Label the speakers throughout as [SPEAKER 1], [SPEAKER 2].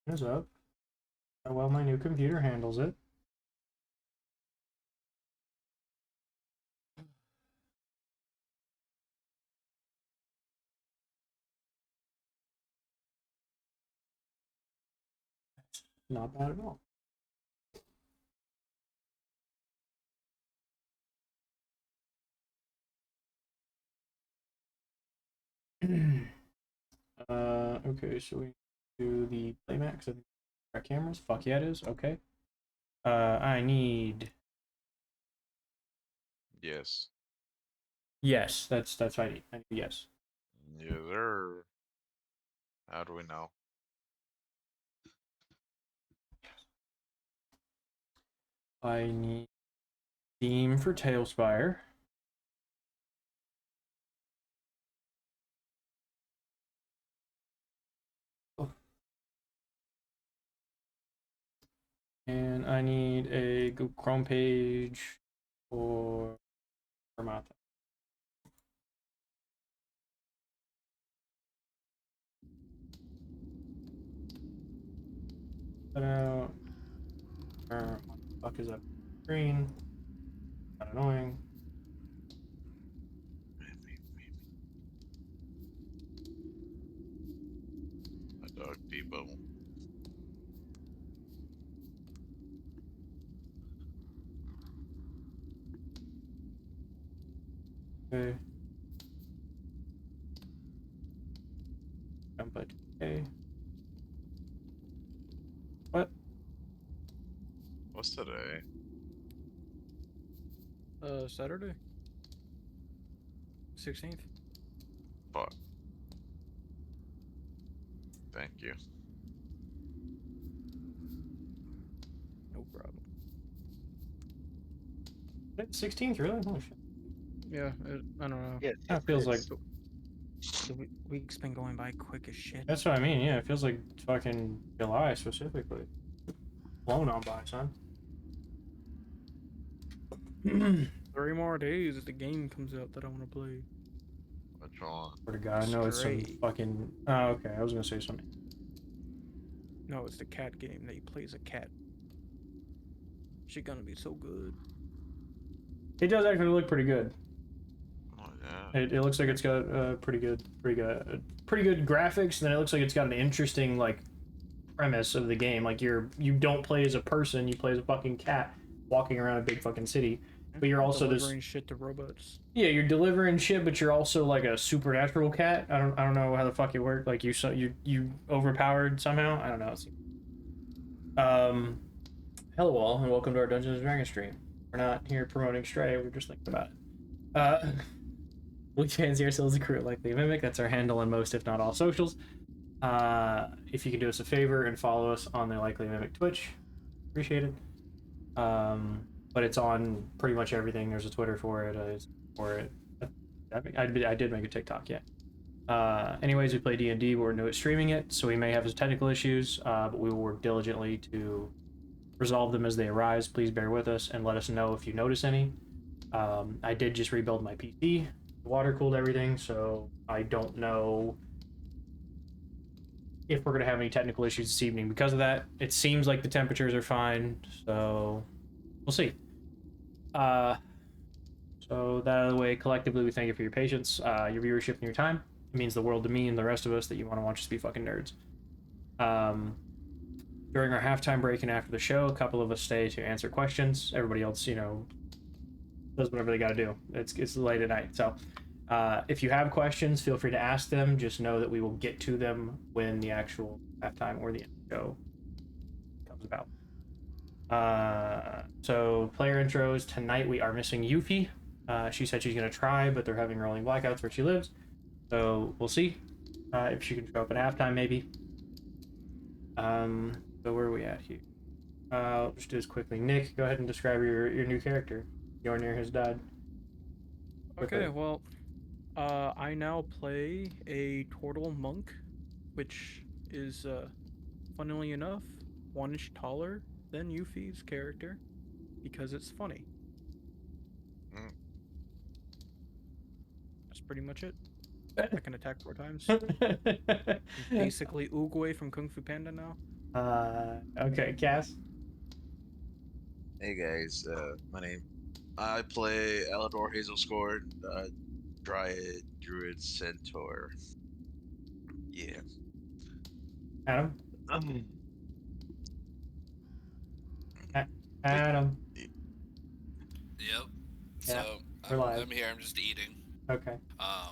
[SPEAKER 1] Is up. How well my new computer handles it. Not bad at all. Okay, so we do the playmat because I think our cameras. Fuck yeah, it is. Okay. I need.
[SPEAKER 2] Yes.
[SPEAKER 1] Yes, that's what I need. I need yes.
[SPEAKER 2] Yes, sir. How do we know?
[SPEAKER 1] I need theme for Tailspire. Oh. And I need a Google Chrome page for Martha. Put out. What the fuck is that screen? Kind of annoying.
[SPEAKER 2] My dog Debo.
[SPEAKER 1] Okay. Jump it. Okay. What?
[SPEAKER 2] What's today?
[SPEAKER 3] Saturday? 16th?
[SPEAKER 2] Fuck. Thank you.
[SPEAKER 3] No problem.
[SPEAKER 1] 16th, really? Holy shit.
[SPEAKER 3] Yeah, I don't know.
[SPEAKER 4] Yes,
[SPEAKER 1] That feels like.
[SPEAKER 3] The week's been going by quick as shit.
[SPEAKER 1] That's what I mean, yeah. It feels like fucking July specifically. Blown on by, son.
[SPEAKER 3] 3 more days the game comes out that I want to play.
[SPEAKER 2] Which one?
[SPEAKER 1] Swear to God, I know it's some
[SPEAKER 3] Stray.
[SPEAKER 1] fucking. Oh, okay. I was gonna say something.
[SPEAKER 3] No, it's the cat game that you play as a cat. She gonna be so good.
[SPEAKER 1] It does actually look pretty good.
[SPEAKER 2] Oh yeah.
[SPEAKER 1] It looks like it's got pretty good graphics. And then it looks like it's got an interesting like premise of the game. Like you don't play as a person, you play as a fucking cat walking around a big fucking city. But you're also
[SPEAKER 3] delivering shit to robots.
[SPEAKER 1] Yeah, you're delivering shit, but you're also like a supernatural cat. I don't know how the fuck you work. Like you overpowered somehow. I don't know. Hello all, and welcome to our Dungeons and Dragons stream. We're not here promoting Stray. We're just thinking about it. We fancy ourselves a crew at LikelyAMimic. That's our handle on most, if not all, socials. If you can do us a favor and follow us on the LikelyAMimic Twitch, appreciate it. But it's on pretty much everything. There's a Twitter for it. I did make a TikTok, yeah. Anyways, we play D&D. We're new at streaming it, so we may have some technical issues, but we will work diligently to resolve them as they arise. Please bear with us and let us know if you notice any. I did just rebuild my PC. Water cooled everything, so I don't know if we're going to have any technical issues this evening because of that. It seems like the temperatures are fine, so we'll see. So that out of the way, collectively, we thank you for your patience, your viewership, and your time. It means the world to me and the rest of us that you want to watch us be fucking nerds. During our halftime break and after the show, a couple of us stay to answer questions. Everybody else, does whatever they got to do. It's late at night, so if you have questions, feel free to ask them. Just know that we will get to them when the actual halftime or the end of the show comes about. So player intros tonight. We are missing Yuffie. She said she's gonna try, but they're having rolling blackouts where she lives. So we'll see if she can show up at halftime, maybe. So where are we at here? I'll just do this quickly. Nick, go ahead and describe your new character. Yornir has died. Quickly.
[SPEAKER 3] Okay, well, I now play a turtle monk, which is, funnily enough, 1 inch taller than Yuffie's character, because it's funny.
[SPEAKER 2] Mm.
[SPEAKER 3] That's pretty much it. I can attack 4 times. I'm basically Oogway from Kung Fu Panda now.
[SPEAKER 1] Okay, Cass.
[SPEAKER 2] Hey guys, I play Elador Hazelscord, Dryad, Druid, Centaur. Yeah.
[SPEAKER 1] Adam.
[SPEAKER 2] Um,
[SPEAKER 1] A- Adam.
[SPEAKER 4] Yep.
[SPEAKER 1] Yeah,
[SPEAKER 4] So
[SPEAKER 1] we're live.
[SPEAKER 4] I'm here. I'm just eating.
[SPEAKER 1] Okay.
[SPEAKER 2] My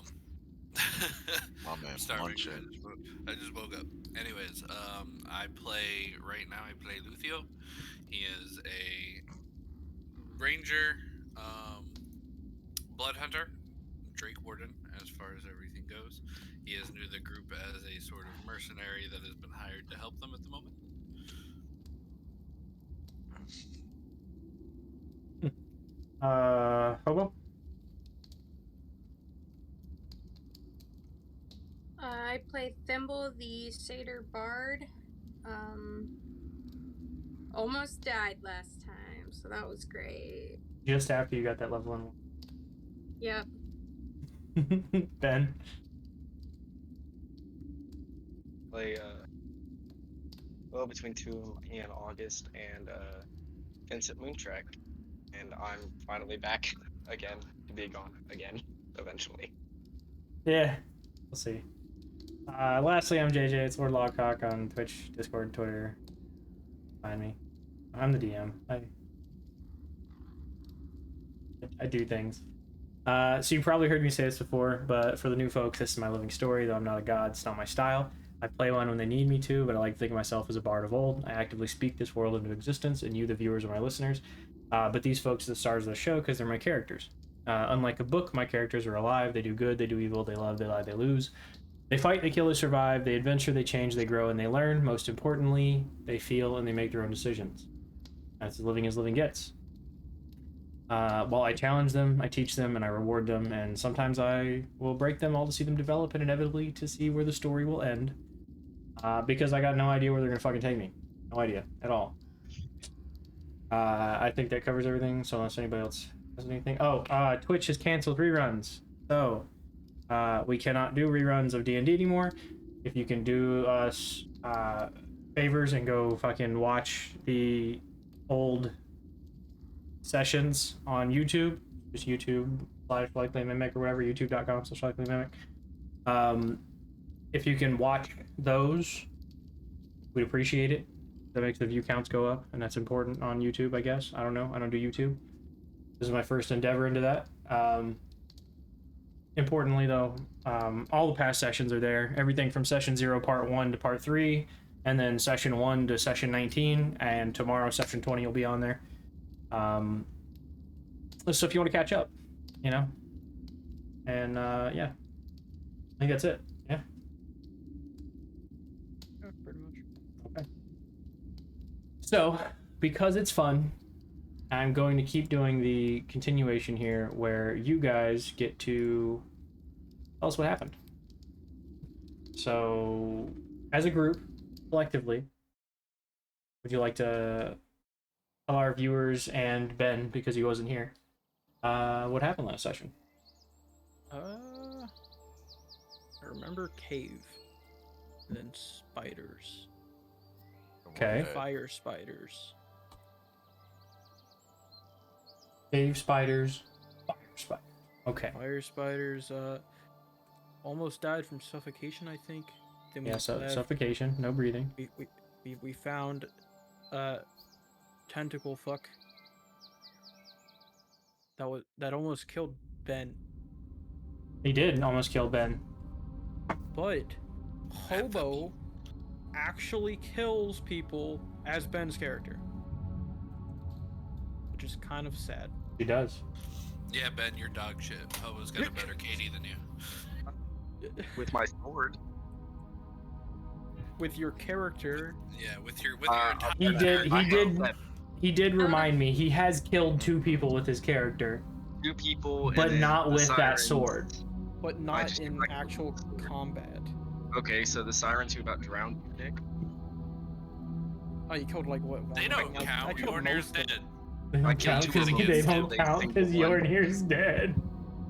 [SPEAKER 2] man
[SPEAKER 4] I'm starving.
[SPEAKER 2] munching.
[SPEAKER 4] I just woke up. Anyways, I play right now. I play Luthio. He is a ranger, blood hunter, Drake Warden, as far as everything goes. He is new to the group as a sort of mercenary that has been hired to help them at the moment.
[SPEAKER 1] Hobo.
[SPEAKER 5] I play Thimble, the Satyr Bard. Almost died last time, so that was great.
[SPEAKER 1] Just after you got that level
[SPEAKER 5] Yep.
[SPEAKER 1] 1. Ben.
[SPEAKER 6] Play well between 2 and August and Vincent Moontrack, and I'm finally back again to be gone again eventually.
[SPEAKER 1] Yeah. We'll see. Lastly, I'm JJ. It's Lord Logcock on Twitch, Discord, Twitter. Find me. I'm the DM. I do things. So you probably heard me say this before, but for the new folks, this is my living story, though I'm not a god. It's not my style. I play one when they need me to, but I like to think of myself as a bard of old. I actively speak this world into existence, and you, the viewers, are my listeners. But these folks are the stars of the show because they're my characters. Unlike a book, my characters are alive. They do good, they do evil, they love, they lie, they lose. They fight, they kill, they survive, they adventure, they change, they grow, and they learn. Most importantly, they feel and they make their own decisions. That's as living gets. While I challenge them, I teach them, and I reward them, and sometimes I will break them all to see them develop and inevitably to see where the story will end. Because I got no idea where they're going to fucking take me. No idea at all. I think that covers everything, so unless anybody else has anything. Twitch has canceled reruns. So, we cannot do reruns of D&D anymore. If you can do us favors and go fucking watch the old sessions on YouTube, just YouTube/LikelyAMimic or whatever, youtube.com/LikelyAMimic. If you can watch those, we'd appreciate it. That makes the view counts go up, and that's important on YouTube, I guess. I don't know. I don't do YouTube. This is my first endeavor into that. Importantly, though, all the past sessions are there. Everything from session 0, part 1 to part 3, and then session 1 to session 19, and tomorrow session 20 will be on there. So if you want to catch up, you know, and yeah, I think that's it. Yeah.
[SPEAKER 3] Yeah, pretty much.
[SPEAKER 1] Okay. So, because it's fun, I'm going to keep doing the continuation here where you guys get to tell us what happened. So, as a group, collectively, would you like to tell our viewers and Ben, because he wasn't here, what happened last session?
[SPEAKER 3] I remember cave, and then spiders,
[SPEAKER 1] Okay.
[SPEAKER 3] fire spiders.
[SPEAKER 1] Cave spiders, fire spiders. Okay.
[SPEAKER 3] Fire spiders. Almost died from suffocation, I think. Then we
[SPEAKER 1] Yeah, so
[SPEAKER 3] left.
[SPEAKER 1] suffocation, no breathing.
[SPEAKER 3] We found tentacle fuck that almost killed Ben,
[SPEAKER 1] He did almost kill Ben.
[SPEAKER 3] but Hobo actually kills people as Ben's character, which is kind of sad.
[SPEAKER 1] He does.
[SPEAKER 4] Yeah, Ben, you're dog shit. Hobo's got a better KD than you.
[SPEAKER 6] With my sword.
[SPEAKER 3] With your character,
[SPEAKER 4] Yeah, with your
[SPEAKER 1] He did.
[SPEAKER 6] I
[SPEAKER 1] He
[SPEAKER 6] know
[SPEAKER 1] did.
[SPEAKER 6] that
[SPEAKER 1] He did remind me. He has killed 2 people with his character,
[SPEAKER 6] 2 people,
[SPEAKER 1] but
[SPEAKER 6] and then
[SPEAKER 1] not
[SPEAKER 6] the
[SPEAKER 1] with that
[SPEAKER 6] sirens.
[SPEAKER 1] sword.
[SPEAKER 3] but not
[SPEAKER 6] just
[SPEAKER 3] in
[SPEAKER 6] like-
[SPEAKER 3] actual combat.
[SPEAKER 6] Okay, so the sirens who about drowned you, Nick?
[SPEAKER 3] Oh, you killed like what?
[SPEAKER 4] They
[SPEAKER 3] one?
[SPEAKER 4] don't
[SPEAKER 3] I
[SPEAKER 4] count.
[SPEAKER 3] killed
[SPEAKER 4] Yornir's
[SPEAKER 3] most of
[SPEAKER 4] dead.
[SPEAKER 1] They
[SPEAKER 6] I
[SPEAKER 1] don't
[SPEAKER 6] killed
[SPEAKER 1] count
[SPEAKER 6] 2
[SPEAKER 1] because
[SPEAKER 6] of them,
[SPEAKER 1] they
[SPEAKER 6] so
[SPEAKER 1] don't
[SPEAKER 6] they
[SPEAKER 1] count
[SPEAKER 6] think
[SPEAKER 1] because
[SPEAKER 6] one.
[SPEAKER 1] Yornir's dead.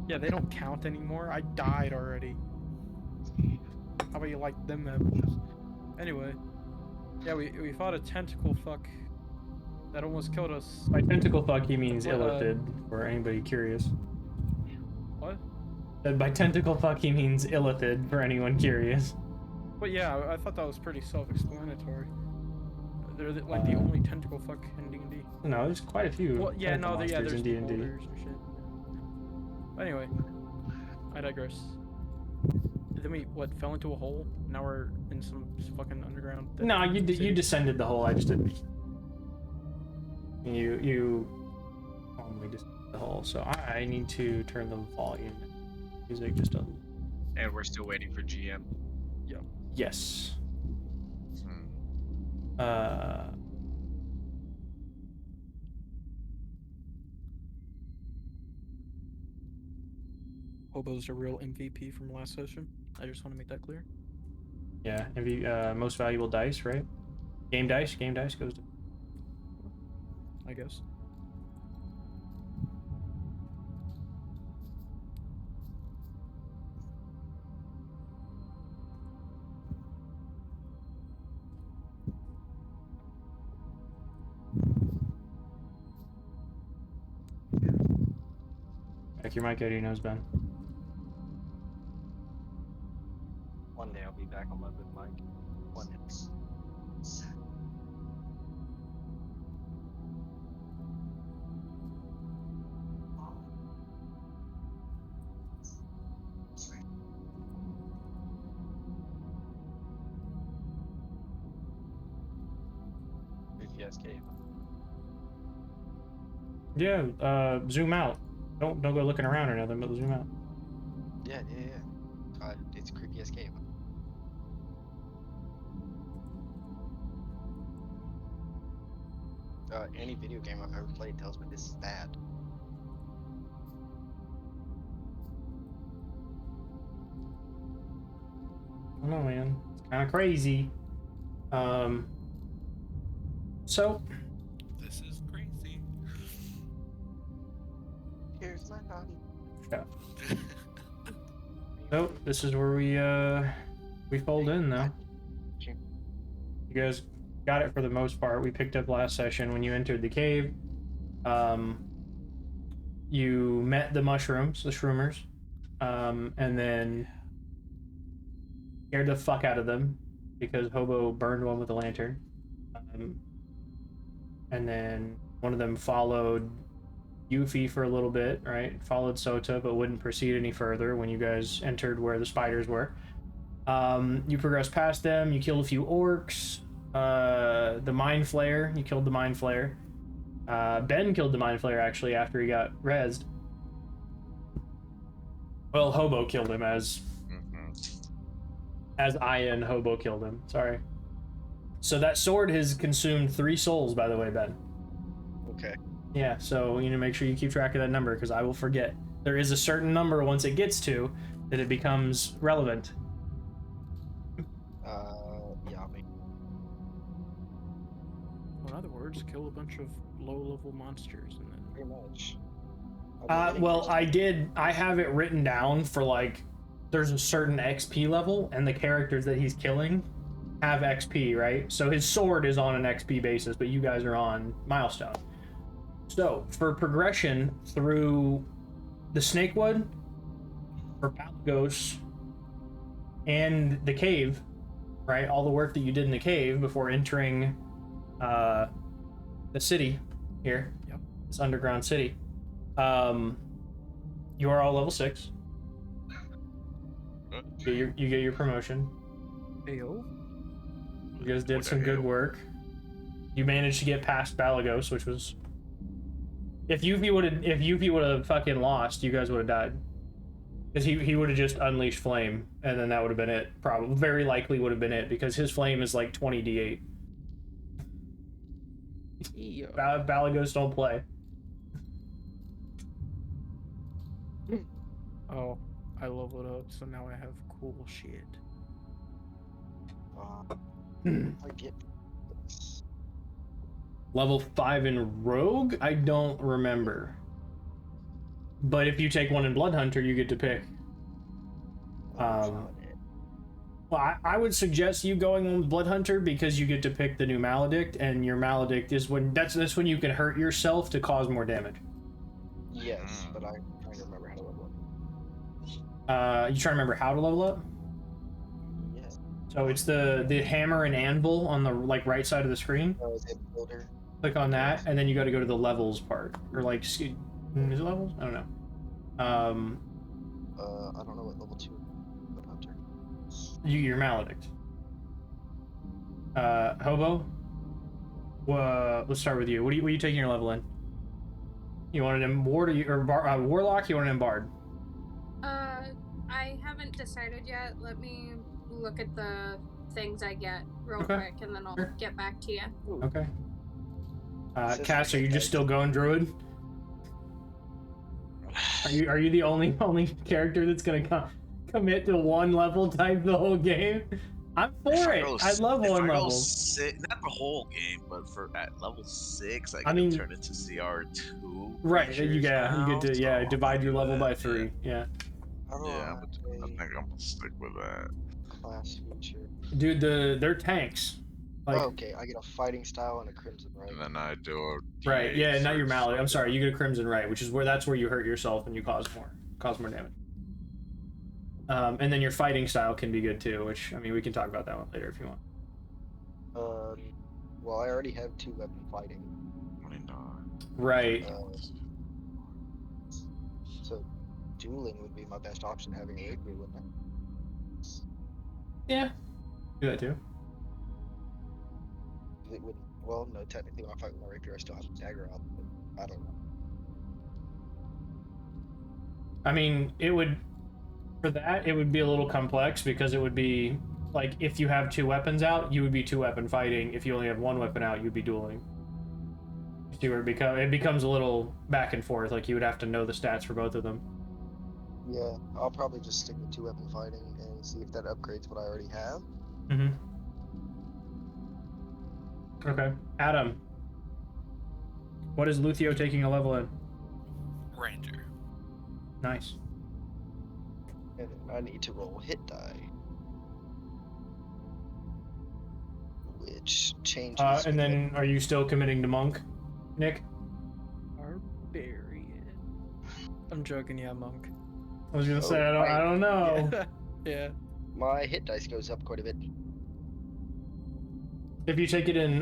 [SPEAKER 3] Yeah, they don't count anymore. I died already. How about you like them apples? Anyway, Yeah, we fought a tentacle fuck that almost killed us.
[SPEAKER 1] By tentacle fuck, he means
[SPEAKER 3] What,
[SPEAKER 1] illithid, for anybody curious.
[SPEAKER 3] What?
[SPEAKER 1] By tentacle fuck, he means illithid, for anyone curious.
[SPEAKER 3] But yeah, I thought that was pretty self-explanatory. They're like the only tentacle fuck in D&D.
[SPEAKER 1] No, there's quite a few.
[SPEAKER 3] Well, yeah, no,
[SPEAKER 1] monsters
[SPEAKER 3] there's
[SPEAKER 1] in
[SPEAKER 3] the
[SPEAKER 1] D&D.
[SPEAKER 3] boulders and shit. But anyway, I digress. Then we fell into a hole. Now we're in some fucking underground.
[SPEAKER 1] No, you
[SPEAKER 3] city.
[SPEAKER 1] descended the hole. I just didn't. You only descended the hole. So I need to turn the volume music just a.
[SPEAKER 6] And we're still waiting for GM.
[SPEAKER 1] Yes.
[SPEAKER 2] Hmm.
[SPEAKER 3] Hobo's a real MVP from last session. I just want to make that clear.
[SPEAKER 1] Yeah. Most valuable dice, right? Game dice. Game dice goes to.
[SPEAKER 3] I guess.
[SPEAKER 1] Back your mic out of your nose, Ben.
[SPEAKER 6] One day I'll be back on my good mic. One day. BTS cave.
[SPEAKER 1] Yeah. Zoom out. Don't go looking around or nothing, but zoom out.
[SPEAKER 6] Yeah. It's creepy as cave. Any video game I've ever played tells me this is bad.
[SPEAKER 1] I don't know, man. It's kind of crazy. So
[SPEAKER 4] This is crazy.
[SPEAKER 6] Here's my naughty.
[SPEAKER 1] So this is where we fold in though.
[SPEAKER 6] Sure.
[SPEAKER 1] You guys got it for the most part. We picked up last session when you entered the cave. You met the mushrooms, the shroomers, and then scared the fuck out of them because Hobo burned one with a lantern. And then one of them followed Yuffie for a little bit, right? Followed Sota, but wouldn't proceed any further when you guys entered where the spiders were. You progressed past them, you killed a few orcs. The Mind Flayer, you killed the Mind Flayer. Ben killed the Mind Flayer actually after he got rezzed. Well, Hobo killed him as Aya and Hobo killed him. Sorry. So that sword has consumed 3 souls, by the way, Ben.
[SPEAKER 6] Okay.
[SPEAKER 1] Yeah, so you need to make sure you keep track of that number because I will forget. There is a certain number once it gets to that it becomes relevant.
[SPEAKER 6] Yeah, I mean,
[SPEAKER 3] Well, in other words, kill a bunch of low-level monsters and then.
[SPEAKER 6] pretty much.
[SPEAKER 1] Well, I have it written down for like, there's a certain XP level, and the characters that he's killing have XP, right? So his sword is on an XP basis, but you guys are on milestone. So for progression through the Snakewood, for Palagos, and the cave, right? All the work that you did in the cave before entering the city here,
[SPEAKER 3] Yep.
[SPEAKER 1] this underground city. You are all level 6. You get your promotion.
[SPEAKER 3] Ayo.
[SPEAKER 1] You guys did some good work. You managed to get past Balagos, which was if Yuffie would have fucking lost, you guys would have died. Because he would have just unleashed flame, and then that would have been it. Probably, very likely would have been it because his flame is like 20 d8. Balagos don't play.
[SPEAKER 3] Oh, I leveled up, so now I have cool shit.
[SPEAKER 6] I get
[SPEAKER 1] Level 5 in Rogue? I don't remember. But if you take one in Bloodhunter, you get to pick. Well, I would suggest you going on with Blood Hunter because you get to pick the new Maledict, and your Maledict is when that's when you can hurt yourself to cause more damage.
[SPEAKER 6] Yes, but I'm trying to remember how to level up.
[SPEAKER 1] You trying to remember how to level up?
[SPEAKER 6] Yes.
[SPEAKER 1] So it's the hammer and anvil on the right side of the screen.
[SPEAKER 6] Oh, is it builder?
[SPEAKER 1] Click on that, and then you got to go to the levels part, or like, is it levels? I don't know.
[SPEAKER 6] I don't know what level 2 Blood Hunter.
[SPEAKER 1] Your Maledict. Hobo. Let's start with you. What are you taking your level in? You want an Ward or Warlock? You want an Bard?
[SPEAKER 5] I haven't decided yet. Let me look at the things I get real
[SPEAKER 1] Okay.
[SPEAKER 5] quick, and then I'll
[SPEAKER 1] Sure.
[SPEAKER 5] get back to you.
[SPEAKER 1] Okay.
[SPEAKER 6] Says
[SPEAKER 1] Cass, are
[SPEAKER 6] like
[SPEAKER 1] you
[SPEAKER 6] a
[SPEAKER 1] just still going Druid? Are you the only character that's gonna commit to one level type the whole game? I'm for it. I love one level.
[SPEAKER 7] Not the whole game, but at level 6, I
[SPEAKER 1] mean,
[SPEAKER 7] turn into CR2.
[SPEAKER 1] Right. You get to divide your level by
[SPEAKER 7] Yeah.
[SPEAKER 1] 3. Yeah.
[SPEAKER 6] How do
[SPEAKER 7] Yeah,
[SPEAKER 6] I
[SPEAKER 7] I think I'm gonna stick with that.
[SPEAKER 6] class feature?
[SPEAKER 1] Dude, they're tanks. Like,
[SPEAKER 6] Oh, okay, I get a fighting style and a crimson, right?
[SPEAKER 7] And then I do a
[SPEAKER 1] right,
[SPEAKER 7] D8
[SPEAKER 1] yeah, not your
[SPEAKER 7] for
[SPEAKER 1] Mallet. I'm sorry,
[SPEAKER 7] fucking-
[SPEAKER 1] you get a Crimson Right, which is that's where you hurt yourself and you cause more damage. And then your fighting style can be good too, which, I mean, we can talk about that one later if you want.
[SPEAKER 6] Well, I already have 2 weapon fighting.
[SPEAKER 7] 29.
[SPEAKER 1] Right.
[SPEAKER 6] So dueling would be my best option, having a Rapier, wouldn't it?
[SPEAKER 1] Yeah. Do that too.
[SPEAKER 6] It would. Well, no, technically, when I fight with my Rapier, I still have to dagger out. But I don't know.
[SPEAKER 1] I mean, it would be a little complex because it would be like if you have 2 weapons out, you would be 2 weapon fighting. If you only have 1 weapon out, you'd be dueling. You see where it becomes a little back and forth. Like you would have to know the stats for both of them.
[SPEAKER 6] Yeah, I'll probably just stick with 2 weapon fighting and see if that upgrades what I already have.
[SPEAKER 1] Mm-hmm. Okay, Adam. What is Luthio taking a level in?
[SPEAKER 4] Ranger.
[SPEAKER 1] Nice.
[SPEAKER 6] And I need to roll hit die. Which changes.
[SPEAKER 1] And then, are you still committing to Monk, Nick?
[SPEAKER 3] Barbarian. I'm joking, yeah, monk.
[SPEAKER 1] I was gonna say I don't know.
[SPEAKER 3] Yeah.
[SPEAKER 6] My hit dice goes up quite a bit.
[SPEAKER 1] If you take it in,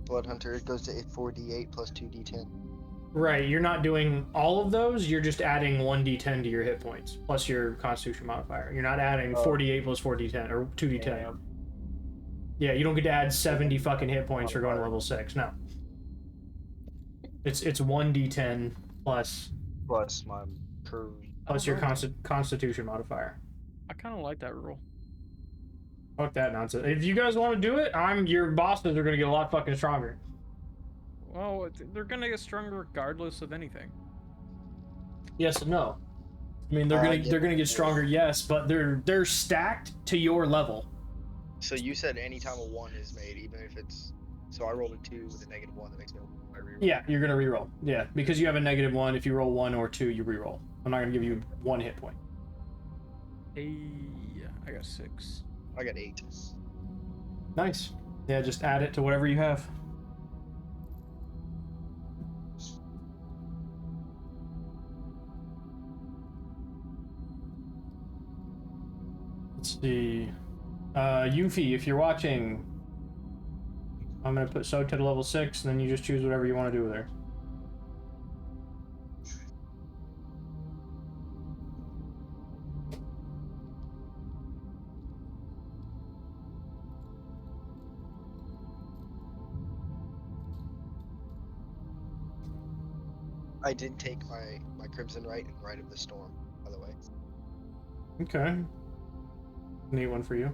[SPEAKER 6] Blood Hunter, it goes to 4d8 plus 2d10.
[SPEAKER 1] right, you're not doing all of those. You're just adding 1d10 to your hit points plus your Constitution modifier. You're not adding 48 plus 4d10 or 2d10. Yeah, you don't get to add 70 fucking hit points for going to level 6. No. It's 1d10 plus
[SPEAKER 6] My curve.
[SPEAKER 1] plus your Constitution modifier.
[SPEAKER 3] I kind of like that rule.
[SPEAKER 1] Fuck that nonsense. If you guys want to do it, your bosses are gonna get a lot fucking stronger.
[SPEAKER 3] Well, they're gonna get stronger regardless of anything.
[SPEAKER 1] Yes and no. I mean, they're gonna get stronger, yes, but they're stacked to your level.
[SPEAKER 6] So you said any time a 1 is made, even if it's. So I rolled a 2 with a -1, that makes me I reroll.
[SPEAKER 1] Yeah, you're gonna reroll. Yeah, because you have a -1. If you roll 1 or 2, you reroll. I'm not gonna give you 1 hit point.
[SPEAKER 3] Hey, I got 6.
[SPEAKER 6] I got 8.
[SPEAKER 1] Nice. Yeah, just add it to whatever you have. Let's see. Yuffie, if you're watching, I'm gonna put Soak to level 6, and then you just choose whatever you want to do with her.
[SPEAKER 6] I did take my Crimson Right and Right of the Storm, by the way.
[SPEAKER 1] Okay. Neat one for you.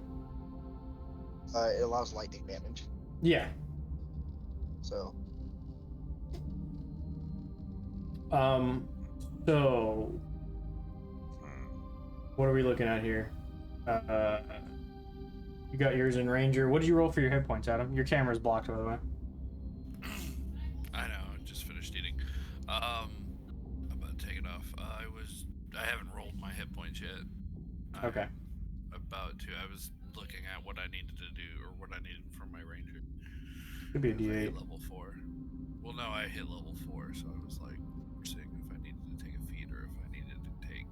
[SPEAKER 6] It allows lightning damage,
[SPEAKER 1] Yeah.
[SPEAKER 6] so
[SPEAKER 1] So what are we looking at here? You got yours in Ranger. What did you roll for your hit points, Adam? Your camera's blocked, by the way.
[SPEAKER 4] I know, I just finished eating. I'm about to take it off. I haven't rolled my hit points yet.
[SPEAKER 1] Okay.
[SPEAKER 4] I about to. I was looking at what I needed to do, or what I needed from my ranger.
[SPEAKER 1] Could be a
[SPEAKER 4] 'Cause I hit
[SPEAKER 1] D8.
[SPEAKER 4] level 4. Well, no, I hit level 4, so I was like seeing if I needed to take a feat or if I needed to take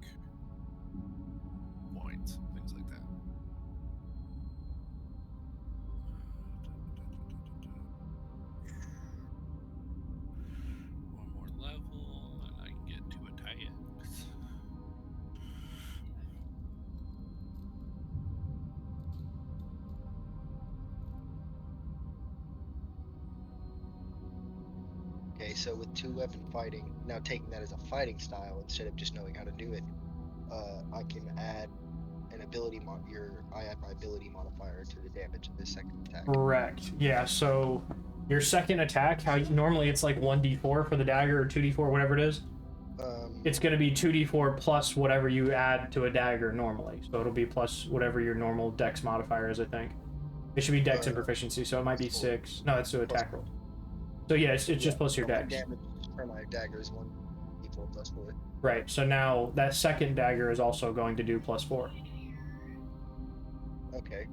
[SPEAKER 4] points, things like that. One more level, and I can get to attacks.
[SPEAKER 6] Okay, so with 2-weapon fighting, now taking that as a fighting style instead of just knowing how to do it, I can add an ability I add my ability modifier to the damage of this second attack.
[SPEAKER 1] Correct. Yeah. So your second attack, normally it's like 1d4 for the dagger or 2d4, whatever it is. It's going to be 2d4 plus whatever you add to a dagger normally. So it'll be plus whatever your normal dex modifier is, I think. It should be dex and proficiency, so it might be 6. No, it's to attack roll. So yeah, it's just plus your dex.
[SPEAKER 6] Damage for my dagger is 1d4 plus 4.
[SPEAKER 1] Right, so now that second dagger is also going to do plus 4.
[SPEAKER 6] Okay.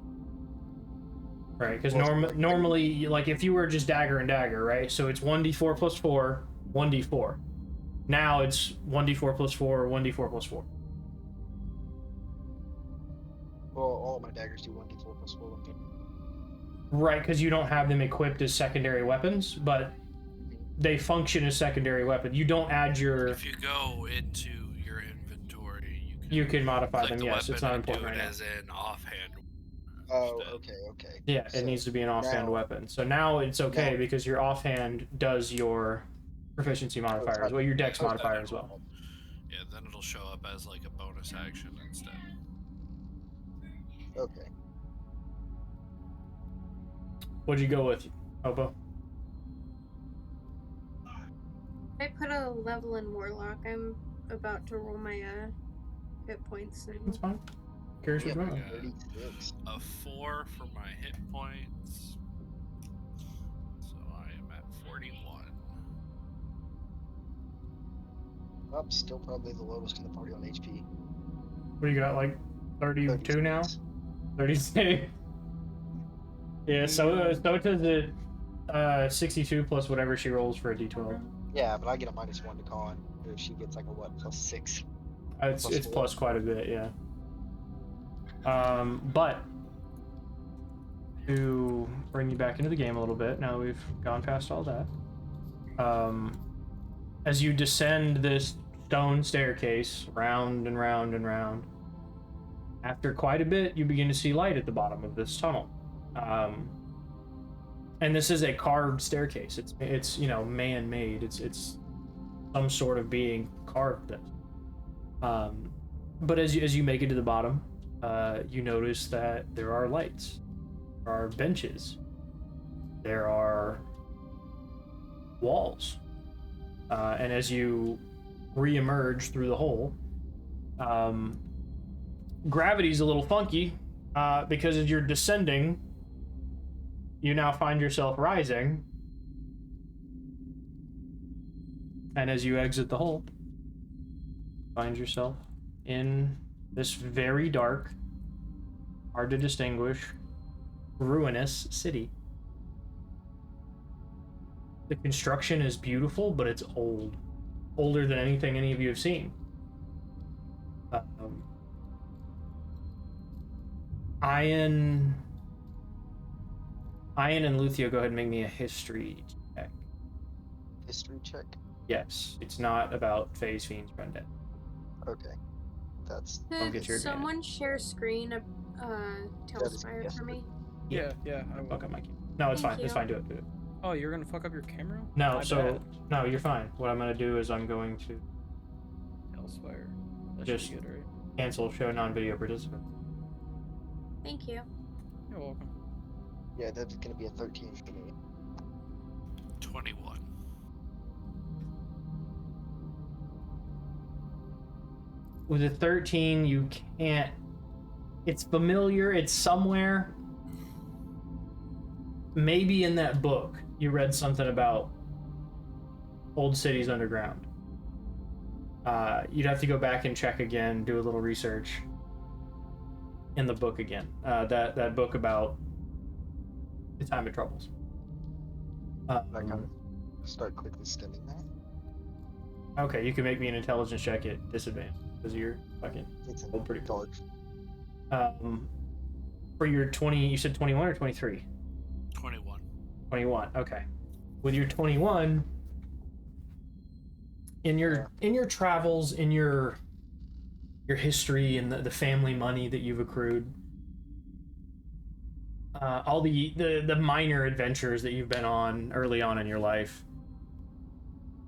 [SPEAKER 1] Right, because
[SPEAKER 6] Well,
[SPEAKER 1] normally, like if you were just dagger and dagger, right? So it's 1d4 plus 4, 1d4. Now it's 1d4 plus 4, 1d4 plus 4.
[SPEAKER 6] Well, all my daggers do 1d4 plus 4. Okay.
[SPEAKER 1] Right, because you don't have them equipped as secondary weapons, but they function as secondary weapons. You don't add your...
[SPEAKER 4] If you go into your inventory,
[SPEAKER 1] You can modify
[SPEAKER 4] click
[SPEAKER 1] them,
[SPEAKER 4] the
[SPEAKER 1] yes. It's
[SPEAKER 4] weapon
[SPEAKER 1] not
[SPEAKER 4] and do
[SPEAKER 1] important
[SPEAKER 4] it
[SPEAKER 1] right now.
[SPEAKER 4] as an offhand.
[SPEAKER 6] Oh,
[SPEAKER 4] instead.
[SPEAKER 6] okay.
[SPEAKER 1] Yeah, it
[SPEAKER 6] So
[SPEAKER 1] needs to be an offhand
[SPEAKER 6] now-
[SPEAKER 1] weapon. So now it's okay
[SPEAKER 6] now-
[SPEAKER 1] because your offhand does your proficiency modifier as well, your dex modifier as well.
[SPEAKER 4] Yeah, then it'll show up as like a bonus action instead.
[SPEAKER 6] Okay.
[SPEAKER 1] What'd you go with, Opo?
[SPEAKER 5] I put a level in Warlock. I'm about to roll my hit points now.
[SPEAKER 1] That's fine. Curious
[SPEAKER 6] Yep.
[SPEAKER 1] which one.
[SPEAKER 6] 36.
[SPEAKER 4] A 4 for my hit points. So I am at 41.
[SPEAKER 6] Oh, still probably the lowest in the party on HP.
[SPEAKER 1] What do you got, like 32 now? 36. Yeah, so it does it 62 plus whatever she rolls for a d12.
[SPEAKER 6] Yeah, but I get a -1 to con. If she gets like a what, +6.
[SPEAKER 1] It's
[SPEAKER 6] Plus 4.
[SPEAKER 1] plus quite a bit, yeah. But to bring you back into the game a little bit, now that we've gone past all that, as you descend this stone staircase round and round and round, after quite a bit, you begin to see light at the bottom of this tunnel. And this is a carved staircase. It's man-made. It's some sort of being carved this. But as you make it to the bottom, you notice that there are lights, there are benches, there are walls, and as you re-emerge through the hole, gravity's a little funky because as you're descending, you now find yourself rising, and as you exit the hole, find yourself in this very dark, hard to distinguish, ruinous city. The construction is beautiful, but it's old. Older than anything any of you have seen. Ian and Luthio, go ahead and make me a history check.
[SPEAKER 6] History check.
[SPEAKER 1] Yes, it's not about Phase Fiends Undead.
[SPEAKER 6] Okay. That's
[SPEAKER 1] Don't
[SPEAKER 5] Could
[SPEAKER 1] get your
[SPEAKER 5] someone share screen of Tailspire
[SPEAKER 6] yes,
[SPEAKER 5] for me?
[SPEAKER 3] Yeah, I will.
[SPEAKER 1] Fuck up my key. No, it's
[SPEAKER 5] Thank
[SPEAKER 1] fine. It's
[SPEAKER 5] you.
[SPEAKER 1] fine. Do it.
[SPEAKER 3] Oh, you're gonna fuck up your camera?
[SPEAKER 1] No,
[SPEAKER 3] My
[SPEAKER 1] so
[SPEAKER 3] bad.
[SPEAKER 1] no, you're fine. What I'm gonna do is I'm going to
[SPEAKER 3] Hellspire. That
[SPEAKER 1] Just-
[SPEAKER 3] should be good, right?
[SPEAKER 1] cancel show non-video participant.
[SPEAKER 5] Thank you.
[SPEAKER 3] You're welcome.
[SPEAKER 6] yeah, that's gonna be a 13 for me.
[SPEAKER 4] 21.
[SPEAKER 1] With a 13, you can't. It's familiar. It's somewhere. Maybe in that book you read something about old cities underground. You'd have to go back and check again, do a little research. in the book again. That book about the time of troubles.
[SPEAKER 8] I kind of start quickly skimming that.
[SPEAKER 1] Okay, you can make me an intelligence check at disadvantage because you're fucking
[SPEAKER 8] It's in
[SPEAKER 1] rolled pretty cool.
[SPEAKER 8] dark.
[SPEAKER 1] For your 20, you said 21 or 23?
[SPEAKER 4] 21.
[SPEAKER 1] 21. Okay. With your 21, in your travels, in your history and the family money that you've accrued, all the minor adventures that you've been on early on in your life,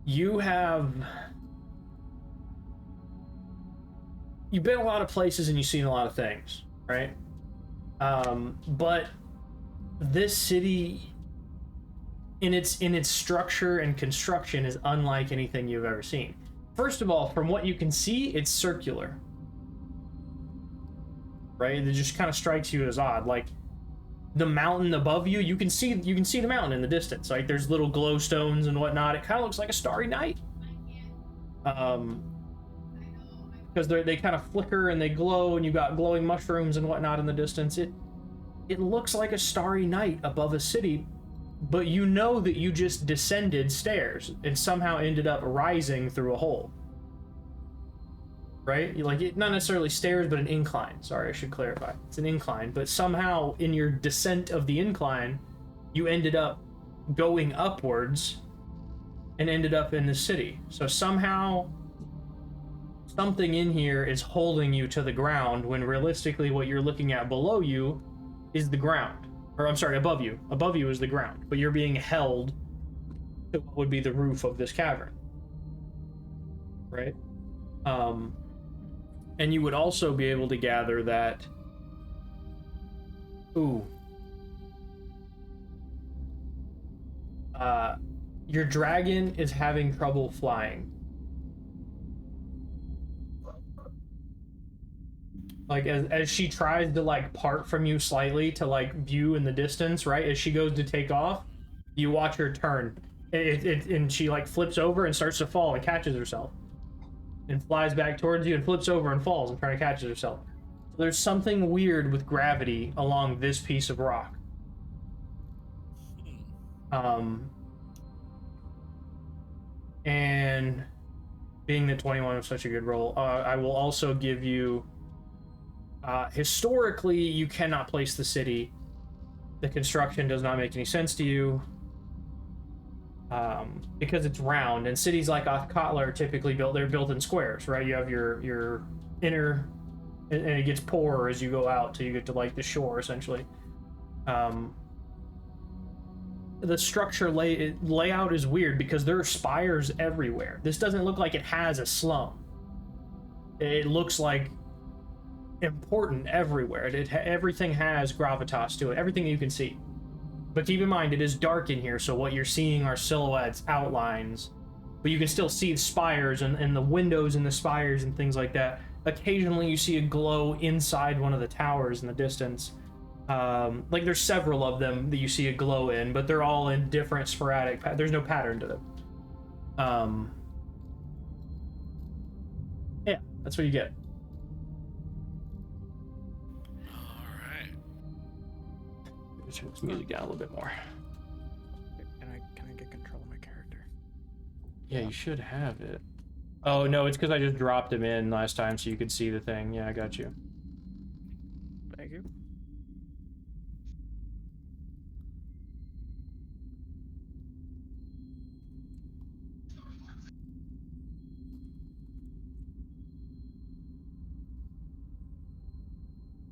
[SPEAKER 1] you've been a lot of places and you've seen a lot of things, right? But this city, in its structure and construction, is unlike anything you've ever seen. First of all, from what you can see, it's circular, right? It just kind of strikes you as odd. Like the mountain above you, you can see the mountain in the distance. Like there's little glowstones and whatnot. It kind of looks like a starry night. Because they kind of flicker and they glow, and you got glowing mushrooms and whatnot in the distance. It looks like a starry night above a city, but you know that you just descended stairs and somehow ended up rising through a hole. Right? Not necessarily stairs, but an incline. Sorry, I should clarify. It's an incline, but somehow in your descent of the incline, you ended up going upwards and ended up in the city. So somehow something in here is holding you to the ground when realistically what you're looking at below you is the ground. Or I'm sorry, above you. Above you is the ground, but you're being held to what would be the roof of this cavern. Right? And you would also be able to gather that your dragon is having trouble flying. Like as she tries to like part from you slightly to like view in the distance, right? As she goes to take off, you watch her turn. And she like flips over and starts to fall and catches herself. And flies back towards you and flips over and falls and trying to catch herself. So there's something weird with gravity along this piece of rock. And being that 21 was such a good roll, I will also give you historically, you cannot place the city. The construction does not make any sense to you. Because it's round, and cities like Othkotla are typically they're built in squares, right? You have your inner, and it gets poorer as you go out till you get to like the shore, essentially. The structure layout is weird because there are spires everywhere. This doesn't look like it has a slum. It looks like important everywhere. Everything has gravitas to it, everything you can see. But keep in mind, it is dark in here, so what you're seeing are silhouettes, outlines, but you can still see the spires and the windows in the spires and things like that. Occasionally you see a glow inside one of the towers in the distance. Like there's several of them that you see a glow in, but they're all in different sporadic, there's no pattern to them. Yeah, that's what you get. Turn this music down a little bit more.
[SPEAKER 3] Can I get control of my character?
[SPEAKER 1] Yeah, you should have it. Oh no, it's because I just dropped him in last time so you could see the thing. Yeah, I got you.
[SPEAKER 3] Thank you.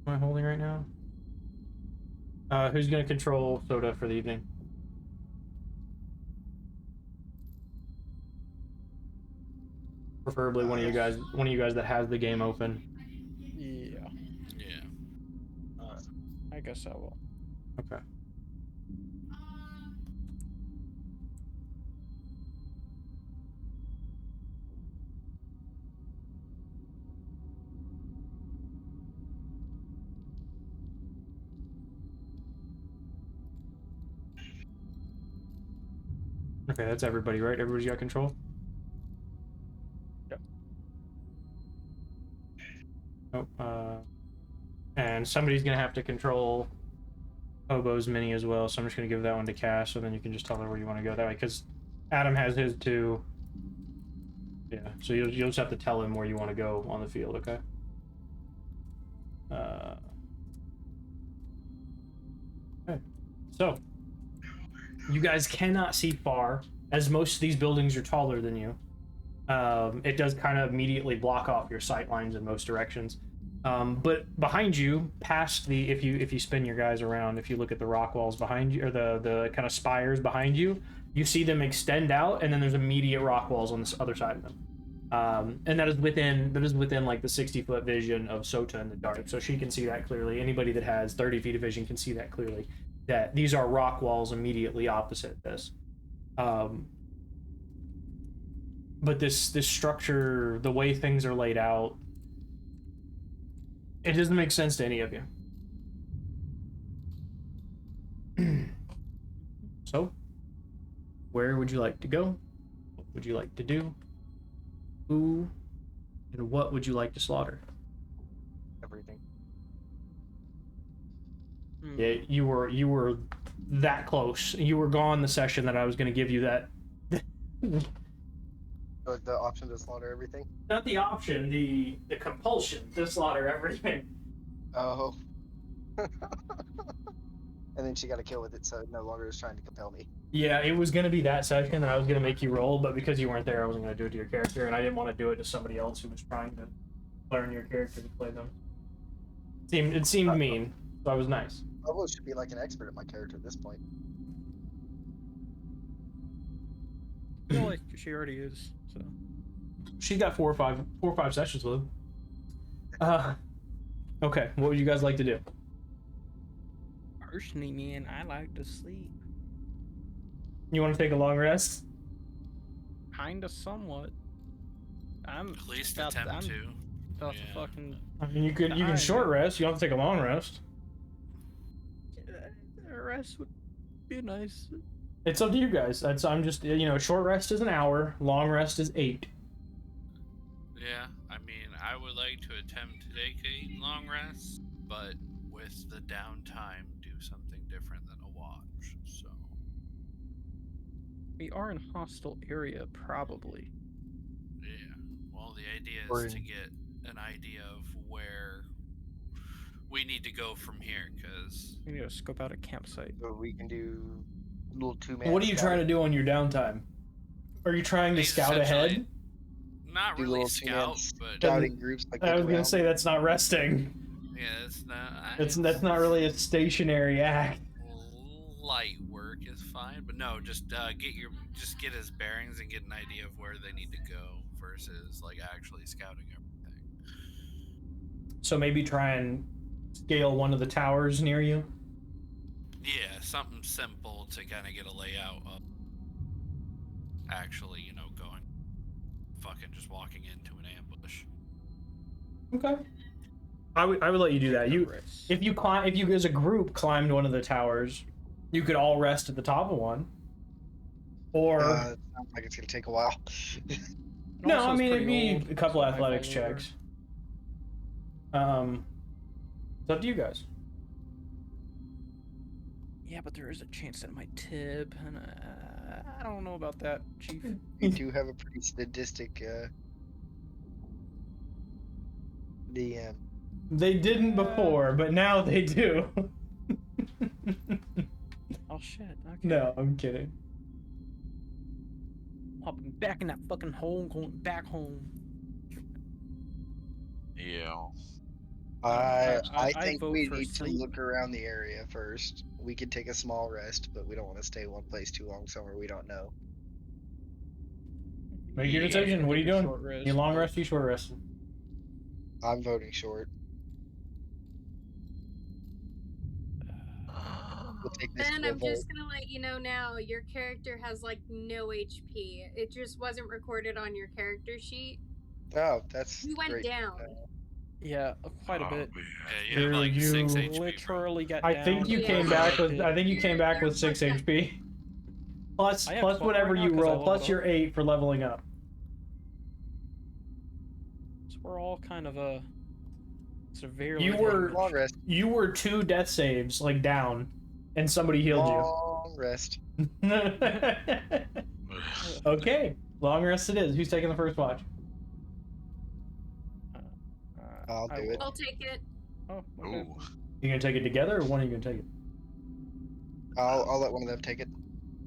[SPEAKER 1] Am I holding right now? Who's gonna control Soda for the evening? Preferably one of you guys that has the game open.
[SPEAKER 3] Yeah,
[SPEAKER 4] Yeah.
[SPEAKER 3] I guess I will.
[SPEAKER 1] Okay. Okay, that's everybody, right? Everybody's got control?
[SPEAKER 3] Yep.
[SPEAKER 1] Oh, and somebody's gonna have to control Hobo's mini as well, so I'm just gonna give that one to Cash, so then you can just tell her where you want to go that way, because Adam has his too. Yeah, so you'll just have to tell him where you want to go on the field, okay? Okay. So, you guys cannot see far, as most of these buildings are taller than you. It does kind of immediately block off your sight lines in most directions. But behind you, past the, if you spin your guys around, if you look at the rock walls behind you, or the kind of spires behind you, you see them extend out, and then there's immediate rock walls on this other side of them. And that is within like the 60-foot vision of Sota in the dark, so she can see that clearly. Anybody that has 30 feet of vision can see that clearly. That these are rock walls immediately opposite this. But this structure, the way things are laid out, it doesn't make sense to any of you. So, where would you like to go? What would you like to do? Who and what would you like to slaughter?
[SPEAKER 6] Everything.
[SPEAKER 1] Yeah, you were that close. You were gone the session that I was going to give you that.
[SPEAKER 8] The option to slaughter everything?
[SPEAKER 1] Not the option, the compulsion to slaughter everything.
[SPEAKER 8] Oh. And then she got a kill with it, so it no longer is trying to compel me.
[SPEAKER 1] Yeah, it was going to be that session, and I was going to make you roll, but because you weren't there, I wasn't going to do it to your character, and I didn't want to do it to somebody else who was trying to learn your character to play them. It seemed mean, so I was nice.
[SPEAKER 8] I almost should be like an expert at my character at this point.
[SPEAKER 3] I feel like she already is. So
[SPEAKER 1] She's got four or five sessions with him. Okay, what would you guys like to do?
[SPEAKER 3] personally, man, I like to sleep.
[SPEAKER 1] You want to take a long rest?
[SPEAKER 3] Kinda, somewhat. I'm
[SPEAKER 4] At least
[SPEAKER 3] about to-
[SPEAKER 4] attempt
[SPEAKER 3] I'm
[SPEAKER 4] to.
[SPEAKER 3] about to
[SPEAKER 4] Yeah.
[SPEAKER 3] fucking.
[SPEAKER 1] I mean, you can short rest. You don't have to take a long rest.
[SPEAKER 3] Rest would be nice.
[SPEAKER 1] It's up to you guys. I'm just, short rest is an hour, long rest is 8.
[SPEAKER 4] Yeah, I mean, I would like to attempt to take a long rest, but with the downtime, do something different than a watch. So
[SPEAKER 3] We are in hostile area, probably.
[SPEAKER 4] yeah, well, the idea
[SPEAKER 8] Or
[SPEAKER 4] is to
[SPEAKER 8] in-
[SPEAKER 4] get an idea of where we need to go from here, because
[SPEAKER 3] We need to scope out a campsite.
[SPEAKER 8] So we can do little 2-man.
[SPEAKER 1] What are you trying to do on your downtime? Are you trying to
[SPEAKER 4] He's
[SPEAKER 1] scout ahead?
[SPEAKER 4] essentially not
[SPEAKER 8] Do
[SPEAKER 4] really
[SPEAKER 8] little 2-man
[SPEAKER 4] scout, but
[SPEAKER 8] scouting groups like
[SPEAKER 1] I was
[SPEAKER 8] look
[SPEAKER 1] gonna
[SPEAKER 8] around?
[SPEAKER 1] say that's not resting.
[SPEAKER 4] yeah, it's not.
[SPEAKER 1] That's not really a stationary act.
[SPEAKER 4] Light work is fine, but no, just get his bearings and get an idea of where they need to go versus like actually scouting everything.
[SPEAKER 1] So maybe try and scale one of the towers near you.
[SPEAKER 4] Yeah, something simple to kind of get a layout of actually, going fucking just walking into an ambush.
[SPEAKER 1] Okay. I would let you do that.
[SPEAKER 3] Rest.
[SPEAKER 1] If you as a group climbed one of the towers, you could all rest at the top of one. Or
[SPEAKER 8] Sounds like it's gonna take a while.
[SPEAKER 1] no,
[SPEAKER 3] Also,
[SPEAKER 1] I
[SPEAKER 3] it's
[SPEAKER 1] mean it'd
[SPEAKER 3] pretty
[SPEAKER 1] be
[SPEAKER 3] old,
[SPEAKER 1] a couple
[SPEAKER 3] so it might
[SPEAKER 1] athletics
[SPEAKER 3] fall over.
[SPEAKER 1] checks. It's up to you guys.
[SPEAKER 3] Yeah, but there is a chance that it might tip, and I don't know about that, Chief.
[SPEAKER 8] We do have a pretty sadistic DM.
[SPEAKER 1] They didn't before, but now they do.
[SPEAKER 3] Oh shit. Okay.
[SPEAKER 1] No, I'm kidding.
[SPEAKER 3] Hopping back in that fucking hole, going back home.
[SPEAKER 7] Yeah.
[SPEAKER 8] I
[SPEAKER 3] I
[SPEAKER 8] think
[SPEAKER 3] vote
[SPEAKER 8] we
[SPEAKER 3] for
[SPEAKER 8] need to
[SPEAKER 3] sleep.
[SPEAKER 8] look around the area first. We could take a small rest, but we don't want to stay one place too long somewhere we don't know.
[SPEAKER 1] Make your
[SPEAKER 3] Yeah,
[SPEAKER 1] decision. What are you
[SPEAKER 3] take a
[SPEAKER 1] doing?
[SPEAKER 3] short rest,
[SPEAKER 1] You long
[SPEAKER 3] but-
[SPEAKER 1] rest, you short rest.
[SPEAKER 8] I'm voting short. We'll take this
[SPEAKER 5] Ben,
[SPEAKER 8] to a
[SPEAKER 5] I'm
[SPEAKER 8] vote.
[SPEAKER 5] just gonna let you know now, your character has like no HP. It just wasn't recorded on your character sheet.
[SPEAKER 8] Oh, that's
[SPEAKER 5] You went
[SPEAKER 8] great.
[SPEAKER 5] down.
[SPEAKER 3] Yeah, quite a
[SPEAKER 7] Oh,
[SPEAKER 3] bit.
[SPEAKER 7] man.
[SPEAKER 4] Yeah, you have like
[SPEAKER 1] Dude,
[SPEAKER 4] 6
[SPEAKER 1] you
[SPEAKER 4] HP. bro.
[SPEAKER 3] Literally got
[SPEAKER 1] I
[SPEAKER 3] down.
[SPEAKER 1] think you
[SPEAKER 5] Yeah.
[SPEAKER 1] came back with.
[SPEAKER 3] Pit.
[SPEAKER 1] I think you came back with 6
[SPEAKER 5] You're
[SPEAKER 1] HP. Plus
[SPEAKER 3] I have 12
[SPEAKER 1] whatever
[SPEAKER 3] right now
[SPEAKER 1] you
[SPEAKER 3] 'cause I
[SPEAKER 1] roll. Plus
[SPEAKER 3] leveled
[SPEAKER 1] your 8 for leveling up.
[SPEAKER 3] So we're all kind of severely.
[SPEAKER 1] You were-
[SPEAKER 3] damaged.
[SPEAKER 8] Long rest.
[SPEAKER 1] You were 2 death saves, like, down, and somebody healed
[SPEAKER 8] Long rest.
[SPEAKER 1] you. Okay, long rest it is. Who's taking the first watch?
[SPEAKER 8] I'll
[SPEAKER 3] I
[SPEAKER 8] do
[SPEAKER 3] will.
[SPEAKER 8] it.
[SPEAKER 5] I'll take it.
[SPEAKER 3] Oh, okay.
[SPEAKER 7] Ooh.
[SPEAKER 1] You gonna take it together, or one of you gonna take it?
[SPEAKER 8] I'll let one of them take it.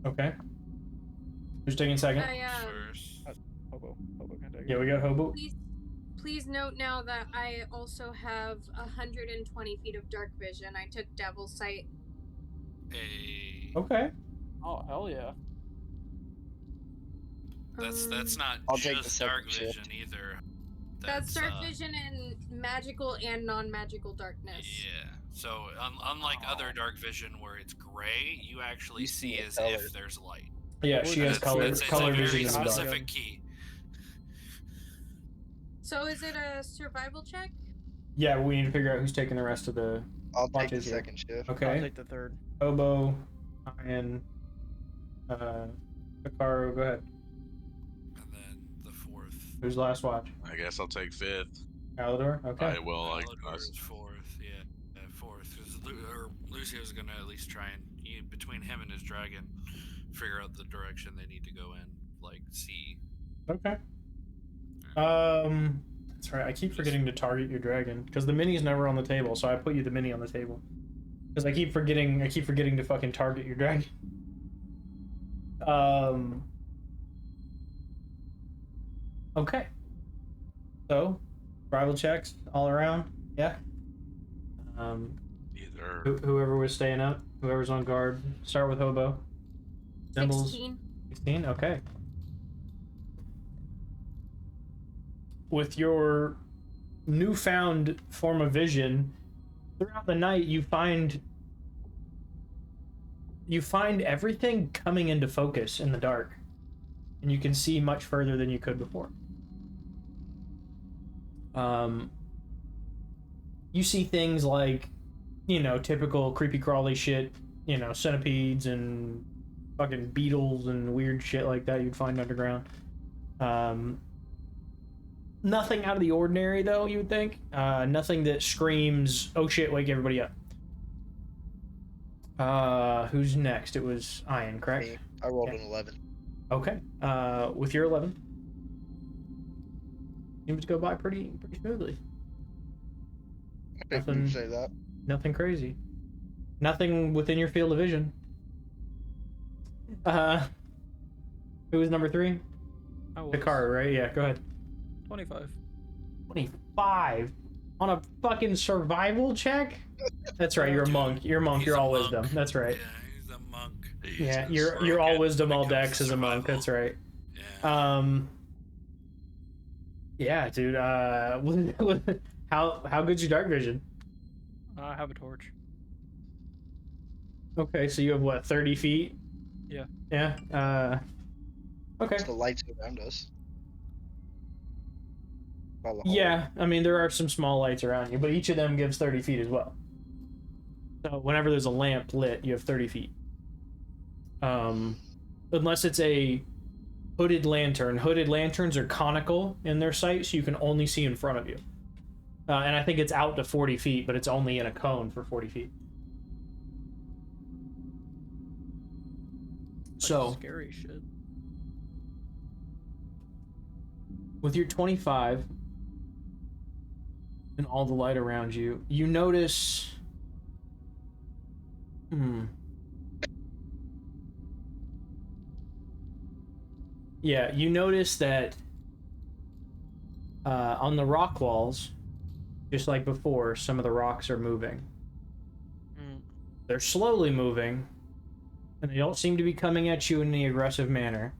[SPEAKER 1] Okay. Who's taking second?
[SPEAKER 5] I
[SPEAKER 4] First.
[SPEAKER 3] Hobo can take it.
[SPEAKER 1] Yeah, we got Hobo.
[SPEAKER 5] please note now that I also have 120 feet of dark vision. I took Devil's Sight.
[SPEAKER 1] Okay.
[SPEAKER 3] Oh hell yeah.
[SPEAKER 4] That's not
[SPEAKER 8] I'll take the
[SPEAKER 4] just
[SPEAKER 8] second
[SPEAKER 4] dark
[SPEAKER 8] shift.
[SPEAKER 4] vision either.
[SPEAKER 5] That's dark vision and magical and non-magical darkness.
[SPEAKER 4] Yeah. So unlike other dark vision where it's gray, you actually
[SPEAKER 8] You
[SPEAKER 4] see
[SPEAKER 8] see a
[SPEAKER 4] as
[SPEAKER 8] color.
[SPEAKER 4] if there's light.
[SPEAKER 1] Yeah, she has color
[SPEAKER 4] It's
[SPEAKER 1] color
[SPEAKER 4] a
[SPEAKER 1] vision
[SPEAKER 4] very
[SPEAKER 1] in the dark.
[SPEAKER 4] specific key.
[SPEAKER 5] So is it a survival check?
[SPEAKER 1] Yeah, we need to figure out who's taking the rest of the
[SPEAKER 8] I'll take the
[SPEAKER 1] watches here.
[SPEAKER 8] second shift.
[SPEAKER 3] I'll
[SPEAKER 1] Okay.
[SPEAKER 3] take the third.
[SPEAKER 1] Hobo, Ian, Hikaru, go ahead.
[SPEAKER 4] And then the fourth.
[SPEAKER 1] Who's last watch?
[SPEAKER 7] I guess I'll take 5th.
[SPEAKER 1] Alador? Okay.
[SPEAKER 7] I will.
[SPEAKER 4] Alador is fourth. Yeah, fourth. Because Lucio's gonna at least try and between him and his dragon, figure out the direction they need to go in, like see.
[SPEAKER 1] Okay. That's right. I keep forgetting to target your dragon because the mini's never on the table, so I put you the mini on the table. Because I keep forgetting to fucking target your dragon. Okay. So, rival checks all around. Yeah.
[SPEAKER 7] Either.
[SPEAKER 1] Whoever was staying up, whoever's on guard. Start with Hobo. Symbols.
[SPEAKER 5] 16.
[SPEAKER 1] 16. Okay. With your newfound form of vision, throughout the night you find everything coming into focus in the dark, and you can see much further than you could before. You see things like, typical creepy crawly shit, centipedes and fucking beetles and weird shit like that you'd find underground. Nothing out of the ordinary, though, you would think. Nothing that screams, oh shit, wake everybody up. Who's next? It was Ian, correct?
[SPEAKER 8] Me. I rolled
[SPEAKER 1] Okay.
[SPEAKER 8] an 11.
[SPEAKER 1] Okay. With your 11. Seems to go by pretty smoothly.
[SPEAKER 8] I think
[SPEAKER 1] Nothing-
[SPEAKER 8] you say that.
[SPEAKER 1] Nothing crazy. Nothing within your field of vision. Who was number 3?
[SPEAKER 3] I was
[SPEAKER 1] Hikaru, right? Yeah, go ahead.
[SPEAKER 3] 25.
[SPEAKER 1] 25 on a fucking survival check? That's right, you're a monk. You're a monk,
[SPEAKER 4] He's
[SPEAKER 1] you're
[SPEAKER 4] a
[SPEAKER 1] all
[SPEAKER 4] monk.
[SPEAKER 1] wisdom. That's right.
[SPEAKER 4] Yeah, he's a monk.
[SPEAKER 1] Yeah,
[SPEAKER 7] Jesus.
[SPEAKER 1] you're all
[SPEAKER 4] Broken
[SPEAKER 1] wisdom,
[SPEAKER 4] when it
[SPEAKER 1] all
[SPEAKER 4] comes
[SPEAKER 1] dex
[SPEAKER 4] to
[SPEAKER 1] as a monk.
[SPEAKER 4] survival.
[SPEAKER 1] That's right.
[SPEAKER 4] Yeah.
[SPEAKER 1] Yeah, dude. How good's your dark vision?
[SPEAKER 3] I have a torch.
[SPEAKER 1] Okay, so you have what, 30 feet?
[SPEAKER 3] Yeah.
[SPEAKER 1] Yeah. Okay.
[SPEAKER 8] It's the lights around us. By the hole.
[SPEAKER 1] Yeah, I mean there are some small lights around you, but each of them gives 30 feet as well. So whenever there's a lamp lit, you have 30 feet. Unless it's a hooded lantern. Hooded lanterns are conical in their sight, so you can only see in front of you. And I think it's out to 40 feet, but it's only in a cone for 40 feet.
[SPEAKER 3] Like
[SPEAKER 1] So,
[SPEAKER 3] scary shit.
[SPEAKER 1] with your 25 and all the light around you, you notice... Yeah, you notice that on the rock walls, just like before, some of the rocks are moving. They're slowly moving, and they don't seem to be coming at you in any aggressive manner.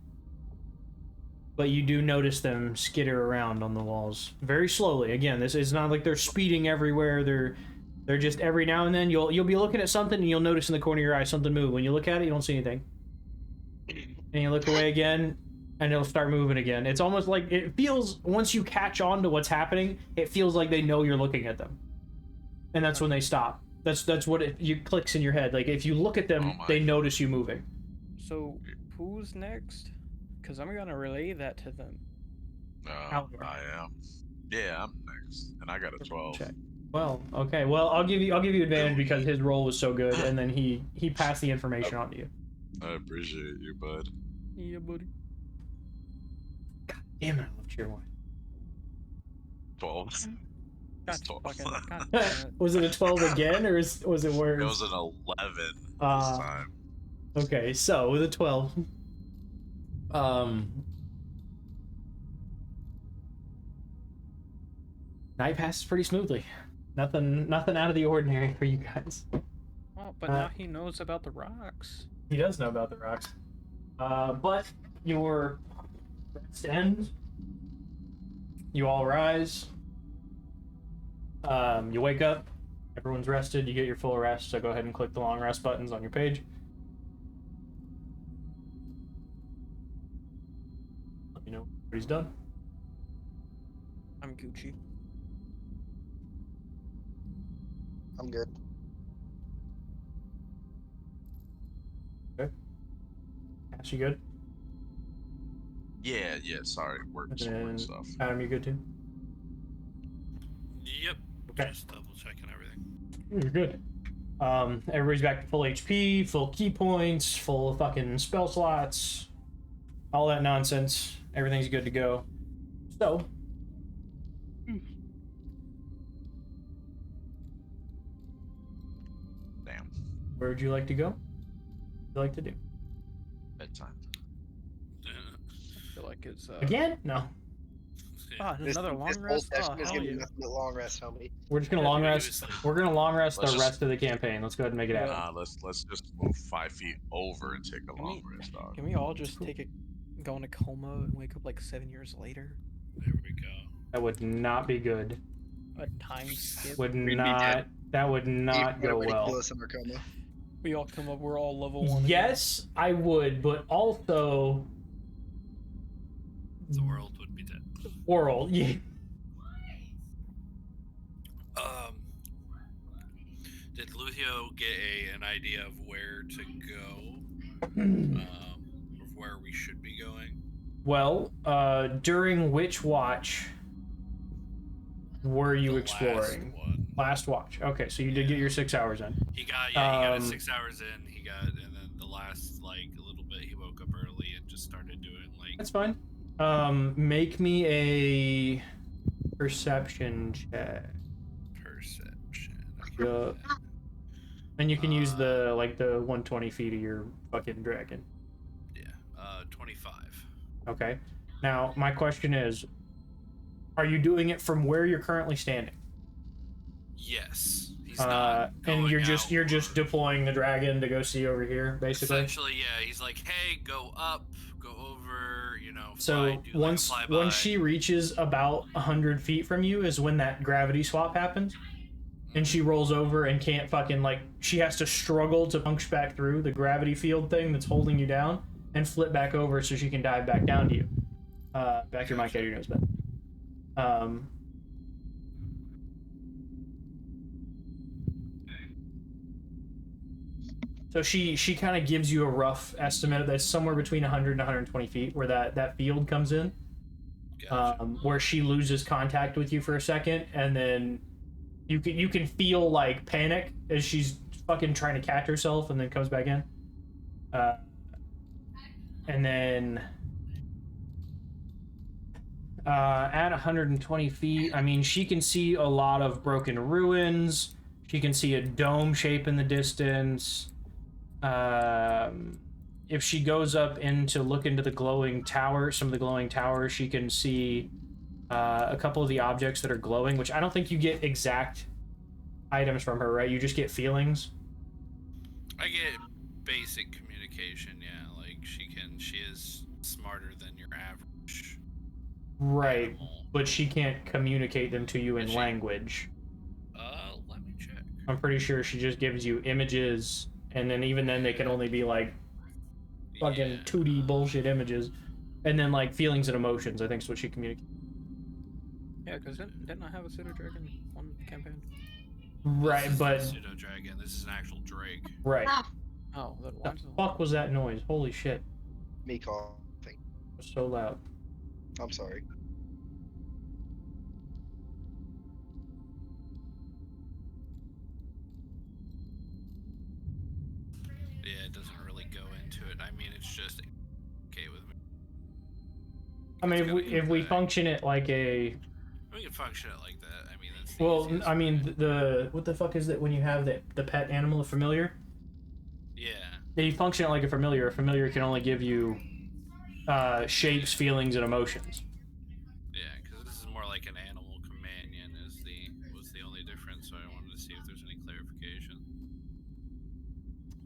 [SPEAKER 1] But you do notice them skitter around on the walls very slowly. Again, this is not like they're speeding everywhere. They're just every now and then you'll be looking at something and you'll notice in the corner of your eye something move. When you look at it, you don't see anything. And you look away again, and it'll start moving again. It's almost like it feels, once you catch on to what's happening, it feels like they know you're looking at them. And that's when they stop. That's what it clicks in your head. Like if you look at them,
[SPEAKER 7] Oh my.
[SPEAKER 1] they notice you moving.
[SPEAKER 3] So who's next? Because I'm gonna relay that to them.
[SPEAKER 1] Outward.
[SPEAKER 7] I am. Yeah, I'm next, and I got a 12.
[SPEAKER 1] Check. Well, okay. Well, I'll give you advantage because his roll was so good, and then he passed the information on to you.
[SPEAKER 7] I appreciate you, bud.
[SPEAKER 3] Yeah, buddy.
[SPEAKER 1] Damn it! I love cheer one.
[SPEAKER 7] 12.
[SPEAKER 3] God,
[SPEAKER 7] 12.
[SPEAKER 3] fucking, God damn it.
[SPEAKER 1] Was it a 12 again, or was it worse?
[SPEAKER 7] It was an 11 this
[SPEAKER 1] Ah.
[SPEAKER 7] time.
[SPEAKER 1] Okay, so with a 12, night passes pretty smoothly. Nothing out of the ordinary for you guys.
[SPEAKER 3] Oh, but now he knows about the rocks.
[SPEAKER 1] He does know about the rocks. But your rest ends. You all rise. You wake up. Everyone's rested. You get your full rest, so go ahead and click the long rest buttons on your page. Let me know what he's done.
[SPEAKER 3] I'm Gucci.
[SPEAKER 8] I'm good.
[SPEAKER 1] Ash, you good?
[SPEAKER 7] Yeah, sorry. Work
[SPEAKER 1] And
[SPEAKER 7] school
[SPEAKER 1] then
[SPEAKER 7] and stuff.
[SPEAKER 1] Adam, you good too?
[SPEAKER 4] Yep.
[SPEAKER 1] Okay.
[SPEAKER 4] Just double checking everything.
[SPEAKER 1] You're good. Everybody's back to full HP, full key points, full fucking spell slots, all that nonsense. Everything's good to go. So,
[SPEAKER 7] Damn.
[SPEAKER 1] where would you like to go? What would you like to do?
[SPEAKER 7] Bedtime.
[SPEAKER 3] I feel like it's
[SPEAKER 1] Again? No.
[SPEAKER 3] Ah, another
[SPEAKER 8] This
[SPEAKER 3] long
[SPEAKER 8] whole
[SPEAKER 3] rest. Oh,
[SPEAKER 8] session is
[SPEAKER 3] hell
[SPEAKER 8] gonna be
[SPEAKER 3] yeah.
[SPEAKER 8] nothing but long rest, homie.
[SPEAKER 1] We're just gonna
[SPEAKER 3] Yeah,
[SPEAKER 1] long
[SPEAKER 3] dude,
[SPEAKER 1] rest. We're gonna long rest the
[SPEAKER 7] Let's just-
[SPEAKER 1] rest of the campaign. Let's go ahead and make it happen.
[SPEAKER 7] Let's just move 5 feet over and take a
[SPEAKER 3] Can
[SPEAKER 7] long
[SPEAKER 3] we-
[SPEAKER 7] rest, dog.
[SPEAKER 3] Can we all just go in a coma and wake up like 7 years later?
[SPEAKER 4] There we go.
[SPEAKER 1] That would not be good.
[SPEAKER 3] A time skip.
[SPEAKER 1] Would
[SPEAKER 6] be
[SPEAKER 1] not.
[SPEAKER 6] dead.
[SPEAKER 1] That would not go well.
[SPEAKER 8] Kill us in our coma.
[SPEAKER 3] We all come up. We're all level 1.
[SPEAKER 1] Yes, I would, but also
[SPEAKER 4] The world would be dead.
[SPEAKER 1] oral. Yeah.
[SPEAKER 4] Did Luthio get an idea of where to go? Of where we should be going?
[SPEAKER 1] Well, during which watch were you
[SPEAKER 4] The
[SPEAKER 1] exploring?
[SPEAKER 4] Last one.
[SPEAKER 1] Last watch. Okay, so you did get your 6 hours in.
[SPEAKER 4] He got it
[SPEAKER 1] Um,
[SPEAKER 4] 6 hours in. And then the last a little bit, he woke up early and just started doing
[SPEAKER 1] That's fine. Make me a perception check.
[SPEAKER 4] perception.
[SPEAKER 1] Yeah. And you can use the 120 feet of your fucking dragon.
[SPEAKER 4] Yeah. 25.
[SPEAKER 1] Okay. Now my question is, are you doing it from where you're currently standing?
[SPEAKER 4] Yes. He's not.
[SPEAKER 1] And you're
[SPEAKER 4] going
[SPEAKER 1] just
[SPEAKER 4] outward.
[SPEAKER 1] deploying the dragon to go see over here, basically.
[SPEAKER 4] Essentially, yeah. He's like, hey, go up, go over,
[SPEAKER 1] So
[SPEAKER 4] fly, do
[SPEAKER 1] once
[SPEAKER 4] like a flyby.
[SPEAKER 1] once she reaches about 100 feet from you is when that gravity swap happens, and she rolls over and can't fucking she has to struggle to punch back through the gravity field thing that's holding you down and flip back over so she can dive back down to you. Back your mic out of your nose, Ben. So she kind of gives you a rough estimate that's somewhere between 100 and 120 feet where that field comes in,
[SPEAKER 4] Gotcha.
[SPEAKER 1] where she loses contact with you for a second, and then you can feel panic as she's fucking trying to catch herself, and then comes back in, and then at 120 feet, I mean, she can see a lot of broken ruins. She can see a dome shape in the distance. If she goes up to look into the glowing tower, some of the glowing towers, she can see a couple of the objects that are glowing, which I don't think you get exact items from her, right? You just get feelings.
[SPEAKER 4] I get basic communication, yeah. She is smarter than your average.
[SPEAKER 1] Right,
[SPEAKER 4] animal.
[SPEAKER 1] but she can't communicate them to you in
[SPEAKER 4] Is she?
[SPEAKER 1] language.
[SPEAKER 4] Let me check.
[SPEAKER 1] I'm pretty sure she just gives you images, and then even then they can only be fucking
[SPEAKER 4] Yeah.
[SPEAKER 1] 2D bullshit images, and then feelings and emotions. I think is what she communicates.
[SPEAKER 3] Yeah, because didn't I have a pseudo dragon on campaign?
[SPEAKER 1] Right,
[SPEAKER 4] This is
[SPEAKER 1] but
[SPEAKER 4] a pseudo dragon. This is an actual drake.
[SPEAKER 1] right.
[SPEAKER 3] Oh, then
[SPEAKER 1] The
[SPEAKER 3] why's
[SPEAKER 1] fuck was that noise? Holy shit!
[SPEAKER 8] Me coughing.
[SPEAKER 1] It was so loud.
[SPEAKER 8] I'm sorry.
[SPEAKER 4] just okay with me.
[SPEAKER 1] I mean,
[SPEAKER 4] It's gotta
[SPEAKER 1] if we
[SPEAKER 4] be
[SPEAKER 1] function it like a,
[SPEAKER 4] we can function it like that. I mean, that's the
[SPEAKER 1] well,
[SPEAKER 4] easiest
[SPEAKER 1] I
[SPEAKER 4] way.
[SPEAKER 1] mean, the what the fuck is it when you have the pet animal, a familiar?
[SPEAKER 4] Yeah.
[SPEAKER 1] They function it like a familiar. A familiar can only give you shapes, feelings, and emotions.
[SPEAKER 4] Yeah, because this is more like an animal companion was the only difference, so I wanted to see if there's any clarification.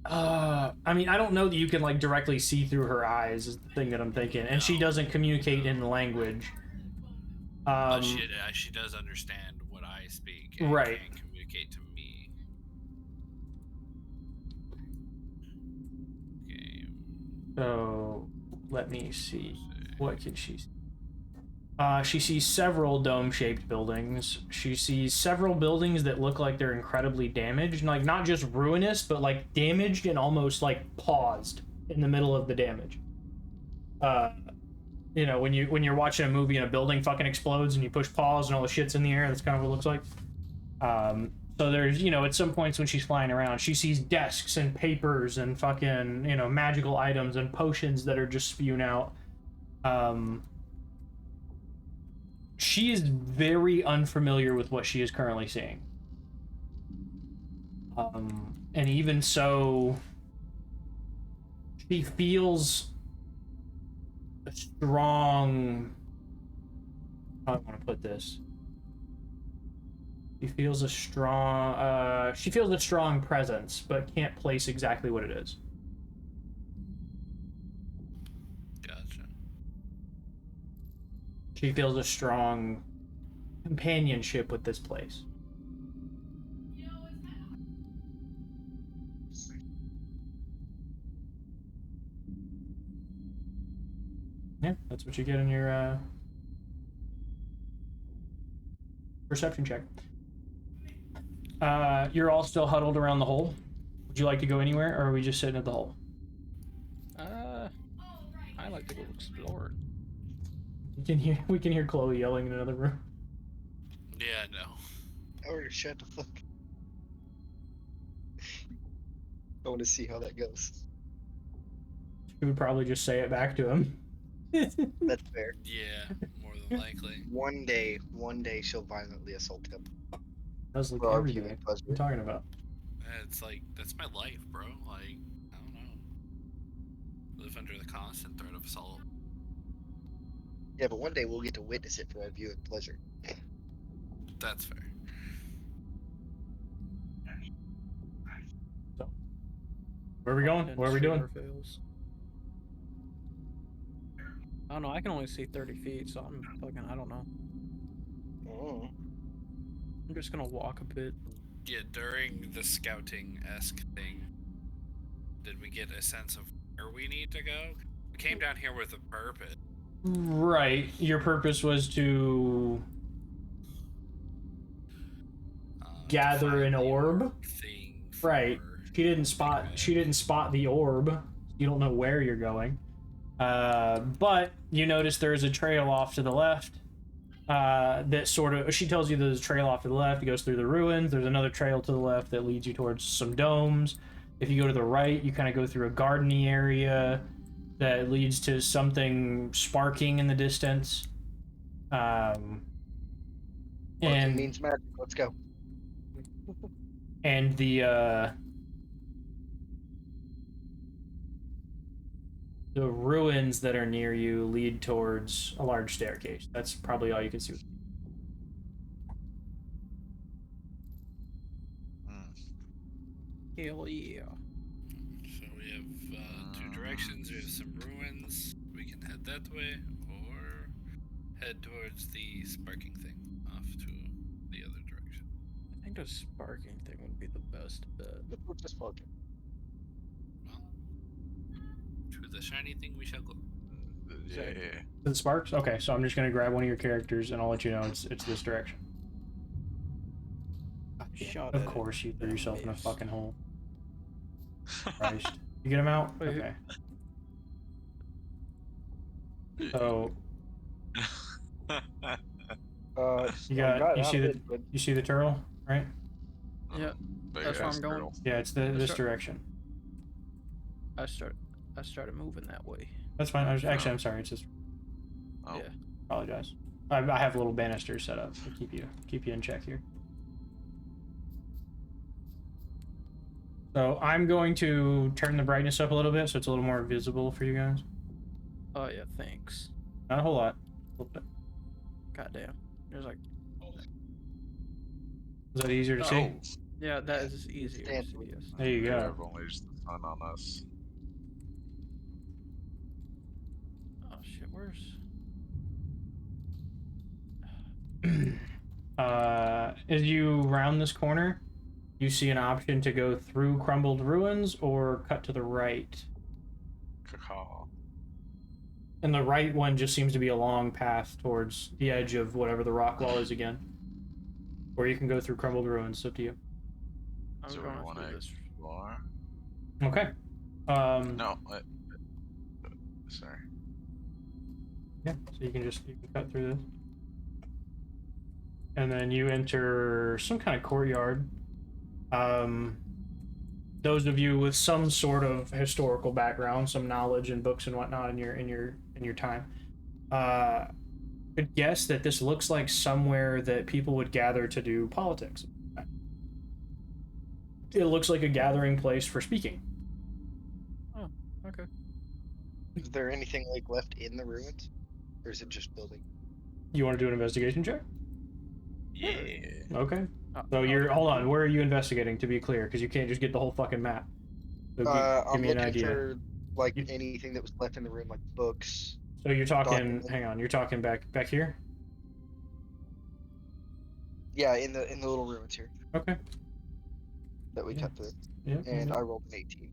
[SPEAKER 1] I mean, I don't know that you can like directly see through her eyes is the thing that I'm thinking, and she
[SPEAKER 4] No.
[SPEAKER 1] doesn't communicate in language.
[SPEAKER 4] But she does understand what I speak and
[SPEAKER 1] Right.
[SPEAKER 4] can communicate to me. Game.
[SPEAKER 1] So let me see. What can she see? She sees several dome-shaped buildings. She sees several buildings that look like they're incredibly damaged, like not just ruinous, but like damaged and almost like paused in the middle of the damage. You know, when you're watching a movie and a building fucking explodes and you push pause and all the shit's in the air, that's kind of what it looks like. So there's, you know, at some points when she's flying around, she sees desks and papers and fucking, you know, magical items and potions that are just spewing out. She is very unfamiliar with what she is currently seeing. And even so, she feels a strong... How do I want to put this? She feels a strong presence, but can't place exactly what it is.
[SPEAKER 4] Gotcha.
[SPEAKER 1] She feels a strong companionship with this place. Yeah, that's what you get in your perception check. You're all still huddled around the hole. Would you like to go anywhere, or are we just sitting at the hole?
[SPEAKER 3] I like to go explore.
[SPEAKER 1] We can hear Chloe yelling in another room.
[SPEAKER 4] Yeah, no.
[SPEAKER 8] Or shut the fuck. I want to see how that goes.
[SPEAKER 1] She would probably just say it back to him.
[SPEAKER 8] That's fair.
[SPEAKER 4] Yeah, more than likely.
[SPEAKER 8] One day she'll violently assault him.
[SPEAKER 1] Does look
[SPEAKER 8] For our
[SPEAKER 1] every
[SPEAKER 8] viewing
[SPEAKER 1] day.
[SPEAKER 8] pleasure.
[SPEAKER 1] What are you talking about?
[SPEAKER 4] It's like, that's my life, bro. Like, I don't know. Live under the constant threat of assault.
[SPEAKER 8] Yeah, but one day we'll get to witness it for our viewing pleasure.
[SPEAKER 4] That's fair.
[SPEAKER 1] So, where are we going? What are we doing?
[SPEAKER 3] Fails. I don't know. I can only see 30 feet, so I'm fucking. I don't know.
[SPEAKER 8] Oh.
[SPEAKER 3] I'm just gonna walk a bit.
[SPEAKER 4] Yeah, during the scouting-esque thing, did we get a sense of where we need to go? We came down here with a purpose.
[SPEAKER 1] Right. Your purpose was to gather
[SPEAKER 4] find
[SPEAKER 1] an
[SPEAKER 4] the
[SPEAKER 1] orb.
[SPEAKER 4] Thing
[SPEAKER 1] Right.
[SPEAKER 4] for
[SPEAKER 1] She didn't spot the orb. You don't know where you're going. But you notice there's a trail off to the left. That sort of, she tells you there's a trail off to the left. It goes through the ruins. There's another trail to the left that leads you towards some domes. If you go to the right, you kind of go through a gardeny area that leads to something sparking in the distance.
[SPEAKER 8] And means magic. Let's go.
[SPEAKER 1] And the ruins that are near you lead towards a large staircase. That's probably all you can see.
[SPEAKER 3] Hell yeah.
[SPEAKER 4] So we have two directions. We have some ruins. We can head that way, or head towards the sparking thing off to the other direction.
[SPEAKER 3] I think the sparking thing would be the best bet.
[SPEAKER 8] Let's just fuck it.
[SPEAKER 4] Well, to the shiny thing we shall go.
[SPEAKER 7] Yeah.
[SPEAKER 1] The sparks? Okay, so I'm just gonna grab one of your characters and I'll let you know it's this direction.
[SPEAKER 3] Shot
[SPEAKER 1] Of
[SPEAKER 3] at it.
[SPEAKER 1] course you threw yourself in a
[SPEAKER 3] Miss.
[SPEAKER 1] fucking hole. Christ. You get him out?
[SPEAKER 3] Wait, who-
[SPEAKER 1] Okay. So you see the turtle, right?
[SPEAKER 3] Yeah,
[SPEAKER 7] Big
[SPEAKER 3] that's where
[SPEAKER 7] ass
[SPEAKER 3] I'm going.
[SPEAKER 7] turtle.
[SPEAKER 1] Yeah, it's this direction.
[SPEAKER 3] I start. I started moving that way.
[SPEAKER 1] That's fine. Actually, I'm sorry. It's just
[SPEAKER 2] Oh.
[SPEAKER 3] Yeah.
[SPEAKER 1] apologize. I have little banisters set up to keep you in check here. So I'm going to turn the brightness up a little bit so it's a little more visible for you guys.
[SPEAKER 3] Oh yeah, thanks.
[SPEAKER 1] Not a whole lot. A little bit.
[SPEAKER 3] Goddamn. There's like.
[SPEAKER 1] Is that easier to see?
[SPEAKER 7] Oh,
[SPEAKER 3] Yeah, that is easier to
[SPEAKER 8] stand
[SPEAKER 3] see.
[SPEAKER 8] for it.
[SPEAKER 3] Yes.
[SPEAKER 1] There you
[SPEAKER 2] Yeah,
[SPEAKER 1] go.
[SPEAKER 2] I've only just the sun on us.
[SPEAKER 3] Oh shit, where's?
[SPEAKER 1] As you round this corner, you see an option to go through crumbled ruins or cut to the right.
[SPEAKER 2] Caw.
[SPEAKER 1] And the right one just seems to be a long path towards the edge of whatever the rock wall is again. Or you can go through crumbled ruins, it's up to you.
[SPEAKER 3] I'm
[SPEAKER 2] So we
[SPEAKER 3] going
[SPEAKER 2] want
[SPEAKER 3] through
[SPEAKER 2] to
[SPEAKER 3] this.
[SPEAKER 2] explore?
[SPEAKER 1] Okay.
[SPEAKER 2] No. Sorry.
[SPEAKER 1] Yeah, so you can cut through this. And then you enter some kind of courtyard. Those of you with some sort of historical background, some knowledge and books and whatnot in your time, could guess that this looks like somewhere that people would gather to do politics. It looks like a gathering place for speaking.
[SPEAKER 3] Oh, okay.
[SPEAKER 8] Is there anything like left in the ruins, or is it just building?
[SPEAKER 1] You want to do an investigation check?
[SPEAKER 7] yeah.
[SPEAKER 1] Okay.
[SPEAKER 3] Oh,
[SPEAKER 1] So you're
[SPEAKER 3] okay.
[SPEAKER 1] hold on. Where are you investigating? To be clear, because you can't just get the whole fucking map. So give
[SPEAKER 8] I'm
[SPEAKER 1] me an
[SPEAKER 8] looking
[SPEAKER 1] idea.
[SPEAKER 8] for like
[SPEAKER 1] You-
[SPEAKER 8] anything that was left in the room, like books.
[SPEAKER 1] So you're talking.
[SPEAKER 8] document.
[SPEAKER 1] Hang on. You're talking back here.
[SPEAKER 8] Yeah, in the little ruins here
[SPEAKER 1] Okay.
[SPEAKER 8] that we
[SPEAKER 1] Yeah.
[SPEAKER 8] cut through,
[SPEAKER 1] Yeah.
[SPEAKER 8] and I rolled an 18.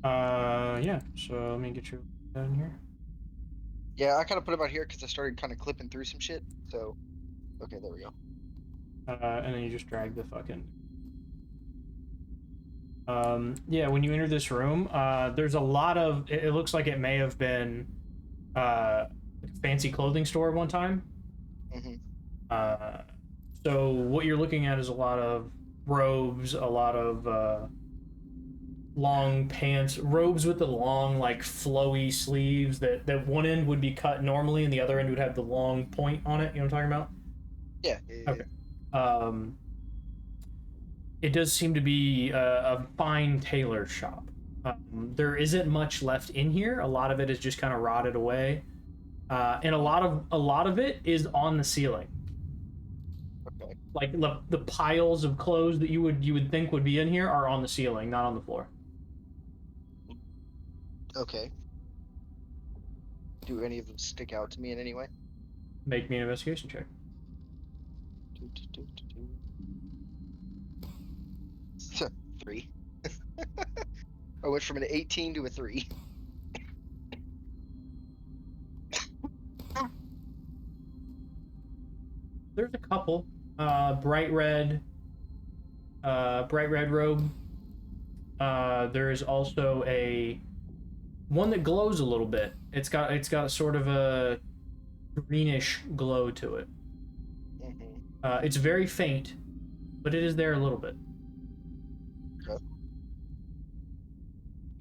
[SPEAKER 1] Yeah. So let me get you down here.
[SPEAKER 8] Yeah, I kind of put them out here because I started kind of clipping through some shit. So, okay, there we go.
[SPEAKER 1] And then you just drag the fucking. Yeah. When you enter this room, there's a lot of. It looks like it may have been, a fancy clothing store one time.
[SPEAKER 8] Hmm.
[SPEAKER 1] So what you're looking at is a lot of robes, a lot of long pants, robes with the long, like, flowy sleeves that one end would be cut normally and the other end would have the long point on it. You know what I'm talking about?
[SPEAKER 8] Yeah.
[SPEAKER 1] Okay. It does seem to be a fine tailor shop. There isn't much left in here. A lot of it is just kind of rotted away, and a lot of it is on the ceiling.
[SPEAKER 8] Okay.
[SPEAKER 1] Like the piles of clothes that you would think would be in here are on the ceiling, not on the floor.
[SPEAKER 8] Okay. Do any of them stick out to me in any way?
[SPEAKER 1] Make me an investigation check.
[SPEAKER 8] 3. I went from an 18 to a 3.
[SPEAKER 1] There's a couple. Bright red robe. There is also one that glows a little bit. It's got a sort of a greenish glow to it.
[SPEAKER 8] Mm-hmm.
[SPEAKER 1] It's very faint, but it is there a little bit.
[SPEAKER 8] Okay.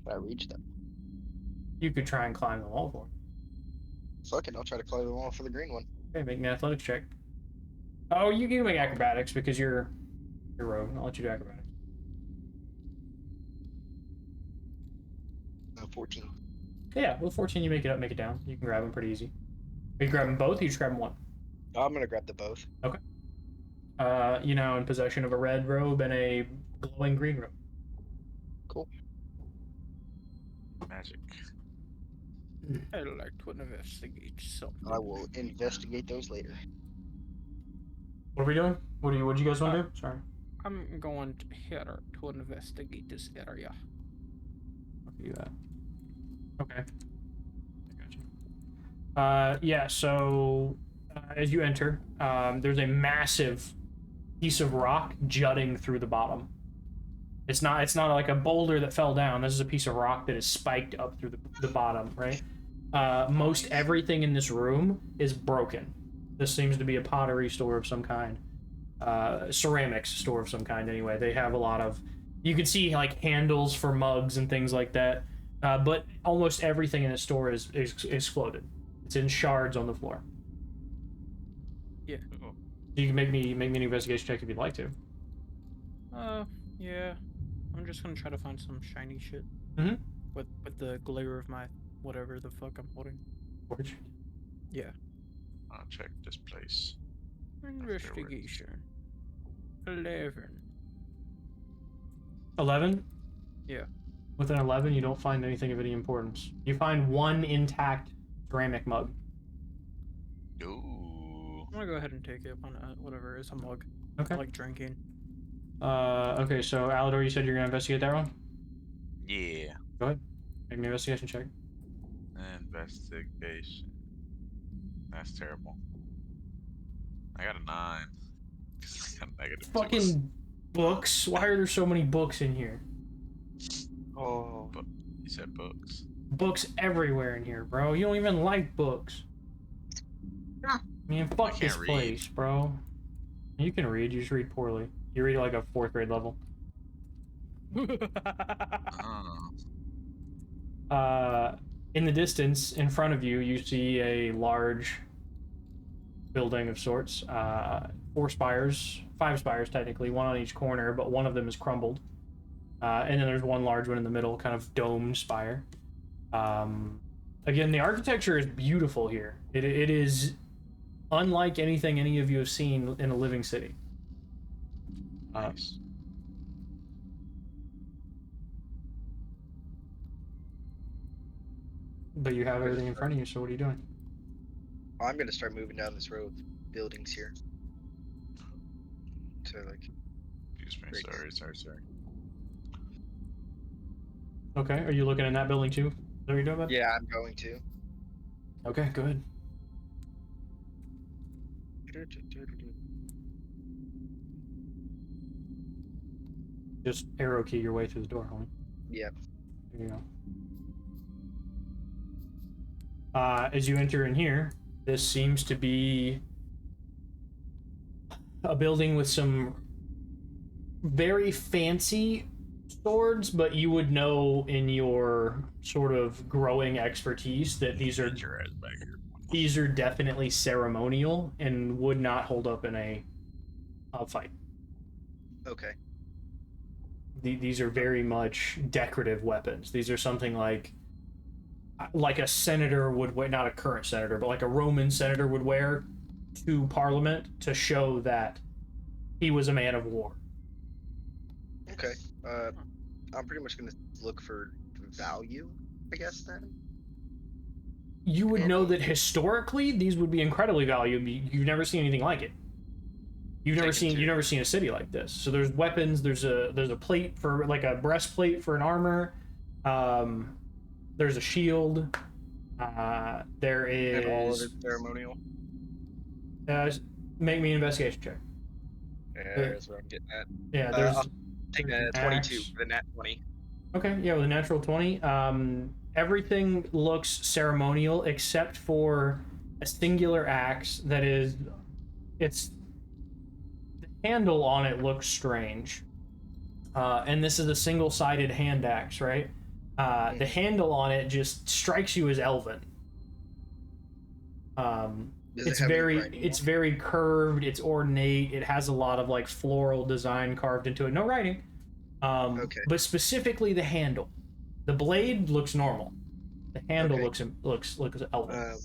[SPEAKER 8] Can I reach them?
[SPEAKER 1] You could try and climb the wall for it.
[SPEAKER 8] Fuck it, I'll try to climb the wall for the green one.
[SPEAKER 1] Okay, make me an athletics check. Oh, you can make acrobatics because you're rogue. I'll let you do acrobatics.
[SPEAKER 8] 14.
[SPEAKER 1] Yeah, with 14 you make it down. You can grab them pretty easy. Are you grabbing both? Or you just grabbing one?
[SPEAKER 8] I'm gonna grab the both.
[SPEAKER 1] You now in possession of a red robe and a glowing green robe.
[SPEAKER 8] Cool.
[SPEAKER 2] Magic.
[SPEAKER 3] I'd like to investigate something.
[SPEAKER 8] I will investigate those later.
[SPEAKER 1] What are we doing? What do you guys want to do? Sorry.
[SPEAKER 3] I'm going to here to investigate this area.
[SPEAKER 1] I'll do that. Okay. I got you. Yeah, so as you enter, there's a massive piece of rock jutting through the bottom. It's not like a boulder that fell down. This is a piece of rock that is spiked up through the bottom, right? Most everything in this room is broken. This seems to be a pottery store of some kind. Ceramics store of some kind, anyway. They have a lot of... You can see like handles for mugs and things like that, but almost everything in the store is exploded. It's in shards on the floor.
[SPEAKER 3] Yeah.
[SPEAKER 1] You can make me an investigation check if you'd like to.
[SPEAKER 3] Yeah. I'm just gonna try to find some shiny shit.
[SPEAKER 1] Mm-hmm.
[SPEAKER 3] With the glare of my whatever the fuck I'm holding.
[SPEAKER 1] Torch.
[SPEAKER 3] Yeah.
[SPEAKER 2] I'll check this place.
[SPEAKER 3] Investigation. 11.
[SPEAKER 1] 11?
[SPEAKER 3] Yeah.
[SPEAKER 1] With an 11, you don't find anything of any importance. You find one intact ceramic mug.
[SPEAKER 2] Ooh.
[SPEAKER 3] I'm gonna go ahead and take it on whatever. It's a mug.
[SPEAKER 1] Okay.
[SPEAKER 3] I like drinking.
[SPEAKER 1] Okay, so Alador, you said you're gonna investigate that one?
[SPEAKER 7] Yeah.
[SPEAKER 1] Go ahead. Make me an investigation check.
[SPEAKER 2] Investigation. That's terrible. I got a 9. I got negative 2.
[SPEAKER 1] Fucking books. Why are there so many books in here?
[SPEAKER 6] Oh.
[SPEAKER 2] You said books.
[SPEAKER 1] Books everywhere in here, bro. You don't even like books. Man, fuck
[SPEAKER 2] can't
[SPEAKER 1] this
[SPEAKER 2] read.
[SPEAKER 1] place, bro. You can read, you just read poorly. You read at like a 4th grade level.
[SPEAKER 2] Oh.
[SPEAKER 1] In the distance, in front of you, you see a large building of sorts. 4 spires, 5 spires technically, one on each corner, but one of them is crumbled. And then there's one large one in the middle, kind of domed spire. Again, the architecture is beautiful here. It is unlike anything any of you have seen in a living city.
[SPEAKER 2] Nice.
[SPEAKER 1] But you have everything in front of you, so what are you doing?
[SPEAKER 6] I'm gonna start moving down this row of buildings here. So like,
[SPEAKER 2] Excuse me.
[SPEAKER 6] Great.
[SPEAKER 2] Sorry.
[SPEAKER 1] Okay, are you looking in that building too? Is that what you're doing, bud?
[SPEAKER 6] yeah, I'm going to.
[SPEAKER 1] Okay, go ahead. Just arrow key your way through the door, homie.
[SPEAKER 6] Yep.
[SPEAKER 1] There you go. As you enter in here, this seems to be a building with some very fancy swords, but you would know in your sort of growing expertise that these are definitely ceremonial and would not hold up in a fight.
[SPEAKER 6] Okay.
[SPEAKER 1] These are very much decorative weapons. These are something like a senator would wear, not a current senator, but like a Roman senator would wear to Parliament to show that he was a man of war.
[SPEAKER 6] Okay. I'm pretty much gonna look for value, I guess then.
[SPEAKER 1] You would know that historically these would be incredibly valuable. You've never seen anything like it. You've never seen a city like this. So there's weapons. There's a plate for like a breastplate for an armor. There's a shield. There is.
[SPEAKER 6] And all of it ceremonial.
[SPEAKER 1] Make me an investigation check.
[SPEAKER 6] Yeah, that's what I'm getting at.
[SPEAKER 1] Yeah, there's.
[SPEAKER 6] I'll take
[SPEAKER 1] there's
[SPEAKER 6] a
[SPEAKER 1] an
[SPEAKER 6] 22
[SPEAKER 1] axe.
[SPEAKER 6] for the nat 20.
[SPEAKER 1] Okay, yeah, with a natural 20. Everything looks ceremonial except for a singular axe that is. The handle on it looks strange. And this is a single-sided hand axe, right? The handle on it just strikes you as elven. It's very curved, it's ornate, it has a lot of like floral design carved into it. No writing.
[SPEAKER 6] Okay.
[SPEAKER 1] But specifically the handle. The blade looks normal. The handle
[SPEAKER 6] Okay.
[SPEAKER 1] looks elven.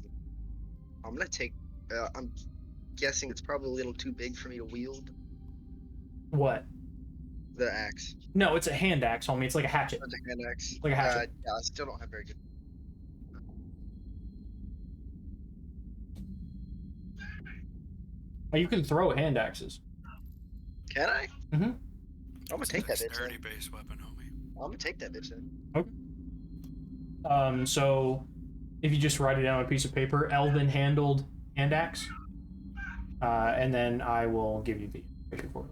[SPEAKER 6] I'm gonna take. I'm guessing it's probably a little too big for me to wield.
[SPEAKER 1] What?
[SPEAKER 6] The axe.
[SPEAKER 1] No, it's a hand axe, homie. It's like a hatchet.
[SPEAKER 6] It's a hand axe.
[SPEAKER 1] Like a hatchet.
[SPEAKER 6] Yeah, I still don't have very good.
[SPEAKER 1] Oh, you can throw hand axes.
[SPEAKER 6] Can I?
[SPEAKER 1] Mm-hmm.
[SPEAKER 6] I'm gonna take that bitch.
[SPEAKER 4] Dexterity
[SPEAKER 6] Then.
[SPEAKER 4] based weapon, homie.
[SPEAKER 6] I'm gonna take that bitch then.
[SPEAKER 1] So if you just write it down on a piece of paper, elven handled hand axe, and then I will give you the picture for it.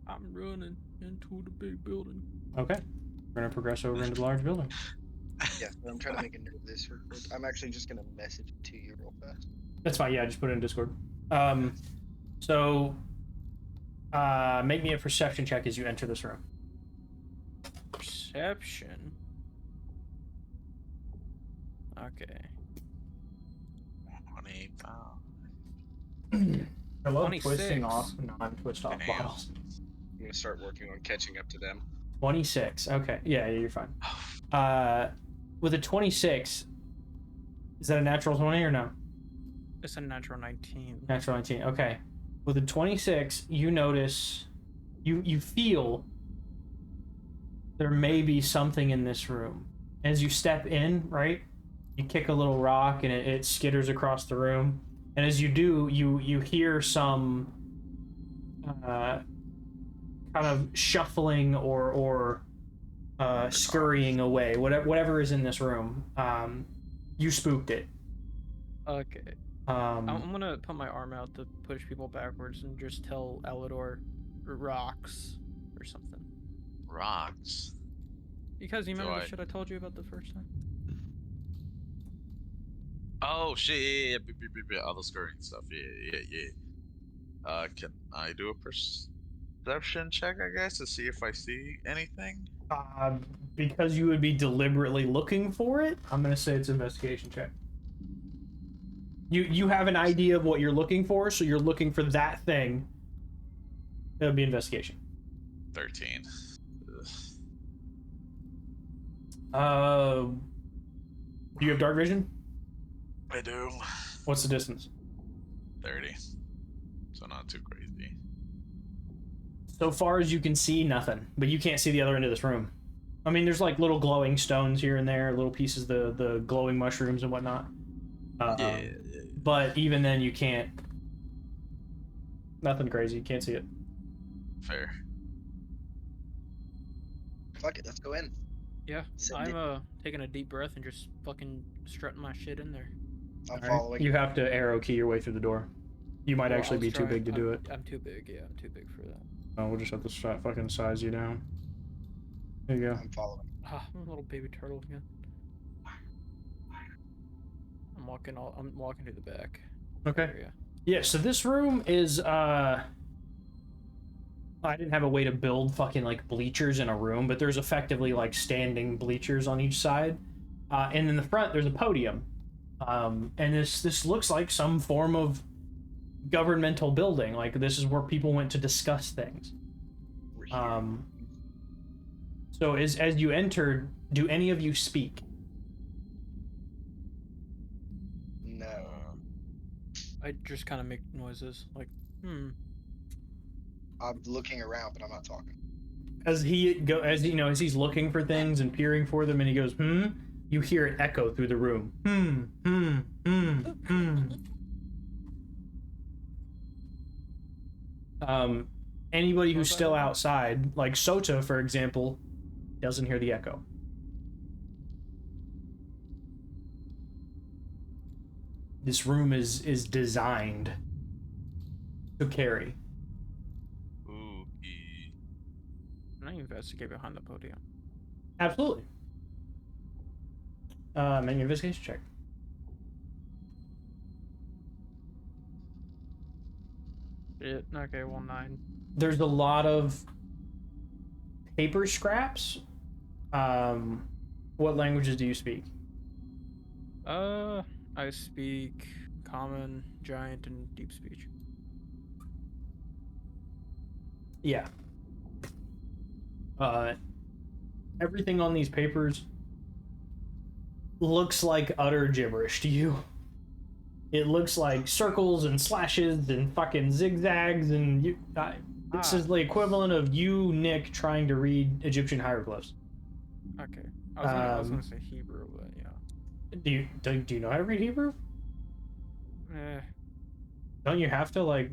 [SPEAKER 3] I'm running into the big building.
[SPEAKER 1] Okay, we're gonna progress over into the large building.
[SPEAKER 6] Yeah, I'm trying to make a note of this real quick. I'm actually just gonna message it to you real fast.
[SPEAKER 1] That's fine. Yeah, just put it in Discord. So Make me a perception check as you enter this room.
[SPEAKER 3] Perception. Okay.
[SPEAKER 2] 25.
[SPEAKER 1] I love
[SPEAKER 3] 26.
[SPEAKER 1] twisting off non-twist off
[SPEAKER 2] Damn.
[SPEAKER 1] bottles.
[SPEAKER 6] I'm gonna start working on catching up to them.
[SPEAKER 1] 26. Okay. Yeah, you're fine. With a 26, is that a natural 20 or no?
[SPEAKER 3] It's a natural 19.
[SPEAKER 1] Natural 19. Okay. With a 26, you notice, you feel there may be something in this room. As you step in, right? You kick a little rock and it skitters across the room. And as you do, you hear some kind of shuffling or scurrying away. Whatever is in this room. You spooked it.
[SPEAKER 3] Okay. I'm gonna put my arm out to push people backwards and just tell Alador rocks or something.
[SPEAKER 2] Rocks.
[SPEAKER 3] Because you
[SPEAKER 2] So
[SPEAKER 3] remember
[SPEAKER 2] I-
[SPEAKER 3] the shit I told you about the first time?
[SPEAKER 2] Oh shit! Yeah. All the scurrying stuff. Yeah. Can I do a perception check, I guess, to see if I see anything?
[SPEAKER 1] Because you would be deliberately looking for it, I'm gonna say it's an investigation check. You have an idea of what you're looking for, so you're looking for that thing. That would be investigation.
[SPEAKER 2] 13.
[SPEAKER 1] Do you have dark vision?
[SPEAKER 2] I do.
[SPEAKER 1] What's the distance?
[SPEAKER 2] 30. So not too crazy.
[SPEAKER 1] So far as you can see, nothing. But you can't see the other end of this room. I mean, there's like little glowing stones here and there, little pieces, the glowing mushrooms and whatnot.
[SPEAKER 2] Yeah.
[SPEAKER 1] But even then, you can't. Nothing crazy. You can't see it.
[SPEAKER 2] Fair.
[SPEAKER 8] Fuck it, let's go in.
[SPEAKER 3] Yeah.
[SPEAKER 8] Send
[SPEAKER 3] I'm taking a deep breath and just fucking strutting my shit in there.
[SPEAKER 8] I'm
[SPEAKER 1] Alright.
[SPEAKER 8] following.
[SPEAKER 1] You have to arrow key your way through the door. You might
[SPEAKER 3] Well,
[SPEAKER 1] actually
[SPEAKER 3] I'll
[SPEAKER 1] be too
[SPEAKER 3] try.
[SPEAKER 1] big to do it.
[SPEAKER 3] I'm too big, yeah, I'm too big for that.
[SPEAKER 1] Oh, we'll just have to fucking size you down. There you go.
[SPEAKER 8] I'm following.
[SPEAKER 3] Ah, I'm a little baby turtle again. I'm walking to the back.
[SPEAKER 1] Okay.
[SPEAKER 3] Area.
[SPEAKER 1] Yeah, so this room is I didn't have a way to build fucking like bleachers in a room, but there's effectively like standing bleachers on each side. And in the front there's a podium. And this looks like some form of governmental building. Like this is where people went to discuss things.
[SPEAKER 8] We're here.
[SPEAKER 1] So as you entered, do any of you speak?
[SPEAKER 8] No.
[SPEAKER 3] I just kind of make noises like,
[SPEAKER 8] I'm looking around, but I'm not talking.
[SPEAKER 1] As he's looking for things and peering for them, and he goes, you hear it echo through the room. Anybody who's still outside, like Sota, for example, doesn't hear the echo. This room is designed to carry.
[SPEAKER 2] Spooky.
[SPEAKER 3] Can I investigate behind the podium?
[SPEAKER 1] Absolutely. Make an investigation check.
[SPEAKER 3] Shit. Okay, well, 9.
[SPEAKER 1] There's a lot of paper scraps. What languages do you speak?
[SPEAKER 3] I speak Common, Giant, and Deep Speech.
[SPEAKER 1] Yeah. Everything on these papers looks like utter gibberish to you. It looks like circles and slashes and fucking zigzags and this is the equivalent of you, Nick, trying to read Egyptian hieroglyphs.
[SPEAKER 3] Okay. I was gonna say Hebrew, but yeah.
[SPEAKER 1] Do you know how to read Hebrew? Don't you have to like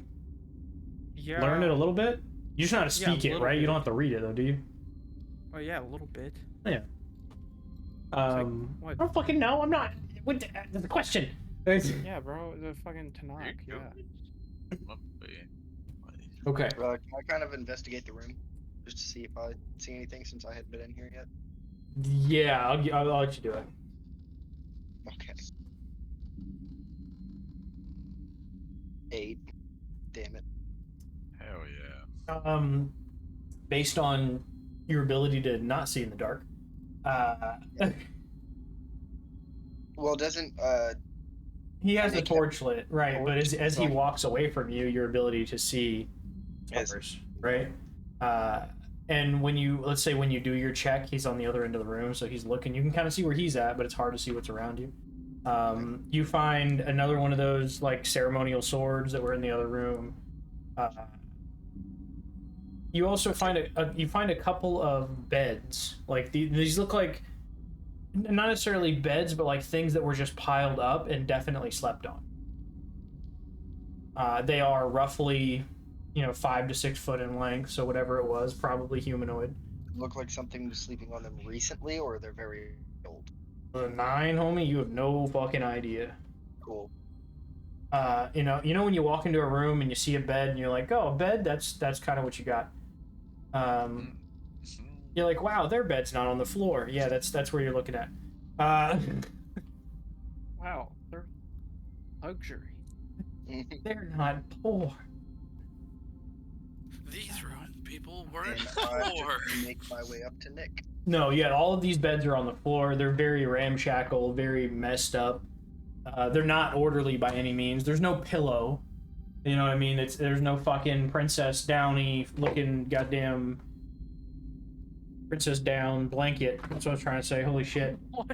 [SPEAKER 3] Yeah.
[SPEAKER 1] learn it a little bit? You just know how to
[SPEAKER 3] Yeah, a
[SPEAKER 1] speak it,
[SPEAKER 3] little
[SPEAKER 1] right? You
[SPEAKER 3] bit.
[SPEAKER 1] don't have to read it though, do you?
[SPEAKER 3] Oh yeah, a little bit.
[SPEAKER 1] Yeah.
[SPEAKER 3] what?
[SPEAKER 1] I don't fucking know. I'm not. What the question?
[SPEAKER 3] Yeah, bro, the fucking Tanakh.
[SPEAKER 2] You
[SPEAKER 3] Yeah.
[SPEAKER 2] go.
[SPEAKER 1] Okay.
[SPEAKER 8] Can I kind of investigate the room just to see if I see anything since I hadn't been in here yet?
[SPEAKER 1] Yeah, I'll let you do it.
[SPEAKER 8] Okay. 8. Damn it.
[SPEAKER 2] Hell yeah.
[SPEAKER 1] Based on your ability to not see in the dark.
[SPEAKER 8] Well, doesn't
[SPEAKER 1] He has the
[SPEAKER 8] Nick have
[SPEAKER 1] torch lit, right? But
[SPEAKER 8] torch?
[SPEAKER 1] as
[SPEAKER 8] So
[SPEAKER 1] he
[SPEAKER 8] I can-
[SPEAKER 1] walks away from you, your ability to see
[SPEAKER 8] Yes.
[SPEAKER 1] suffers, right? And when let's say when you do your check, he's on the other end of the room, so he's looking. You can kind of see where he's at, but it's hard to see what's around you. You find another one of those like ceremonial swords that were in the other room. You also find a couple of beds. Like these look like not necessarily beds, but like things that were just piled up and definitely slept on. They are roughly, 5 to 6 foot in length, so whatever it was, probably humanoid.
[SPEAKER 8] look like something was sleeping on them recently, or they're very old.
[SPEAKER 1] The 9, homie, you have no fucking idea.
[SPEAKER 8] Cool.
[SPEAKER 1] You know when you walk into a room and you see a bed and you're like, oh, a bed, that's kind of what you got. You're like, wow, their bed's not on the floor. Yeah, that's where you're looking at.
[SPEAKER 3] Wow, they're luxury.
[SPEAKER 1] They're not poor.
[SPEAKER 4] These ruined people weren't
[SPEAKER 8] And I
[SPEAKER 4] poor.
[SPEAKER 8] just make my way up to Nick.
[SPEAKER 1] No, yeah, all of these beds are on the floor. They're very ramshackle, very messed up. They're not orderly by any means. There's no pillow. You know what I mean? There's no fucking Princess Downy looking goddamn Princess Down blanket. That's what I was trying to say. Holy shit.
[SPEAKER 3] What?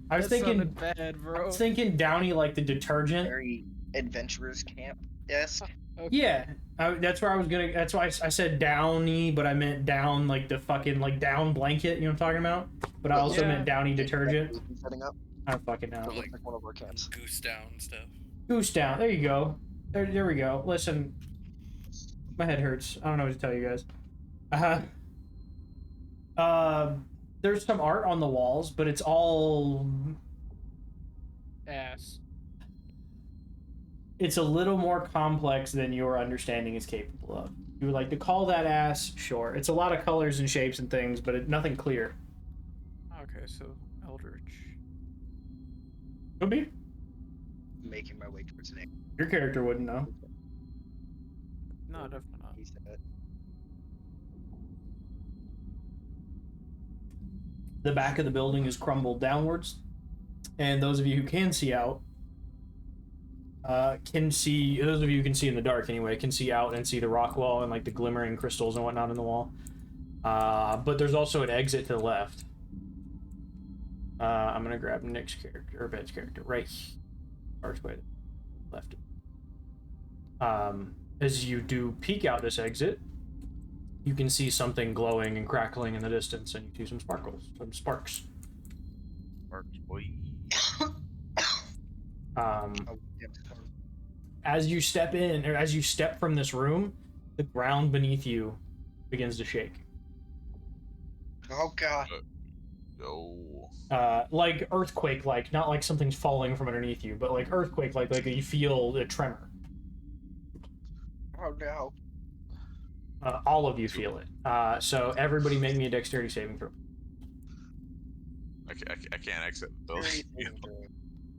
[SPEAKER 1] I was
[SPEAKER 3] That
[SPEAKER 1] thinking
[SPEAKER 3] sounded bad, bro.
[SPEAKER 1] I was thinking Downy like the detergent.
[SPEAKER 8] Very adventurers camp. Yes.
[SPEAKER 3] Okay.
[SPEAKER 1] Yeah. That's where I was gonna. That's why I said Downy, but I meant down like the fucking like down blanket. You know what I'm talking about? But I also
[SPEAKER 3] Yeah.
[SPEAKER 1] meant Downy detergent.
[SPEAKER 8] Setting up.
[SPEAKER 1] I don't fucking know.
[SPEAKER 4] Like-
[SPEAKER 8] Like one of our camps.
[SPEAKER 4] Goose down stuff.
[SPEAKER 1] Goose down. There you go. There we go. Listen, my head hurts. I don't know what to tell you guys. There's some art on the walls, but it's all.
[SPEAKER 3] Ass.
[SPEAKER 1] It's a little more complex than your understanding is capable of. You would like to call that ass? Sure. It's a lot of colors and shapes and things, but nothing clear.
[SPEAKER 3] Okay, so Eldritch.
[SPEAKER 1] Could be.
[SPEAKER 8] Making my way towards Nick.
[SPEAKER 1] Your character wouldn't know.
[SPEAKER 3] No, definitely not.
[SPEAKER 8] He said,
[SPEAKER 1] The back of the building is crumbled downwards, and those of you who can see out can see. Those of you who can see in the dark anyway can see out and see the rock wall and like the glimmering crystals and whatnot in the wall. But there's also an exit to the left. I'm gonna grab Nick's character or Ben's character right here. Dark's way to the left. As you do peek out this exit, you can see something glowing and crackling in the distance, and you see some sparkles, some sparks.
[SPEAKER 2] Sparks, boy.
[SPEAKER 8] oh, yeah.
[SPEAKER 1] As you step in, or as you step from this room, the ground beneath you begins to shake.
[SPEAKER 8] Oh god.
[SPEAKER 2] Oh.
[SPEAKER 1] Like earthquake, like not like something's falling from underneath you, but like earthquake, like you feel a tremor.
[SPEAKER 8] Oh no.
[SPEAKER 1] All of you feel it. So everybody make me a dexterity saving throw.
[SPEAKER 2] I can't exit the building.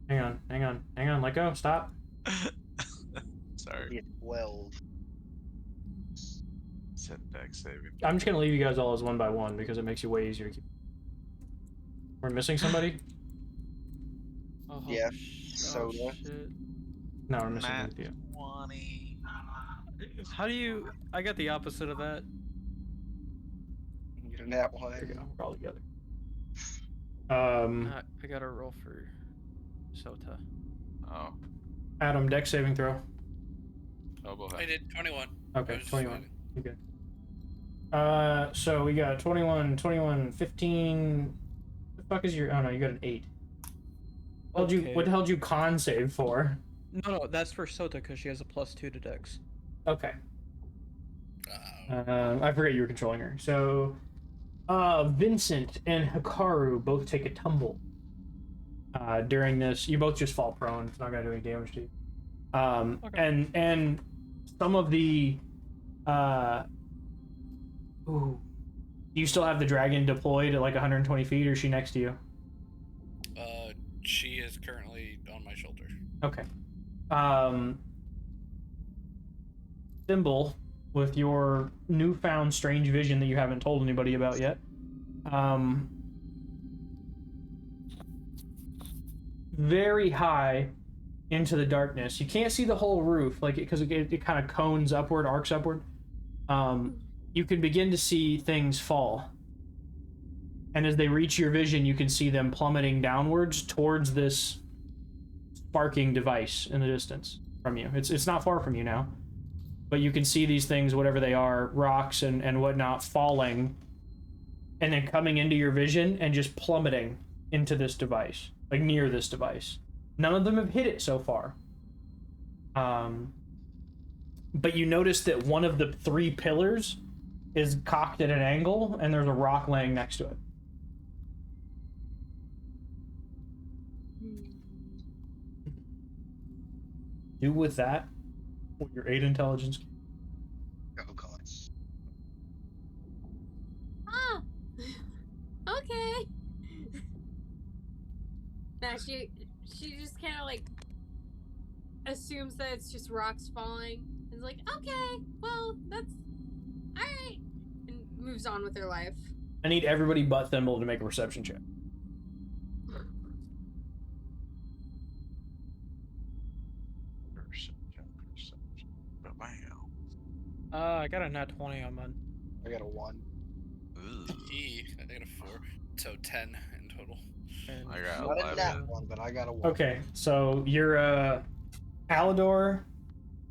[SPEAKER 1] Hang on, let go, stop.
[SPEAKER 2] Sorry.
[SPEAKER 8] 12.
[SPEAKER 2] Set deck saving.
[SPEAKER 1] I'm just gonna leave you guys all as one by one because it makes you way easier to keep. We're missing somebody?
[SPEAKER 3] Oh,
[SPEAKER 8] Yeah,
[SPEAKER 3] so
[SPEAKER 8] soda.
[SPEAKER 3] shit.
[SPEAKER 1] No, we're missing
[SPEAKER 2] Matt.
[SPEAKER 1] with you.
[SPEAKER 2] 20.
[SPEAKER 3] How do you? I got the opposite of that.
[SPEAKER 8] Get that one.
[SPEAKER 1] There you go, we're all together.
[SPEAKER 3] I got a roll for Sota.
[SPEAKER 2] Oh.
[SPEAKER 1] Adam, dex saving throw.
[SPEAKER 2] Oh, boy.
[SPEAKER 4] I did 21.
[SPEAKER 1] Okay,
[SPEAKER 4] I was just
[SPEAKER 1] 21.
[SPEAKER 4] waiting.
[SPEAKER 1] Okay. So we got 21, 15. What the fuck is your? Oh no, you got an 8.
[SPEAKER 3] Okay.
[SPEAKER 1] What the hell did you con save for?
[SPEAKER 3] No, that's for Sota because she has a +2 to Dex.
[SPEAKER 1] Okay.
[SPEAKER 4] Oh.
[SPEAKER 1] I forget you were controlling her. So, Vincent and Hikaru both take a tumble. During this, you both just fall prone. It's not gonna do any damage to you.
[SPEAKER 3] Okay.
[SPEAKER 1] And some of the, ooh, do you still have the dragon deployed at like 120 feet, or is she next to you?
[SPEAKER 4] She is currently on my shoulder.
[SPEAKER 1] Okay. Thimble, with your newfound strange vision that you haven't told anybody about yet. Very high into the darkness. You can't see the whole roof, like because it kind of cones upward, arcs upward. You can begin to see things fall. And as they reach your vision, you can see them plummeting downwards towards this sparking device in the distance from you. It's not far from you now. But you can see these things, whatever they are, rocks and whatnot, falling and then coming into your vision and just plummeting into this device, like near this device. None of them have hit it so far. But you notice that one of the 3 pillars is cocked at an angle and there's a rock laying next to it. Do with that what your 8 intelligence.
[SPEAKER 8] Oh god.
[SPEAKER 5] Oh, okay. Nah, she just kind of like assumes that it's just rocks falling. It's like, okay, well, that's all right, and moves on with her life.
[SPEAKER 1] I need everybody but Thimble to make a perception check.
[SPEAKER 3] I got a nat 20 on mine.
[SPEAKER 8] I got a 1.
[SPEAKER 2] Ooh.
[SPEAKER 4] I got a 4, so 10 in total.
[SPEAKER 3] And
[SPEAKER 2] I got
[SPEAKER 8] Not a
[SPEAKER 2] 11.
[SPEAKER 8] nat 1, but I got a 1.
[SPEAKER 1] Okay, so you're Alador,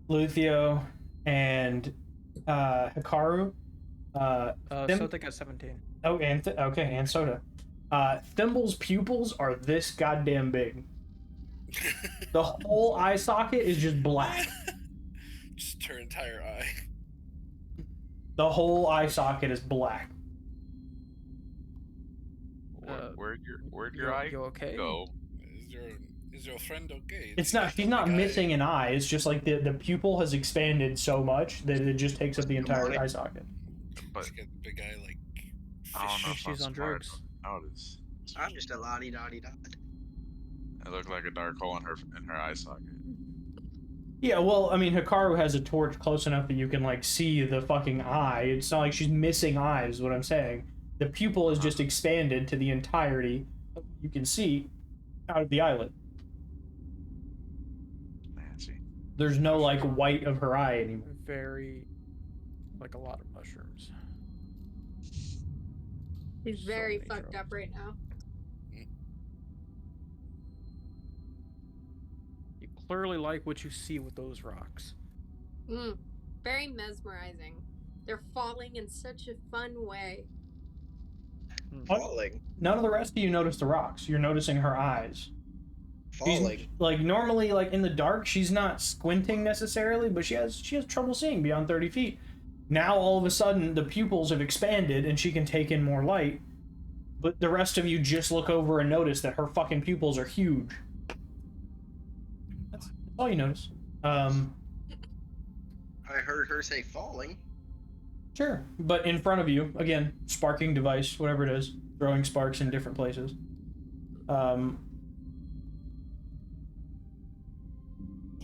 [SPEAKER 1] Luthio, and Hikaru.
[SPEAKER 3] Sota got 17.
[SPEAKER 1] Oh, and okay, and Soda. Thimble's pupils are this goddamn big. The whole eye socket is just black.
[SPEAKER 4] Just her entire eye.
[SPEAKER 1] The whole eye socket is black.
[SPEAKER 2] Where'd your eye
[SPEAKER 3] You okay?
[SPEAKER 2] go?
[SPEAKER 4] Is your friend okay?
[SPEAKER 1] It's not. She's not missing an eye. It's just like the pupil has expanded so much that it just takes up the entire eye socket.
[SPEAKER 2] But
[SPEAKER 4] She's got the big eye like
[SPEAKER 2] I don't know if
[SPEAKER 3] She's
[SPEAKER 2] I'm
[SPEAKER 3] on
[SPEAKER 2] smart
[SPEAKER 3] drugs.
[SPEAKER 2] Notice.
[SPEAKER 8] I'm just a lottie-dottie-dot.
[SPEAKER 2] It looked like a dark hole in her eye socket.
[SPEAKER 1] Yeah, well, I mean, Hikaru has a torch close enough that you can like see the fucking eye. It's not like she's missing eyes. Is what I'm saying. The pupil is just expanded to the entirety of what you can see out of the eyelid.
[SPEAKER 2] Nancy.
[SPEAKER 1] There's no like white of her eye anymore.
[SPEAKER 3] Very, like a lot of mushrooms.
[SPEAKER 5] He's
[SPEAKER 3] So
[SPEAKER 5] very
[SPEAKER 3] many
[SPEAKER 5] fucked up
[SPEAKER 3] drugs.
[SPEAKER 5] right now.
[SPEAKER 3] You clearly like what you see with those rocks.
[SPEAKER 5] Very mesmerizing. They're falling in such a fun way.
[SPEAKER 8] Falling.
[SPEAKER 1] None of the rest of you notice the rocks. You're noticing her eyes.
[SPEAKER 8] Falling.
[SPEAKER 1] Like normally, like in the dark, she's not squinting necessarily, but she has trouble seeing beyond 30 feet. Now all of a sudden, the pupils have expanded and she can take in more light. But the rest of you just look over and notice that her fucking pupils are huge. That's all you notice.
[SPEAKER 8] I heard her say falling.
[SPEAKER 1] Sure, but in front of you, again, sparking device, whatever it is, throwing sparks in different places. Damn,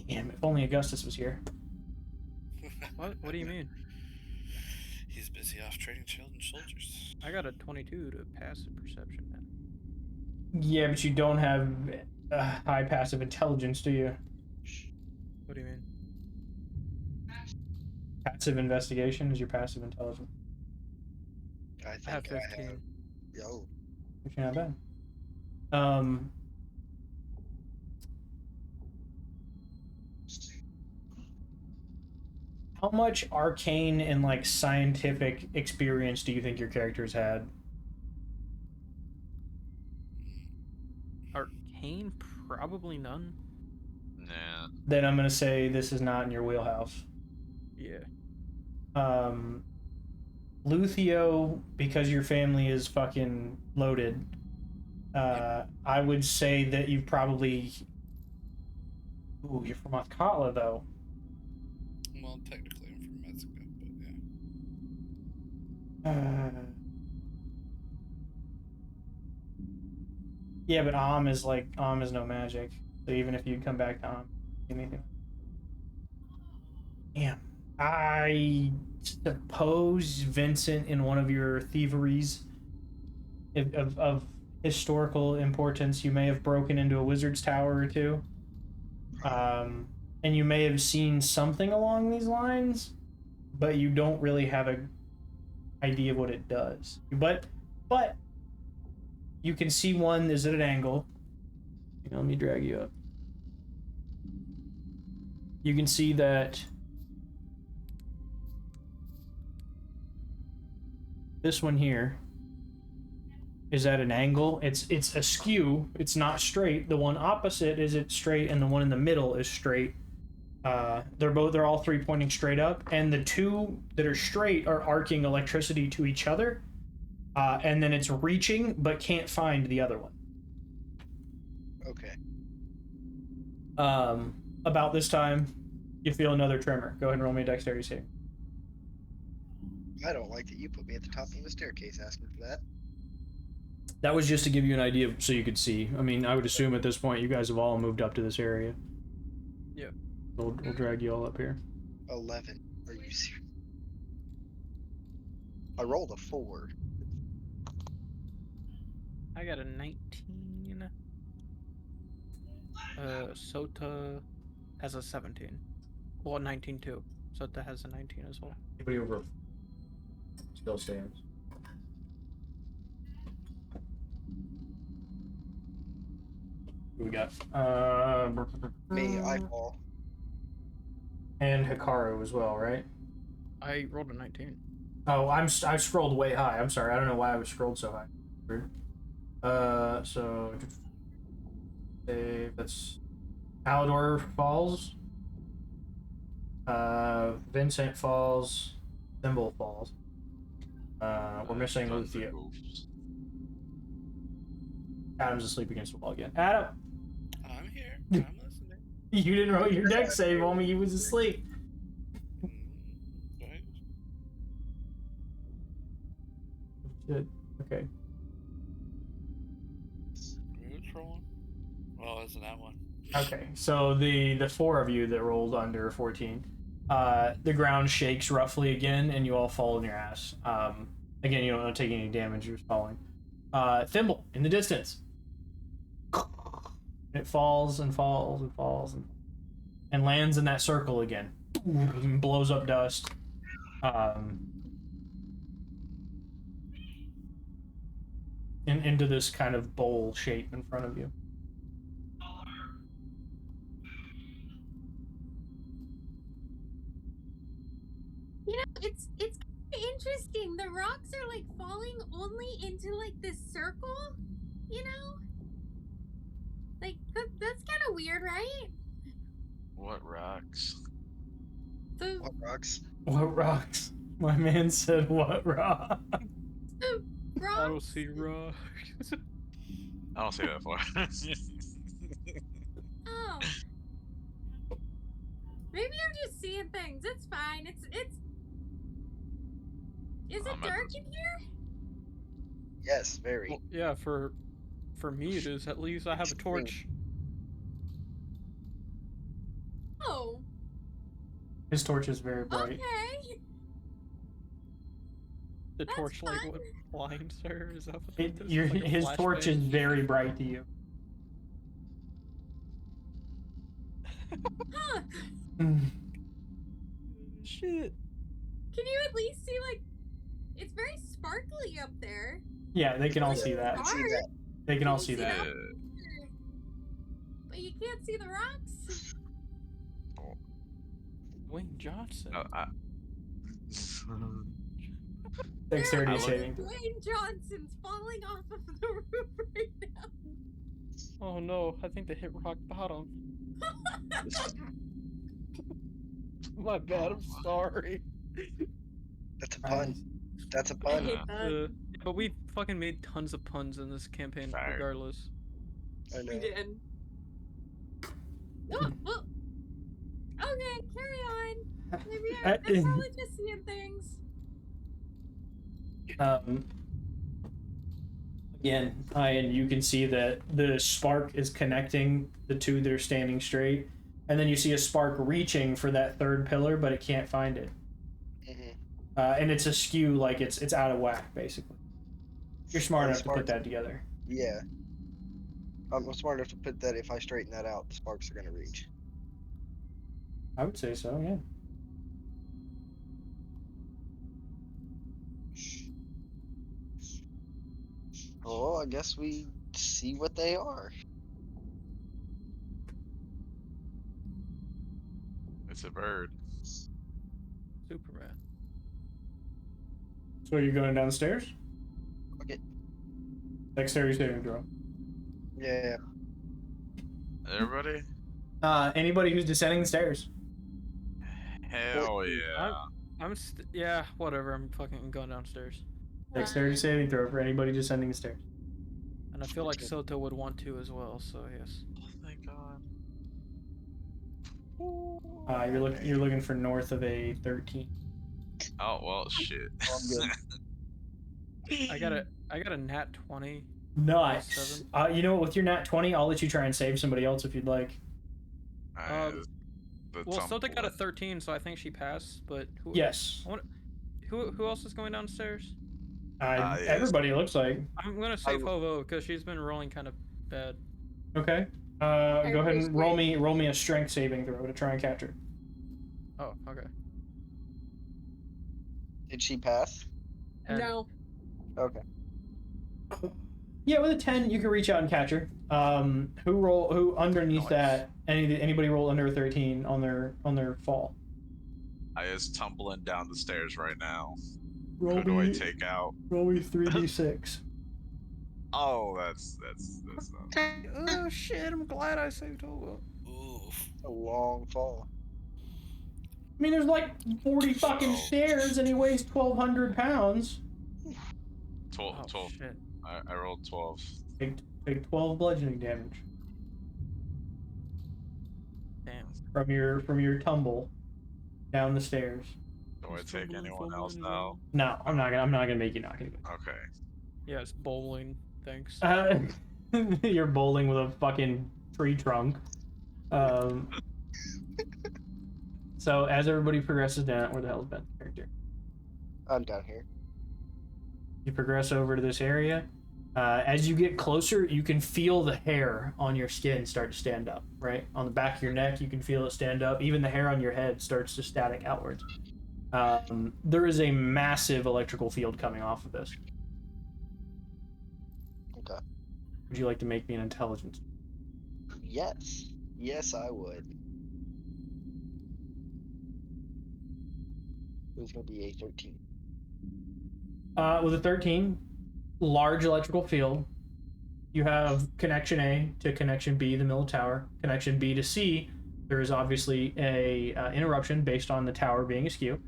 [SPEAKER 1] if only Augustus was here.
[SPEAKER 3] What? What do you mean?
[SPEAKER 4] He's busy off training children soldiers.
[SPEAKER 3] I got a 22 to passive perception, man.
[SPEAKER 1] Yeah, but you don't have high passive intelligence, do you?
[SPEAKER 3] What do you mean?
[SPEAKER 1] Passive investigation is your passive intelligence.
[SPEAKER 8] I
[SPEAKER 3] I
[SPEAKER 8] think
[SPEAKER 3] have
[SPEAKER 8] I have.
[SPEAKER 3] 15.
[SPEAKER 8] Yo.
[SPEAKER 1] Actually, not bad. How much arcane and like scientific experience do you think your characters had?
[SPEAKER 3] Arcane? Probably none.
[SPEAKER 2] Nah.
[SPEAKER 1] Then I'm gonna say this is not in your wheelhouse.
[SPEAKER 3] Yeah.
[SPEAKER 1] Luthio, because your family is fucking loaded, I would say that you probably... Ooh, you're from Athkatla, though.
[SPEAKER 4] Well, technically I'm from Mexico, but yeah.
[SPEAKER 1] Yeah, but is no magic. So even if you come back to anything. Damn. suppose Vincent, in one of your thieveries of historical importance, you may have broken into a wizard's tower or two. And you may have seen something along these lines, but you don't really have an idea of what it does. But you can see one is at an angle. Let me drag you up. You can see that this one here is at an angle. It's askew. It's not straight. The one opposite is it straight, and the one in the middle is straight. They're all three pointing straight up, and the two that are straight are arcing electricity to each other, and then it's reaching but can't find the other one.
[SPEAKER 8] Okay.
[SPEAKER 1] About this time, you feel another tremor. Go ahead and roll me a dexterity save.
[SPEAKER 8] I don't like that you put me at the top of the staircase asking for that.
[SPEAKER 1] That was just to give you an idea so you could see. I mean, I would assume at this point you guys have all moved up to this area.
[SPEAKER 3] Yeah.
[SPEAKER 1] We'll drag you all up here.
[SPEAKER 8] 11. Are you serious? I rolled a 4.
[SPEAKER 3] I got a 19. Sota has a 17. Well, 19 too. Sota has a 19 as well.
[SPEAKER 1] Anybody over still stands. Who we got?
[SPEAKER 8] Me, I fall.
[SPEAKER 1] And Hikaru as well, right?
[SPEAKER 3] I rolled a 19.
[SPEAKER 1] Oh, I scrolled way high. I'm sorry. I don't know why I was scrolled so high. Weird. So that's Alidor falls. Vincent falls. Thimble falls. We're missing Luthia. Adam's asleep against the wall again. Adam,
[SPEAKER 4] I'm here. I'm listening.
[SPEAKER 1] you didn't roll your deck save on me. He was asleep.
[SPEAKER 4] Right.
[SPEAKER 1] Shit. Okay.
[SPEAKER 4] Which one? Well, isn't that one?
[SPEAKER 1] Okay. So the four of you that rolled under 14, the ground shakes roughly again, and you all fall on your ass. Again, you don't take any damage. You're just falling. Thimble in the distance. It falls and falls and falls and lands in that circle again. And blows up dust. Into this kind of bowl shape in front of you.
[SPEAKER 5] You know, it's kind of interesting. The rocks are like falling only into like this circle, you know? Like that's kind of weird, right?
[SPEAKER 2] What rocks?
[SPEAKER 5] The
[SPEAKER 8] What rocks?
[SPEAKER 1] What rocks? My man said, "What rocks?"
[SPEAKER 3] I don't
[SPEAKER 5] rocks.
[SPEAKER 3] see rocks.
[SPEAKER 2] I don't say that for.
[SPEAKER 5] Oh. Maybe I'm just seeing things. It's fine. It's. Is it
[SPEAKER 2] I'm at
[SPEAKER 5] dark
[SPEAKER 2] this-
[SPEAKER 5] in here?
[SPEAKER 8] Yes, very.
[SPEAKER 3] Well, yeah, for me it is. At least I have a torch.
[SPEAKER 5] Oh.
[SPEAKER 1] His torch is very bright.
[SPEAKER 5] Okay.
[SPEAKER 3] The
[SPEAKER 5] That's
[SPEAKER 3] torch like
[SPEAKER 5] fun.
[SPEAKER 3] what blinds her? Is that what that is?
[SPEAKER 1] Your,
[SPEAKER 3] Like a
[SPEAKER 1] his torch is
[SPEAKER 3] flashbang?
[SPEAKER 1] very bright to you.
[SPEAKER 5] Huh.
[SPEAKER 3] Shit.
[SPEAKER 5] Can you at least see like? It's very sparkly up there.
[SPEAKER 1] Yeah, they can all see that.
[SPEAKER 8] I see that.
[SPEAKER 1] They can all
[SPEAKER 5] You
[SPEAKER 1] see
[SPEAKER 5] see
[SPEAKER 1] that.
[SPEAKER 5] that? But you can't see the rocks.
[SPEAKER 3] Wayne Johnson.
[SPEAKER 1] Dexterity
[SPEAKER 2] I look-
[SPEAKER 1] saving.
[SPEAKER 5] Dwayne Johnson's falling off of the roof right now.
[SPEAKER 3] Oh no, I think they hit rock bottom. My bad, I'm sorry.
[SPEAKER 8] That's a pun. That's a
[SPEAKER 5] I
[SPEAKER 8] pun.
[SPEAKER 5] hate that.
[SPEAKER 3] But we fucking made tons of puns in this campaign
[SPEAKER 2] Fire.
[SPEAKER 3] regardless.
[SPEAKER 8] I know.
[SPEAKER 5] We did. Oh, well. Okay, carry on. Maybe I'm probably just seeing things.
[SPEAKER 1] Again, and you can see that the spark is connecting the two that are standing straight, and then you see a spark reaching for that third pillar, but it can't find it.
[SPEAKER 8] Mhm.
[SPEAKER 1] And it's askew, like it's out of whack, basically. You're smart
[SPEAKER 8] Are
[SPEAKER 1] enough to
[SPEAKER 8] sparks-
[SPEAKER 1] put that together.
[SPEAKER 8] Yeah. I'm smart enough to put that if I straighten that out, the sparks are gonna reach.
[SPEAKER 1] I would say so, yeah.
[SPEAKER 8] Oh, I guess we see what they are.
[SPEAKER 2] It's a bird.
[SPEAKER 3] Superman.
[SPEAKER 1] So you're going down the stairs?
[SPEAKER 8] Okay.
[SPEAKER 1] Dexterity saving throw.
[SPEAKER 8] Yeah.
[SPEAKER 2] Everybody?
[SPEAKER 1] Anybody who's descending the stairs.
[SPEAKER 2] Hell yeah.
[SPEAKER 3] Yeah, whatever. I'm fucking going downstairs.
[SPEAKER 1] Dexterity saving throw for anybody descending the stairs.
[SPEAKER 3] And I feel like Soto would want to as well, so yes.
[SPEAKER 2] Oh, thank God.
[SPEAKER 1] You're looking for north of a 13.
[SPEAKER 2] Oh well, shit.
[SPEAKER 8] I'm good.
[SPEAKER 3] I got a nat 20.
[SPEAKER 1] Nice.
[SPEAKER 3] 7.
[SPEAKER 1] You know what? With your nat 20, I'll let you try and save somebody else if you'd like.
[SPEAKER 2] The
[SPEAKER 3] Well, Soto got a
[SPEAKER 2] tumble.
[SPEAKER 3] 13, so I think she passed. But who?
[SPEAKER 1] Yes.
[SPEAKER 3] Who else is going downstairs?
[SPEAKER 2] Yes.
[SPEAKER 1] Everybody looks like.
[SPEAKER 3] I'm gonna say Fovo because she's been rolling kind of bad.
[SPEAKER 1] Okay. Go ahead and roll me a strength saving throw to try and catch her.
[SPEAKER 3] Oh, okay.
[SPEAKER 8] Did she pass?
[SPEAKER 3] 10.
[SPEAKER 5] No.
[SPEAKER 8] Okay.
[SPEAKER 1] Yeah, with a 10, you can reach out and catch her. Who underneath
[SPEAKER 2] Nice.
[SPEAKER 1] that? Anybody roll under a 13 on their fall?
[SPEAKER 2] I is tumbling down the stairs right now.
[SPEAKER 1] Roll
[SPEAKER 2] Who do I
[SPEAKER 1] me
[SPEAKER 2] take out?
[SPEAKER 1] 3d6.
[SPEAKER 2] Oh, that's not.
[SPEAKER 3] Oh shit! I'm glad I saved Fovo.
[SPEAKER 4] Oof.
[SPEAKER 8] A long fall.
[SPEAKER 1] I mean, there's like 40 fucking stairs, and he weighs 1,200 pounds.
[SPEAKER 2] 12.
[SPEAKER 3] Oh
[SPEAKER 2] 12.
[SPEAKER 3] shit!
[SPEAKER 2] I rolled 12.
[SPEAKER 1] Take 12 bludgeoning damage
[SPEAKER 3] Damn.
[SPEAKER 1] from your tumble down the stairs.
[SPEAKER 2] Do I take anyone else now?
[SPEAKER 1] No, I'm not gonna make you knock anybody.
[SPEAKER 2] Okay.
[SPEAKER 3] Yeah, it's bowling. Thanks.
[SPEAKER 1] You're bowling with a fucking tree trunk. So as everybody progresses down, where the hell's Ben's character?
[SPEAKER 8] I'm down here.
[SPEAKER 1] You progress over to this area. As you get closer, you can feel the hair on your skin start to stand up, right? On the back of your neck, you can feel it stand up. Even the hair on your head starts to static outwards. There is a massive electrical field coming off of this.
[SPEAKER 8] Okay.
[SPEAKER 1] Would you like to make me an intelligence?
[SPEAKER 8] Yes. Yes, I would. It was gonna be a 13.
[SPEAKER 1] With a 13, large electrical field. You have connection A to connection B, the middle tower. Connection B to C, there is obviously a interruption based on the tower being askew.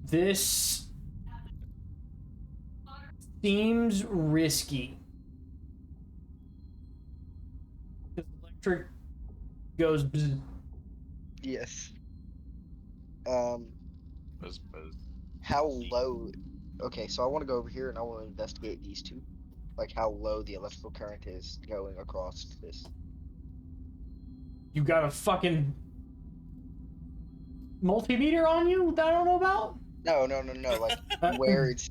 [SPEAKER 1] This seems risky. Because electric goes bzz.
[SPEAKER 8] Yes.
[SPEAKER 2] Buzz.
[SPEAKER 8] How low? Okay, so I want to go over here and I want to investigate these two. Like how low the electrical current is going across this.
[SPEAKER 1] You got a fucking multimeter on you that I don't know about?
[SPEAKER 8] No. Like where it's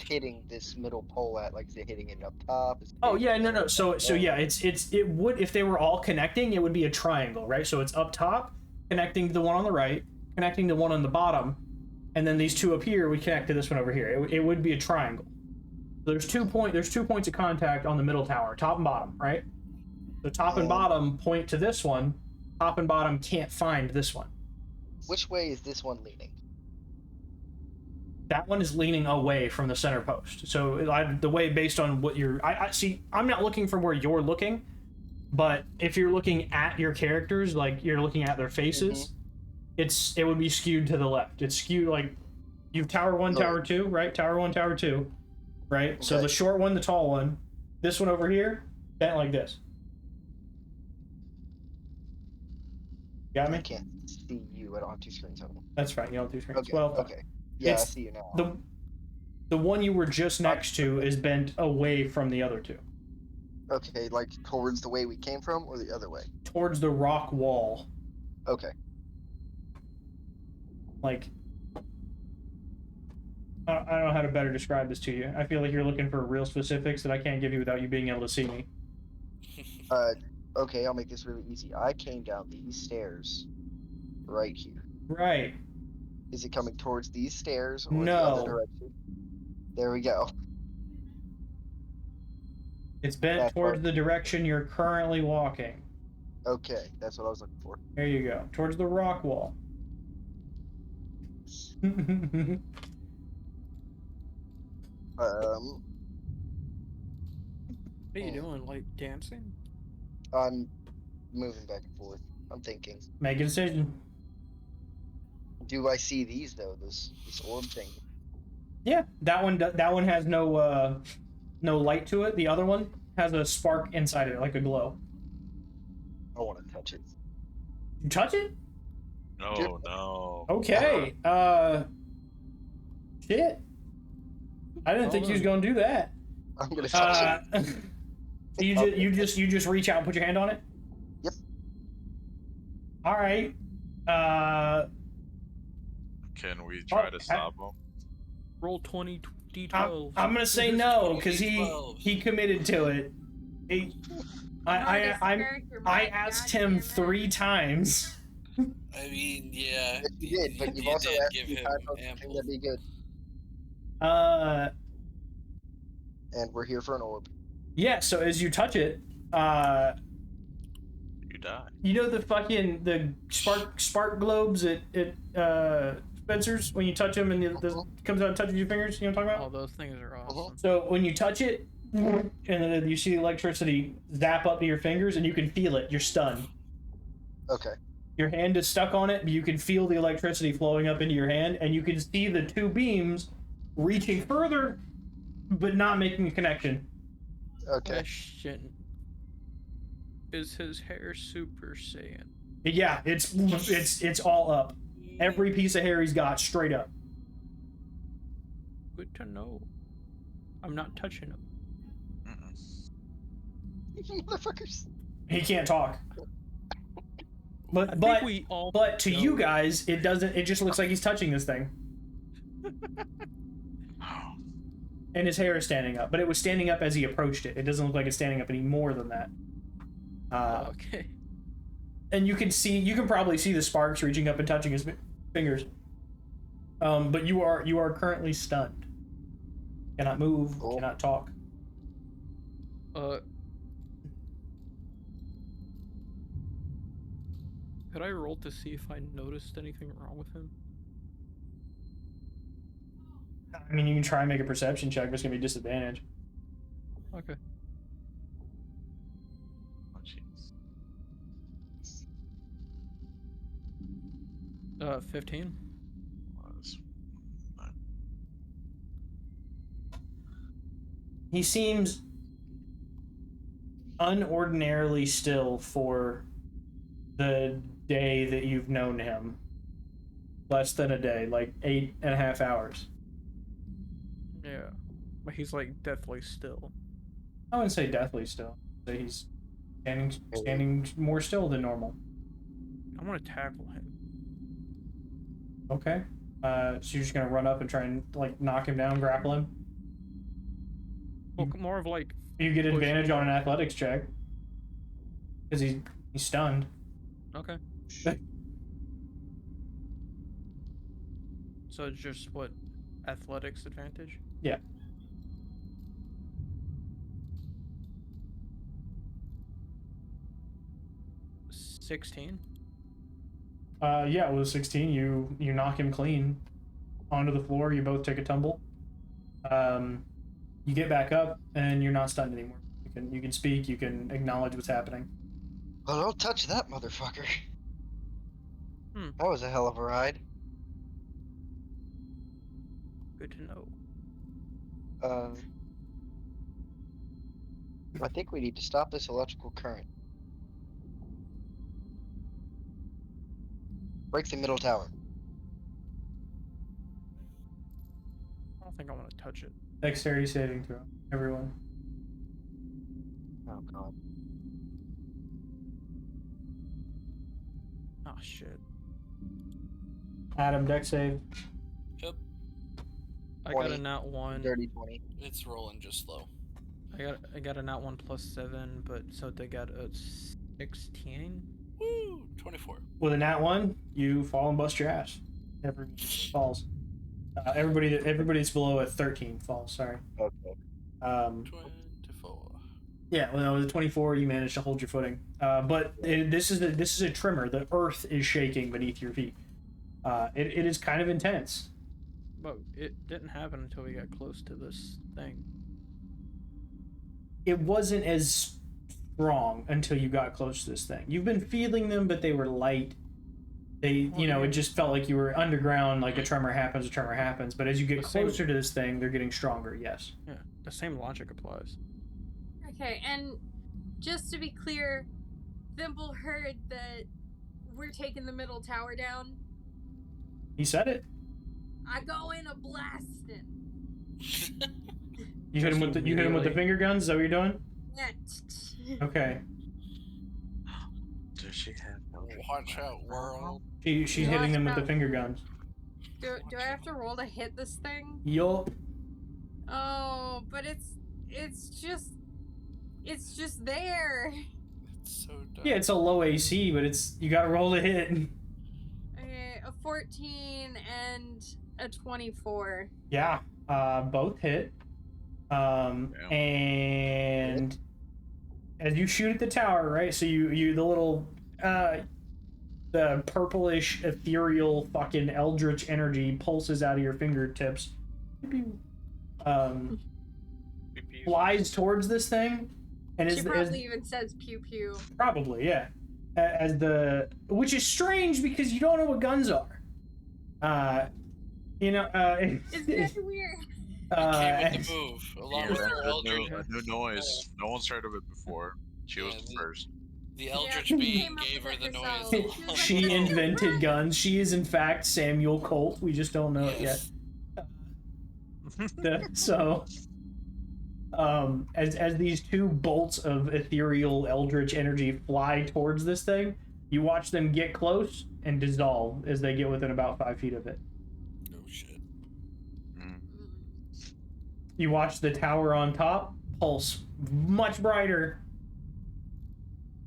[SPEAKER 8] hitting this middle pole at. Like is it hitting it up top? Is it
[SPEAKER 1] Oh
[SPEAKER 8] hitting
[SPEAKER 1] yeah,
[SPEAKER 8] it
[SPEAKER 1] no.
[SPEAKER 8] up
[SPEAKER 1] So
[SPEAKER 8] down?
[SPEAKER 1] yeah, it would, if they were all connecting, it would be a triangle, right? So it's up top, connecting to the one on the right, connecting to one on the bottom, and then these two up here would connect to this one over here. It would be a triangle. There's 2 points of contact on the middle tower, top and bottom, right? So top and bottom point to this one. Top and bottom can't find this one.
[SPEAKER 8] Which way is this one leaning?
[SPEAKER 1] That one is leaning away from the center post. So the way based on what you're, I see. I'm not looking for where you're looking, but if you're looking at your characters, like you're looking at their faces, it would be skewed to the left. It's skewed like you've tower 1,
[SPEAKER 8] No.
[SPEAKER 1] tower 2, right? Tower 1, tower 2, right? So
[SPEAKER 8] Okay.
[SPEAKER 1] the short one, the tall one, this one over here, bent like this. Got me?
[SPEAKER 8] I can't see you. I don't have two screens open.
[SPEAKER 1] That's right. You don't do screens.
[SPEAKER 8] Okay.
[SPEAKER 1] Well,
[SPEAKER 8] Okay. Yeah, I
[SPEAKER 1] it's
[SPEAKER 8] see you now.
[SPEAKER 1] the one you were just next to is bent away from the other two,
[SPEAKER 8] Okay, like towards the way we came from, or the other way?
[SPEAKER 1] towards the rock wall
[SPEAKER 8] Okay.
[SPEAKER 1] Like, I don't know how to better describe this to you. I feel like you're looking for real specifics that I can't give you without you being able to see me.
[SPEAKER 8] Okay, I'll make this really easy. I came down these stairs right here.
[SPEAKER 1] Right.
[SPEAKER 8] Is it coming towards these stairs or the other
[SPEAKER 1] No.
[SPEAKER 8] direction? There we go.
[SPEAKER 1] It's bent
[SPEAKER 8] That's
[SPEAKER 1] towards
[SPEAKER 8] what-
[SPEAKER 1] the direction you're currently walking.
[SPEAKER 8] Okay, that's what I was looking for.
[SPEAKER 1] There you go. Towards the rock wall.
[SPEAKER 8] Um,
[SPEAKER 3] What are you doing? Like dancing?
[SPEAKER 8] I'm moving back and forth. I'm thinking.
[SPEAKER 1] Make a decision.
[SPEAKER 8] Do I see these though? This orb thing.
[SPEAKER 1] Yeah, that one has no light to it. The other one has a spark inside it, like a glow.
[SPEAKER 8] I want to touch it.
[SPEAKER 1] You touch it?
[SPEAKER 2] No, no.
[SPEAKER 1] Okay. Shit. I didn't think you was gonna do that.
[SPEAKER 8] I'm gonna touch it.
[SPEAKER 1] You just reach out and put your hand on it?
[SPEAKER 8] Yep.
[SPEAKER 1] All right.
[SPEAKER 2] Can we try to stop him?
[SPEAKER 3] Roll 20 d12.
[SPEAKER 1] I'm gonna say no because he committed to it. I asked him 3 times.
[SPEAKER 4] I mean, yeah.
[SPEAKER 8] Yes, you did, but you've
[SPEAKER 4] you
[SPEAKER 8] also
[SPEAKER 4] did
[SPEAKER 8] asked
[SPEAKER 4] give
[SPEAKER 8] me
[SPEAKER 4] him
[SPEAKER 8] times I was thinking
[SPEAKER 4] ample.
[SPEAKER 8] that'd be good. And we're here for an orb.
[SPEAKER 1] Yeah. So as you touch it,
[SPEAKER 2] You die.
[SPEAKER 1] you know the spark globes at Spencer's when you touch them and the comes out and touches your fingers. You know what I'm talking
[SPEAKER 3] Oh,
[SPEAKER 1] about?
[SPEAKER 3] those things are awesome.
[SPEAKER 1] So when you touch it, and then you see the electricity zap up to your fingers, and you can feel it. You're stunned.
[SPEAKER 8] Okay.
[SPEAKER 1] Your hand is stuck on it, but you can feel the electricity flowing up into your hand, and you can see the 2 beams reaching further, but not making a connection.
[SPEAKER 8] Okay.
[SPEAKER 3] Question. Is his hair Super Saiyan?
[SPEAKER 1] Yeah, it's all up. Every piece of hair he's got straight up.
[SPEAKER 3] Good to know. I'm not touching him.
[SPEAKER 8] Motherfuckers.
[SPEAKER 1] He can't talk.
[SPEAKER 3] I
[SPEAKER 1] But
[SPEAKER 3] think we all
[SPEAKER 1] but to you
[SPEAKER 3] know.
[SPEAKER 1] guys, it doesn't. It just looks like he's touching this thing, and his hair is standing up. But it was standing up as he approached it. It doesn't look like it's standing up any more than that.
[SPEAKER 3] Okay.
[SPEAKER 1] And you can probably see the sparks reaching up and touching his fingers. But you are currently stunned. Cannot move.
[SPEAKER 8] Cool.
[SPEAKER 1] Cannot talk.
[SPEAKER 3] Could I roll to see if I noticed anything wrong with him?
[SPEAKER 1] I mean, you can try and make a perception check, but it's gonna be disadvantage.
[SPEAKER 3] Okay.
[SPEAKER 2] Oh, jeez.
[SPEAKER 3] 15.
[SPEAKER 2] Was-
[SPEAKER 1] He seems unordinarily still for the day that you've known him. Less than a day, like 8.5 hours.
[SPEAKER 3] Yeah. But he's like deathly still.
[SPEAKER 1] I wouldn't say deathly still. I'd say he's standing more still than normal.
[SPEAKER 3] I want to tackle him.
[SPEAKER 1] Okay. So you're just gonna run up and try and like knock him down, grapple him.
[SPEAKER 3] Well, more of like.
[SPEAKER 1] You get
[SPEAKER 3] push
[SPEAKER 1] advantage
[SPEAKER 3] him.
[SPEAKER 1] on an athletics check because he's stunned.
[SPEAKER 3] Okay. So it's just what? Athletics advantage?
[SPEAKER 1] Yeah.
[SPEAKER 3] $16.
[SPEAKER 1] Yeah, with 16, you knock him clean onto the floor. You both take a tumble. You get back up, and you're not stunned anymore. You can speak. You can acknowledge what's happening.
[SPEAKER 8] Well, don't touch that motherfucker.
[SPEAKER 3] Hmm.
[SPEAKER 8] That was a hell of a ride.
[SPEAKER 3] Good to know.
[SPEAKER 8] I think we need to stop this electrical current. Break the middle tower.
[SPEAKER 3] I don't think I want to touch it.
[SPEAKER 1] Dexterity saving throw, everyone.
[SPEAKER 8] Oh god.
[SPEAKER 3] Oh, shit.
[SPEAKER 1] Adam, deck save.
[SPEAKER 4] Yep,
[SPEAKER 3] I got a
[SPEAKER 8] 20.
[SPEAKER 3] nat 1.
[SPEAKER 8] Dirty 20.
[SPEAKER 4] it's rolling just slow.
[SPEAKER 3] I got a nat 1 plus 7, but so they got a 16.
[SPEAKER 4] Woo! 24.
[SPEAKER 1] With a nat 1, you fall and bust your ass. Everyone falls. Everybody that's below a 13 falls. Sorry.
[SPEAKER 8] Okay.
[SPEAKER 4] 24.
[SPEAKER 1] Yeah, well, with a 24, you managed to hold your footing. But this is a tremor. The earth is shaking beneath your feet. It is kind of intense.
[SPEAKER 3] But it didn't happen until we got close to this thing.
[SPEAKER 1] It wasn't as strong until you got close to this thing. You've been feeling them, but they were light. It just felt like you were underground, like a tremor happens. But as you get closer to this thing, they're getting stronger, yes.
[SPEAKER 3] Yeah, the same logic applies.
[SPEAKER 5] Okay, and just to be clear, Thimble heard that we're taking the middle tower down.
[SPEAKER 1] He said it.
[SPEAKER 5] I go in a blasting.
[SPEAKER 1] You hit him with the finger guns, is that what you're doing?
[SPEAKER 5] Yeah.
[SPEAKER 1] Okay.
[SPEAKER 2] Does she have no?
[SPEAKER 4] Watch out, world.
[SPEAKER 1] She's hitting them with the finger guns.
[SPEAKER 5] Do I have to roll to hit this thing?
[SPEAKER 1] Yup.
[SPEAKER 5] Oh, but it's just there.
[SPEAKER 4] It's so dumb.
[SPEAKER 1] Yeah, it's a low AC, but you gotta roll to hit.
[SPEAKER 5] Okay, a 14 and a 24.
[SPEAKER 1] Yeah, both hit. And as you shoot at the tower, right? So you the little the purplish ethereal fucking eldritch energy pulses out of your fingertips. Flies towards this thing, and
[SPEAKER 5] She probably even says pew pew.
[SPEAKER 1] probably, yeah. Which is strange because you don't know what guns are.
[SPEAKER 5] It's very weird.
[SPEAKER 4] Came with the move, along with her
[SPEAKER 2] A
[SPEAKER 4] Eldritch.
[SPEAKER 2] new noise. No one's heard of it before. She was the first.
[SPEAKER 4] The Eldritch
[SPEAKER 5] she
[SPEAKER 4] being
[SPEAKER 5] came up
[SPEAKER 4] gave her
[SPEAKER 5] with
[SPEAKER 4] the
[SPEAKER 5] it herself.
[SPEAKER 4] noise.
[SPEAKER 5] She was like,
[SPEAKER 1] She
[SPEAKER 5] "No, you're
[SPEAKER 1] invented
[SPEAKER 5] right."
[SPEAKER 1] guns. She is in fact Samuel Colt. We just don't know it yet. So, as these two bolts of ethereal eldritch energy fly towards this thing, you watch them get close and dissolve as they get within about 5 feet of it.
[SPEAKER 4] Oh shit.
[SPEAKER 1] You watch the tower on top pulse much brighter,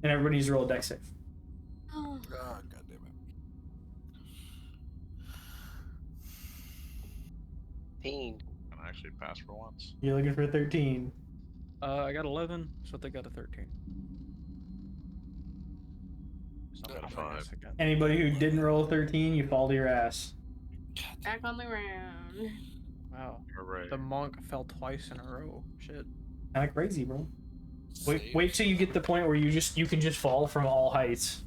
[SPEAKER 1] and everybody needs to roll a dex save.
[SPEAKER 5] Oh,
[SPEAKER 4] Oh, God damn it.
[SPEAKER 8] 15.
[SPEAKER 2] I actually passed for once.
[SPEAKER 1] You're looking for a 13.
[SPEAKER 3] I got 11, so they got a 13. So I'm
[SPEAKER 2] Got a
[SPEAKER 3] gonna try
[SPEAKER 2] 5.
[SPEAKER 3] this again.
[SPEAKER 1] Anybody who didn't roll a 13, you fall to your ass.
[SPEAKER 5] back on the ground.
[SPEAKER 3] Wow.
[SPEAKER 2] Hooray.
[SPEAKER 3] The monk fell twice in a row. Shit.
[SPEAKER 1] Kind of crazy, bro.
[SPEAKER 4] Save.
[SPEAKER 1] Wait till you get the point where you can just fall from all heights.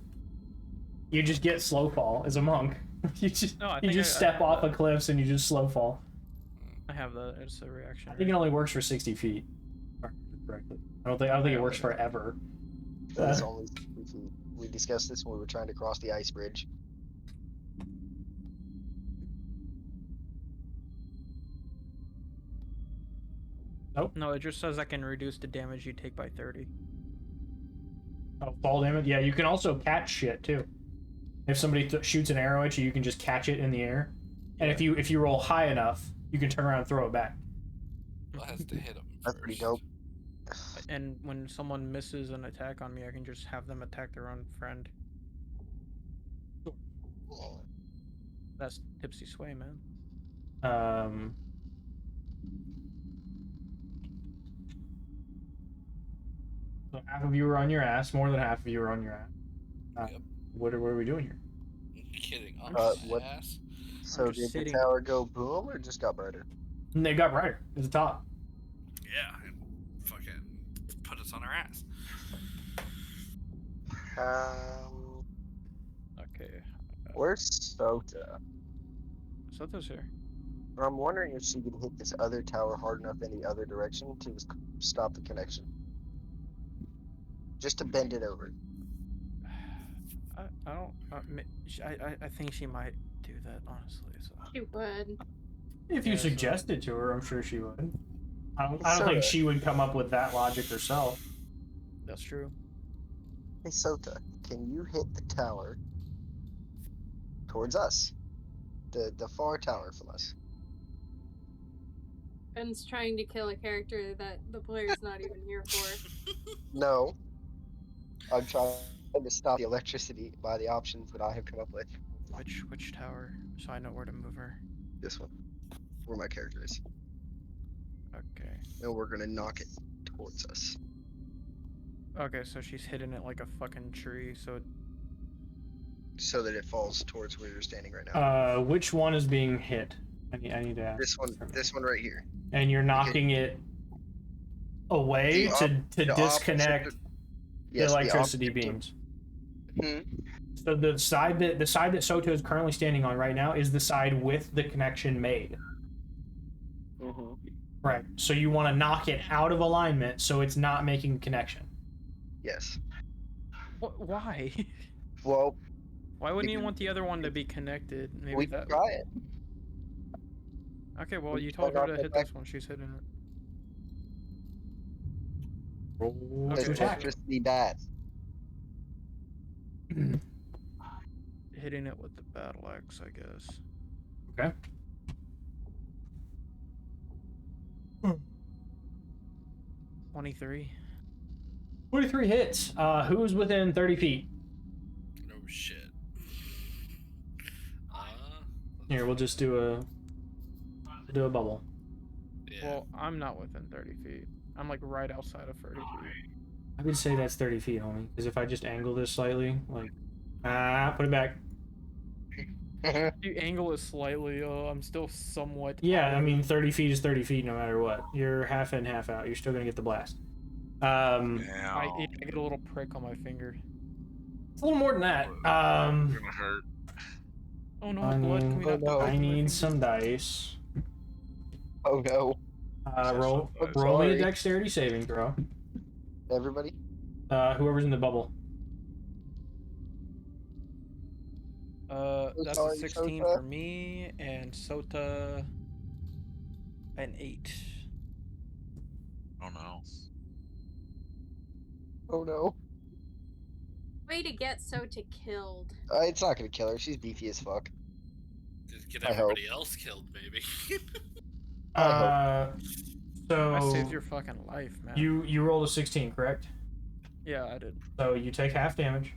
[SPEAKER 1] You just get slow fall as a monk. You just
[SPEAKER 3] No, I
[SPEAKER 1] you
[SPEAKER 3] think
[SPEAKER 1] just
[SPEAKER 3] I
[SPEAKER 1] step
[SPEAKER 3] have
[SPEAKER 1] off
[SPEAKER 3] that.
[SPEAKER 1] of cliffs and you just slow fall.
[SPEAKER 3] I have that. It's a reaction.
[SPEAKER 1] I think it only works for 60 feet. Correctly. I don't think it works forever.
[SPEAKER 8] That's only we discussed this when we were trying to cross the ice bridge.
[SPEAKER 3] No, it just says I can reduce the damage you take by 30.
[SPEAKER 1] Oh, fall damage. Yeah, you can also catch shit too. If somebody shoots an arrow at you, you can just catch it in the air. And if you roll high enough, you can turn around and throw it back.
[SPEAKER 4] Well, it has to hit him.
[SPEAKER 8] That's pretty
[SPEAKER 4] first.
[SPEAKER 8] dope.
[SPEAKER 3] And when someone misses an attack on me, I can just have them attack their own friend. That's tipsy sway, man.
[SPEAKER 1] So half of you were on your ass. More than half of you were on your ass.
[SPEAKER 4] Yep.
[SPEAKER 1] What are we doing here?
[SPEAKER 4] Kidding. On
[SPEAKER 8] Uh,
[SPEAKER 4] my
[SPEAKER 8] what-
[SPEAKER 4] ass.
[SPEAKER 8] So
[SPEAKER 3] just
[SPEAKER 8] did the
[SPEAKER 3] sitting-
[SPEAKER 8] tower go boom or just got brighter?
[SPEAKER 1] And they got brighter at the top.
[SPEAKER 4] Yeah, and fucking put us on our ass.
[SPEAKER 3] Okay.
[SPEAKER 8] Where's Sota?
[SPEAKER 3] Soto's here.
[SPEAKER 8] I'm wondering if she could hit this other tower hard enough in the other direction to stop the connection. Just to bend it over.
[SPEAKER 3] I don't. I think she might do that, honestly. So.
[SPEAKER 5] She would.
[SPEAKER 1] If you
[SPEAKER 3] Yeah, so-
[SPEAKER 1] suggest it to her, I'm sure she would. I don't
[SPEAKER 8] So-
[SPEAKER 1] think she would come up with that logic herself.
[SPEAKER 3] That's true.
[SPEAKER 8] Hey Sota, can you hit the tower towards us. The far tower from us.
[SPEAKER 5] Ben's trying to kill a character that the player's not even here for.
[SPEAKER 8] No, I'm trying to stop the electricity by the options that I have come up with.
[SPEAKER 3] Which tower? So I know where to move her.
[SPEAKER 8] This one, where my character is,
[SPEAKER 3] Okay.
[SPEAKER 8] and we're gonna knock it towards us.
[SPEAKER 3] Okay, so she's hitting it like a fucking tree, so
[SPEAKER 8] So that it falls towards where you're standing right now.
[SPEAKER 1] Which one is being hit? I need to ask.
[SPEAKER 8] This one right here.
[SPEAKER 1] And you're knocking it away to
[SPEAKER 8] the
[SPEAKER 1] disconnect
[SPEAKER 8] opposite-
[SPEAKER 1] the
[SPEAKER 8] yes,
[SPEAKER 1] electricity
[SPEAKER 8] opposite-
[SPEAKER 1] beams.
[SPEAKER 8] Mhm.
[SPEAKER 1] So the side that Soto is currently standing on right now is the side with the connection made.
[SPEAKER 8] Mhm.
[SPEAKER 1] Right. So you want to knock it out of alignment so it's not making a connection.
[SPEAKER 8] Yes.
[SPEAKER 3] why?
[SPEAKER 8] Well,
[SPEAKER 3] Why wouldn't you
[SPEAKER 8] Because-
[SPEAKER 3] want the other one to be connected? Maybe
[SPEAKER 8] we
[SPEAKER 3] that.
[SPEAKER 8] can try it.
[SPEAKER 3] Okay, well
[SPEAKER 8] we
[SPEAKER 3] you
[SPEAKER 8] can
[SPEAKER 3] told her
[SPEAKER 8] knock
[SPEAKER 3] to
[SPEAKER 8] it
[SPEAKER 3] hit
[SPEAKER 8] back.
[SPEAKER 3] this one. She's hitting it.
[SPEAKER 1] Roll
[SPEAKER 3] Okay.
[SPEAKER 1] to attack.
[SPEAKER 8] Electricity bad.
[SPEAKER 3] Hitting it with the battle axe, I guess.
[SPEAKER 1] Okay.
[SPEAKER 3] 23.
[SPEAKER 1] 43 hits. Who's within 30 feet?
[SPEAKER 4] No shit.
[SPEAKER 1] Here, we'll just do a bubble.
[SPEAKER 4] Yeah.
[SPEAKER 3] Well, I'm not within 30 feet. I'm like right outside of 30 feet.
[SPEAKER 1] I would say that's 30 feet, homie. Because if I just angle this slightly, like, put it back.
[SPEAKER 3] If you angle it slightly, I'm still somewhat.
[SPEAKER 1] Yeah,
[SPEAKER 3] out
[SPEAKER 1] I
[SPEAKER 3] of
[SPEAKER 1] mean,
[SPEAKER 3] it.
[SPEAKER 1] 30 feet is 30 feet no matter what. You're half in, half out. You're still gonna get the blast.
[SPEAKER 3] I
[SPEAKER 2] Damn.
[SPEAKER 3] get a little prick on my finger.
[SPEAKER 1] It's a little more than that.
[SPEAKER 2] It's gonna hurt.
[SPEAKER 3] Oh no, blood! Can we not
[SPEAKER 8] no.
[SPEAKER 3] blood
[SPEAKER 1] I
[SPEAKER 3] on my
[SPEAKER 1] need
[SPEAKER 3] fingers?
[SPEAKER 1] some dice.
[SPEAKER 8] Oh no,
[SPEAKER 1] Roll
[SPEAKER 2] I'm
[SPEAKER 1] me a
[SPEAKER 8] sorry.
[SPEAKER 1] dexterity saving throw.
[SPEAKER 8] everybody.
[SPEAKER 1] Whoever's in the bubble.
[SPEAKER 3] That's
[SPEAKER 8] sorry,
[SPEAKER 3] a 16
[SPEAKER 8] Sota.
[SPEAKER 3] for me, and Sota an 8.
[SPEAKER 2] Oh no.
[SPEAKER 8] Oh no.
[SPEAKER 5] Way to get Sota killed.
[SPEAKER 8] It's not gonna kill her. She's beefy as fuck.
[SPEAKER 4] Just get
[SPEAKER 8] I
[SPEAKER 4] everybody else killed, maybe.
[SPEAKER 8] I
[SPEAKER 3] I
[SPEAKER 1] So
[SPEAKER 3] saved your fucking life, man.
[SPEAKER 1] you rolled a 16, correct?
[SPEAKER 3] Yeah, I did.
[SPEAKER 1] So you take half damage.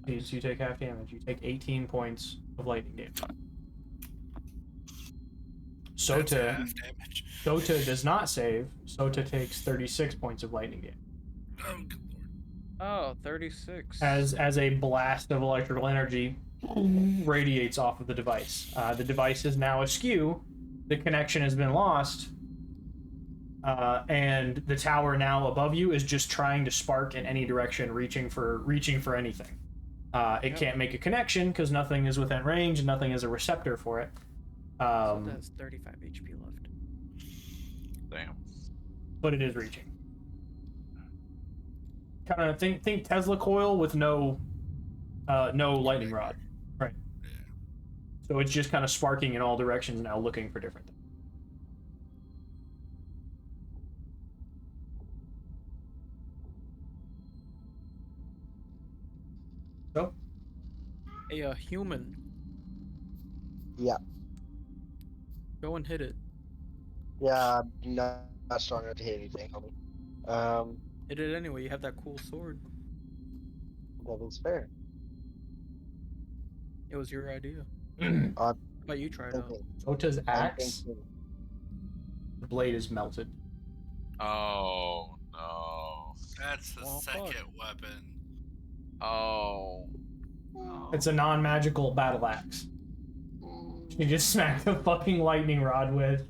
[SPEAKER 1] You take half damage. You take 18 points of lightning damage.
[SPEAKER 4] That's
[SPEAKER 1] Sota
[SPEAKER 4] half damage.
[SPEAKER 1] does not save. Sota takes 36 points of lightning damage.
[SPEAKER 4] Oh, good lord.
[SPEAKER 3] Oh, 36.
[SPEAKER 1] As a blast of electrical energy radiates off of the device. The device is now askew. The connection has been lost. And the tower now above you is just trying to spark in any direction, reaching for anything. It can't make a connection because nothing is within range and nothing is a receptor for it.
[SPEAKER 3] Sota has 35 HP left.
[SPEAKER 2] Damn.
[SPEAKER 1] But it is reaching. Kind of think Tesla coil with no lightning rod, right?
[SPEAKER 4] Yeah.
[SPEAKER 1] So it's just kind of sparking in all directions now, looking for different things. So
[SPEAKER 3] A human.
[SPEAKER 8] Yeah.
[SPEAKER 3] Go and hit it.
[SPEAKER 8] Yeah, I'm not strong enough to hit anything, homie.
[SPEAKER 3] Hit it anyway. You have that cool sword.
[SPEAKER 8] That is fair.
[SPEAKER 3] It was your idea.
[SPEAKER 8] Uh,
[SPEAKER 3] But you tried out.
[SPEAKER 8] Okay.
[SPEAKER 1] Sota's
[SPEAKER 8] I'm
[SPEAKER 1] axe,
[SPEAKER 8] thinking-
[SPEAKER 1] the blade is melted.
[SPEAKER 2] Oh no.
[SPEAKER 4] That's the
[SPEAKER 3] Well, fuck.
[SPEAKER 4] second weapon.
[SPEAKER 2] Oh.
[SPEAKER 1] It's a non-magical battle axe. You just smack the fucking lightning rod with.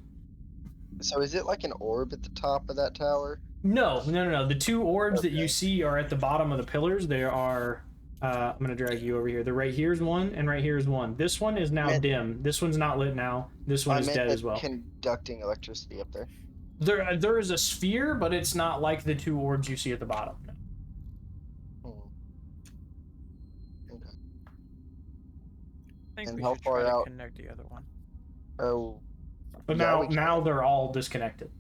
[SPEAKER 8] So is it like an orb at the top of that tower?
[SPEAKER 1] No. The two orbs that you
[SPEAKER 8] Okay.
[SPEAKER 1] see are at the bottom of the pillars. There are. I'm gonna drag you over here. The right here's one, and right here's one. This one is now
[SPEAKER 8] Man.
[SPEAKER 1] dim. This one's not lit now. This one
[SPEAKER 8] I
[SPEAKER 1] is
[SPEAKER 8] meant
[SPEAKER 1] dead
[SPEAKER 8] the
[SPEAKER 1] as well.
[SPEAKER 8] conducting electricity up there.
[SPEAKER 1] There is a sphere, but it's not like the two orbs you see at the bottom. No.
[SPEAKER 8] Okay.
[SPEAKER 3] I think
[SPEAKER 8] And
[SPEAKER 3] we
[SPEAKER 8] how
[SPEAKER 3] should
[SPEAKER 8] far
[SPEAKER 3] try
[SPEAKER 8] out?
[SPEAKER 3] to connect the other one.
[SPEAKER 8] Oh,
[SPEAKER 1] But
[SPEAKER 8] Yeah,
[SPEAKER 1] now
[SPEAKER 8] we can.
[SPEAKER 1] now they're all disconnected.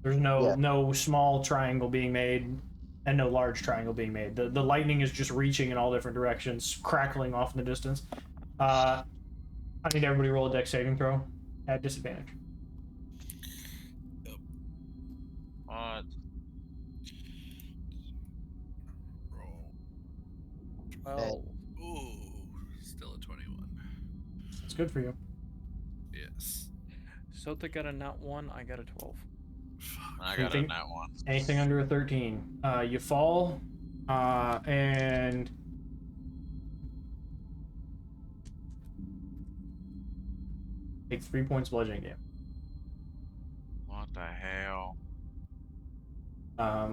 [SPEAKER 1] There's no
[SPEAKER 8] Yeah.
[SPEAKER 1] no small triangle being made and no large triangle being made. The lightning is just reaching in all different directions, crackling off in the distance. I need everybody to roll a dex saving throw at disadvantage.
[SPEAKER 2] What?
[SPEAKER 4] Roll.
[SPEAKER 3] Well,
[SPEAKER 4] Ooh, still a 21.
[SPEAKER 1] That's good for you.
[SPEAKER 4] Yes.
[SPEAKER 3] Sota got a nat 1, I got a 12.
[SPEAKER 2] I got a
[SPEAKER 1] Anything-
[SPEAKER 2] nat one.
[SPEAKER 1] Anything under a 13. You fall, and take 3 points bludgeoning damage.
[SPEAKER 2] What the hell?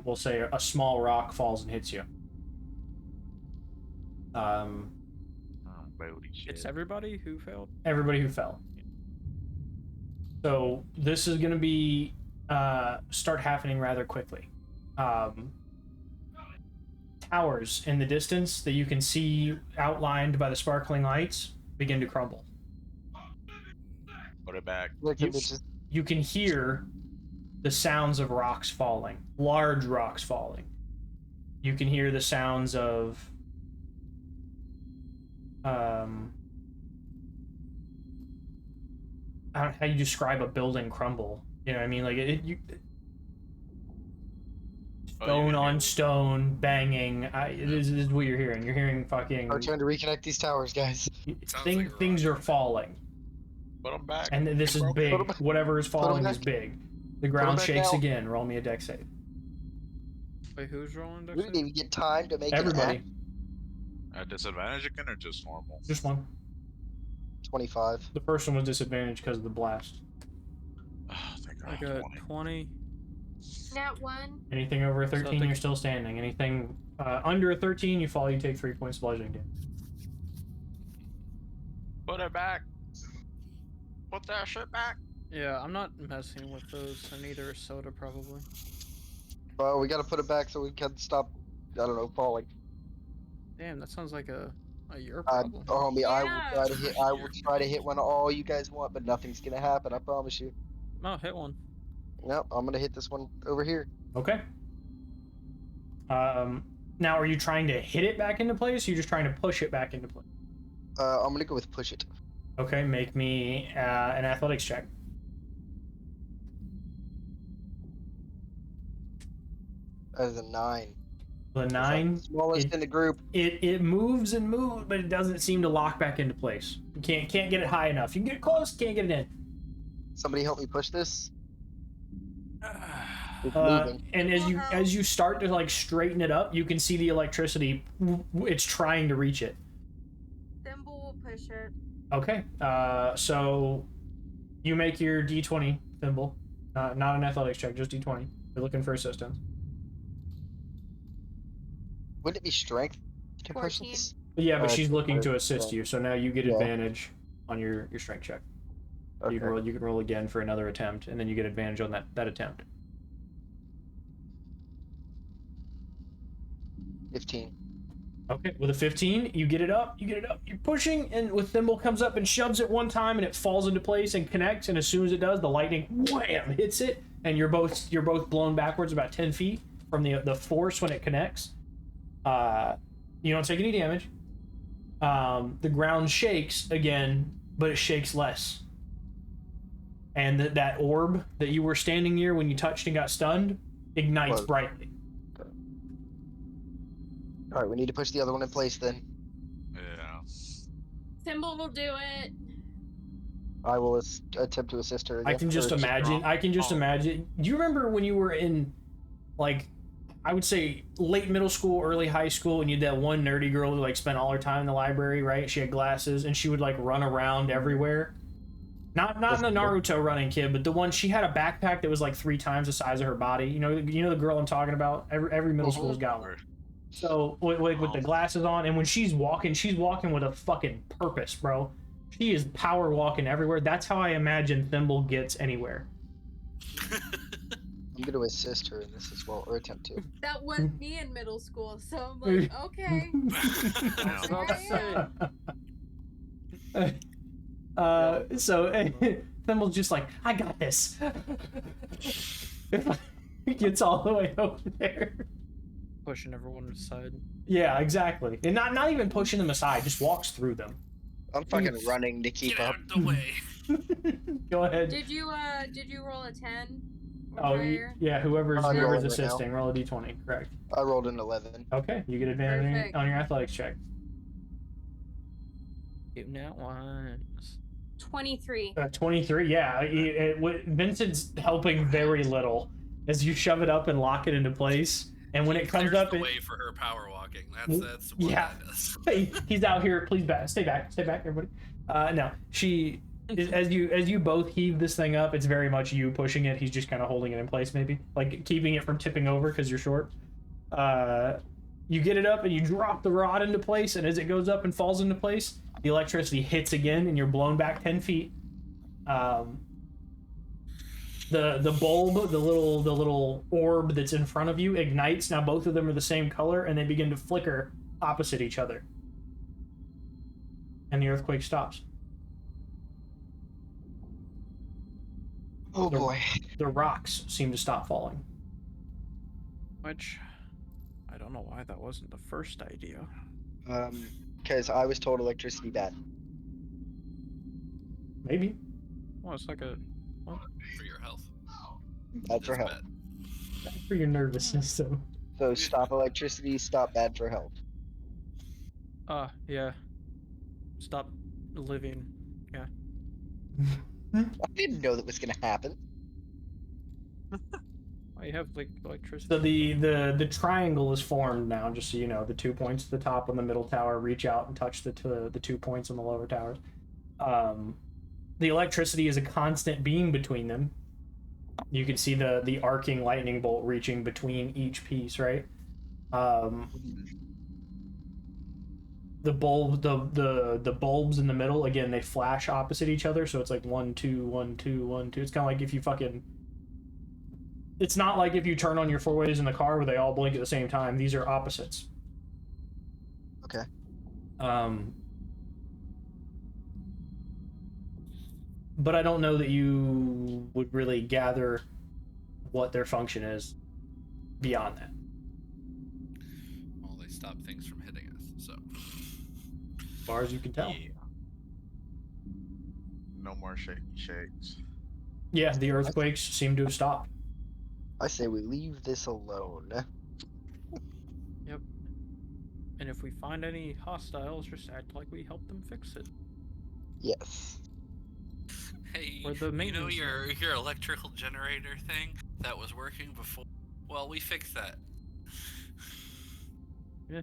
[SPEAKER 1] We'll say a small rock falls and hits you.
[SPEAKER 2] Oh, booty shit.
[SPEAKER 3] It's everybody who failed?
[SPEAKER 1] Everybody who fell. So this is going to be start happening rather quickly. Towers in the distance that you can see outlined by the sparkling lights begin to crumble.
[SPEAKER 2] Put it back.
[SPEAKER 8] Look, the
[SPEAKER 1] You-
[SPEAKER 8] bitches.
[SPEAKER 1] You can hear the sounds of rocks falling, large rocks falling. You can hear the sounds of I don't know how you describe a building crumble. You know what I mean? Like stone on stone banging. This is what you're hearing. You're hearing fucking
[SPEAKER 8] We're trying to reconnect these towers, guys.
[SPEAKER 4] Sounds like a
[SPEAKER 1] things
[SPEAKER 4] rock.
[SPEAKER 1] are falling.
[SPEAKER 2] Put them back.
[SPEAKER 1] And this is
[SPEAKER 2] Bro.
[SPEAKER 1] big.
[SPEAKER 8] Put 'em-
[SPEAKER 1] Whatever is falling is
[SPEAKER 8] back.
[SPEAKER 1] big. The ground
[SPEAKER 8] back
[SPEAKER 1] shakes
[SPEAKER 8] now.
[SPEAKER 1] again. Roll me a dex save.
[SPEAKER 3] Wait, who's rolling dex
[SPEAKER 8] We didn't
[SPEAKER 3] save?
[SPEAKER 8] even get time to make
[SPEAKER 1] Everybody.
[SPEAKER 8] it
[SPEAKER 2] At disadvantage again or just normal?
[SPEAKER 1] Just one.
[SPEAKER 8] 25.
[SPEAKER 1] The first one was disadvantaged because of the blast.
[SPEAKER 2] Oh, thank God.
[SPEAKER 3] I got
[SPEAKER 2] 20.
[SPEAKER 3] 20.
[SPEAKER 5] Nat 1.
[SPEAKER 1] Anything over a 13,
[SPEAKER 3] Something-
[SPEAKER 1] you're still standing. Anything under a 13, you fall, you take 3 points bludgeoning damage.
[SPEAKER 2] Put it back. Put that shit back.
[SPEAKER 3] Yeah, I'm not messing with those, and neither is Soda, probably.
[SPEAKER 8] Well, we gotta put it back so we can stop, I don't know, falling.
[SPEAKER 3] Damn, that sounds like a your problem.
[SPEAKER 8] Homie, I will
[SPEAKER 5] Yeah.
[SPEAKER 8] try to hit. I will try to hit one all you guys want, but nothing's gonna happen. I promise you.
[SPEAKER 3] No, hit one.
[SPEAKER 8] Nope, I'm gonna hit this one over here.
[SPEAKER 1] Okay. Now, are you trying to hit it back into place, or are you just trying to push it back into place?
[SPEAKER 8] I'm gonna go with push it.
[SPEAKER 1] Okay, make me an athletics check.
[SPEAKER 8] That is a 9.
[SPEAKER 1] The
[SPEAKER 8] It's
[SPEAKER 1] 9,
[SPEAKER 8] the smallest
[SPEAKER 1] it-
[SPEAKER 8] in the group.
[SPEAKER 1] it moves and moves, but it doesn't seem to lock back into place. You can't get it high enough. You can get it close, can't get it in.
[SPEAKER 8] Somebody help me push this. It's
[SPEAKER 1] Uh,
[SPEAKER 8] moving.
[SPEAKER 1] and as you start to like straighten it up, you can see the electricity. It's trying to reach it.
[SPEAKER 5] Thimble will push it.
[SPEAKER 1] Okay. So you make your D20 thimble, not an athletics check, just D20. You're looking for assistance.
[SPEAKER 8] Wouldn't it be strength to push
[SPEAKER 5] 14.
[SPEAKER 8] this?
[SPEAKER 1] Yeah, but
[SPEAKER 8] Uh,
[SPEAKER 1] she's looking to
[SPEAKER 8] yeah.
[SPEAKER 1] assist you, so now you get
[SPEAKER 8] Yeah.
[SPEAKER 1] advantage on your strength check.
[SPEAKER 8] Okay.
[SPEAKER 1] You can roll again for another attempt, and then you get advantage on that attempt.
[SPEAKER 8] 15.
[SPEAKER 1] Okay, with a 15, you get it up, you're pushing, and with Thimble comes up and shoves it one time, and it falls into place and connects, and as soon as it does, the lightning wham hits it, and you're both blown backwards about 10 feet from the force when it connects. You don't take any damage. The ground shakes again, but it shakes less. And that orb that you were standing near when you touched and got stunned ignites
[SPEAKER 8] Well,
[SPEAKER 1] brightly.
[SPEAKER 8] All right, we need to push the other one in place then.
[SPEAKER 2] Yeah.
[SPEAKER 5] Thimble will do it.
[SPEAKER 8] I will attempt to assist her.
[SPEAKER 1] I
[SPEAKER 8] again,
[SPEAKER 1] can just
[SPEAKER 8] or
[SPEAKER 1] imagine. I can just
[SPEAKER 2] Oh.
[SPEAKER 1] imagine. Do you remember when you were in, like, I would say late middle school, early high school, and you had that one nerdy girl who like spent all her time in the library, right? She had glasses and she would like run around everywhere. Not the Naruto running kid, but the one she had a backpack that was like 3 times the size of her body. You know the girl I'm talking about. Every middle school's got one. So with the glasses on, and when she's walking with a fucking purpose, bro. She is power walking everywhere. That's how I imagine Thimble gets anywhere.
[SPEAKER 8] I'm going to assist her in this as well, or attempt to.
[SPEAKER 5] That was me in middle school, so I'm like, okay.
[SPEAKER 3] I was about to say.
[SPEAKER 1] So Thimble's just like, I got this. He gets all the way over there.
[SPEAKER 3] Pushing everyone aside.
[SPEAKER 1] Yeah, exactly. And not even pushing them aside, just walks through them.
[SPEAKER 8] I'm fucking running to keep
[SPEAKER 4] Get
[SPEAKER 8] up.
[SPEAKER 4] out the way.
[SPEAKER 1] Go ahead.
[SPEAKER 5] Did you roll a 10? Or
[SPEAKER 1] Oh,
[SPEAKER 5] higher?
[SPEAKER 1] yeah, whoever's
[SPEAKER 8] I'm rolling right now.
[SPEAKER 1] assisting, roll a d20, correct.
[SPEAKER 8] I rolled an 11.
[SPEAKER 1] Okay, you get advantage
[SPEAKER 5] Perfect.
[SPEAKER 1] on your athletics check.
[SPEAKER 3] Shooting out ones.
[SPEAKER 5] 23.
[SPEAKER 1] 23, yeah. Vincent's helping very little as you shove it up and lock it into place. And when
[SPEAKER 4] He
[SPEAKER 1] it comes
[SPEAKER 4] clears
[SPEAKER 1] up,
[SPEAKER 4] the
[SPEAKER 1] it,
[SPEAKER 4] way for her power walking. That's what
[SPEAKER 1] yeah.
[SPEAKER 4] that does.
[SPEAKER 1] Hey, he's out here. Please stay back, everybody. No, she. As you both heave this thing up, it's very much you pushing it. He's just kind of holding it in place, maybe like keeping it from tipping over because you're short. You get it up and you drop the rod into place, and as it goes up and falls into place, the electricity hits again, and you're blown back 10 feet. The bulb, the little orb that's in front of you ignites. Now both of them are the same color, and they begin to flicker opposite each other. And the earthquake stops.
[SPEAKER 8] Oh boy.
[SPEAKER 1] The rocks seem to stop falling.
[SPEAKER 3] Which, I don't know why that wasn't the first idea.
[SPEAKER 8] Because I was told electricity bad.
[SPEAKER 1] Maybe.
[SPEAKER 3] Well, it's like a... What?
[SPEAKER 4] For your health.
[SPEAKER 8] Bad for
[SPEAKER 4] It's
[SPEAKER 8] health.
[SPEAKER 4] bad.
[SPEAKER 1] For your nervous system.
[SPEAKER 8] So stop electricity, stop bad for health.
[SPEAKER 3] Yeah. Stop living. Yeah.
[SPEAKER 8] I didn't know that was gonna happen.
[SPEAKER 3] I have like electricity.
[SPEAKER 1] So the triangle is formed now, just so you know. The 2 points at the top on the middle tower reach out and touch the 2 points on the lower towers. The electricity is a constant beam between them. You can see the arcing lightning bolt reaching between each piece, right? The bulbs in the middle, again, they flash opposite each other, so it's like 1 2 1 2 1 2. It's kind of like if you fucking... It's not like if you turn on your four-ways in the car where they all blink at the same time. These are opposites.
[SPEAKER 8] Okay.
[SPEAKER 1] But I don't know that you would really gather what their function is beyond that.
[SPEAKER 4] Well, they stop things from hitting us, so.
[SPEAKER 1] As far as you can tell.
[SPEAKER 2] Yeah. No more shaky shakes.
[SPEAKER 1] Yeah, the earthquakes seem to have stopped.
[SPEAKER 8] I say we leave this alone.
[SPEAKER 3] Yep. And if we find any hostiles, just act like we helped them fix it.
[SPEAKER 8] Yes.
[SPEAKER 4] Hey,
[SPEAKER 3] Or the
[SPEAKER 4] you know
[SPEAKER 3] maintenance
[SPEAKER 4] your electrical generator thing that was working before? Well, we fixed that.
[SPEAKER 3] Yeah.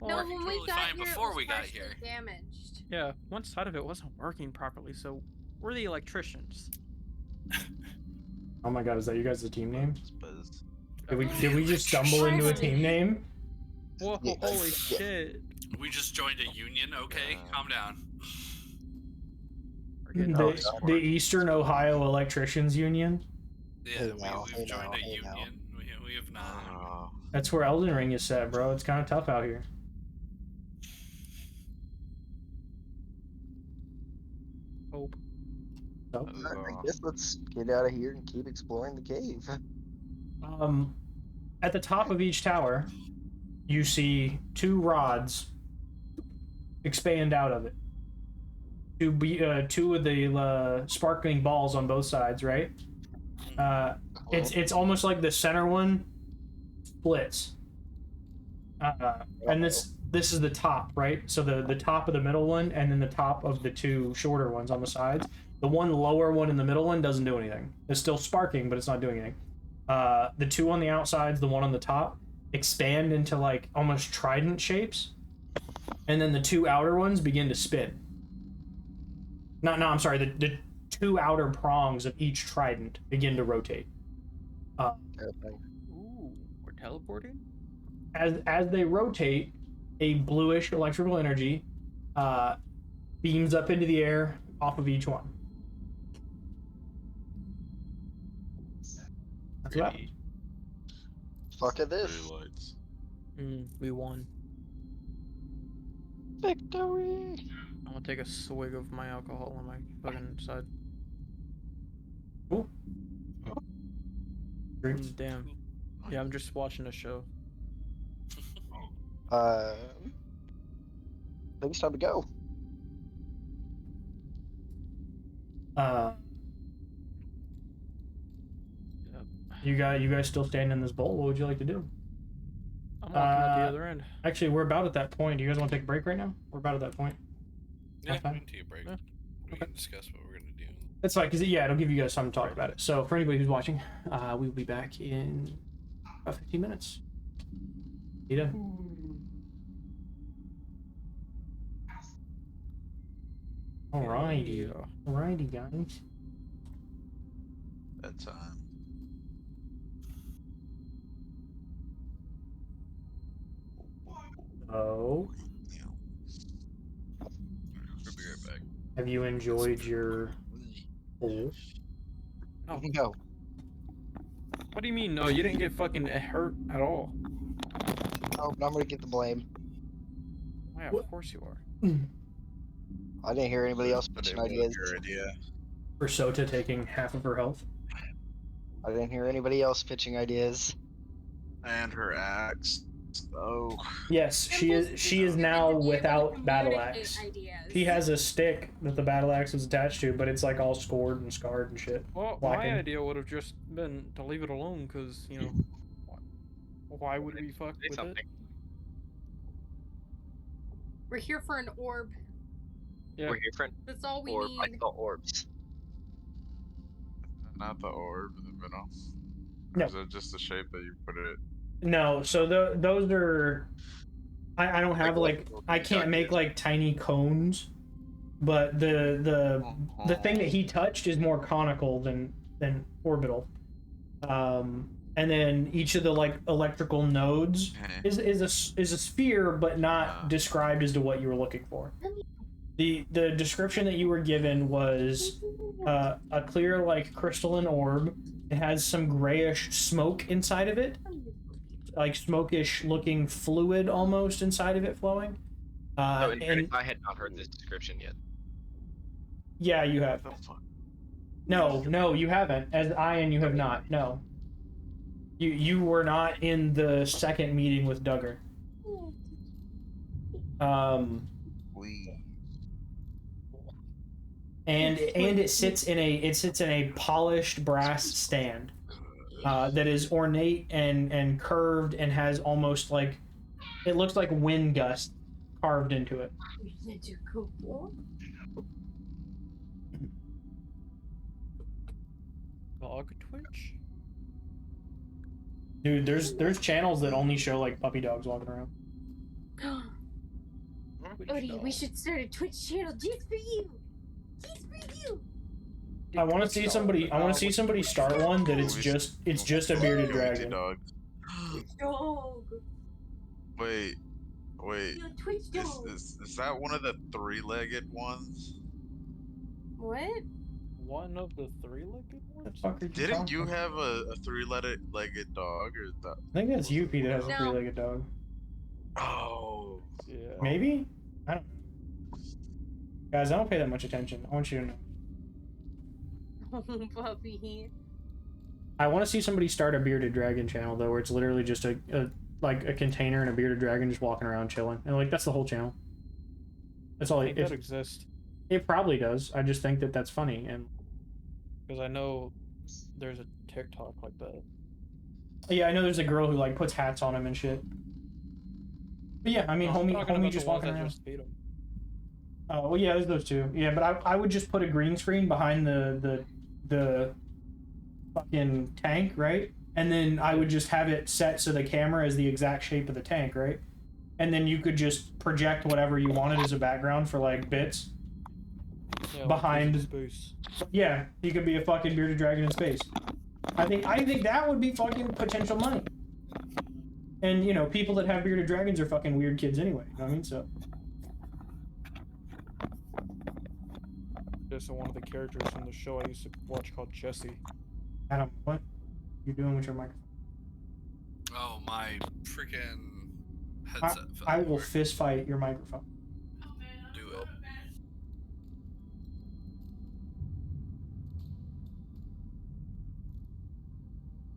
[SPEAKER 5] No,
[SPEAKER 4] Working
[SPEAKER 5] when we
[SPEAKER 4] totally
[SPEAKER 5] got
[SPEAKER 4] fine
[SPEAKER 5] here,
[SPEAKER 4] before
[SPEAKER 5] it was
[SPEAKER 4] we got
[SPEAKER 5] partially
[SPEAKER 4] here.
[SPEAKER 5] damaged.
[SPEAKER 3] Yeah, one side of it wasn't working properly, so we're the electricians.
[SPEAKER 1] Oh my god, is that you guys' team name?
[SPEAKER 2] Buzz.
[SPEAKER 1] Did we just stumble into a team name?
[SPEAKER 3] Whoa,
[SPEAKER 8] Yeah.
[SPEAKER 3] holy shit.
[SPEAKER 4] We just joined a union, okay? Calm down.
[SPEAKER 3] We're getting
[SPEAKER 1] The,
[SPEAKER 3] nice.
[SPEAKER 1] the Eastern Ohio Electricians Union?
[SPEAKER 4] Yeah,
[SPEAKER 8] Hey now,
[SPEAKER 4] we've
[SPEAKER 8] hey
[SPEAKER 4] joined
[SPEAKER 8] now,
[SPEAKER 4] a
[SPEAKER 8] hey now.
[SPEAKER 4] union. We have not.
[SPEAKER 2] Oh,
[SPEAKER 1] That's where Elden Ring is set, bro. It's kind of tough out here.
[SPEAKER 3] Hope.
[SPEAKER 1] So,
[SPEAKER 8] I guess let's get out of here and keep exploring the cave.
[SPEAKER 1] at the top of each tower, you see 2 rods expand out of it. 2 of the sparkling balls on both sides, right? It's almost like the center one splits. And this is the top, right? So the top of the middle one, and then the top of the 2 shorter ones on the sides. The one lower one in the middle one doesn't do anything. It's still sparking, but it's not doing anything. The 2 on the outsides, the one on the top, expand into like almost trident shapes, and then the 2 outer ones begin to spin. I'm sorry. The 2 outer prongs of each trident begin to rotate.
[SPEAKER 8] Terrifying.
[SPEAKER 3] Ooh, we're teleporting?
[SPEAKER 1] As they rotate, a bluish electrical energy beams up into the air off of each one. That's what happens.
[SPEAKER 8] Fuck at this.
[SPEAKER 2] pretty lights.
[SPEAKER 3] We won.
[SPEAKER 8] Victory!
[SPEAKER 3] I'm gonna take a swig of my alcohol on my fucking side.
[SPEAKER 1] Cool. Dreams.
[SPEAKER 3] Damn. Yeah, I'm just watching a show.
[SPEAKER 8] think it's time to go.
[SPEAKER 3] Yep.
[SPEAKER 1] You guys still stand in this bowl? What would you like to do?
[SPEAKER 3] I'm walking out the other end.
[SPEAKER 1] Actually, we're about at that point. Do you guys want to take a break right now? We're about at that point.
[SPEAKER 4] Yeah,
[SPEAKER 1] That's
[SPEAKER 4] we
[SPEAKER 1] fine.
[SPEAKER 4] can take a break.
[SPEAKER 3] Yeah.
[SPEAKER 4] We can discuss what we're gonna do.
[SPEAKER 1] That's fine, because yeah, it'll give you guys time to talk about it. So for anybody who's watching, we will be back in about 15 minutes. See you then. Alrighty. Alrighty, guys.
[SPEAKER 2] Bedtime.
[SPEAKER 1] So,
[SPEAKER 2] We'll be right back.
[SPEAKER 1] have you enjoyed your bowl?
[SPEAKER 3] No.
[SPEAKER 8] No.
[SPEAKER 3] What do you mean? No, you didn't get fucking hurt at all.
[SPEAKER 8] Oh, but I'm gonna get the blame.
[SPEAKER 3] Yeah,
[SPEAKER 1] What?
[SPEAKER 3] of course you are.
[SPEAKER 8] I didn't hear anybody else
[SPEAKER 2] But
[SPEAKER 8] pitching
[SPEAKER 2] it was
[SPEAKER 8] ideas.
[SPEAKER 2] your idea.
[SPEAKER 1] For Sota taking half of her health?
[SPEAKER 8] I didn't hear anybody else pitching ideas.
[SPEAKER 2] And her axe. Oh.
[SPEAKER 1] Yes, she is now without battle axe. She has a stick that the battle axe is attached to, but it's like all scored and scarred and shit.
[SPEAKER 3] Well,
[SPEAKER 1] Blackened.
[SPEAKER 3] my idea would have just been to leave it alone, because, you know, why would we fuck with it?
[SPEAKER 5] We're here for an orb.
[SPEAKER 3] Yeah.
[SPEAKER 6] We're here for an
[SPEAKER 5] That's all we
[SPEAKER 6] orb. I
[SPEAKER 5] need.
[SPEAKER 6] saw orbs.
[SPEAKER 2] Not the orb in the middle.
[SPEAKER 1] No.
[SPEAKER 2] Or is it just the shape that you put it?
[SPEAKER 1] No, so those are... I don't have like... I can't make like tiny cones, but the thing that he touched is more conical than orbital. And then each of the like electrical nodes is a sphere, but not described as to what you were looking for. The description that you were given was a clear like crystalline orb. It has some grayish smoke inside of it, like smokish looking fluid almost inside of it flowing.
[SPEAKER 6] No, in
[SPEAKER 1] And
[SPEAKER 6] fairness, I had not heard this description yet.
[SPEAKER 1] yeah, you have. No, you haven't. As Ian, you have not. No. You were not in the second meeting with Duggar. And it sits in a polished brass stand that is ornate and curved and has almost like, it looks like wind gust carved into it.
[SPEAKER 3] Dog Twitch?
[SPEAKER 1] Dude, there's channels that only show like puppy dogs walking around.
[SPEAKER 5] Odie, we should start a Twitch channel just for you. Just for you.
[SPEAKER 1] I want to see somebody start one that it's just a bearded dragon.
[SPEAKER 2] Dog.
[SPEAKER 5] Dog.
[SPEAKER 2] Wait.
[SPEAKER 5] Yo, Twitch dog.
[SPEAKER 2] Is that one of the three-legged ones?
[SPEAKER 5] What?
[SPEAKER 3] One of the three-legged ones?
[SPEAKER 2] Didn't you have a three-legged dog, or is that?
[SPEAKER 1] I think that's Yuppie that has a
[SPEAKER 5] No.
[SPEAKER 1] three-legged dog.
[SPEAKER 2] Oh.
[SPEAKER 3] Yeah.
[SPEAKER 1] Maybe? I don't know. Guys, I don't pay that much attention. I want you to know.
[SPEAKER 5] Oh, puppy.
[SPEAKER 1] I want to see somebody start a bearded dragon channel though, where it's literally just a container and a bearded dragon just walking around chilling, and like that's the whole channel. That's all.
[SPEAKER 3] I think that exists.
[SPEAKER 1] It probably does. I just think that that's funny, and
[SPEAKER 3] Because I know there's a TikTok like that.
[SPEAKER 1] yeah, I know there's a girl who like puts hats on him and shit. But yeah, I mean,
[SPEAKER 3] I'm talking
[SPEAKER 1] homie
[SPEAKER 3] about
[SPEAKER 1] just
[SPEAKER 3] the ones
[SPEAKER 1] walking
[SPEAKER 3] that
[SPEAKER 1] around.
[SPEAKER 3] just beat 'em.
[SPEAKER 1] Oh well, yeah, there's those two. Yeah, but I would just put a green screen behind the fucking tank, right? And then I would just have it set so the camera is the exact shape of the tank, right? And then you could just project whatever you wanted as a background for like bits.
[SPEAKER 3] Yeah,
[SPEAKER 1] Behind-
[SPEAKER 3] like space.
[SPEAKER 1] Yeah, he could be a fucking bearded dragon in space. I think that would be fucking potential money. And you know, people that have bearded dragons are fucking weird kids anyway. You know what I mean? So
[SPEAKER 3] Just one of the characters from the show I used to watch called Jesse.
[SPEAKER 1] Adam, what you doing with your microphone?
[SPEAKER 4] Oh, my freaking headset fell
[SPEAKER 1] I will
[SPEAKER 4] apart.
[SPEAKER 1] fist fight your microphone.
[SPEAKER 4] Do it.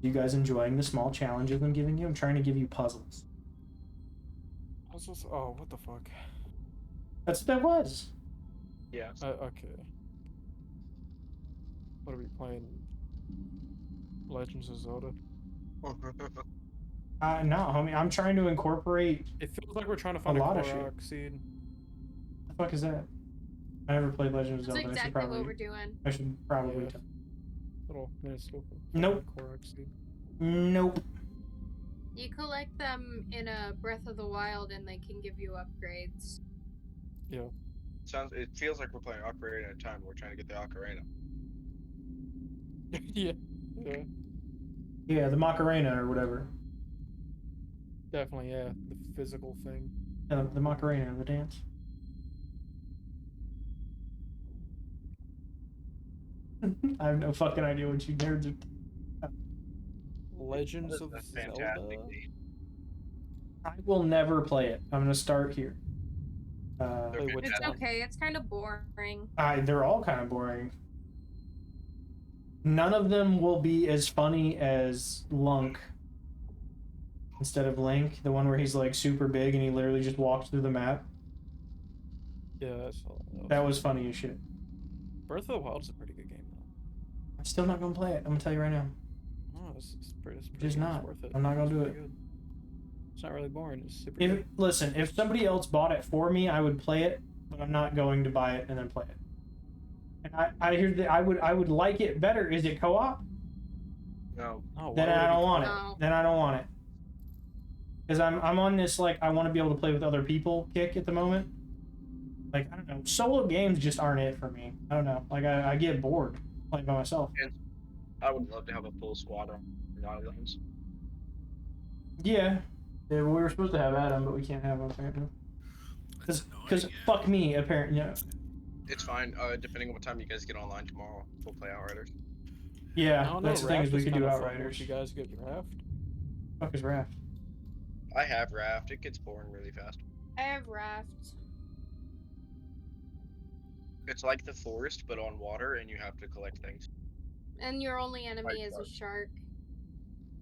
[SPEAKER 1] You guys enjoying the small challenges I'm giving you? I'm trying to give you puzzles.
[SPEAKER 3] What's this? Oh, what the fuck?
[SPEAKER 1] That's what that was.
[SPEAKER 6] Yeah.
[SPEAKER 3] Okay. What are we playing? Legends of Zelda?
[SPEAKER 1] No, homie. I'm trying to incorporate.
[SPEAKER 3] It feels like we're trying to find
[SPEAKER 1] A
[SPEAKER 3] a
[SPEAKER 1] lot of shit.
[SPEAKER 3] Korok seed.
[SPEAKER 1] The fuck is that? I never played Legend of
[SPEAKER 5] That's
[SPEAKER 1] Zelda.
[SPEAKER 5] exactly what we're doing.
[SPEAKER 1] I should probably
[SPEAKER 3] Yeah.
[SPEAKER 1] tell.
[SPEAKER 3] Little minuscule.
[SPEAKER 1] Nope.
[SPEAKER 3] Korok seed.
[SPEAKER 1] Nope.
[SPEAKER 5] You collect them in a Breath of the Wild, and they can give you upgrades.
[SPEAKER 3] Yeah.
[SPEAKER 6] It feels like we're playing Ocarina of Time. We're trying to get the Ocarina.
[SPEAKER 3] Yeah. Yeah.
[SPEAKER 1] Yeah, the Macarena or whatever.
[SPEAKER 3] Definitely, yeah. The physical thing.
[SPEAKER 1] The Macarena, the dance. I have no fucking idea what you nerds are.
[SPEAKER 3] Legends of
[SPEAKER 6] That's
[SPEAKER 3] Zelda?
[SPEAKER 6] fantastic. game.
[SPEAKER 1] I will never play it. I'm gonna start here.
[SPEAKER 6] They're
[SPEAKER 3] Play which
[SPEAKER 5] It's
[SPEAKER 3] one?
[SPEAKER 5] okay. It's kind of boring.
[SPEAKER 1] They're all kind of boring. None of them will be as funny as Lunk. Instead of Link, the one where he's like super big and he literally just walks through the map.
[SPEAKER 3] Yeah, I saw that.
[SPEAKER 1] That was funny as shit.
[SPEAKER 3] Breath of the Wild's a pretty good game, though.
[SPEAKER 1] I'm still not gonna play it. I'm gonna tell you right now.
[SPEAKER 3] Oh, it's pretty
[SPEAKER 1] Just
[SPEAKER 3] good.
[SPEAKER 1] not.
[SPEAKER 3] It's worth it.
[SPEAKER 1] I'm not gonna
[SPEAKER 3] It's
[SPEAKER 1] do
[SPEAKER 3] pretty
[SPEAKER 1] it.
[SPEAKER 3] good. It's not really boring. It's super
[SPEAKER 1] If
[SPEAKER 3] good.
[SPEAKER 1] listen, if somebody else bought it for me, I would play it, but I'm not going to buy it and then play it. And I hear that I would like it better. Is it co-op?
[SPEAKER 6] No.
[SPEAKER 3] Oh,
[SPEAKER 1] Then
[SPEAKER 3] why would
[SPEAKER 1] I
[SPEAKER 3] it
[SPEAKER 1] don't
[SPEAKER 3] be
[SPEAKER 1] want it.
[SPEAKER 5] No.
[SPEAKER 1] Then I don't want it. Because I'm on this like I want to be able to play with other people kick at the moment. Like I don't know, solo games just aren't it for me. I don't know. Like I get bored playing by myself.
[SPEAKER 6] I would love to have a full squad on islands.
[SPEAKER 1] Yeah. Yeah, we were supposed to have Adam, but we can't have him apparently.
[SPEAKER 4] That's
[SPEAKER 1] Because
[SPEAKER 4] annoying, yeah.
[SPEAKER 1] fuck me, apparently. Yeah.
[SPEAKER 6] It's fine. Depending on what time you guys get online tomorrow, we'll play Outriders.
[SPEAKER 3] I
[SPEAKER 1] Yeah,
[SPEAKER 3] don't know,
[SPEAKER 1] that's the thing is
[SPEAKER 3] Raft
[SPEAKER 1] we
[SPEAKER 3] is
[SPEAKER 1] could do
[SPEAKER 3] kinda fun
[SPEAKER 1] Outriders.
[SPEAKER 3] once you guys get Raft.
[SPEAKER 1] Fuck is Raft?
[SPEAKER 6] I have Raft. It gets boring really fast.
[SPEAKER 5] I have Raft.
[SPEAKER 6] It's like the forest, but on water, and you have to collect things.
[SPEAKER 5] And your only enemy is a
[SPEAKER 6] Right.
[SPEAKER 5] shark.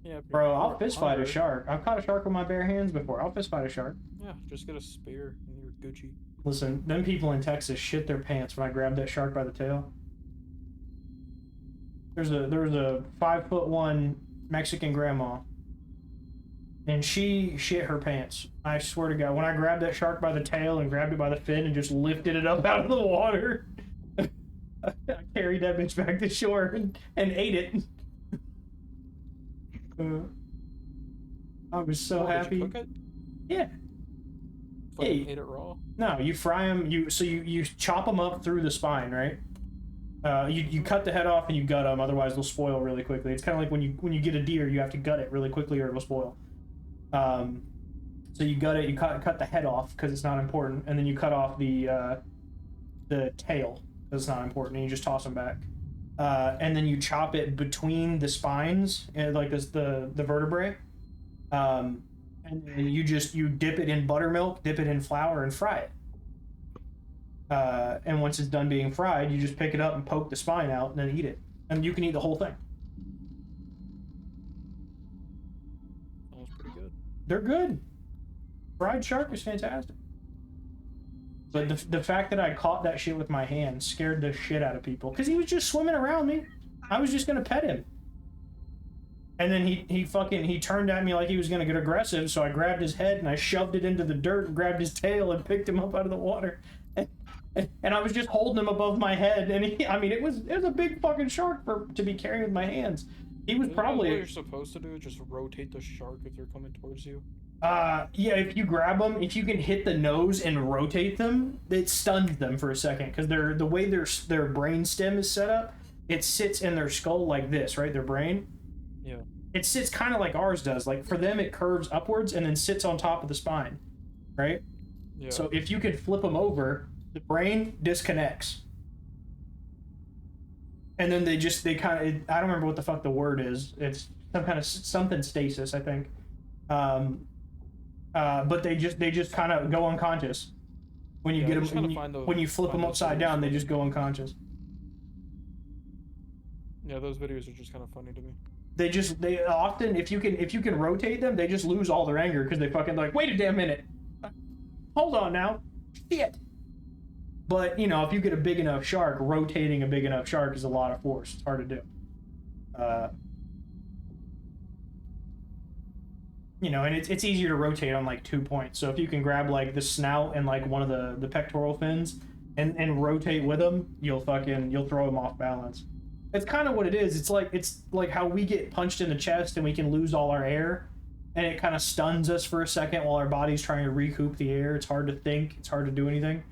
[SPEAKER 3] Yeah, if
[SPEAKER 1] Bro,
[SPEAKER 3] you're
[SPEAKER 1] I'll fist fight a
[SPEAKER 3] hungry,
[SPEAKER 1] shark. I've caught a shark with my bare hands before. I'll fist fight a shark.
[SPEAKER 3] Yeah, just get a spear and you're Gucci.
[SPEAKER 1] Listen, them people in Texas shit their pants when I grabbed that shark by the tail. There was a 5'1" Mexican grandma, and she shit her pants. I swear to God, when I grabbed that shark by the tail and grabbed it by the fin and just lifted it up out of the water, I carried that bitch back to shore and ate it. I was so
[SPEAKER 3] Oh, did
[SPEAKER 1] happy.
[SPEAKER 3] you cook it?
[SPEAKER 1] Yeah.
[SPEAKER 3] Fucking
[SPEAKER 1] Hey.
[SPEAKER 3] ate it raw?
[SPEAKER 1] No, you fry them. You chop them up through the spine, right? You cut the head off and you gut them. Otherwise, they'll spoil really quickly. It's kind of like when you get a deer, you have to gut it really quickly or it'll spoil. So you gut it. You cut the head off because it's not important, and then you cut off the tail because it's not important, and you just toss them back. And then you chop it between the spines, and like this the vertebrae. And then you dip it in buttermilk, dip it in flour, and fry it. And once it's done being fried, you just pick it up and poke the spine out, and then eat it. And you can eat the whole thing.
[SPEAKER 3] Sounds pretty good.
[SPEAKER 1] They're good. Fried shark is fantastic. But the fact that I caught that shit with my hand scared the shit out of people. Because he was just swimming around me. I was just going to pet him. And then he turned at me like he was going to get aggressive, so I grabbed his head and I shoved it into the dirt and grabbed his tail and picked him up out of the water. And I was just holding him above my head, and it was a big fucking shark to be carrying with my hands. He was
[SPEAKER 3] Isn't that
[SPEAKER 1] probably
[SPEAKER 3] what you're supposed to do? Just rotate the shark if they're coming towards you?
[SPEAKER 1] yeah, if you grab them, if you can hit the nose and rotate them, it stuns them for a second, because the way their brain stem is set up, it sits in their skull like this, right? Their brain.
[SPEAKER 3] Yeah.
[SPEAKER 1] It sits kind of like ours does. Like for them, it curves upwards and then sits on top of the spine, right?
[SPEAKER 3] Yeah.
[SPEAKER 1] So if you can flip them over, the brain disconnects. And then they kind of, I don't remember what the fuck the word is. It's some kind of something stasis, I think. But they just kind of go unconscious. When you
[SPEAKER 3] Yeah, I
[SPEAKER 1] get
[SPEAKER 3] just
[SPEAKER 1] them,
[SPEAKER 3] gotta find those-
[SPEAKER 1] when you flip
[SPEAKER 3] find
[SPEAKER 1] them
[SPEAKER 3] those
[SPEAKER 1] upside down,
[SPEAKER 3] videos.
[SPEAKER 1] they just go unconscious.
[SPEAKER 3] Yeah, those videos are just kind of funny to me.
[SPEAKER 1] They often, if you can rotate them, they just lose all their anger because they fucking like, wait a damn minute, hold on now, shit, But, you know, if you get a big enough shark, rotating a big enough shark is a lot of force. It's hard to do. You know, and it's easier to rotate on like 2 points. So if you can grab like the snout and like one of the pectoral fins and rotate with them, you'll throw them off balance. It's kind of what it is. It's like how we get punched in the chest and we can lose all our air, and it kind of stuns us for a second while our body's trying to recoup the air. It's hard to think. It's hard to do anything.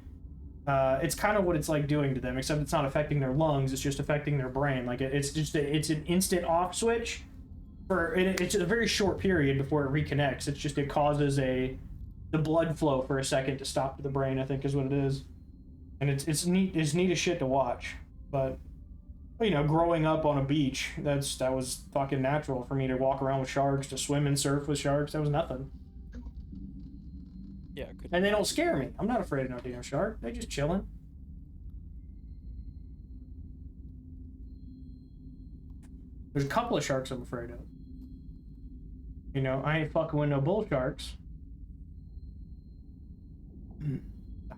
[SPEAKER 1] It's kind of what it's like doing to them, except it's not affecting their lungs. It's just affecting their brain. Like it's an instant off switch. It's a very short period before it reconnects. It's just it causes the blood flow for a second to stop to the brain, I think is what it is. And it's neat as shit to watch. But you know, growing up on a beach, that was fucking natural for me to walk around with sharks, to swim and surf with sharks. That was nothing.
[SPEAKER 3] Yeah.
[SPEAKER 1] And they don't scare me. I'm not afraid of no damn shark. They just chilling. There's a couple of sharks I'm afraid of. You know, I ain't fucking with no bull sharks. The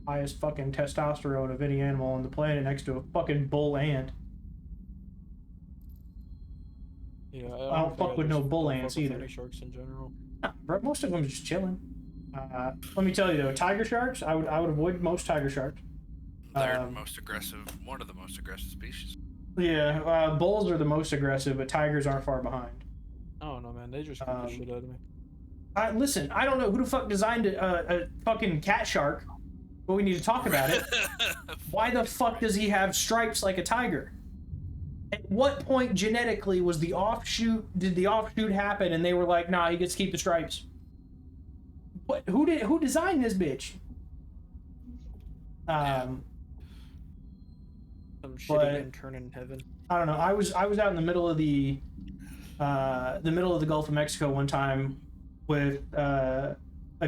[SPEAKER 1] highest fucking testosterone of any animal on the planet next to a fucking bull ant.
[SPEAKER 3] Yeah,
[SPEAKER 1] I don't fuck with no bull ants either.
[SPEAKER 3] Any sharks in general.
[SPEAKER 1] Nah, bro, most of them are just chilling. Let me tell you though, tiger sharks, I would avoid most tiger sharks.
[SPEAKER 4] They're the most aggressive, one of the most aggressive species.
[SPEAKER 1] Yeah, bulls are the most aggressive, but tigers aren't far behind.
[SPEAKER 3] I don't know, man. They just scare the shit out of me.
[SPEAKER 1] Listen, I don't know who the fuck designed a fucking cat shark, but we need to talk about it. Why the fuck does he have stripes like a tiger? At what point genetically was did the offshoot happen and they were like, nah, he gets to keep the stripes? What? Who designed this bitch?
[SPEAKER 3] Some shitty intern in heaven.
[SPEAKER 1] I don't know. I was out in the middle of the Gulf of Mexico one time with a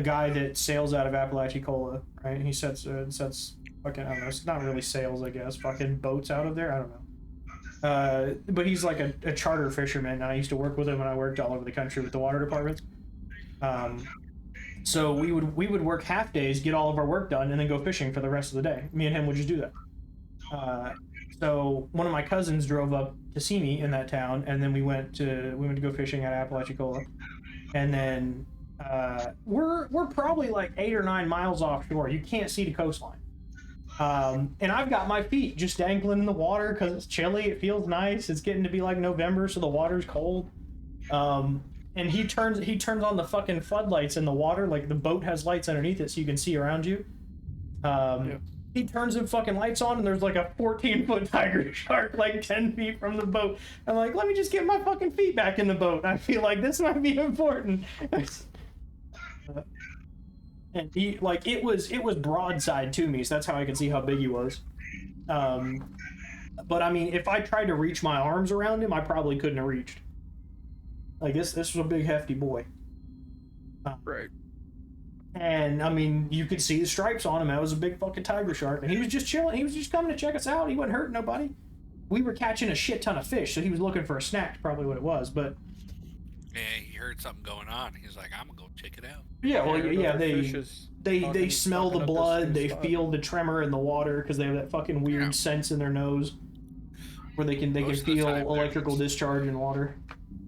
[SPEAKER 1] guy that sails out of Apalachicola, right? He sets fucking, I don't know, it's not really sails, I guess, fucking boats out of there. I don't know. But he's like a charter fisherman, and I used to work with him when I worked all over the country with the water departments. So we would work half days, get all of our work done, and then go fishing for the rest of the day. Me and him would just do that. So one of my cousins drove up to see me in that town, and then we went to go fishing at Apalachicola, and then we're probably like 8 or 9 miles offshore. You can't see the coastline, and I've got my feet just dangling in the water because it's chilly. It feels nice. It's getting to be like November, so the water's cold. And he turns on the fucking floodlights in the water, like the boat has lights underneath it so you can see around you. Yeah. He turns the fucking lights on and there's like a 14-foot tiger shark like 10 feet from the boat. I'm like, let me just get my fucking feet back in the boat. I feel like this might be important. And he, like, it was broadside to me, so that's how I could see how big he was. But I mean, if I tried to reach my arms around him, I probably couldn't have reached. Like this was a big hefty boy.
[SPEAKER 3] Right.
[SPEAKER 1] And I mean, you could see the stripes on him. That was a big fucking tiger shark, and he was just chilling. He was just coming to check us out. He wasn't hurting nobody. We were catching a shit ton of fish, so he was looking for a snack. Probably what it was, but
[SPEAKER 4] yeah, he heard something going on. He's like, I'm gonna go check it out.
[SPEAKER 1] Yeah, well, yeah, they
[SPEAKER 3] talking-
[SPEAKER 1] smell the
[SPEAKER 3] talking up
[SPEAKER 1] blood.
[SPEAKER 3] this
[SPEAKER 1] They
[SPEAKER 3] spot.
[SPEAKER 1] feel the tremor in the water because they have that fucking weird
[SPEAKER 4] Yeah.
[SPEAKER 1] sense in their nose, where they can
[SPEAKER 4] Most of the
[SPEAKER 1] feel
[SPEAKER 4] time, they're
[SPEAKER 1] electrical
[SPEAKER 4] just-
[SPEAKER 1] discharge in water.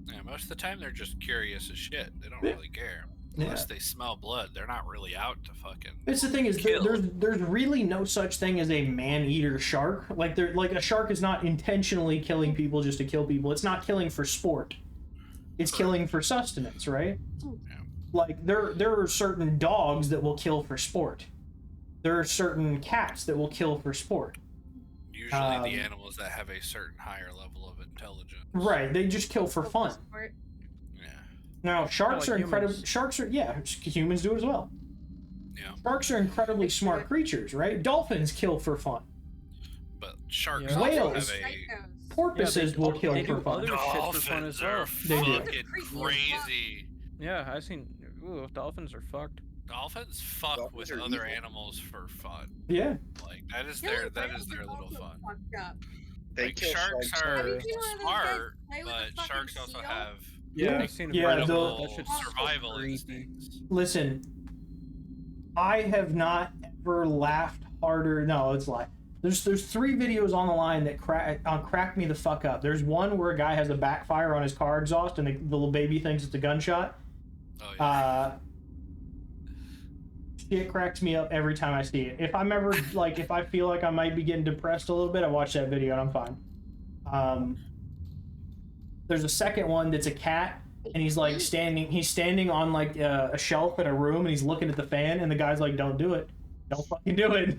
[SPEAKER 4] Yeah, most of the time they're just curious as shit. They don't
[SPEAKER 1] Yeah.
[SPEAKER 4] really care.
[SPEAKER 1] Yeah.
[SPEAKER 4] Unless they smell blood, they're not really out to fucking.
[SPEAKER 1] It's the thing is,
[SPEAKER 4] kill.
[SPEAKER 1] there's really no such thing as a man-eater shark. Like a shark is not intentionally killing people just to kill people. It's not killing for sport. It's killing for sustenance, right?
[SPEAKER 4] Yeah.
[SPEAKER 1] Like there are certain dogs that will kill for sport. There are certain cats that will kill for sport.
[SPEAKER 4] Usually the animals that have a certain higher level of intelligence.
[SPEAKER 1] Right, they just kill for fun.
[SPEAKER 4] Yeah.
[SPEAKER 1] Now sharks
[SPEAKER 3] like
[SPEAKER 1] are incredible.
[SPEAKER 3] humans.
[SPEAKER 1] Sharks are humans do it as well.
[SPEAKER 4] Yeah.
[SPEAKER 1] Sharks are incredibly smart creatures, right? Dolphins kill for fun.
[SPEAKER 4] But sharks
[SPEAKER 3] Yeah.
[SPEAKER 4] also
[SPEAKER 1] Whales.
[SPEAKER 4] have a.
[SPEAKER 1] Porpoises will kill
[SPEAKER 3] they
[SPEAKER 1] for
[SPEAKER 3] do
[SPEAKER 1] fun.
[SPEAKER 3] other shit for fun as well.
[SPEAKER 1] They do.
[SPEAKER 4] fucking crazy.
[SPEAKER 3] Yeah, I've seen. Ooh, dolphins are fucked.
[SPEAKER 4] Dolphins fuck
[SPEAKER 8] Dolphins
[SPEAKER 4] with
[SPEAKER 8] are
[SPEAKER 4] other
[SPEAKER 8] evil.
[SPEAKER 4] animals for fun.
[SPEAKER 1] Yeah.
[SPEAKER 4] Like that is
[SPEAKER 5] Yeah,
[SPEAKER 4] their
[SPEAKER 5] whales are
[SPEAKER 4] little
[SPEAKER 5] also
[SPEAKER 4] fun.
[SPEAKER 5] fucked up.
[SPEAKER 8] They
[SPEAKER 4] Like
[SPEAKER 8] kill
[SPEAKER 4] sharks
[SPEAKER 8] sharks.
[SPEAKER 4] are
[SPEAKER 5] Have you seen one of those guys
[SPEAKER 4] smart,
[SPEAKER 5] play with a
[SPEAKER 4] but
[SPEAKER 5] fucking
[SPEAKER 4] sharks also
[SPEAKER 5] seal?
[SPEAKER 4] have
[SPEAKER 1] Yeah,
[SPEAKER 3] I've seen a
[SPEAKER 1] yeah,
[SPEAKER 3] video.
[SPEAKER 4] incredible
[SPEAKER 3] That shit's
[SPEAKER 4] survival
[SPEAKER 3] creepy.
[SPEAKER 4] instincts.
[SPEAKER 1] Listen, I have not ever laughed harder. No, it's like there's 3 videos on the line that crack me the fuck up. There's one where a guy has a backfire on his car exhaust and the little baby thinks it's a gunshot.
[SPEAKER 4] Oh, yeah.
[SPEAKER 1] It cracks me up every time I see it. If I'm ever like, if I feel like I might be getting depressed a little bit, I watch that video and I'm fine. There's a second one that's a cat, and he's like standing on like a shelf in a room, and he's looking at the fan, and the guy's like, "Don't do it, don't fucking do it."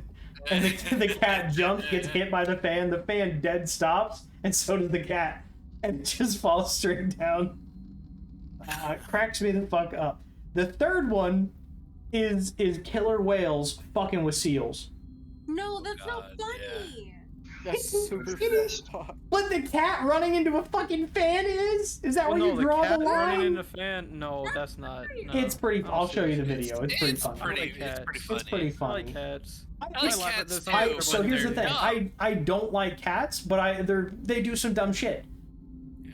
[SPEAKER 1] And the cat jumps, gets hit by the fan dead stops, and so does the cat, and it just falls straight down. Cracks me the fuck up. The third one is killer whales fucking with seals.
[SPEAKER 5] No, that's not
[SPEAKER 4] God,
[SPEAKER 5] funny.
[SPEAKER 3] That's super fucked.
[SPEAKER 1] But the cat running into a fucking fan is? Is that
[SPEAKER 3] Well,
[SPEAKER 1] where
[SPEAKER 3] no,
[SPEAKER 1] you
[SPEAKER 3] the
[SPEAKER 1] draw
[SPEAKER 3] cat
[SPEAKER 1] the
[SPEAKER 3] running
[SPEAKER 1] line?
[SPEAKER 3] in the fan. No, that's not. No.
[SPEAKER 1] It's pretty. I'll show you the
[SPEAKER 3] serious.
[SPEAKER 1] video. It's pretty funny.
[SPEAKER 4] It's pretty funny.
[SPEAKER 1] It's pretty
[SPEAKER 3] I
[SPEAKER 1] funny.
[SPEAKER 3] like cats.
[SPEAKER 4] I like
[SPEAKER 3] laugh at
[SPEAKER 4] cats
[SPEAKER 3] this
[SPEAKER 4] too,
[SPEAKER 3] after
[SPEAKER 1] So
[SPEAKER 3] when
[SPEAKER 1] here's the
[SPEAKER 3] they're
[SPEAKER 1] thing.
[SPEAKER 4] dumb.
[SPEAKER 1] I don't like cats, but they do some dumb shit.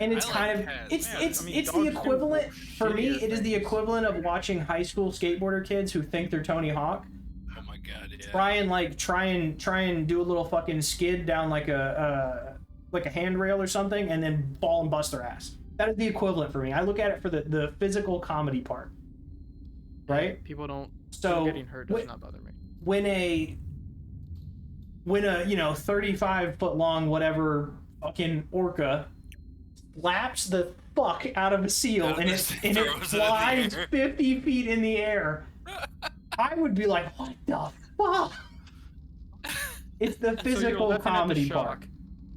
[SPEAKER 1] And it's
[SPEAKER 4] I
[SPEAKER 1] kind
[SPEAKER 4] like
[SPEAKER 1] of
[SPEAKER 4] cats.
[SPEAKER 1] it's
[SPEAKER 3] Yeah,
[SPEAKER 1] it's
[SPEAKER 3] I mean,
[SPEAKER 1] it's
[SPEAKER 3] dogs
[SPEAKER 1] the
[SPEAKER 3] do
[SPEAKER 1] equivalent for me.
[SPEAKER 3] shittier
[SPEAKER 1] It is the
[SPEAKER 3] things.
[SPEAKER 1] equivalent of watching high school skateboarder kids who think they're Tony Hawk
[SPEAKER 4] Oh my god, yeah.
[SPEAKER 1] try and do a little fucking skid down like a handrail or something, and then fall and bust their ass. That is the equivalent for me. I look at it for the physical comedy part, right?
[SPEAKER 3] People don't.
[SPEAKER 1] So
[SPEAKER 3] Getting hurt does not bother me.
[SPEAKER 1] when a 35-foot long whatever fucking orca slaps the fuck out of a seal and it
[SPEAKER 4] Throws it in the
[SPEAKER 1] flies
[SPEAKER 4] air.
[SPEAKER 1] 50 feet in the air, I would be like, what the fuck? It's the
[SPEAKER 3] So you're
[SPEAKER 1] physical
[SPEAKER 3] laughing at the
[SPEAKER 1] comedy
[SPEAKER 3] shock.
[SPEAKER 1] part.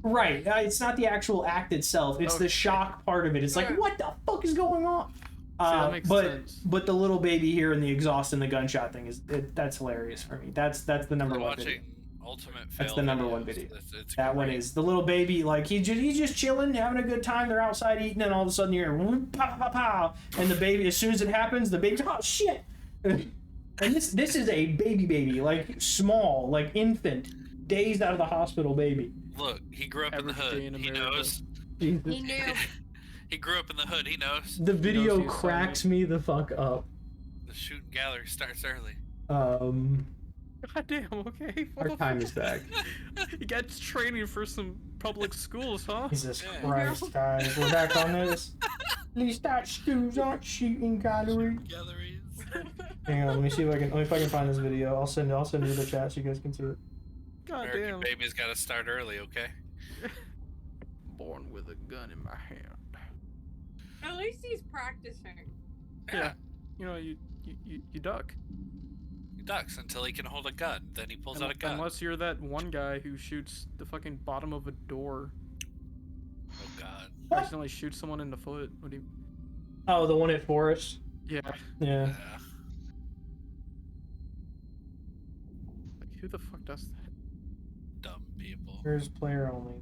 [SPEAKER 1] Right. It's not the actual act itself. It's the
[SPEAKER 3] Okay.
[SPEAKER 1] shock part of it. It's like, what the fuck is going on?
[SPEAKER 3] that makes sense.
[SPEAKER 1] But the little baby here and the exhaust and the gunshot thing that's hilarious for me. That's the number
[SPEAKER 4] We're
[SPEAKER 1] one video.
[SPEAKER 4] watching Ultimate Fail.
[SPEAKER 1] That's the number one
[SPEAKER 4] videos.
[SPEAKER 1] video.
[SPEAKER 4] It's
[SPEAKER 1] That one
[SPEAKER 4] great.
[SPEAKER 1] is the little baby, like he's just chilling, having a good time. They're outside eating, and all of a sudden you're whoop, pow, pow, pow, and the baby. As soon as it happens, the baby's oh shit. And this is a baby, like small, like infant, days out of the hospital baby.
[SPEAKER 4] Look, he grew up in the
[SPEAKER 3] Average
[SPEAKER 4] hood.
[SPEAKER 3] day in
[SPEAKER 4] He
[SPEAKER 3] America.
[SPEAKER 4] knows.
[SPEAKER 5] He knew.
[SPEAKER 4] He grew up in the hood. He knows.
[SPEAKER 1] The video
[SPEAKER 3] he's
[SPEAKER 1] cracks me the fuck up.
[SPEAKER 4] The shooting gallery starts early.
[SPEAKER 3] God damn. Okay. What
[SPEAKER 1] Our
[SPEAKER 3] the
[SPEAKER 1] time
[SPEAKER 3] fuck?
[SPEAKER 1] is back.
[SPEAKER 3] You got training for some public schools, huh?
[SPEAKER 1] Jesus
[SPEAKER 4] Yeah.
[SPEAKER 1] Christ, guys, we're back on this. At least that schools aren't shooting gallery.
[SPEAKER 4] Galleries.
[SPEAKER 1] Hang on, let me see if I can find this video. I'll send you the chat so you guys can see it.
[SPEAKER 3] God
[SPEAKER 4] American
[SPEAKER 3] damn.
[SPEAKER 4] baby's got to start early, okay?
[SPEAKER 3] Born with a gun in my hand.
[SPEAKER 5] At least he's practicing.
[SPEAKER 3] Yeah. You know, you duck.
[SPEAKER 4] He ducks until he can hold a gun. Then he pulls out a gun.
[SPEAKER 3] Unless you're that one guy who shoots the fucking bottom of a door.
[SPEAKER 4] Oh god.
[SPEAKER 3] Accidentally shoots someone in the foot. What do you?
[SPEAKER 1] Oh, the one at Forest.
[SPEAKER 3] Yeah.
[SPEAKER 1] Yeah.
[SPEAKER 4] Yeah.
[SPEAKER 3] Like, who the fuck does that?
[SPEAKER 4] Dumb people.
[SPEAKER 1] Here's player only.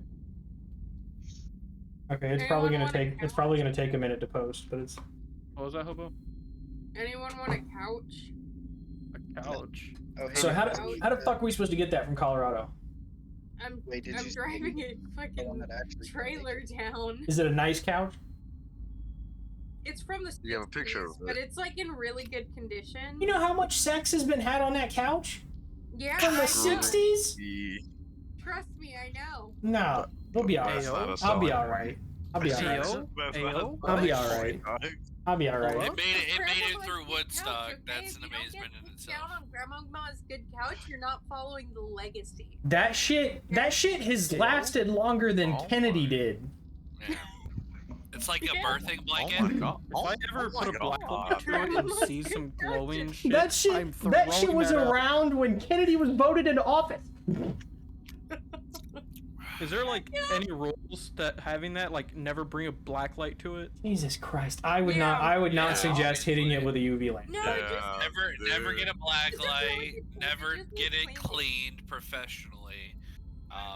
[SPEAKER 1] Okay, it's
[SPEAKER 5] Anyone
[SPEAKER 1] probably gonna
[SPEAKER 5] want a
[SPEAKER 1] take a minute to post, but it's
[SPEAKER 3] What was that, hobo?
[SPEAKER 5] Anyone want a couch?
[SPEAKER 3] A couch.
[SPEAKER 8] Oh, hey,
[SPEAKER 1] so how
[SPEAKER 8] did
[SPEAKER 1] the fuck are we supposed to get that from Colorado?
[SPEAKER 5] I'm
[SPEAKER 8] Wait, did
[SPEAKER 5] I'm
[SPEAKER 8] you see
[SPEAKER 5] driving a
[SPEAKER 8] the one
[SPEAKER 5] fucking
[SPEAKER 8] that actually
[SPEAKER 5] trailer down.
[SPEAKER 1] Is it a nice couch?
[SPEAKER 5] It's from the
[SPEAKER 7] You have a picture
[SPEAKER 5] 60s,
[SPEAKER 7] of
[SPEAKER 5] but
[SPEAKER 7] it.
[SPEAKER 5] it's like in really good condition.
[SPEAKER 1] You know how much sex has been had on that couch
[SPEAKER 5] Yeah,
[SPEAKER 1] from the
[SPEAKER 5] I know.
[SPEAKER 1] '60s?
[SPEAKER 5] Trust me, I know.
[SPEAKER 1] No, we'll be alright.
[SPEAKER 7] That's not a
[SPEAKER 1] I'll
[SPEAKER 7] song.
[SPEAKER 1] be alright. I'll be alright.
[SPEAKER 3] Ayo? Ayo?
[SPEAKER 1] I'll be alright. I'll be alright.
[SPEAKER 3] Hello?
[SPEAKER 4] It made it
[SPEAKER 5] Grandma's
[SPEAKER 4] through
[SPEAKER 5] good
[SPEAKER 4] Woodstock.
[SPEAKER 5] couch, okay?
[SPEAKER 4] That's
[SPEAKER 5] If
[SPEAKER 4] an
[SPEAKER 5] you don't
[SPEAKER 4] amazement
[SPEAKER 5] get
[SPEAKER 4] in
[SPEAKER 5] pooped
[SPEAKER 4] itself.
[SPEAKER 5] down on Grandma's good couch, you're not following the legacy.
[SPEAKER 1] That shit has lasted longer than
[SPEAKER 7] Oh
[SPEAKER 1] Kennedy
[SPEAKER 7] my.
[SPEAKER 1] did.
[SPEAKER 4] Yeah. It's like a
[SPEAKER 5] Yeah.
[SPEAKER 4] birthing blanket.
[SPEAKER 7] Oh my god.
[SPEAKER 3] If I ever put a black
[SPEAKER 7] God.
[SPEAKER 3] light to it and see some glowing shit,
[SPEAKER 1] That shit
[SPEAKER 3] I'm
[SPEAKER 1] that shit
[SPEAKER 3] throwing
[SPEAKER 1] was
[SPEAKER 3] that out.
[SPEAKER 1] around when Kennedy was voted into office.
[SPEAKER 3] Is there like any rules that having that like never bring a black light to it?
[SPEAKER 1] Jesus Christ. I would
[SPEAKER 4] Yeah,
[SPEAKER 1] not suggest hitting it
[SPEAKER 4] obviously.
[SPEAKER 1] with a UV lamp.
[SPEAKER 5] No,
[SPEAKER 7] Yeah.
[SPEAKER 4] Never get a black
[SPEAKER 5] Just as long
[SPEAKER 4] light.
[SPEAKER 5] as it
[SPEAKER 4] Never
[SPEAKER 5] just
[SPEAKER 4] get it
[SPEAKER 5] needs
[SPEAKER 4] cleaned professionally,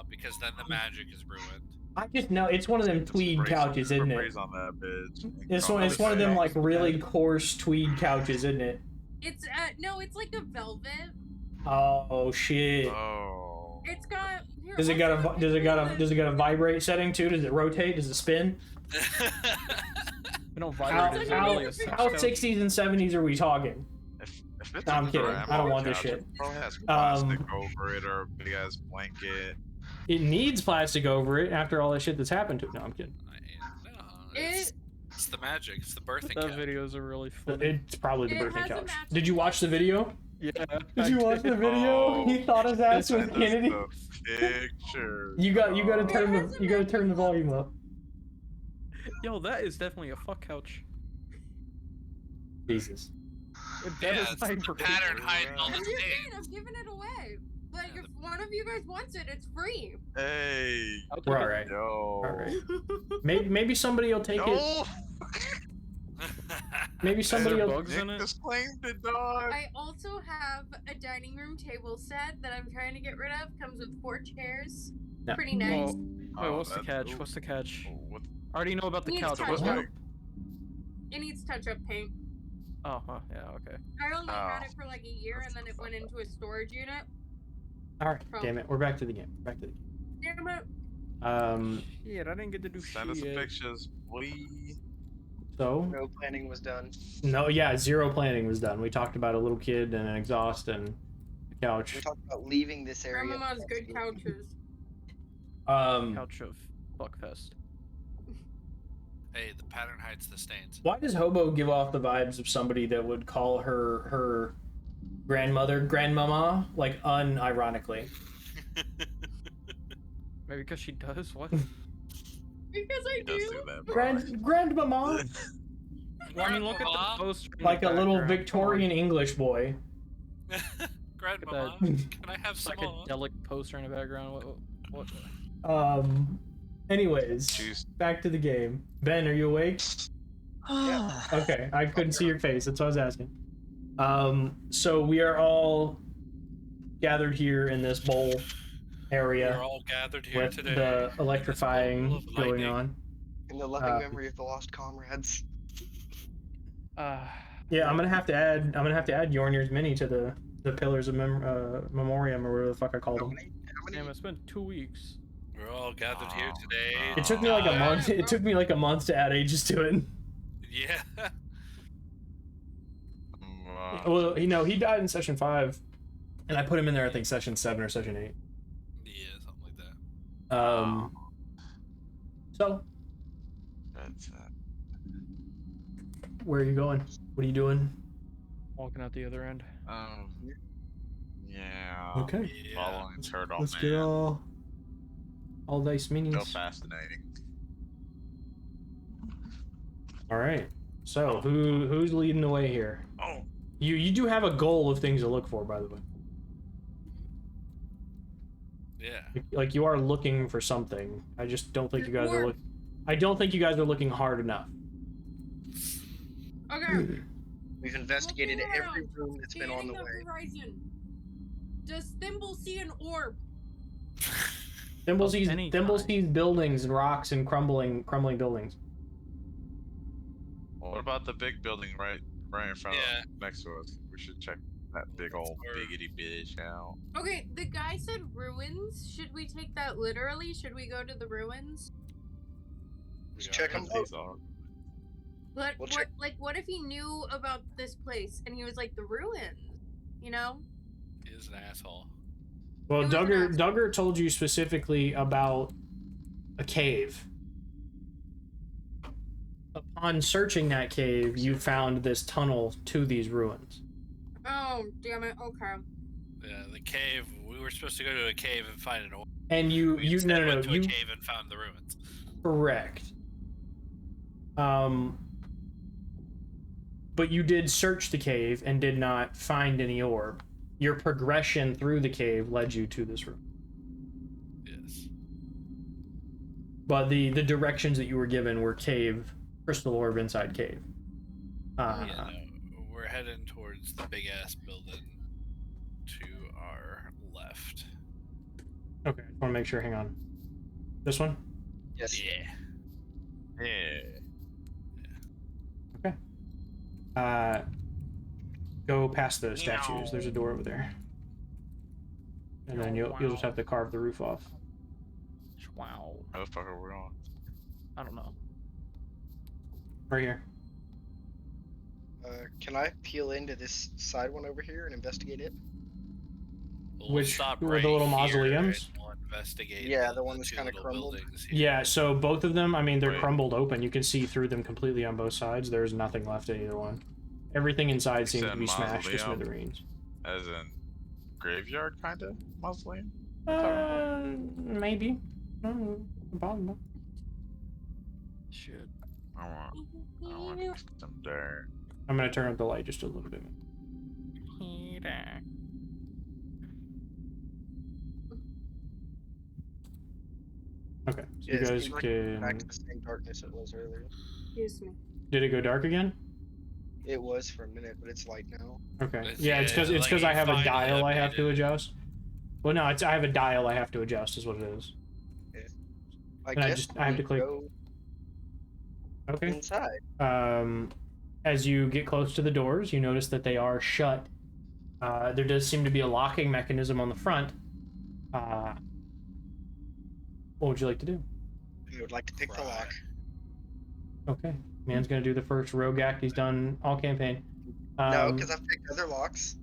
[SPEAKER 4] because then the magic is ruined.
[SPEAKER 1] I just know it's one of them tweed couches, isn't it?
[SPEAKER 7] On that bitch.
[SPEAKER 1] It's one of them like really coarse tweed couches, isn't it?
[SPEAKER 5] it's no, it's like a velvet.
[SPEAKER 1] Oh shit.
[SPEAKER 7] Oh.
[SPEAKER 5] It's got. Here,
[SPEAKER 1] Does it got a vibrate setting too? Does it rotate? Does it spin?
[SPEAKER 3] We don't
[SPEAKER 1] How
[SPEAKER 3] vibrate.
[SPEAKER 5] How-
[SPEAKER 3] It's
[SPEAKER 5] how-
[SPEAKER 3] only a
[SPEAKER 1] How
[SPEAKER 3] sex couch.
[SPEAKER 1] 60s and 70s are we talking?
[SPEAKER 7] If
[SPEAKER 2] It's
[SPEAKER 1] No, I'm
[SPEAKER 2] a
[SPEAKER 1] kidding.
[SPEAKER 2] grandma
[SPEAKER 1] I don't want this
[SPEAKER 2] couch.
[SPEAKER 1] shit.
[SPEAKER 2] It probably has plastic
[SPEAKER 1] Um,
[SPEAKER 2] over it or a big ass blanket.
[SPEAKER 1] It needs plastic over it after all that shit that's happened to it. No, I'm kidding.
[SPEAKER 4] It's the magic. It's the birthing
[SPEAKER 3] The
[SPEAKER 4] couch.
[SPEAKER 3] videos are really funny.
[SPEAKER 1] It's probably the
[SPEAKER 5] It
[SPEAKER 1] birthing
[SPEAKER 5] has a
[SPEAKER 1] couch.
[SPEAKER 5] matching
[SPEAKER 1] Did you watch the video?
[SPEAKER 3] Yeah.
[SPEAKER 1] Did you watch the video?
[SPEAKER 2] Oh,
[SPEAKER 1] He thought his ass was
[SPEAKER 2] Send us
[SPEAKER 1] Kennedy.
[SPEAKER 2] the picture.
[SPEAKER 1] You gotta turn
[SPEAKER 5] It has a
[SPEAKER 1] you gotta turn the
[SPEAKER 5] matching
[SPEAKER 1] volume up.
[SPEAKER 3] Yo, that is definitely a fuck couch.
[SPEAKER 1] Jesus.
[SPEAKER 3] That
[SPEAKER 4] Yeah,
[SPEAKER 3] is
[SPEAKER 4] it's
[SPEAKER 3] my
[SPEAKER 4] the
[SPEAKER 3] birthday.
[SPEAKER 4] pattern hiding all
[SPEAKER 5] I'm
[SPEAKER 4] the
[SPEAKER 5] just saying,
[SPEAKER 4] stains.
[SPEAKER 5] I'm giving it away. Like,
[SPEAKER 4] Yeah,
[SPEAKER 5] if one of you guys wants it, it's free.
[SPEAKER 2] Hey,
[SPEAKER 1] We're all right.
[SPEAKER 2] yo.
[SPEAKER 1] All right. Maybe somebody will take it.
[SPEAKER 2] No.
[SPEAKER 1] Maybe somebody
[SPEAKER 3] there
[SPEAKER 1] will.
[SPEAKER 3] bugs in
[SPEAKER 2] Nick
[SPEAKER 3] it?
[SPEAKER 2] just claimed it, dog.
[SPEAKER 5] I also have a dining room table set that I'm trying to get rid of. Comes with 4 chairs.
[SPEAKER 1] No.
[SPEAKER 5] Pretty nice.
[SPEAKER 3] Well, wait,
[SPEAKER 2] Oh,
[SPEAKER 3] what's the
[SPEAKER 2] that's
[SPEAKER 3] catch?
[SPEAKER 2] cool.
[SPEAKER 3] What's the catch?
[SPEAKER 2] Oh, what
[SPEAKER 3] I already know about the
[SPEAKER 5] Needs
[SPEAKER 3] couch.
[SPEAKER 5] touch
[SPEAKER 3] What,
[SPEAKER 5] up.
[SPEAKER 3] what?
[SPEAKER 5] It needs touch-up paint.
[SPEAKER 3] Oh, huh, yeah, okay.
[SPEAKER 5] I only had
[SPEAKER 2] Oh.
[SPEAKER 5] it for like a year, and then it went into a storage unit.
[SPEAKER 1] All right. Damn it. We're back to the game. Back to the game.
[SPEAKER 5] Damn it.
[SPEAKER 3] Shit, I didn't get to do
[SPEAKER 2] Send us the
[SPEAKER 3] shit.
[SPEAKER 2] pictures, boy.
[SPEAKER 1] So
[SPEAKER 6] No planning was done.
[SPEAKER 1] no, yeah, zero planning was done. We talked about a little kid and an exhaust and the couch.
[SPEAKER 6] We talked about leaving this area.
[SPEAKER 5] Grandmama's good couches.
[SPEAKER 3] Couch of fuckfest.
[SPEAKER 4] Hey, the pattern hides the stains.
[SPEAKER 1] Why does Hobo give off the vibes of somebody that would call her grandmother grandmama, like unironically?
[SPEAKER 3] Maybe because she does? What?
[SPEAKER 5] Because I
[SPEAKER 2] He does
[SPEAKER 5] do.
[SPEAKER 2] do that, bro.
[SPEAKER 1] Grandmama,
[SPEAKER 3] Well, I mean, look at
[SPEAKER 4] Grandmama?
[SPEAKER 3] the poster. in the
[SPEAKER 1] like a little
[SPEAKER 3] background.
[SPEAKER 1] Victorian English boy.
[SPEAKER 4] Grandmama,
[SPEAKER 3] that
[SPEAKER 4] can I have some more?
[SPEAKER 3] Psychedelic poster in the background. What?
[SPEAKER 1] Anyways,
[SPEAKER 2] Jeez.
[SPEAKER 1] back to the game. Ben, are you awake?
[SPEAKER 6] Yeah.
[SPEAKER 1] Okay, I couldn't see your face. That's what I was asking. So we are all gathered here in this bowl area
[SPEAKER 4] We're all gathered here
[SPEAKER 1] with
[SPEAKER 4] today.
[SPEAKER 1] the
[SPEAKER 4] in this
[SPEAKER 1] electrifying
[SPEAKER 4] bowl of
[SPEAKER 1] going
[SPEAKER 4] lightning.
[SPEAKER 1] on.
[SPEAKER 6] In the loving
[SPEAKER 1] Uh,
[SPEAKER 6] memory of the lost comrades.
[SPEAKER 1] Yeah, I'm gonna have to add Yornir's mini to the pillars of memoriam or whatever the fuck I called
[SPEAKER 6] How
[SPEAKER 1] them.
[SPEAKER 6] many? How many?
[SPEAKER 3] Damn, it's been 2 weeks.
[SPEAKER 4] We're all gathered here
[SPEAKER 2] Oh,
[SPEAKER 4] today.
[SPEAKER 1] It took me like a
[SPEAKER 4] Uh,
[SPEAKER 1] month. It took me like a month to add ages to it.
[SPEAKER 4] Yeah.
[SPEAKER 1] Well, he died in session 5, and I put him in there. I think session 7 or session 8.
[SPEAKER 4] Yeah, something like that.
[SPEAKER 1] So
[SPEAKER 2] That's
[SPEAKER 1] where are you going? What are you doing?
[SPEAKER 3] Walking out the other end.
[SPEAKER 2] yeah.
[SPEAKER 1] Okay.
[SPEAKER 4] Yeah.
[SPEAKER 2] Following Turtle
[SPEAKER 1] Let's
[SPEAKER 2] Man.
[SPEAKER 1] get all dice minis.
[SPEAKER 2] So fascinating.
[SPEAKER 1] All right. So who's leading the way here?
[SPEAKER 2] Oh,
[SPEAKER 1] You do have a goal of things to look for, by the way.
[SPEAKER 4] Yeah.
[SPEAKER 1] Like you are looking for something. I just don't think you guys are
[SPEAKER 5] Or-
[SPEAKER 1] look. I don't think you guys are looking hard enough.
[SPEAKER 5] Okay.
[SPEAKER 6] We've investigated
[SPEAKER 5] Looking
[SPEAKER 6] every
[SPEAKER 5] around,
[SPEAKER 6] room that's been on the
[SPEAKER 5] scanning
[SPEAKER 6] way.
[SPEAKER 5] Horizon. Does Thimble see an orb?
[SPEAKER 1] Thimble
[SPEAKER 3] Of
[SPEAKER 1] sees
[SPEAKER 3] any
[SPEAKER 1] Thimble
[SPEAKER 3] kind.
[SPEAKER 1] sees buildings and rocks and crumbling buildings.
[SPEAKER 2] what about the big building right in front
[SPEAKER 4] Yeah.
[SPEAKER 2] of next to us? We should check that big old
[SPEAKER 4] Or-
[SPEAKER 2] biggity bitch out.
[SPEAKER 5] Okay, the guy said ruins. Should we take that literally? Should we go to the ruins?
[SPEAKER 6] Just check them out.
[SPEAKER 2] These are-
[SPEAKER 6] We'll check.
[SPEAKER 5] What if he knew about this place and he was like the ruins? You know?
[SPEAKER 4] He is an asshole.
[SPEAKER 1] Well,
[SPEAKER 5] It was an
[SPEAKER 1] Duggar
[SPEAKER 5] accident.
[SPEAKER 1] Duggar told you specifically about a cave. Upon searching that cave, you found this tunnel to these ruins.
[SPEAKER 5] Oh, damn it. Okay.
[SPEAKER 4] Yeah, the cave. We were supposed to go to a cave and find an orb.
[SPEAKER 1] And you
[SPEAKER 4] We instead
[SPEAKER 1] no,
[SPEAKER 4] went to
[SPEAKER 1] you
[SPEAKER 4] a cave and found the ruins.
[SPEAKER 1] correct. But you did search the cave and did not find any orb. Your progression through the cave led you to this room.
[SPEAKER 4] Yes.
[SPEAKER 1] But the directions that you were given were cave, crystal orb inside cave.
[SPEAKER 4] Yeah, no, we're heading towards the big ass building to our left.
[SPEAKER 1] Okay, I want to make sure. Hang on. This one?
[SPEAKER 6] Yes.
[SPEAKER 4] Yeah.
[SPEAKER 2] Yeah.
[SPEAKER 1] Go past the statues. There's a door over there. And then you'll just have to carve the roof off.
[SPEAKER 3] Wow.
[SPEAKER 2] How the fuck are we on?
[SPEAKER 3] I don't know.
[SPEAKER 1] Right here.
[SPEAKER 6] Can I peel into this side one over here and investigate it?
[SPEAKER 4] We'll
[SPEAKER 1] Which-
[SPEAKER 4] stop
[SPEAKER 1] the
[SPEAKER 4] right
[SPEAKER 1] little
[SPEAKER 4] here
[SPEAKER 1] mausoleums?
[SPEAKER 4] and we'll investigate
[SPEAKER 6] Yeah, the one that's
[SPEAKER 4] two
[SPEAKER 6] kinda
[SPEAKER 4] little
[SPEAKER 6] crumbled.
[SPEAKER 4] buildings here.
[SPEAKER 1] Yeah, so both of them, I mean, they're
[SPEAKER 2] Wait.
[SPEAKER 1] crumbled open. You can see through them completely on both sides. There's nothing left in either one. Everything inside seems to
[SPEAKER 2] said
[SPEAKER 1] be smashed to
[SPEAKER 2] mausoleum?
[SPEAKER 1] smithereens.
[SPEAKER 2] As in graveyard kind of mausoleum? Talking about?
[SPEAKER 1] Maybe. Possible.
[SPEAKER 3] Shit.
[SPEAKER 2] I want some dirt.
[SPEAKER 1] I'm gonna turn up the light just a little bit. Okay, so
[SPEAKER 6] Yeah,
[SPEAKER 1] you
[SPEAKER 6] it
[SPEAKER 1] guys
[SPEAKER 6] seems like
[SPEAKER 1] can.
[SPEAKER 6] back to the same darkness it was earlier.
[SPEAKER 5] Excuse me.
[SPEAKER 1] Did it go dark again?
[SPEAKER 6] It was for a minute, but it's light now.
[SPEAKER 1] Okay.
[SPEAKER 4] It's-
[SPEAKER 1] Yeah, it's because
[SPEAKER 4] yeah,
[SPEAKER 1] it's
[SPEAKER 4] like
[SPEAKER 1] because I
[SPEAKER 4] you
[SPEAKER 1] have a
[SPEAKER 4] finally
[SPEAKER 1] dial I have to
[SPEAKER 4] updated it.
[SPEAKER 1] adjust. Well, no, it's I have a dial I have to adjust, is what it is.
[SPEAKER 6] I
[SPEAKER 1] And I
[SPEAKER 6] guess
[SPEAKER 1] just- I have to
[SPEAKER 6] we
[SPEAKER 1] click-
[SPEAKER 6] go
[SPEAKER 1] Okay.
[SPEAKER 6] inside.
[SPEAKER 1] As you get close to the doors, you notice that they are shut. There does seem to be a locking mechanism on the front. What would you like to do?
[SPEAKER 6] I would like to pick the lock.
[SPEAKER 1] Okay, man's gonna do the first rogue act he's done all campaign.
[SPEAKER 6] No, because I've picked other locks,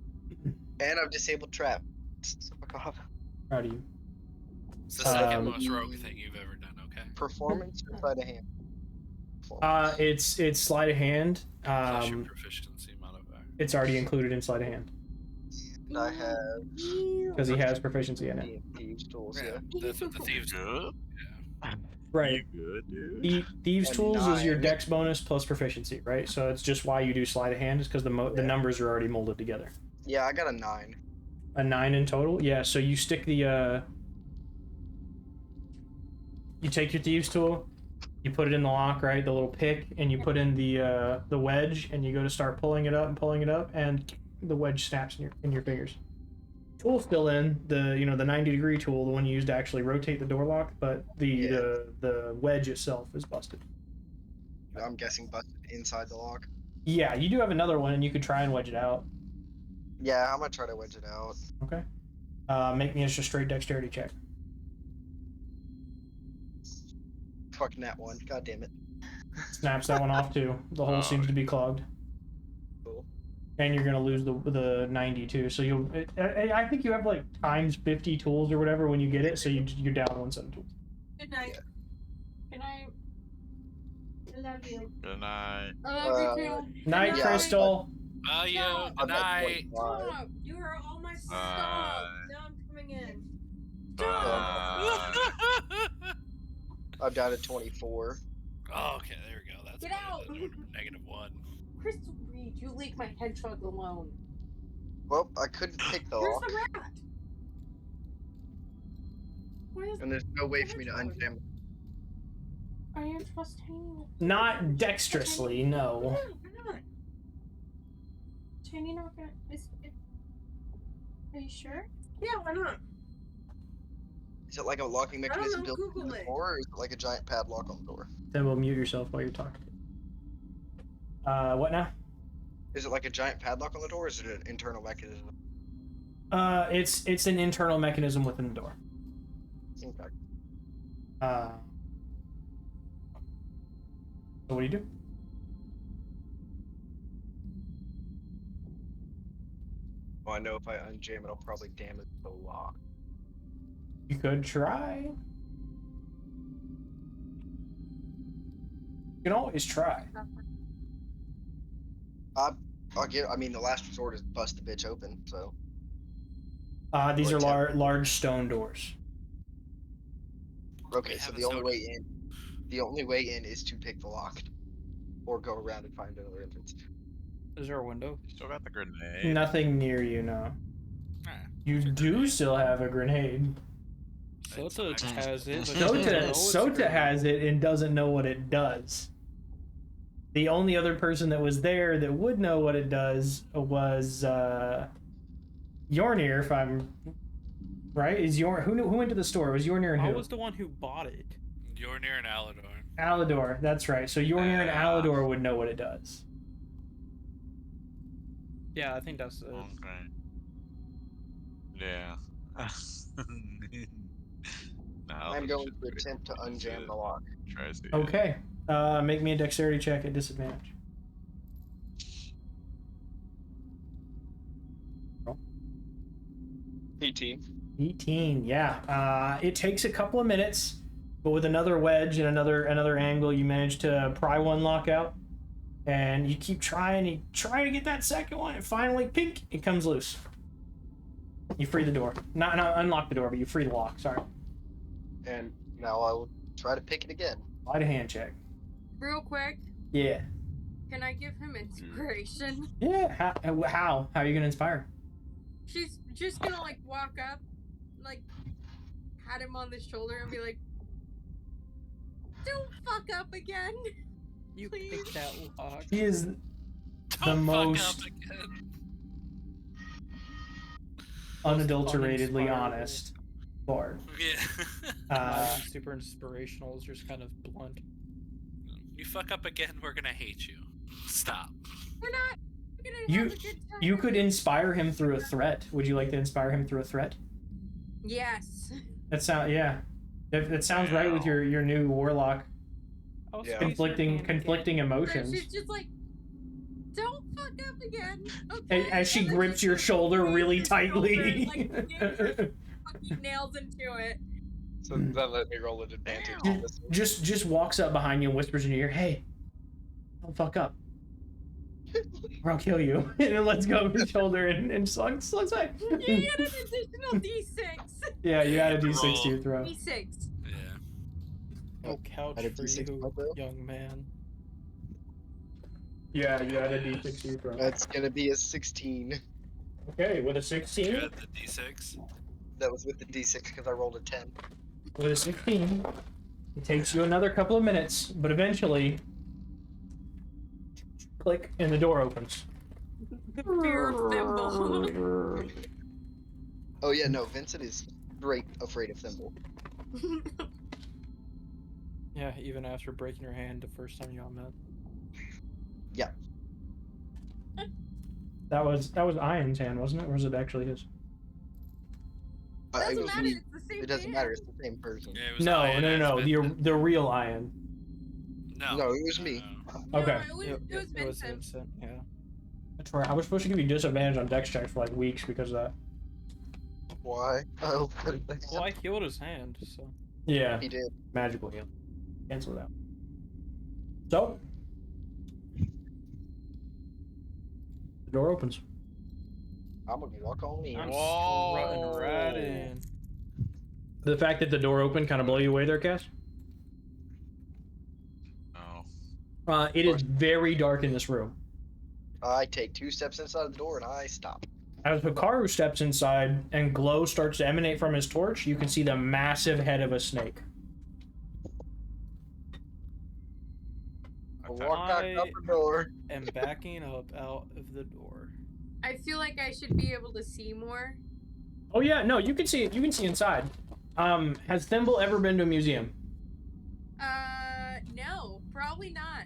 [SPEAKER 6] and I've disabled traps. So fuck off.
[SPEAKER 1] Proud of you.
[SPEAKER 4] It's the second
[SPEAKER 1] Um,
[SPEAKER 4] most rogue thing you've ever done, okay?
[SPEAKER 6] Performance or sleight of hand?
[SPEAKER 1] It's sleight of hand.
[SPEAKER 4] Plus your proficiency modifier.
[SPEAKER 1] It's already included in sleight of hand
[SPEAKER 6] And I have
[SPEAKER 1] because he has proficiency in it.
[SPEAKER 6] thieves tools.
[SPEAKER 4] Yeah,
[SPEAKER 6] Yeah.
[SPEAKER 4] that's what the thieves do.
[SPEAKER 2] Good?
[SPEAKER 1] Right.
[SPEAKER 2] You good, dude?
[SPEAKER 1] Thieves
[SPEAKER 6] A
[SPEAKER 1] tools is your
[SPEAKER 6] 9.
[SPEAKER 1] dex bonus plus proficiency, right? So it's just why you do sleight of hand is because the
[SPEAKER 6] Yeah.
[SPEAKER 1] numbers are already molded together.
[SPEAKER 6] Yeah, I got a 9.
[SPEAKER 1] A 9 in total. Yeah. So you stick the you take your thieves tool, you put it in the lock, right? The little pick, and you put in the wedge, and you go to start pulling it up, and the wedge snaps in your fingers. Tool's still in the the 90-degree tool, the one you use to actually rotate the door lock, but the wedge itself is busted.
[SPEAKER 6] I'm guessing busted inside the lock.
[SPEAKER 1] Yeah, you do have another one, and you could try and wedge it out.
[SPEAKER 6] Yeah, I'm gonna try to wedge it out.
[SPEAKER 1] Okay. Make me just a straight dexterity check.
[SPEAKER 6] Fucking that one. God damn it.
[SPEAKER 1] Snaps that one off too. The hole seems to be clogged.
[SPEAKER 6] Cool.
[SPEAKER 1] And you're gonna lose the 90 too. So I think you have like times 50 tools or whatever when you get it. So you're down one set of tools.
[SPEAKER 5] Good night. Good night. I love you.
[SPEAKER 2] Good night.
[SPEAKER 5] I love you too.
[SPEAKER 1] Night,
[SPEAKER 6] Yeah,
[SPEAKER 1] Crystal.
[SPEAKER 4] Oh, yeah,
[SPEAKER 5] Stop.
[SPEAKER 4] good night.
[SPEAKER 5] Stop. You are all my stop. Now I'm coming in.
[SPEAKER 6] I'm down to 24.
[SPEAKER 4] Oh, okay, there we go. That's
[SPEAKER 5] Get
[SPEAKER 4] better
[SPEAKER 5] out.
[SPEAKER 4] than -1.
[SPEAKER 5] Crystal Reed, you leave my hedgehog alone.
[SPEAKER 6] Well, I couldn't pick the
[SPEAKER 5] Where's
[SPEAKER 6] lock,
[SPEAKER 5] the rat? Where is
[SPEAKER 6] and there's no way for me to unjam it.
[SPEAKER 5] Are you trusting?
[SPEAKER 1] Not dexterously, no.
[SPEAKER 5] Why not? Tiny not gonna. Are you sure? Yeah, why not?
[SPEAKER 6] Is it like a locking
[SPEAKER 5] I don't
[SPEAKER 6] mechanism
[SPEAKER 5] know,
[SPEAKER 6] built into
[SPEAKER 5] Google
[SPEAKER 6] the
[SPEAKER 5] it.
[SPEAKER 6] door, or is it like a giant padlock on the door?
[SPEAKER 1] Then we'll mute yourself while you're talking. What now?
[SPEAKER 6] Is it like a giant padlock on the door, or is it an internal mechanism?
[SPEAKER 1] It's an internal mechanism within the door.
[SPEAKER 6] Okay.
[SPEAKER 1] So what do you do?
[SPEAKER 6] Well, I know if I unjam it, I'll probably damage the lock.
[SPEAKER 1] You could try. You can always try.
[SPEAKER 6] I'll get. I mean, the last resort is bust the bitch open. So
[SPEAKER 1] These
[SPEAKER 6] Or
[SPEAKER 1] are large stone doors.
[SPEAKER 6] okay,
[SPEAKER 4] We
[SPEAKER 6] so
[SPEAKER 4] haven't
[SPEAKER 6] the only
[SPEAKER 4] started.
[SPEAKER 6] way in, is to pick the lock, or go around and find another entrance.
[SPEAKER 3] Is there a window?
[SPEAKER 2] Still got the grenade.
[SPEAKER 1] Nothing near you, no.
[SPEAKER 4] Ah,
[SPEAKER 1] You do still have a grenade.
[SPEAKER 3] Sota has it. But
[SPEAKER 1] Sota has it and doesn't know what it does. The only other person that was there that would know what it does was Yornir, if I'm right. Is who went to the store? It was Yornir and
[SPEAKER 3] I
[SPEAKER 1] who?
[SPEAKER 3] was the one who bought it.
[SPEAKER 4] You're near an Alador.
[SPEAKER 1] Alador, that's right. So Yornir and Alador would know what it does.
[SPEAKER 3] Yeah, I think that's it.
[SPEAKER 2] Okay. Yeah. Nah,
[SPEAKER 6] I'm
[SPEAKER 2] we
[SPEAKER 6] going
[SPEAKER 2] should
[SPEAKER 6] to
[SPEAKER 2] do it.
[SPEAKER 6] attempt to
[SPEAKER 2] Let's
[SPEAKER 6] unjam the lock.
[SPEAKER 2] Try to see it.
[SPEAKER 1] Okay. Make me a dexterity check at disadvantage.
[SPEAKER 6] 18.
[SPEAKER 1] 18, yeah. It takes a couple of minutes, but with another wedge and another angle, you manage to pry one lock out, and you keep trying. You try to get that second one, and finally, pink, it comes loose. You free the door. Not unlock the door, but you free the lock. Sorry.
[SPEAKER 8] And now I will try to pick it again.
[SPEAKER 1] Slide a hand check.
[SPEAKER 5] Real quick,
[SPEAKER 1] Yeah.
[SPEAKER 5] can I give him inspiration?
[SPEAKER 1] Yeah. How are you gonna inspire?
[SPEAKER 5] She's just gonna like walk up, like pat him on the shoulder and be like, "Don't fuck up again."
[SPEAKER 3] You
[SPEAKER 5] Please.
[SPEAKER 3] pick that lock.
[SPEAKER 1] He is
[SPEAKER 4] Don't
[SPEAKER 1] the
[SPEAKER 4] fuck
[SPEAKER 1] most
[SPEAKER 4] up again.
[SPEAKER 1] unadulteratedly
[SPEAKER 3] uninspirable.
[SPEAKER 1] honest bard.
[SPEAKER 4] Yeah.
[SPEAKER 3] Not even super inspirational. It's just kind of blunt.
[SPEAKER 4] You fuck up again, we're gonna hate you. Stop.
[SPEAKER 5] We're not gonna
[SPEAKER 1] You-
[SPEAKER 5] have a good time.
[SPEAKER 1] You could inspire him through a threat. Would you like to inspire him through a threat?
[SPEAKER 5] Yes.
[SPEAKER 1] That sounds right with your new warlock.
[SPEAKER 3] Oh,
[SPEAKER 6] Yeah.
[SPEAKER 3] space
[SPEAKER 1] conflicting
[SPEAKER 3] mechanic.
[SPEAKER 5] So
[SPEAKER 1] emotions.
[SPEAKER 5] she's just like, "Don't fuck up again." Okay.
[SPEAKER 1] As she
[SPEAKER 5] And then
[SPEAKER 1] grips your shoulder
[SPEAKER 5] grips
[SPEAKER 1] really
[SPEAKER 5] your
[SPEAKER 1] tightly.
[SPEAKER 5] shoulder, like, digs her fucking nails into it.
[SPEAKER 6] So that let me roll an advantage.
[SPEAKER 5] Ow.
[SPEAKER 6] on this one.
[SPEAKER 1] just walks up behind you and whispers in your ear, "Hey, don't fuck up, or I'll kill you." And then lets go of your shoulder and slugs back.
[SPEAKER 5] You get an additional D6.
[SPEAKER 1] Yeah, you add a D6 to your
[SPEAKER 4] Roll.
[SPEAKER 1] throw.
[SPEAKER 5] D6.
[SPEAKER 4] Yeah.
[SPEAKER 3] No couch
[SPEAKER 8] Add a
[SPEAKER 3] for
[SPEAKER 8] D6
[SPEAKER 3] you,
[SPEAKER 8] to my throw?
[SPEAKER 3] young man.
[SPEAKER 1] Yeah, you add a D6 to your throw.
[SPEAKER 8] That's gonna be a 16.
[SPEAKER 1] Okay, with a
[SPEAKER 4] You
[SPEAKER 1] 16.
[SPEAKER 4] had the D6.
[SPEAKER 8] That was with the D6 because I rolled a 10.
[SPEAKER 1] With a 16, it takes you another couple of minutes, but eventually, click, and the door opens.
[SPEAKER 5] Fear thimble.
[SPEAKER 8] Oh yeah, no, Vincent is straight afraid of Thimble.
[SPEAKER 3] Yeah, even after breaking your hand the first time y'all met.
[SPEAKER 1] That was Ian's hand, wasn't it? Or was it actually his?
[SPEAKER 8] It
[SPEAKER 5] Doesn't
[SPEAKER 8] was
[SPEAKER 5] matter.
[SPEAKER 8] me.
[SPEAKER 5] It's the same.
[SPEAKER 8] It doesn't
[SPEAKER 5] man.
[SPEAKER 8] matter. It's the same person.
[SPEAKER 4] Yeah, it was
[SPEAKER 1] No,
[SPEAKER 4] Ian as
[SPEAKER 1] no.
[SPEAKER 4] Vincent.
[SPEAKER 1] The real Ian.
[SPEAKER 4] No.
[SPEAKER 8] No, it was me.
[SPEAKER 5] No,
[SPEAKER 1] Okay.
[SPEAKER 5] it was
[SPEAKER 3] It was
[SPEAKER 5] Vincent.
[SPEAKER 3] Vincent, yeah.
[SPEAKER 1] That's right. I was supposed to give you disadvantage on dex checks for like weeks because of that.
[SPEAKER 8] Why? Oh,
[SPEAKER 3] Well, I healed his hand, so.
[SPEAKER 1] Yeah,
[SPEAKER 8] he did.
[SPEAKER 1] magical heal. Cancel it out. So, the door opens.
[SPEAKER 8] I'm gonna walk on in.
[SPEAKER 3] I'm
[SPEAKER 4] Whoa.
[SPEAKER 3] strutting right in.
[SPEAKER 1] The fact that the door opened kind of blow you away there, Cass?
[SPEAKER 2] No.
[SPEAKER 1] It is very dark in this room.
[SPEAKER 8] I take 2 steps inside the door and I stop.
[SPEAKER 1] As Hikaru steps inside and glow starts to emanate from his torch, you can see the massive head of a snake.
[SPEAKER 8] I walk back out the door.
[SPEAKER 3] Am backing up out of the door.
[SPEAKER 5] I feel like I should be able to see more.
[SPEAKER 1] Oh yeah, no, you can see it. You can see inside. Has Thimble ever been to a museum?
[SPEAKER 5] No, probably not.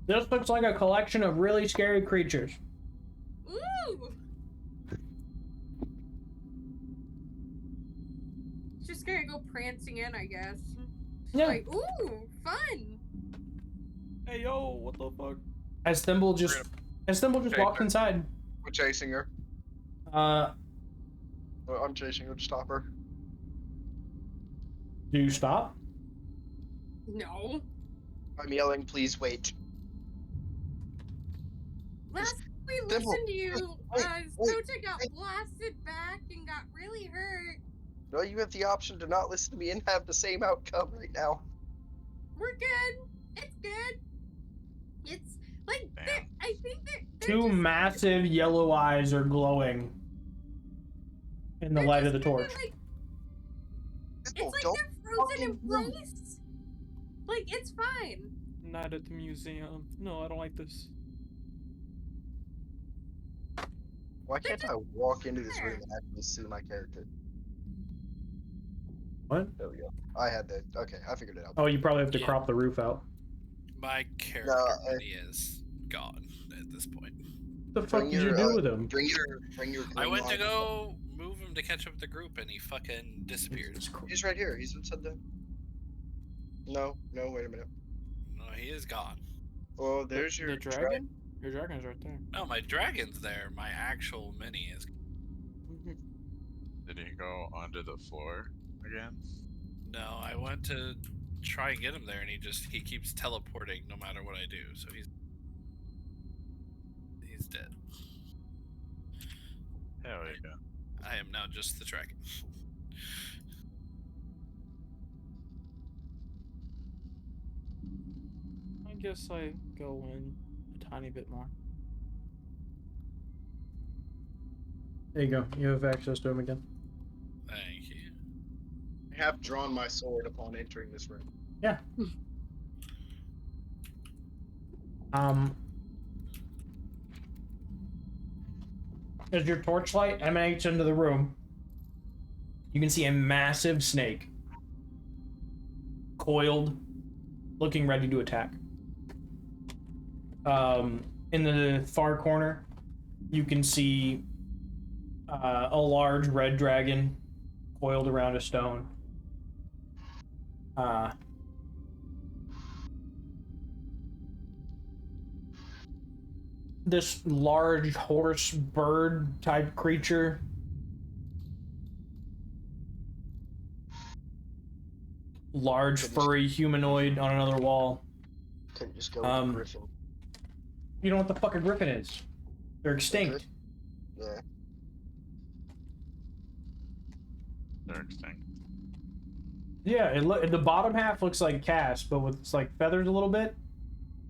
[SPEAKER 1] This looks like a collection of really scary creatures.
[SPEAKER 5] Ooh. Just gonna go prancing in, I guess.
[SPEAKER 1] Yeah.
[SPEAKER 5] Like, ooh, fun.
[SPEAKER 3] Hey yo, what the fuck?
[SPEAKER 1] As Thimble just
[SPEAKER 6] Okay,
[SPEAKER 1] walks
[SPEAKER 6] good.
[SPEAKER 1] inside.
[SPEAKER 6] We're chasing her. I'm chasing her to stop her.
[SPEAKER 1] Do you stop?
[SPEAKER 5] No.
[SPEAKER 8] I'm yelling, please wait.
[SPEAKER 5] Last time we
[SPEAKER 8] Thimble,
[SPEAKER 5] listened to you,
[SPEAKER 8] wait,
[SPEAKER 5] Sota got
[SPEAKER 8] wait.
[SPEAKER 5] blasted back and got really hurt.
[SPEAKER 8] No, you have the option to not listen to me and have the same outcome right now.
[SPEAKER 5] We're good. It's good. It's like
[SPEAKER 2] Damn.
[SPEAKER 5] I think they're
[SPEAKER 1] Two
[SPEAKER 5] just,
[SPEAKER 1] massive yellow eyes are glowing in the
[SPEAKER 5] they're
[SPEAKER 1] light of the
[SPEAKER 5] just kinda
[SPEAKER 1] torch.
[SPEAKER 5] Like,
[SPEAKER 8] Thimble,
[SPEAKER 5] it's like
[SPEAKER 8] don't
[SPEAKER 5] they're frozen in
[SPEAKER 8] fucking move.
[SPEAKER 5] place. Like it's fine.
[SPEAKER 3] Not at the museum. No, I don't like this.
[SPEAKER 8] Why can't I walk into this room and actually see my character?
[SPEAKER 1] What?
[SPEAKER 8] There we go. I had that. Okay, I figured it out.
[SPEAKER 1] Oh, you probably have to
[SPEAKER 4] Yeah.
[SPEAKER 1] crop the roof out.
[SPEAKER 4] My character
[SPEAKER 8] I-
[SPEAKER 4] is gone at this point.
[SPEAKER 1] What the fuck
[SPEAKER 8] Bring
[SPEAKER 1] did you
[SPEAKER 8] your,
[SPEAKER 1] do
[SPEAKER 8] uh,
[SPEAKER 1] with him?
[SPEAKER 8] Bring your.
[SPEAKER 4] I went to
[SPEAKER 8] green
[SPEAKER 4] go move him to catch up with the group and he fucking disappeared.
[SPEAKER 8] line. He's right here. He's inside the. No, wait a minute.
[SPEAKER 4] No, he is gone.
[SPEAKER 8] Oh, there's
[SPEAKER 3] The
[SPEAKER 8] your
[SPEAKER 3] dragon? Your dragon's right there.
[SPEAKER 4] No, my dragon's there. My actual mini is.
[SPEAKER 2] The Did he go under the floor again?
[SPEAKER 4] No, I went to try and get him there, and he keeps teleporting no matter what I do. So he's dead.
[SPEAKER 2] Hell yeah.
[SPEAKER 4] I am now just the Dragon.
[SPEAKER 3] I guess I go in a tiny bit more.
[SPEAKER 1] There you go. You have access to him again.
[SPEAKER 4] Thank you.
[SPEAKER 6] I have drawn my sword upon entering this room.
[SPEAKER 1] Yeah. As your torchlight emanates into the room, you can see a massive snake, coiled, looking ready to attack. In the far corner, you can see a large red dragon coiled around a stone. This large horse bird type creature large furry humanoid on another wall.
[SPEAKER 8] Couldn't just go with the griffin.
[SPEAKER 1] You know what the fuck a griffin is? They're extinct.
[SPEAKER 8] Yeah.
[SPEAKER 2] They're extinct.
[SPEAKER 1] Yeah, the bottom half looks like Cass, but with like feathers a little bit,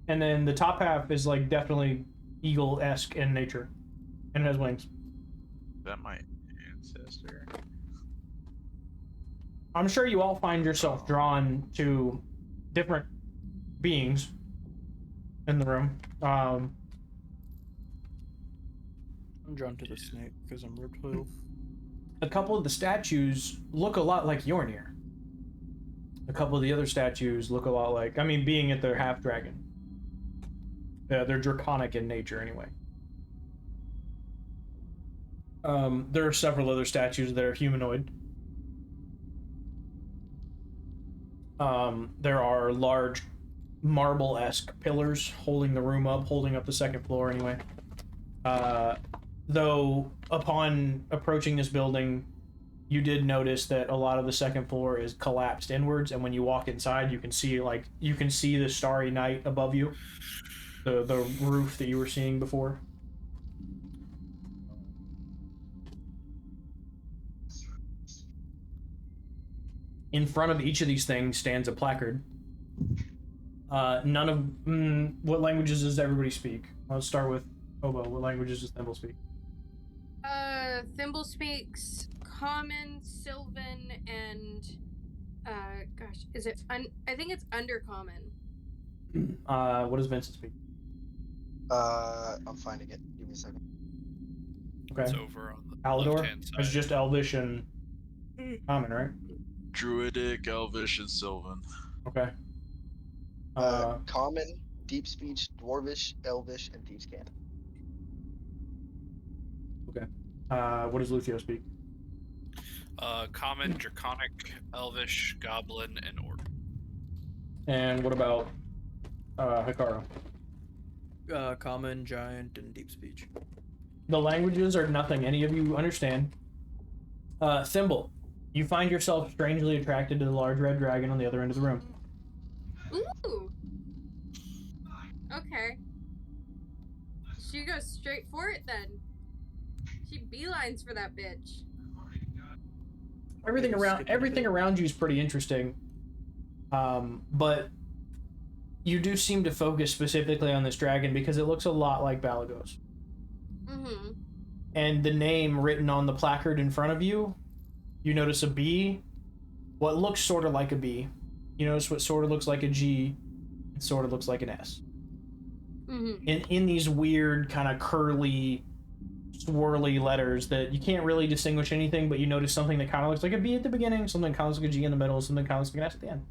[SPEAKER 1] and then the top half is like definitely eagle-esque in nature, and it has wings.
[SPEAKER 2] Is that my ancestor?
[SPEAKER 1] I'm sure you all find yourself drawn to different beings in the room.
[SPEAKER 3] I'm drawn to the snake because I'm reptile.
[SPEAKER 1] A couple of the statues look a lot like Yornir. A couple of the other statues look a lot like, I mean, being at their half dragon. They're draconic in nature anyway. There are several other statues that are humanoid. There are large marble-esque pillars holding the room up, holding up the second floor anyway. Though upon approaching this building, you did notice that a lot of the second floor is collapsed inwards, and when you walk inside, you can see the starry night above you, the roof that you were seeing before. In front of each of these things stands a placard. What languages does everybody speak? Let's start with Obo. What languages does Thimble speak?
[SPEAKER 5] Thimble speaks Common, Sylvan, and gosh, is it? I think it's Undercommon.
[SPEAKER 1] What does Vincent speak?
[SPEAKER 8] I'm finding it. Give me a second.
[SPEAKER 1] Okay.
[SPEAKER 4] It's over on the
[SPEAKER 1] Alador?
[SPEAKER 4] left-hand side.
[SPEAKER 1] It's just Elvish and Common, right?
[SPEAKER 7] Druidic, Elvish, and Sylvan.
[SPEAKER 1] Okay.
[SPEAKER 8] Common, Deep Speech, Dwarvish, Elvish, and Thieves' Cant.
[SPEAKER 1] Okay. What does Luthio speak?
[SPEAKER 4] Common, Draconic, Elvish, Goblin, and Orc.
[SPEAKER 1] And what about Hikaru?
[SPEAKER 3] Common, Giant, and Deep Speech.
[SPEAKER 1] The languages are nothing any of you understand. Thimble, you find yourself strangely attracted to the large red dragon on the other end of the room.
[SPEAKER 5] Ooh. Okay. She goes straight for it then. She beelines for that bitch.
[SPEAKER 1] Everything around you is pretty interesting, but you do seem to focus specifically on this dragon because it looks a lot like Balagos.
[SPEAKER 5] Mm-hmm.
[SPEAKER 1] And the name written on the placard in front of you, you notice a B, what looks sort of like a B. You notice what sort of looks like a G, it sort of looks like an S.
[SPEAKER 5] Mm-hmm.
[SPEAKER 1] In these weird kind of curly, swirly letters that you can't really distinguish anything, but you notice something that kind of looks like a B at the beginning, something that kind of looks like a G in the middle, something that kind of looks like an S at the end.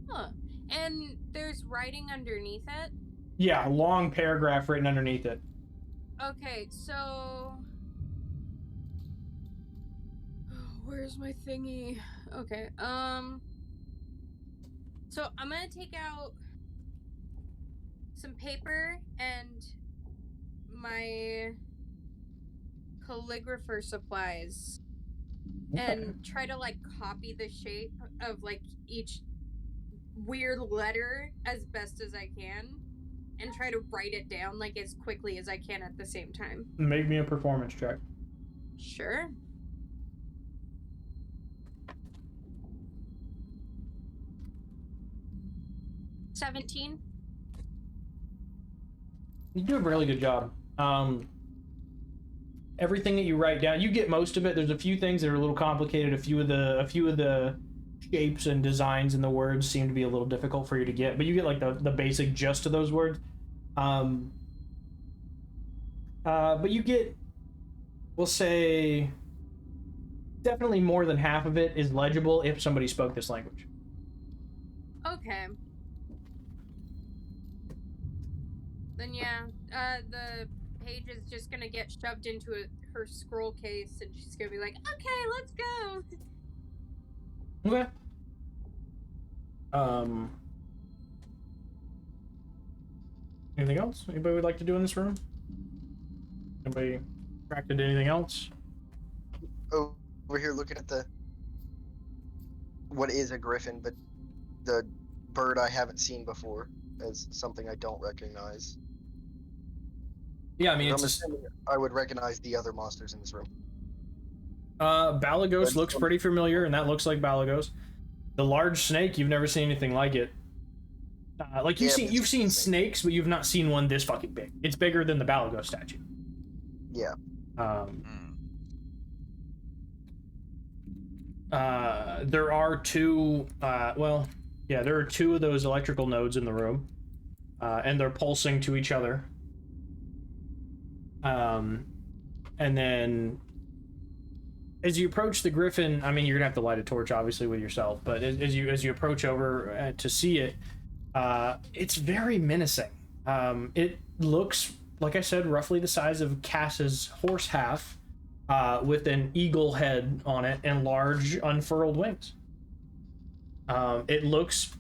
[SPEAKER 5] Huh. And there's writing underneath it?
[SPEAKER 1] Yeah, a long paragraph written underneath it.
[SPEAKER 5] Okay, so... Where's my thingy? Okay, so I'm gonna take out some paper and my calligrapher supplies and try to like copy the shape of like each weird letter as best as I can and try to write it down like as quickly as I can at the same time.
[SPEAKER 1] Make me a performance check.
[SPEAKER 5] Sure. $17.
[SPEAKER 1] You do a really good job. Everything that you write down, you get most of it. There's a few things that are a little complicated. A few of the shapes and designs in the words seem to be a little difficult for you to get, but you get like the basic gist of those words. But you get, we'll say, definitely more than half of it is legible if somebody spoke this language.
[SPEAKER 5] Okay. Then yeah, the page is just gonna get shoved into her scroll case, and she's gonna be like, "Okay, let's go."
[SPEAKER 1] Okay. Anything else? Anybody would like to do in this room? Anybody attracted to anything else?
[SPEAKER 8] Over here looking at the what is a griffin, but the bird I haven't seen before as something I don't recognize.
[SPEAKER 1] Yeah, I mean,
[SPEAKER 8] I'm
[SPEAKER 1] it's
[SPEAKER 8] assuming I would recognize the other monsters in this room.
[SPEAKER 1] Balagos looks pretty familiar, and that looks like Balagos. The large snake, you've never seen anything like it. Like you've seen snakes, but you've not seen one this fucking big. It's bigger than the Balagos statue.
[SPEAKER 8] Yeah.
[SPEAKER 1] There are two. There are two of those electrical nodes in the room, and they're pulsing to each other. And then as you approach the griffin, I mean, you're gonna have to light a torch, obviously, with yourself. But as you approach over to see it, it's very menacing. It looks, like I said, roughly the size of Cass's horse half, with an eagle head on it and large unfurled wings. It looks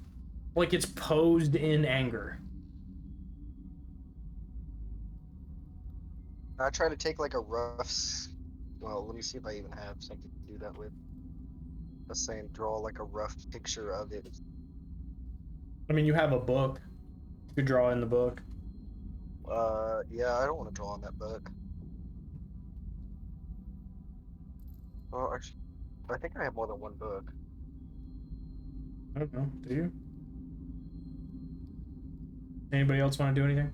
[SPEAKER 1] like it's posed in anger.
[SPEAKER 8] I try to take like a rough. Well, let me see if I even have something to do that with. I was saying draw like a rough picture of it.
[SPEAKER 1] I mean, you have a book. You could draw in the book.
[SPEAKER 8] Yeah, I don't want to draw on that book. Well, actually, I think I have more than one book.
[SPEAKER 1] I don't know. Do you? Anybody else want to do anything?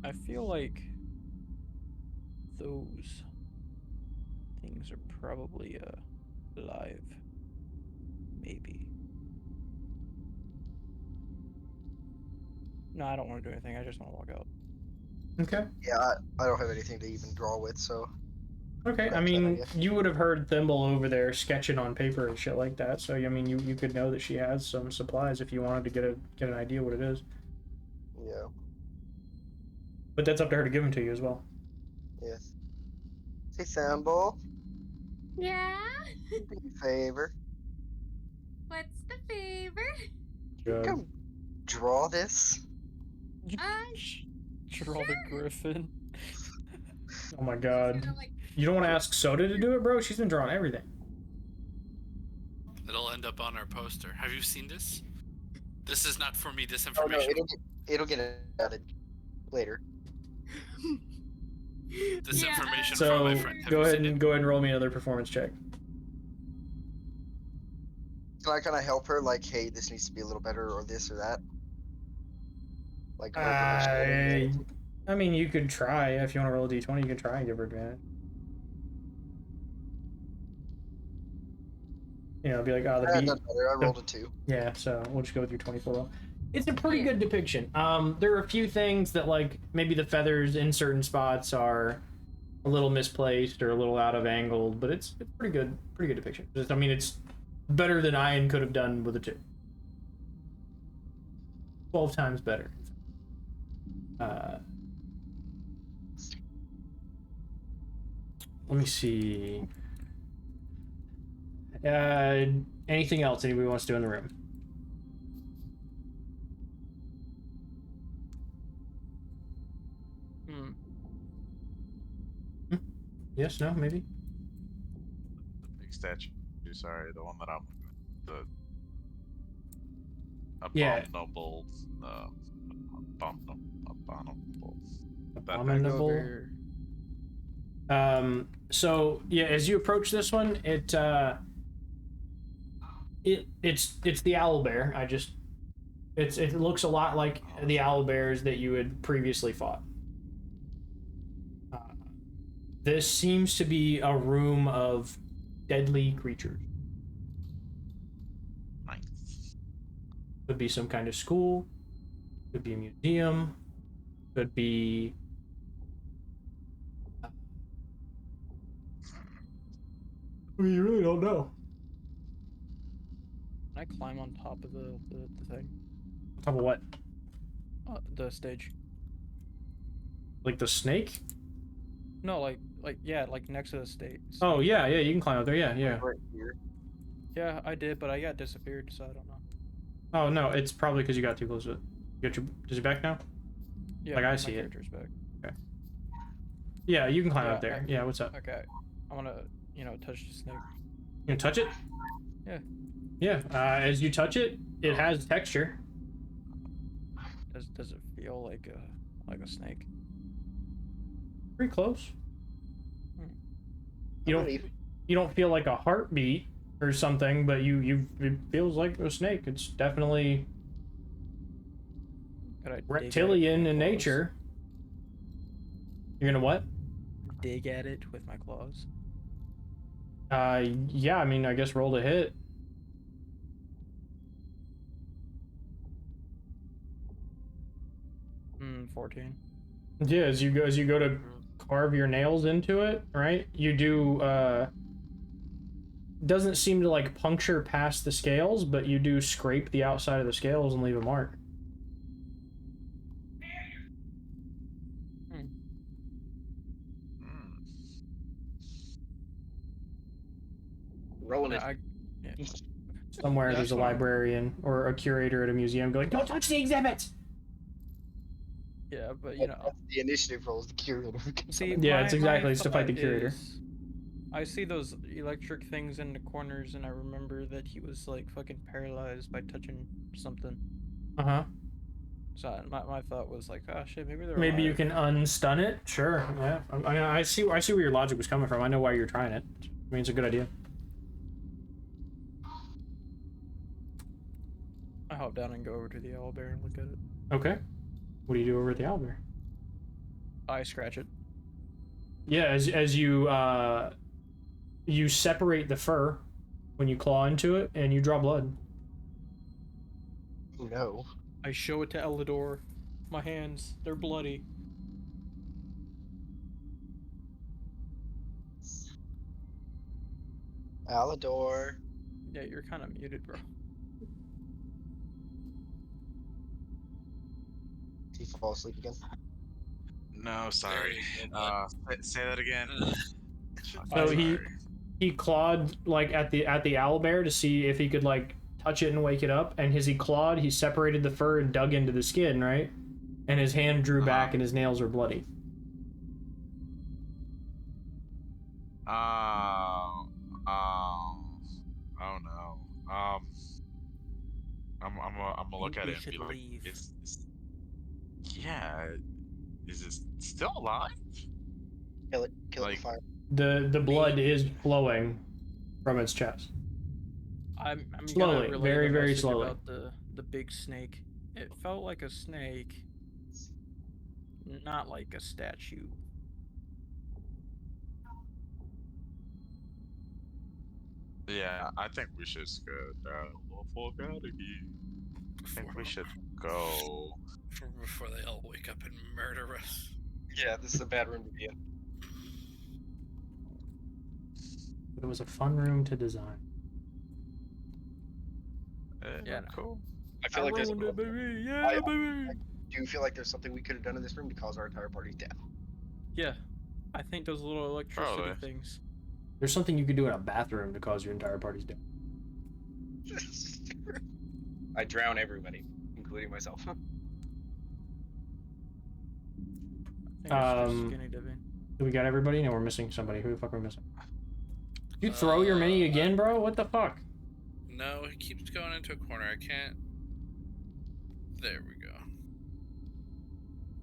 [SPEAKER 3] I feel like those things are probably alive. Maybe. No, I don't want to do anything. I just want to walk out.
[SPEAKER 1] Okay.
[SPEAKER 8] Yeah, I don't have anything to even draw with, so.
[SPEAKER 1] Okay, I mean, you would have heard Thimble over there sketching on paper and shit like that, so I mean, you could know that she has some supplies if you wanted to get an idea what it is.
[SPEAKER 8] Yeah.
[SPEAKER 1] But that's up to her to give them to you as well.
[SPEAKER 8] Yes. Hey, Thimble.
[SPEAKER 5] Yeah?
[SPEAKER 8] Do me a favor.
[SPEAKER 5] What's the favor?
[SPEAKER 1] Good.
[SPEAKER 8] Come draw this.
[SPEAKER 3] Draw the griffin.
[SPEAKER 1] Oh my god.
[SPEAKER 5] Gonna, like,
[SPEAKER 1] You don't want to ask Soda to do it, bro? She's been drawing everything.
[SPEAKER 4] It'll end up on our poster. Have you seen this? This is not for me
[SPEAKER 8] Oh
[SPEAKER 4] disinformation.
[SPEAKER 8] no, it'll get added later.
[SPEAKER 4] This information from
[SPEAKER 1] So
[SPEAKER 4] my friend. Have
[SPEAKER 1] go
[SPEAKER 4] you
[SPEAKER 1] ahead
[SPEAKER 4] seen
[SPEAKER 1] and
[SPEAKER 4] it?
[SPEAKER 1] go ahead and roll me another performance check.
[SPEAKER 8] Can I kind of help her? Like, hey, this needs to be a little better, or this or that. Like, over her shoulder.
[SPEAKER 1] I mean, you could try. If you want to roll a d20, you can try and give her advantage. You know, be like, oh, the
[SPEAKER 8] Yeah,
[SPEAKER 1] beat.
[SPEAKER 8] that's better. I rolled a 2.
[SPEAKER 1] Yeah, so we'll just go with your 24 roll. It's a pretty good depiction. There are a few things that, like, maybe the feathers in certain spots are a little misplaced or a little out of angle, but it's pretty good depiction. I mean, it's better than Ian could have done with a 2. 12 times better. Let me see. Anything else anybody wants to do in the room? Yes, no, maybe.
[SPEAKER 2] The big statue. Sorry, the one that I'm the
[SPEAKER 1] Yeah.
[SPEAKER 2] abominable. Abominable.
[SPEAKER 1] Abominable. So yeah, as you approach this one, it's the owlbear. It looks a lot like the owlbears that you had previously fought. This seems to be a room of deadly creatures.
[SPEAKER 2] Nice.
[SPEAKER 1] Could be some kind of school. Could be a museum. Could be. You really don't know.
[SPEAKER 3] Can I climb on top of the thing?
[SPEAKER 1] On top of what?
[SPEAKER 3] The stage.
[SPEAKER 1] Like the snake?
[SPEAKER 3] No, like yeah, like next to the stage.
[SPEAKER 1] Oh yeah, you can climb up there. Yeah.
[SPEAKER 8] Right here.
[SPEAKER 3] Yeah, I did, but I got disappeared, so I don't know.
[SPEAKER 1] Oh no, it's probably because you got too close to it. Is it back now?
[SPEAKER 3] Yeah,
[SPEAKER 1] Like, I
[SPEAKER 3] my
[SPEAKER 1] see it.
[SPEAKER 3] character's back.
[SPEAKER 1] Yeah, you can climb
[SPEAKER 3] Yeah,
[SPEAKER 1] up there. Yeah, what's up?
[SPEAKER 3] Okay, I wanna, touch the snake.
[SPEAKER 1] You can touch it?
[SPEAKER 3] Yeah.
[SPEAKER 1] Yeah, as you touch it, it has texture.
[SPEAKER 3] Does it feel like a snake?
[SPEAKER 1] Pretty close.
[SPEAKER 3] Hmm.
[SPEAKER 1] You don't feel like a heartbeat or something, but it feels like a snake. It's definitely
[SPEAKER 3] Could I dig at it
[SPEAKER 1] reptilian
[SPEAKER 3] with
[SPEAKER 1] in
[SPEAKER 3] my claws?
[SPEAKER 1] nature. You're gonna what?
[SPEAKER 3] Dig at it with my claws.
[SPEAKER 1] Yeah, I mean, I guess roll to hit.
[SPEAKER 3] 14.
[SPEAKER 1] Yeah, as you go to carve your nails into it, right? You do doesn't seem to like puncture past the scales, but you do scrape the outside of the scales and leave a mark.
[SPEAKER 6] Rolling it.
[SPEAKER 3] Yeah.
[SPEAKER 1] Somewhere
[SPEAKER 3] Yeah,
[SPEAKER 1] there's a
[SPEAKER 3] that's fine.
[SPEAKER 1] librarian or a curator at a museum going, "Don't touch the exhibits!"
[SPEAKER 3] Yeah, but
[SPEAKER 8] That's the initiative rolls, the curator.
[SPEAKER 3] See,
[SPEAKER 1] Yeah, it's exactly,
[SPEAKER 3] my
[SPEAKER 1] it's to fight the
[SPEAKER 3] thought
[SPEAKER 1] curator.
[SPEAKER 3] is, I see those electric things in the corners, and I remember that he was like fucking paralyzed by touching something.
[SPEAKER 1] Uh-huh.
[SPEAKER 3] So my thought was like, oh shit, maybe they're
[SPEAKER 1] Maybe you
[SPEAKER 3] alive.
[SPEAKER 1] can unstun it. Sure. Yeah. I mean, I see where your logic was coming from. I know why you're trying it. I mean, it's a good idea.
[SPEAKER 3] I hop down and go over to the owlbear and look at it.
[SPEAKER 1] Okay. What do you do over at the owlbear?
[SPEAKER 3] I scratch it.
[SPEAKER 1] Yeah, as you you separate the fur when you claw into it, and you draw blood.
[SPEAKER 8] Oh no.
[SPEAKER 3] I show it to Elidor. My hands, they're bloody.
[SPEAKER 8] Alador.
[SPEAKER 3] Yeah, you're kind of muted, bro.
[SPEAKER 8] Did he fall asleep again?
[SPEAKER 2] No, sorry.
[SPEAKER 4] Very well
[SPEAKER 2] Say that again.
[SPEAKER 1] So
[SPEAKER 2] Sorry.
[SPEAKER 1] he clawed like at the owlbear to see if he could like touch it and wake it up, and as he clawed, he separated the fur and dug into the skin, right? And his hand drew back and his nails were bloody.
[SPEAKER 2] Oh no. I'm gonna look at
[SPEAKER 3] we
[SPEAKER 2] it and
[SPEAKER 3] should
[SPEAKER 2] be like,
[SPEAKER 3] leave.
[SPEAKER 2] yeah, is it still alive?
[SPEAKER 8] Kill it with
[SPEAKER 2] Like-
[SPEAKER 8] fire.
[SPEAKER 1] The blood is flowing from its chest.
[SPEAKER 3] I'm
[SPEAKER 1] Slowly,
[SPEAKER 3] gonna relay
[SPEAKER 1] very,
[SPEAKER 3] the
[SPEAKER 1] very
[SPEAKER 3] message
[SPEAKER 1] slowly.
[SPEAKER 3] about the big snake. It felt like a snake, not like a statue.
[SPEAKER 2] Yeah, I think we should skedaddle the fuck out of here. I think we should go.
[SPEAKER 4] before they all wake up and murder us.
[SPEAKER 6] Yeah, this is a bad room to be in.
[SPEAKER 1] It was a fun room to design.
[SPEAKER 3] Yeah,
[SPEAKER 2] Cool.
[SPEAKER 6] I feel like there's.
[SPEAKER 3] ruined it, baby. Yeah,
[SPEAKER 6] I-
[SPEAKER 3] baby.
[SPEAKER 6] Do you feel like there's something we could have done in this room to cause our entire party's death?
[SPEAKER 3] Yeah, I think those little electricity
[SPEAKER 2] Probably.
[SPEAKER 3] things.
[SPEAKER 1] There's something you could do in a bathroom to cause your entire party's death.
[SPEAKER 6] I drown everybody, including myself.
[SPEAKER 3] I think it's just skinny dipping.
[SPEAKER 1] Do we got everybody? No, we're missing somebody. Who the fuck are we missing? You throw your mini again, bro? What the fuck?
[SPEAKER 4] No, he keeps going into a corner. I can't. There we go.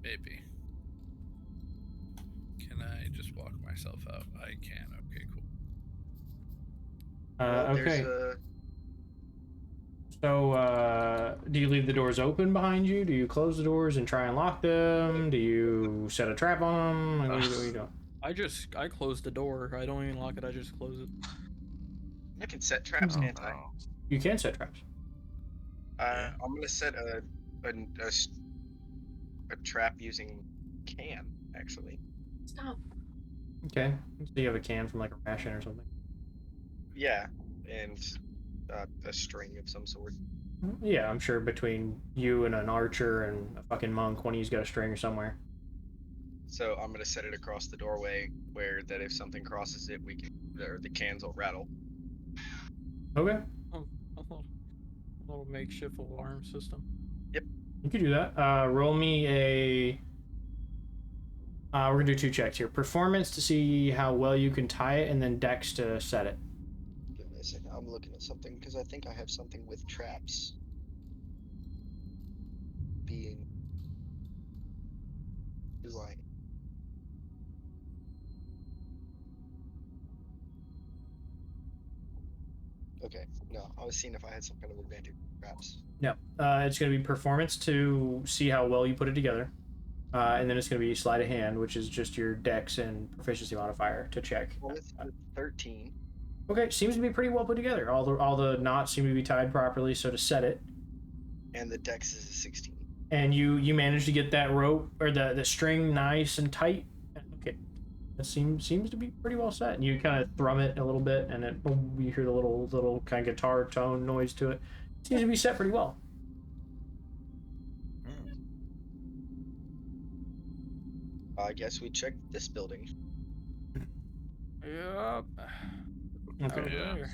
[SPEAKER 4] Maybe. Can I just walk myself out? I can. Okay, cool.
[SPEAKER 8] Well,
[SPEAKER 1] Okay.
[SPEAKER 8] there's a
[SPEAKER 1] So, do you leave the doors open behind you? Do you close the doors and try and lock them? Do you set a trap on them? Like, what are you doing?
[SPEAKER 3] I close the door. I don't even lock it. I just close it.
[SPEAKER 6] I can set traps,
[SPEAKER 1] Oh.
[SPEAKER 6] can't I?
[SPEAKER 2] Oh,
[SPEAKER 1] You can set traps.
[SPEAKER 2] Yeah.
[SPEAKER 6] I'm gonna set a trap using can actually.
[SPEAKER 5] Stop.
[SPEAKER 1] Okay. So you have a can from like a ration or something.
[SPEAKER 6] Yeah, and a string of some sort.
[SPEAKER 1] Yeah, I'm sure between you and an archer and a fucking monk, one of you's got a stringer somewhere.
[SPEAKER 6] So I'm gonna set it across the doorway where that if something crosses it, we can or the cans will rattle.
[SPEAKER 1] Okay.
[SPEAKER 3] A little makeshift alarm system.
[SPEAKER 1] You could do that. Roll me a. We're gonna do 2 checks here. Performance to see how well you can tie it, and then Dex to set it.
[SPEAKER 8] Give me a second. I'm looking at something because I think I have something with traps. Being. Do I? Okay. No, I was seeing if I had some kind of advantage with traps.
[SPEAKER 1] No. It's gonna be performance to see how well you put it together, and then it's gonna be sleight of hand, which is just your Dex and proficiency modifier to check.
[SPEAKER 8] Well, it's 13.
[SPEAKER 1] Okay, seems to be pretty well put together. All the knots seem to be tied properly. So to set it,
[SPEAKER 8] And the dex is a 16.
[SPEAKER 1] and you manage to get that rope or the string nice and tight. Okay, that seems to be pretty well set. And you kind of thrum it a little bit, and it you hear the little kind of guitar tone noise to it. Seems to be set pretty well.
[SPEAKER 8] I guess we check this building.
[SPEAKER 3] Yep.
[SPEAKER 1] Okay.
[SPEAKER 2] Yeah.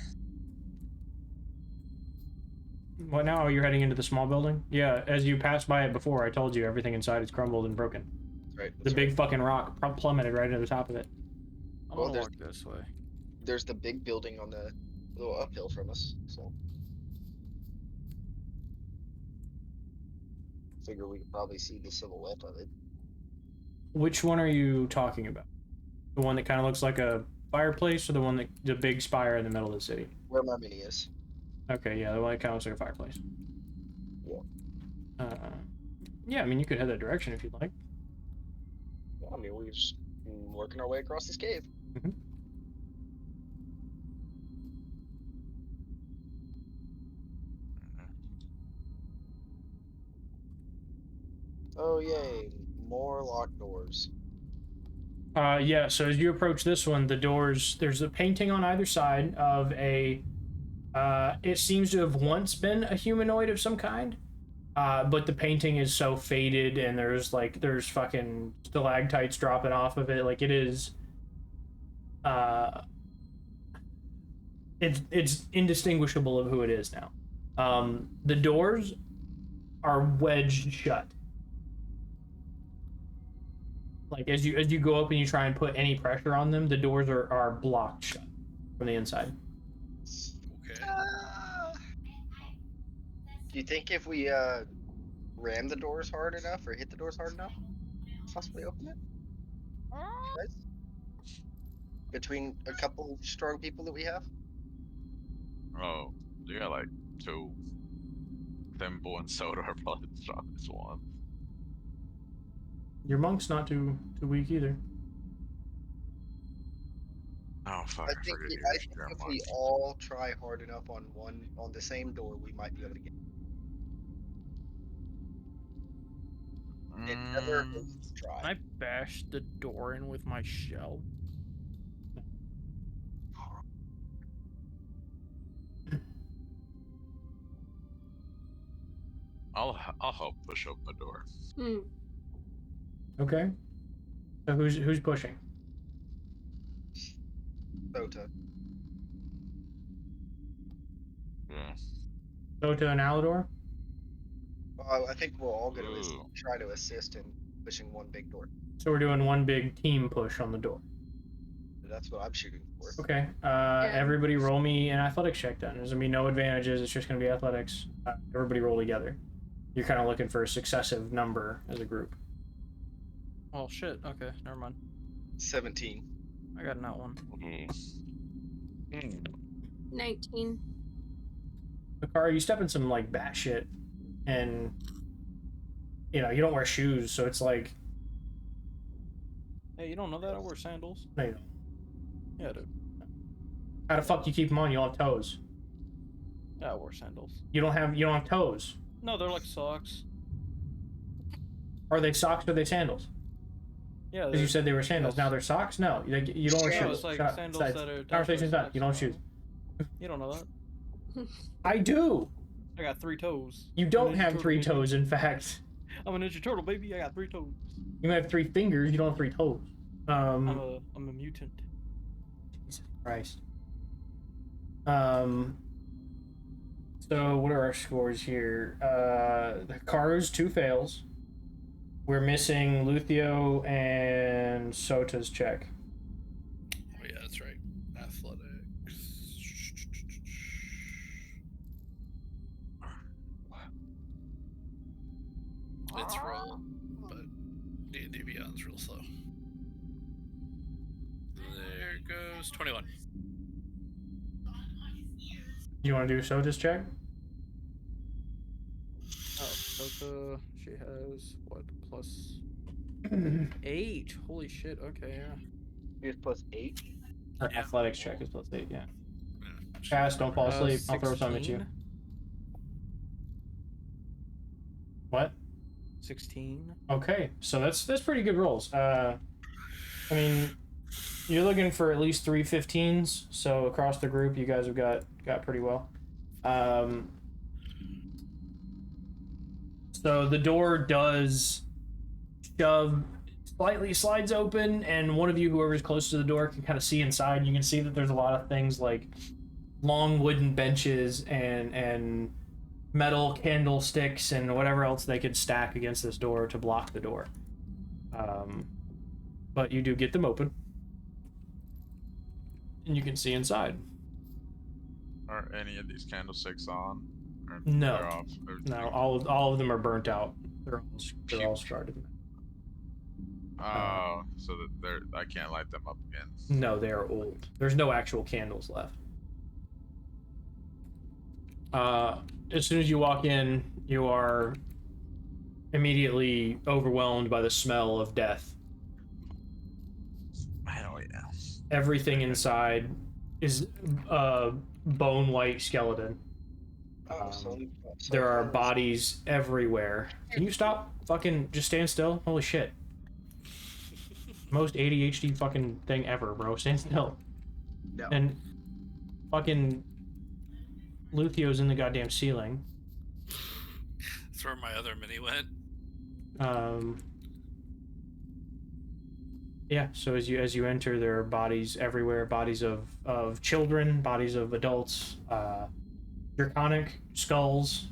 [SPEAKER 1] What now? You're heading into the small building? Yeah. As you passed by it before, I told you everything inside is crumbled and broken.
[SPEAKER 8] Right.
[SPEAKER 1] The big fucking rock plummeted right into the top of it.
[SPEAKER 3] I'm
[SPEAKER 8] Well,
[SPEAKER 3] gonna
[SPEAKER 8] there's-
[SPEAKER 3] walk this way.
[SPEAKER 8] There's the big building on the little uphill from us, so. Figure we could probably see the silhouette of it.
[SPEAKER 1] Which one are you talking about? The one that kind of looks like a fireplace, or the one that the big spire in the middle of the city?
[SPEAKER 8] Where my mini is.
[SPEAKER 1] Okay, yeah, the one that kind of looks like a fireplace.
[SPEAKER 8] Yeah.
[SPEAKER 1] Yeah, I mean, you could head that direction if you'd like.
[SPEAKER 8] Well, I mean, we're just working our way across this cave.
[SPEAKER 1] Mhm.
[SPEAKER 8] Oh, yay. More locked doors.
[SPEAKER 1] Yeah, so as you approach this one, the doors, there's a painting on either side of a, it seems to have once been a humanoid of some kind, but the painting is so faded and there's fucking stalactites dropping off of it, like it is, it's indistinguishable of who it is now. The doors are wedged shut. Like as you go up and you try and put any pressure on them, the doors are blocked shut from the inside.
[SPEAKER 4] Okay.
[SPEAKER 6] Do you think if we ram the doors hard enough or hit the doors hard enough, possibly open it? Guys? Between a couple strong people that we have?
[SPEAKER 2] Oh, you got like 2. Thimble and Soda are probably the strongest one.
[SPEAKER 1] Your monk's not too weak either.
[SPEAKER 2] Oh fuck!
[SPEAKER 8] I
[SPEAKER 2] I
[SPEAKER 8] think,
[SPEAKER 2] forget
[SPEAKER 8] I think
[SPEAKER 2] you're
[SPEAKER 8] if
[SPEAKER 2] a
[SPEAKER 8] we
[SPEAKER 2] monk.
[SPEAKER 8] all try hard enough on the same door, we might be able to get it. Never hurts to
[SPEAKER 3] Can
[SPEAKER 8] try.
[SPEAKER 3] I bash the door in with my shell?
[SPEAKER 2] I'll help push open the door.
[SPEAKER 5] Hmm.
[SPEAKER 1] Okay. So who's pushing?
[SPEAKER 6] Sota.
[SPEAKER 2] Yeah.
[SPEAKER 1] Sota and Alador?
[SPEAKER 6] Well, I think we're all going to
[SPEAKER 2] Ooh.
[SPEAKER 6] try to assist in pushing one big door.
[SPEAKER 1] So we're doing one big team push on the door.
[SPEAKER 8] That's what I'm shooting for.
[SPEAKER 1] Okay. Everybody roll me an athletics check then. There's gonna be no advantages. It's just gonna be athletics. Everybody roll together. You're kind of looking for a successive number as a group.
[SPEAKER 3] Oh shit. Okay, never mind.
[SPEAKER 8] 17.
[SPEAKER 3] I got not one.
[SPEAKER 5] 19.
[SPEAKER 1] Akara, you step in some like bat shit, and you know you don't wear shoes, so it's like.
[SPEAKER 3] Hey, you don't know that? I wear sandals.
[SPEAKER 1] No, you don't.
[SPEAKER 3] Yeah, dude.
[SPEAKER 1] How the fuck you keep them on? You don't have toes.
[SPEAKER 3] Yeah, I wear sandals.
[SPEAKER 1] You don't have toes.
[SPEAKER 3] No, they're like socks.
[SPEAKER 1] Are they socks or are they sandals?
[SPEAKER 3] Yeah.
[SPEAKER 1] Because you said they were sandals.
[SPEAKER 3] yes.
[SPEAKER 1] Now they're socks. No, you don't wear
[SPEAKER 3] No,
[SPEAKER 1] shoes.
[SPEAKER 3] it's like
[SPEAKER 1] Shut up.
[SPEAKER 3] sandals
[SPEAKER 1] Besides,
[SPEAKER 3] that are attached
[SPEAKER 1] conversation's
[SPEAKER 3] with
[SPEAKER 1] done. You don't have
[SPEAKER 3] socks.
[SPEAKER 1] shoes.
[SPEAKER 3] You don't know that?
[SPEAKER 1] I do.
[SPEAKER 3] I got 3 toes.
[SPEAKER 1] You
[SPEAKER 3] I'm a
[SPEAKER 1] don't
[SPEAKER 3] Ninja
[SPEAKER 1] have
[SPEAKER 3] Turtle,
[SPEAKER 1] 3
[SPEAKER 3] baby.
[SPEAKER 1] toes. In fact,
[SPEAKER 3] I'm a Ninja Turtle, baby. I got 3 toes.
[SPEAKER 1] you might have 3 fingers. You don't have 3 toes.
[SPEAKER 3] I'm a mutant.
[SPEAKER 1] Jesus Christ. So what are our scores here? Karu's 2 fails. We're missing Luthio and Sota's check.
[SPEAKER 4] Oh yeah, that's right. Athletics. It's roll, but D&D Beyond's real slow. There goes 21.
[SPEAKER 1] You want to do Sota's check?
[SPEAKER 3] Oh, so she has what plus 8? Holy shit! Okay, yeah.
[SPEAKER 8] Here's plus 8.
[SPEAKER 1] Her athletics check is plus 8, yeah.
[SPEAKER 4] Yeah.
[SPEAKER 1] Cass, don't fall asleep. I'll throw something at you.
[SPEAKER 3] 16?
[SPEAKER 1] What?
[SPEAKER 3] 16.
[SPEAKER 1] Okay, so that's pretty good rolls. I mean, you're looking for at least 3 15s, so across the group, you guys have got pretty well. So the door does slightly slides open, and one of you, whoever's close to the door, can kind of see inside. You can see that there's a lot of things like long wooden benches and metal candlesticks and whatever else they could stack against this door to block the door. But you do get them open, and you can see inside.
[SPEAKER 2] Are any of these candlesticks on? Or
[SPEAKER 1] No.
[SPEAKER 2] they're off?
[SPEAKER 1] No, all of them are burnt out. They're all scarred.
[SPEAKER 2] Oh, so that I can't light them up again.
[SPEAKER 1] No, they are old. There's no actual candles left. As soon as you walk in, you are immediately overwhelmed by the smell of death.
[SPEAKER 2] Hell yeah.
[SPEAKER 1] Everything inside is a bone-white skeleton. There are bodies everywhere. Can you stop fucking just stand still? Holy shit. Most ADHD fucking thing ever, bro. Stand still.
[SPEAKER 8] No.
[SPEAKER 1] And fucking Luthio's in the goddamn ceiling.
[SPEAKER 4] That's where my other mini went.
[SPEAKER 1] Yeah, so as you enter, there are bodies everywhere, bodies of children, bodies of adults, draconic skulls,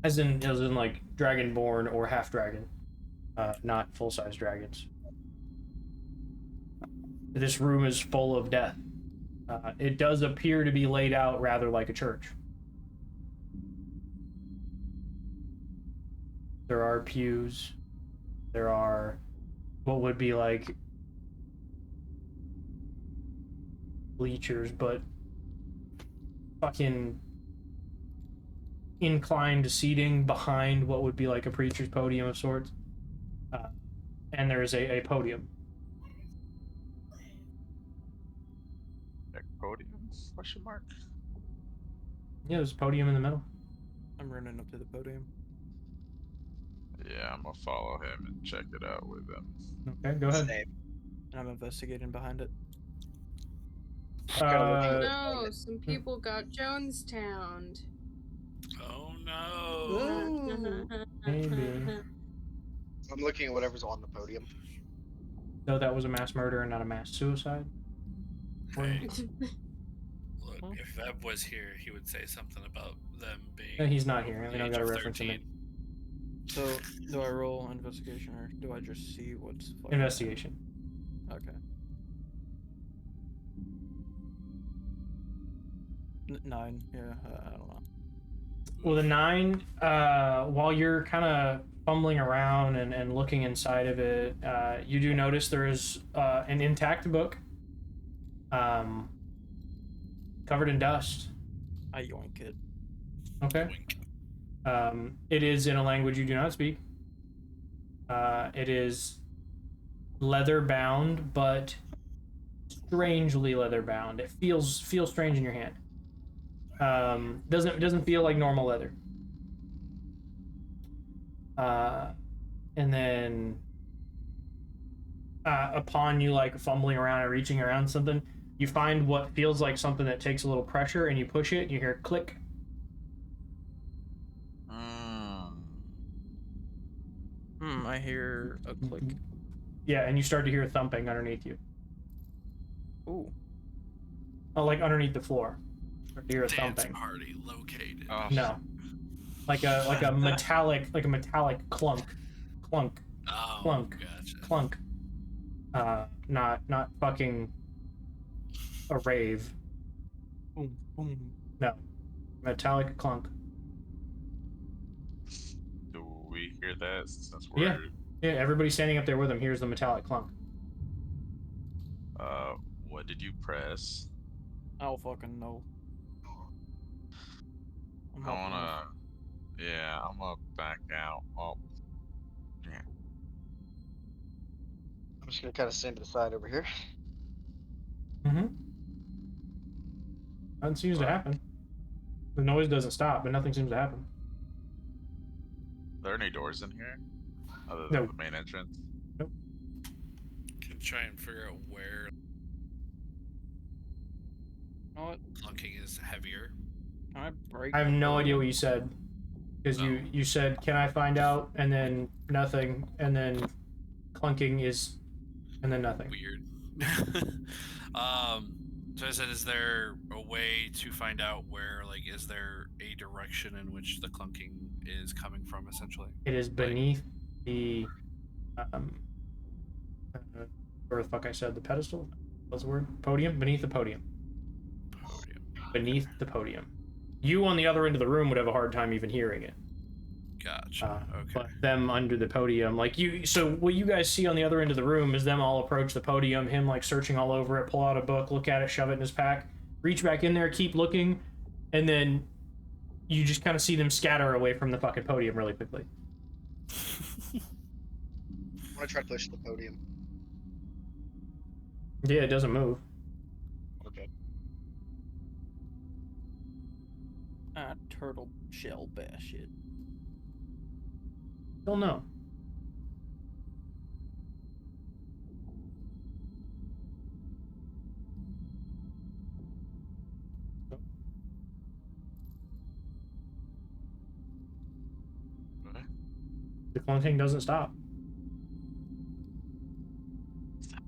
[SPEAKER 1] as in like dragonborn or half dragon, not full-size dragons. This room is full of death. It does appear to be laid out rather like a church. There are pews. There are what would be like bleachers, but fucking inclined seating behind what would be like a preacher's podium of sorts. And there is a podium.
[SPEAKER 2] Podium? Question mark?
[SPEAKER 1] Yeah, there's a podium in the middle.
[SPEAKER 3] I'm running up to the podium.
[SPEAKER 2] Yeah, I'm gonna follow him and check it out with him.
[SPEAKER 1] Okay, go ahead.
[SPEAKER 8] Same.
[SPEAKER 3] And I'm investigating behind it.
[SPEAKER 5] No, some people got Jonestowned.
[SPEAKER 4] Oh no.
[SPEAKER 1] Maybe.
[SPEAKER 8] I'm looking at whatever's on the podium.
[SPEAKER 1] So that was a mass murder and not a mass suicide?
[SPEAKER 4] Hey, look, if Veb was here, he would say something about them being.
[SPEAKER 1] No, he's not here. I
[SPEAKER 4] over
[SPEAKER 1] mean,
[SPEAKER 4] the
[SPEAKER 1] I've
[SPEAKER 4] age
[SPEAKER 1] got a
[SPEAKER 4] of
[SPEAKER 1] reference in
[SPEAKER 4] 13.
[SPEAKER 3] So, do I roll investigation or do I just see what's fucking
[SPEAKER 1] Investigation.
[SPEAKER 3] happening? Okay. 9. Yeah, I don't know.
[SPEAKER 1] Well, the 9, while you're kind of fumbling around and looking inside of it, you do notice there is an intact book, covered in dust.
[SPEAKER 3] I yoink it.
[SPEAKER 1] Okay.
[SPEAKER 4] Wink.
[SPEAKER 1] It is in a language you do not speak. It is leather bound, but strangely leather bound. It feels strange in your hand. Doesn't feel like normal leather. And then upon you like fumbling around and reaching around something, you find what feels like something that takes a little pressure, and you push it. And you hear click.
[SPEAKER 3] I hear a click.
[SPEAKER 1] Yeah, and you start to hear thumping underneath you.
[SPEAKER 3] Ooh.
[SPEAKER 1] Oh, like underneath the floor. Start to hear a
[SPEAKER 4] Dance
[SPEAKER 1] thumping.
[SPEAKER 4] party located.
[SPEAKER 2] Oh,
[SPEAKER 1] No, like a metallic clunk, clunk,
[SPEAKER 4] Oh,
[SPEAKER 1] clunk,
[SPEAKER 4] gotcha.
[SPEAKER 1] clunk. Not fucking a rave.
[SPEAKER 3] Boom, boom.
[SPEAKER 1] No, metallic clunk.
[SPEAKER 2] do we hear that since we're...
[SPEAKER 1] Yeah. Yeah, everybody standing up there with him hears the metallic clunk.
[SPEAKER 2] What did you press?
[SPEAKER 3] I don't fucking know. I'm
[SPEAKER 2] I
[SPEAKER 3] hopping
[SPEAKER 2] wanna...
[SPEAKER 3] off.
[SPEAKER 2] Yeah, I'm gonna back out. Oh. Yeah.
[SPEAKER 8] I'm just gonna kind of stand to the side over here.
[SPEAKER 1] Mm-hmm. Nothing seems to happen. The noise doesn't stop, but nothing seems to happen.
[SPEAKER 2] Are there any doors in here? Other than
[SPEAKER 1] No.
[SPEAKER 2] the main entrance?
[SPEAKER 4] Can try and figure out where
[SPEAKER 3] You know what?
[SPEAKER 4] clunking is heavier.
[SPEAKER 3] Can I break?
[SPEAKER 1] I have
[SPEAKER 3] the
[SPEAKER 1] no idea
[SPEAKER 3] podium?
[SPEAKER 1] what you said. Because
[SPEAKER 4] Oh.
[SPEAKER 1] you said, can I find out? And then nothing. And then clunking is... And then nothing.
[SPEAKER 4] Weird. So I said, is there a way to find out where, like, is there a direction in which the clunking is coming from, essentially?
[SPEAKER 1] It is beneath the... where the fuck I said? The pedestal? What's the word? Podium? Beneath the podium.
[SPEAKER 4] Podium.
[SPEAKER 1] Beneath the podium. You on the other end of the room would have a hard time even hearing it.
[SPEAKER 4] Gotcha. Okay.
[SPEAKER 1] But them under the podium, like you, so what you guys see on the other end of the room is them all approach the podium, him like searching all over it, pull out a book, look at it, shove it in his pack, reach back in there, keep looking, and then you just kind of see them scatter away from the fucking podium really quickly.
[SPEAKER 8] I'm gonna try to push the podium.
[SPEAKER 1] Yeah, it doesn't move.
[SPEAKER 8] Okay.
[SPEAKER 3] Turtle shell bash shit.
[SPEAKER 1] Still no.
[SPEAKER 2] Okay.
[SPEAKER 1] The clunking doesn't stop.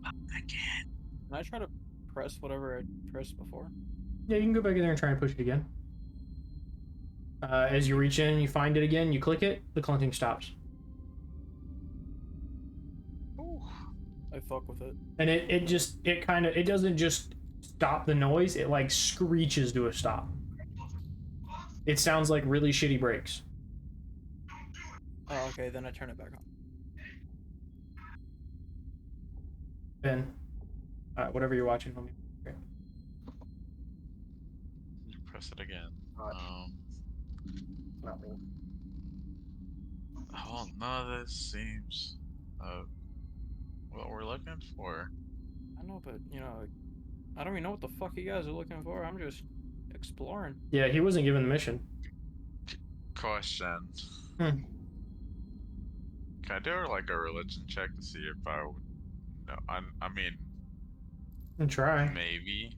[SPEAKER 3] Can I try to press whatever I pressed before?
[SPEAKER 1] Yeah, you can go back in there and try and push it again. As you reach in, you find it again, you click it, the clunking stops.
[SPEAKER 3] I fuck with it.
[SPEAKER 1] And it doesn't just stop the noise, it like screeches to a stop. It sounds like really shitty brakes.
[SPEAKER 3] Oh, okay, then I turn it back on.
[SPEAKER 1] Ben, whatever you're watching, let me.
[SPEAKER 2] You press it again.
[SPEAKER 8] Not me.
[SPEAKER 2] Oh, none of this seems what we're looking for.
[SPEAKER 3] I know, but you know, I don't even know what the fuck you guys are looking for. I'm just exploring.
[SPEAKER 1] Yeah, he wasn't given the mission.
[SPEAKER 2] Question.
[SPEAKER 1] Hmm.
[SPEAKER 2] Can I do like a religion check to see if I would? No, I mean,
[SPEAKER 1] You can try.
[SPEAKER 2] maybe.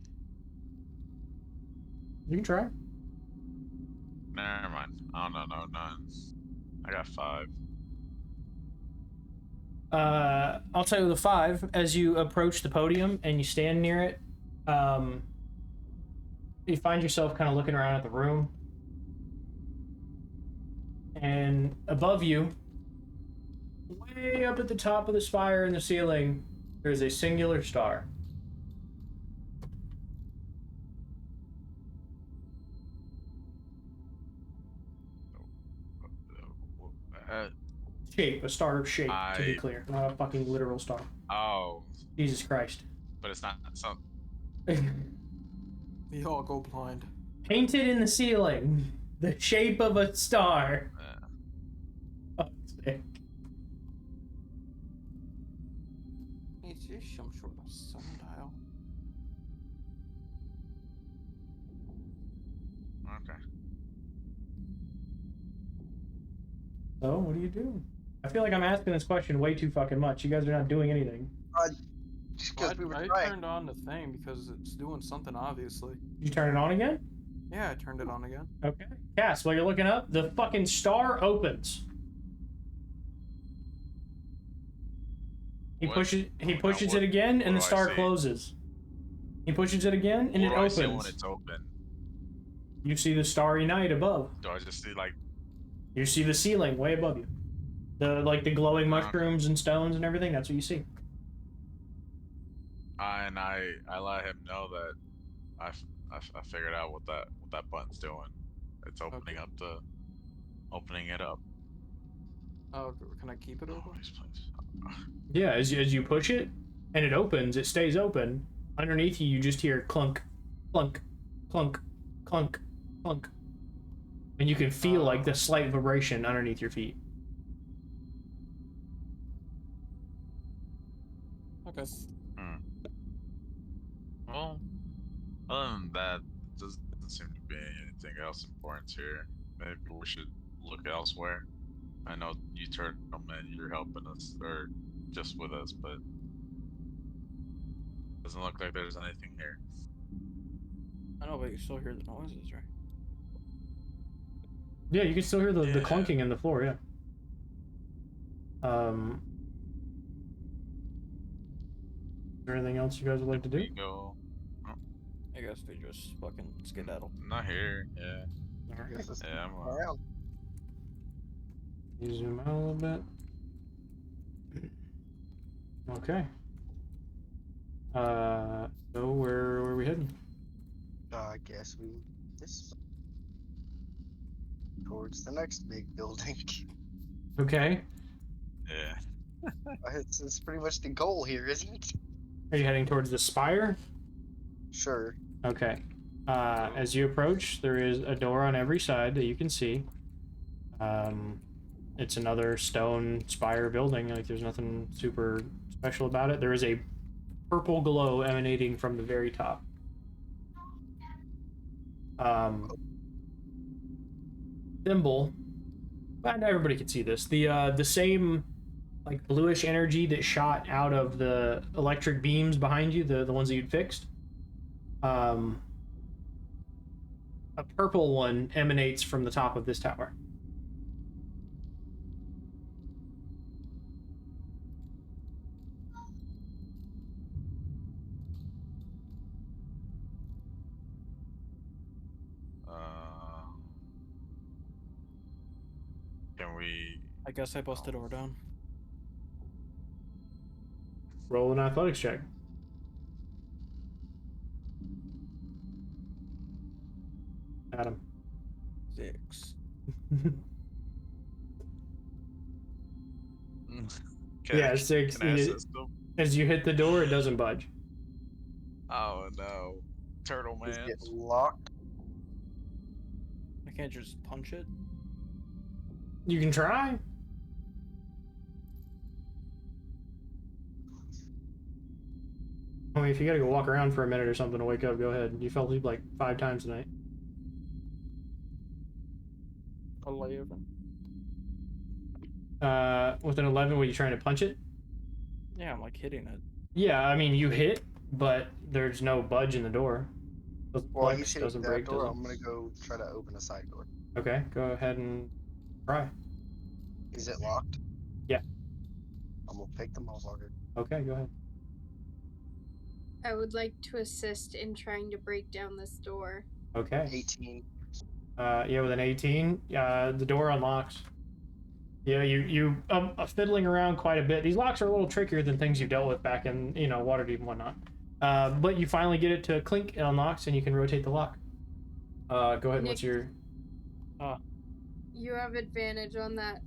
[SPEAKER 1] You can try.
[SPEAKER 2] Never mind. Oh no, none. I got 5.
[SPEAKER 1] I'll tell you the 5. As you approach the podium and you stand near it, you find yourself kind of looking around at the room. And above you, way up at the top of the spire in the ceiling, there is a singular star. Shape, a star of shape, to be clear. Not a fucking literal star.
[SPEAKER 2] Oh,
[SPEAKER 1] Jesus Christ.
[SPEAKER 2] but it's not some.
[SPEAKER 3] We all go blind.
[SPEAKER 1] Painted in the ceiling. The shape of a star. Fuck's sake.
[SPEAKER 3] It's just some sort of sundial.
[SPEAKER 2] Okay.
[SPEAKER 1] So, what do you do? I feel like I'm asking this question way too fucking much. You guys are not doing anything.
[SPEAKER 8] Just
[SPEAKER 3] Well,
[SPEAKER 8] because we were
[SPEAKER 3] I
[SPEAKER 8] trying.
[SPEAKER 3] turned on the thing because it's doing something, obviously.
[SPEAKER 1] You turn it on again?
[SPEAKER 3] Yeah, I turned it on again.
[SPEAKER 1] Okay. Cass, while you're looking up, the fucking star opens. He
[SPEAKER 2] What?
[SPEAKER 1] pushes
[SPEAKER 2] What-
[SPEAKER 1] it again, and
[SPEAKER 2] what
[SPEAKER 1] the
[SPEAKER 2] do I
[SPEAKER 1] star
[SPEAKER 2] see?
[SPEAKER 1] closes. He pushes it again, and
[SPEAKER 2] What
[SPEAKER 1] it
[SPEAKER 2] do I see
[SPEAKER 1] opens.
[SPEAKER 2] when it's open?
[SPEAKER 1] You see the starry night above.
[SPEAKER 2] Do I just see like?
[SPEAKER 1] You see the ceiling way above you. The glowing mushrooms and stones and everything, that's what you see.
[SPEAKER 2] And I let him know that I figured out what that button's doing. It's opening it up.
[SPEAKER 3] Oh, can I keep it
[SPEAKER 2] Oh,
[SPEAKER 3] open?
[SPEAKER 2] these places.
[SPEAKER 1] Yeah, as you push it, and it opens, it stays open. Underneath you, you just hear clunk, clunk, clunk, clunk, clunk. And you can feel like the slight vibration underneath your feet.
[SPEAKER 3] Okay.
[SPEAKER 2] Well, other than that, there doesn't seem to be anything else important here. Maybe we should look elsewhere. I know you turned them and you're helping us, or just with us, but doesn't look like there's anything here.
[SPEAKER 3] I know, but you still hear the noises, right?
[SPEAKER 1] Yeah, you can still hear the
[SPEAKER 2] Yeah.
[SPEAKER 1] clunking in the floor, yeah. Is there anything else you guys would like to do?
[SPEAKER 2] We go.
[SPEAKER 3] I guess we just fucking skedaddle.
[SPEAKER 2] Not here. Yeah.
[SPEAKER 1] Alright.
[SPEAKER 8] Guess let's
[SPEAKER 2] Yeah. I'm
[SPEAKER 8] go around.
[SPEAKER 1] You zoom out a little bit. Okay. So where are we heading?
[SPEAKER 8] I guess we this towards the next big building.
[SPEAKER 1] Okay.
[SPEAKER 2] Yeah.
[SPEAKER 8] It's pretty much the goal here, isn't it?
[SPEAKER 1] Are you heading towards the spire?
[SPEAKER 8] Sure.
[SPEAKER 1] Okay. As you approach, there is a door on every side that you can see. It's another stone spire building. Like, there's nothing super special about it. There is a purple glow emanating from the very top. Thimble, and everybody can see this. The same like bluish energy that shot out of the electric beams behind you, the ones that you'd fixed. A purple one emanates from the top of this tower.
[SPEAKER 2] Can we?
[SPEAKER 3] I guess I bust the door down.
[SPEAKER 1] Roll an athletics check. Adam.
[SPEAKER 3] 6.
[SPEAKER 1] Yeah, 6.
[SPEAKER 2] Can I assist them?
[SPEAKER 1] As you hit the door, it doesn't budge.
[SPEAKER 2] Oh no, Turtle
[SPEAKER 8] Is
[SPEAKER 2] Man.
[SPEAKER 8] it locked?
[SPEAKER 3] I can't just punch it.
[SPEAKER 1] You can try. I mean, if you gotta go walk around for a minute or something to wake up, go ahead. You fell asleep like 5 times tonight.
[SPEAKER 3] 11.
[SPEAKER 1] With an 11, were you trying to punch it?
[SPEAKER 3] Yeah, I'm like hitting it.
[SPEAKER 1] Yeah, I mean, you hit, but there's no budge in the door. Doesn't
[SPEAKER 8] Well,
[SPEAKER 1] flex,
[SPEAKER 8] he's hitting
[SPEAKER 1] doesn't
[SPEAKER 8] that
[SPEAKER 1] break,
[SPEAKER 8] door.
[SPEAKER 1] doesn't...
[SPEAKER 8] I'm gonna go try to open a side door.
[SPEAKER 1] Okay, go ahead and try.
[SPEAKER 8] Is it locked?
[SPEAKER 1] Yeah.
[SPEAKER 8] I'm gonna pick the motherfucker.
[SPEAKER 1] Okay, go ahead.
[SPEAKER 5] I would like to assist in trying to break down this door.
[SPEAKER 1] Okay.
[SPEAKER 8] 18.
[SPEAKER 1] Yeah, with an 18, the door unlocks. Yeah, you fiddling around quite a bit. These locks are a little trickier than things you've dealt with back in, Waterdeep and whatnot. But you finally get it to clink, it unlocks, and you can rotate the lock. Go ahead.
[SPEAKER 5] Nick,
[SPEAKER 1] What's your?
[SPEAKER 5] You have advantage on that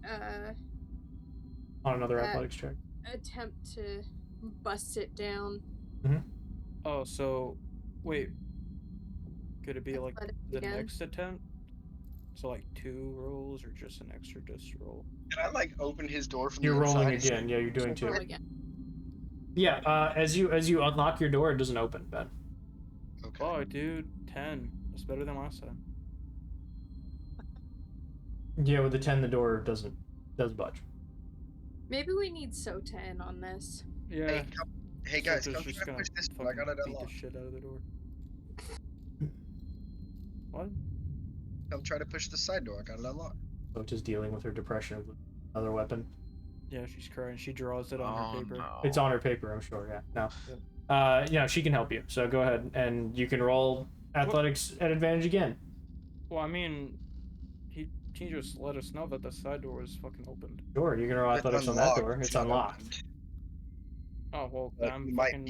[SPEAKER 1] On another
[SPEAKER 5] that
[SPEAKER 1] athletics check.
[SPEAKER 5] attempt to bust it down.
[SPEAKER 3] Oh, so wait. Could it be like
[SPEAKER 5] Athletics
[SPEAKER 3] the
[SPEAKER 5] again.
[SPEAKER 3] next attempt? So like 2 rolls or just an extra disc roll?
[SPEAKER 8] Can I like open his door from
[SPEAKER 1] You're
[SPEAKER 8] the
[SPEAKER 1] rolling
[SPEAKER 8] inside?
[SPEAKER 1] again. Yeah, you're doing two.
[SPEAKER 5] Roll again.
[SPEAKER 1] Yeah. As you unlock your door, it doesn't open, Ben.
[SPEAKER 8] Okay.
[SPEAKER 3] Oh, dude, 10. That's better than last time.
[SPEAKER 1] Yeah, with the 10, the door does budge.
[SPEAKER 5] Maybe we need Sota in on this.
[SPEAKER 3] Yeah.
[SPEAKER 8] Hey guys,
[SPEAKER 3] Sota's
[SPEAKER 8] come
[SPEAKER 3] just
[SPEAKER 8] try to
[SPEAKER 3] gonna
[SPEAKER 8] push this one. I got it
[SPEAKER 3] beat the
[SPEAKER 8] unlocked.
[SPEAKER 3] shit out of the door. What?
[SPEAKER 8] Come try to push the side door. I got it unlocked.
[SPEAKER 1] So just dealing with her depression of another weapon.
[SPEAKER 3] Yeah, she's crying. She draws it on her paper.
[SPEAKER 2] No.
[SPEAKER 1] It's on her paper, I'm sure. Yeah. No. She can help you. So go ahead and you can roll athletics at advantage again.
[SPEAKER 3] Well, I mean, he just let us know that the side door was fucking opened.
[SPEAKER 1] Sure, you can roll athletics on that door. It's
[SPEAKER 8] not
[SPEAKER 1] unlocked.
[SPEAKER 8] opened.
[SPEAKER 3] Oh well,
[SPEAKER 8] But
[SPEAKER 3] I'm
[SPEAKER 8] you
[SPEAKER 3] fucking.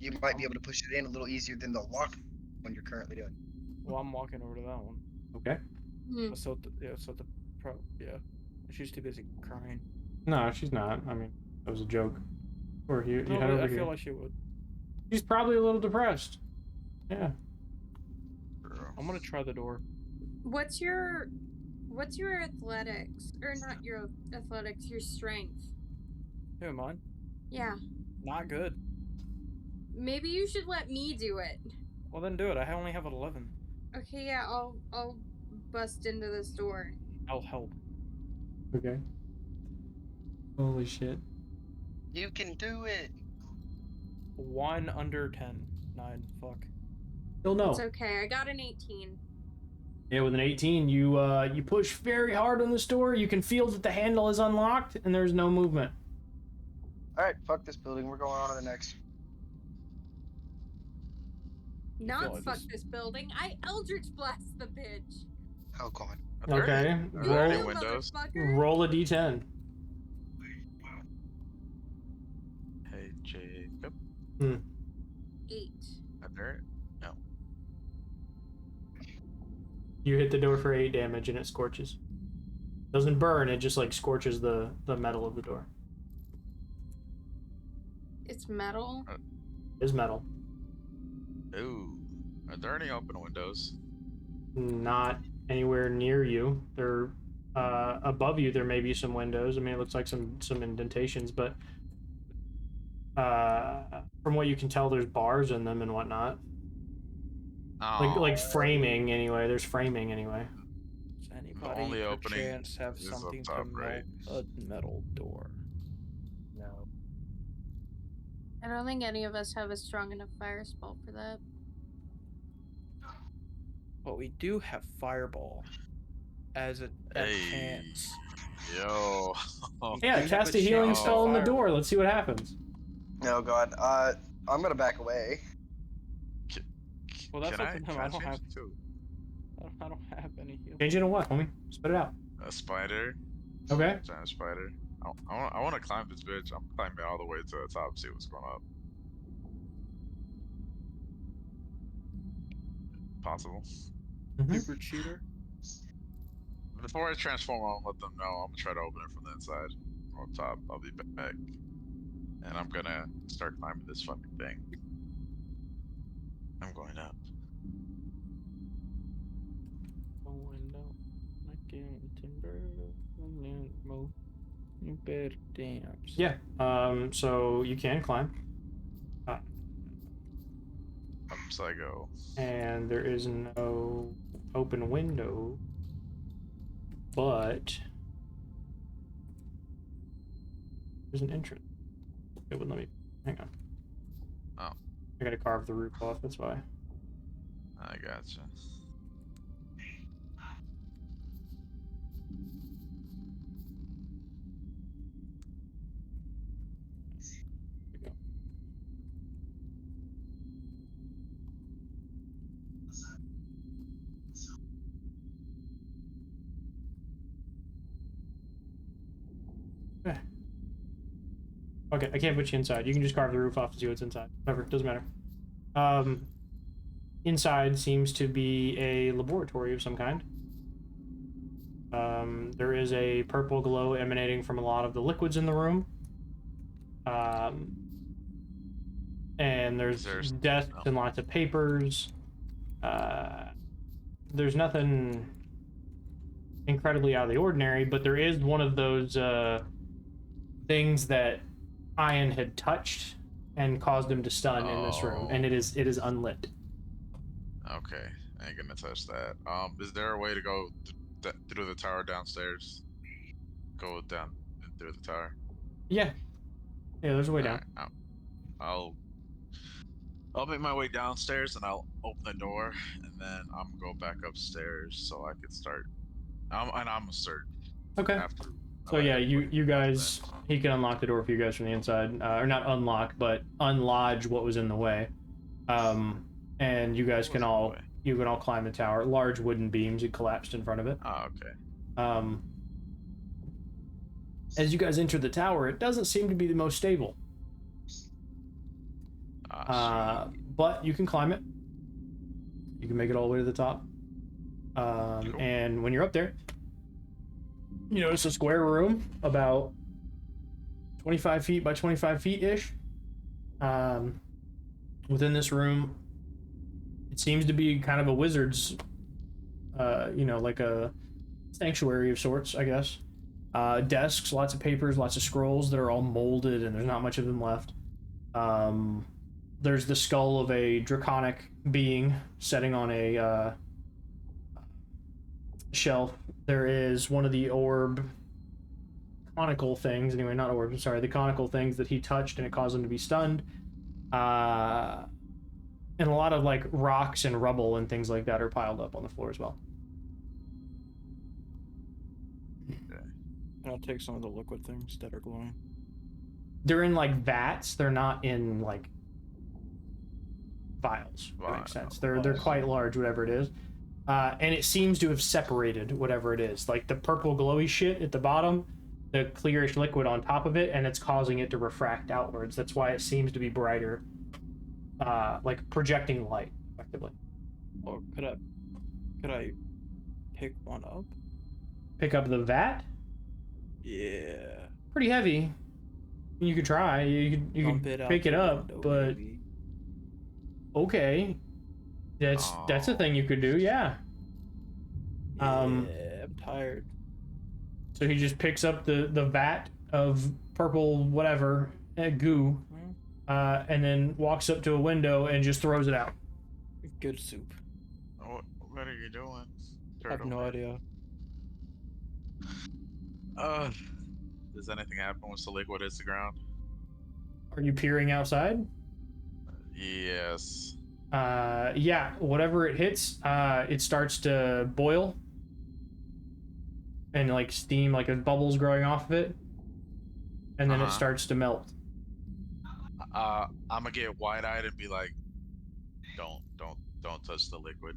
[SPEAKER 8] you might be able to push it in a little easier than the lock one you're currently doing.
[SPEAKER 3] Well, I'm walking over to that one.
[SPEAKER 1] Okay.
[SPEAKER 3] So yeah, she's too busy crying.
[SPEAKER 1] No, she's not. I mean, that was a joke. Or you
[SPEAKER 3] No,
[SPEAKER 1] head
[SPEAKER 3] but
[SPEAKER 1] over
[SPEAKER 3] I
[SPEAKER 1] here.
[SPEAKER 3] feel like she would.
[SPEAKER 1] She's probably a little depressed. Yeah.
[SPEAKER 3] I'm gonna try the door.
[SPEAKER 5] What's your athletics? Or not your athletics, your strength.
[SPEAKER 3] Who am I?
[SPEAKER 5] Yeah.
[SPEAKER 3] Not good.
[SPEAKER 5] Maybe you should let me do it.
[SPEAKER 3] Well, then do it. I only have an 11.
[SPEAKER 5] Okay, yeah, I'll bust into this door.
[SPEAKER 3] I'll help.
[SPEAKER 1] Okay. Holy shit.
[SPEAKER 8] You can do it.
[SPEAKER 3] 1 under 10. 9. Fuck.
[SPEAKER 1] Still no.
[SPEAKER 5] It's okay. I got an 18.
[SPEAKER 1] Yeah, with an 18, you push very hard on this door. You can feel that the handle is unlocked and there's no movement.
[SPEAKER 8] Alright, fuck this building. We're going on to the next.
[SPEAKER 5] Not
[SPEAKER 3] like
[SPEAKER 5] fuck
[SPEAKER 3] this.
[SPEAKER 5] this building. I Eldritch Blast the bitch.
[SPEAKER 8] Oh god.
[SPEAKER 2] Are there
[SPEAKER 1] Okay.
[SPEAKER 2] any- Are there any
[SPEAKER 5] You
[SPEAKER 2] windows?
[SPEAKER 5] motherfucker.
[SPEAKER 1] Roll a d10.
[SPEAKER 2] Hey, Jacob.
[SPEAKER 5] 8.
[SPEAKER 2] Are there? No.
[SPEAKER 1] You hit the door for 8 damage and it scorches. Doesn't burn, it just like scorches the metal of the door.
[SPEAKER 5] It's metal.
[SPEAKER 1] It is metal.
[SPEAKER 2] Ooh. Are there any open windows?
[SPEAKER 1] Not anywhere near you. They're above you. There may be some windows. I mean, it looks like some indentations, but from what you can tell, there's bars in them and whatnot.
[SPEAKER 2] Oh.
[SPEAKER 1] Like framing anyway. There's framing anyway.
[SPEAKER 3] Does anybody
[SPEAKER 2] only opening
[SPEAKER 3] chance have
[SPEAKER 2] is up
[SPEAKER 3] something
[SPEAKER 2] top,
[SPEAKER 3] to
[SPEAKER 2] right?
[SPEAKER 3] melt a metal door? No.
[SPEAKER 5] I don't think any of us have a strong enough fire spell for that.
[SPEAKER 3] But we do have fireball as a chance.
[SPEAKER 2] Yo.
[SPEAKER 1] Yeah,
[SPEAKER 3] You
[SPEAKER 1] cast
[SPEAKER 3] have
[SPEAKER 1] a
[SPEAKER 3] a
[SPEAKER 1] healing
[SPEAKER 3] chance
[SPEAKER 1] spell
[SPEAKER 3] to
[SPEAKER 1] on the
[SPEAKER 3] fire.
[SPEAKER 1] door. Let's see what happens.
[SPEAKER 8] Oh god. I'm gonna back away.
[SPEAKER 3] Well, that's
[SPEAKER 2] Can
[SPEAKER 3] up to
[SPEAKER 2] I,
[SPEAKER 3] him.
[SPEAKER 2] can
[SPEAKER 3] I
[SPEAKER 2] I
[SPEAKER 3] don't
[SPEAKER 2] change
[SPEAKER 3] have.
[SPEAKER 2] it too?
[SPEAKER 3] I don't have any heal.
[SPEAKER 1] Change it to what, homie? Spit it out.
[SPEAKER 2] A spider?
[SPEAKER 1] Okay.
[SPEAKER 2] Giant spider. I want to climb this bitch. I'm climbing all the way to the top, see what's going up. Possible.
[SPEAKER 3] Super cheater.
[SPEAKER 2] Before I transform, I'll let them know. I'm gonna try to open it from the inside. From up top, I'll be back. And I'm gonna start climbing this fucking thing. I'm going up.
[SPEAKER 3] Window. Making timber. You better dance.
[SPEAKER 1] Yeah. So you can climb.
[SPEAKER 2] Up I go.
[SPEAKER 1] And there is no open window, but there's an entrance. It wouldn't let me. Hang on.
[SPEAKER 2] Oh.
[SPEAKER 1] I gotta carve the roof off. That's why.
[SPEAKER 2] I gotcha.
[SPEAKER 1] There we go. Okay, I can't put you inside. You can just carve the roof off to see what's inside. Whatever, doesn't matter. Inside seems to be a laboratory of some kind. There is a purple glow emanating from a lot of the liquids in the room. And there's desks and lots of papers. There's nothing incredibly out of the ordinary, but there is one of those things that Ian had touched and caused him to stun in this room, and it is unlit.
[SPEAKER 2] Okay, I ain't gonna touch that. Is there a way to go through the tower downstairs? Go down through the tower.
[SPEAKER 1] Yeah, there's a way down.
[SPEAKER 2] Right, I'll make my way downstairs and I'll open the door, and then I'm gonna go back upstairs so I can start. I'm gonna start.
[SPEAKER 1] Okay.
[SPEAKER 2] After.
[SPEAKER 1] So yeah, you guys, he can unlock the door for you guys from the inside, or not unlock, but unlodge what was in the way. And you guys can all climb the tower. Large wooden beams had collapsed in front of it.
[SPEAKER 2] Oh, okay.
[SPEAKER 1] As you guys enter the tower, it doesn't seem to be the most stable. But you can climb it. You can make it all the way to the top. Cool. And when you're up there, you notice a square room about 25 feet by 25 feet-ish. Within this room, it seems to be kind of a wizard's, like a sanctuary of sorts, I guess. Desks, lots of papers, lots of scrolls that are all molded, and there's not much of them left. There's the skull of a draconic being sitting on a shelf. There is one of the conical things, anyway, not orbs, sorry, the conical things that he touched and it caused him to be stunned. And a lot of like rocks and rubble and things like that are piled up on the floor as well.
[SPEAKER 3] Okay. And I'll take some of the liquid things that are glowing.
[SPEAKER 1] They're in like vats, they're not in like vials. That makes sense. They're quite large, whatever it is. And it seems to have separated whatever it is. Like the purple glowy shit at the bottom, the clearish liquid on top of it, and it's causing it to refract outwards. That's why it seems to be brighter, like projecting light, effectively.
[SPEAKER 3] Or could I pick one up?
[SPEAKER 1] Pick up the vat?
[SPEAKER 3] Yeah.
[SPEAKER 1] Pretty heavy. You could try. You could pick it up, but maybe. Okay. That's a thing you could do, yeah.
[SPEAKER 3] I'm tired.
[SPEAKER 1] So he just picks up the vat of purple whatever goo, and then walks up to a window and just throws it out.
[SPEAKER 3] Good soup.
[SPEAKER 2] What are you doing?
[SPEAKER 3] I have no idea.
[SPEAKER 2] Does anything happen once the liquid hits the ground?
[SPEAKER 1] Are you peering outside?
[SPEAKER 2] Yes.
[SPEAKER 1] Yeah, whatever it hits, it starts to boil. And like steam, like a bubble's growing off of it. And then it starts to melt.
[SPEAKER 2] I'm gonna get wide-eyed and be like, don't touch the liquid.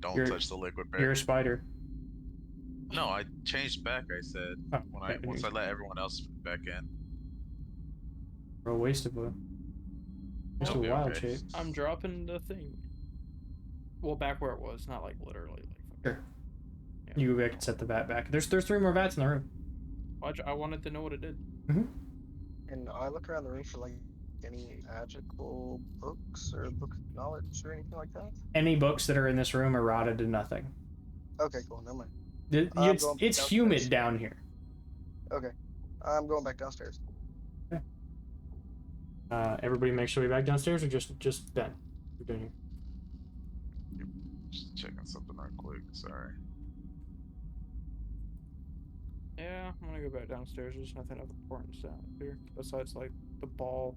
[SPEAKER 2] Don't touch the liquid, bear.
[SPEAKER 1] You're a spider.
[SPEAKER 2] No, I changed back, I said. Once I let everyone else back in.
[SPEAKER 1] A waste of a wild shape.
[SPEAKER 3] I'm dropping the thing. Well, back where it was, not like literally.
[SPEAKER 1] Sure. Yeah. You go back and set the vat back. There's 3 more vats in the room.
[SPEAKER 3] I wanted to know what it did.
[SPEAKER 1] Mm-hmm.
[SPEAKER 8] And I look around the room for like any magical books or book of knowledge or anything like that.
[SPEAKER 1] Any books that are in this room are rotted to nothing.
[SPEAKER 8] Okay, cool. Never mind.
[SPEAKER 1] It's humid down here.
[SPEAKER 8] Okay, I'm going back downstairs.
[SPEAKER 1] Okay. Everybody makes their way back downstairs, or just Ben? We're doing here.
[SPEAKER 2] Just checking something right quick. Sorry.
[SPEAKER 3] Yeah, I'm gonna go back downstairs. There's nothing of importance down here besides like the ball.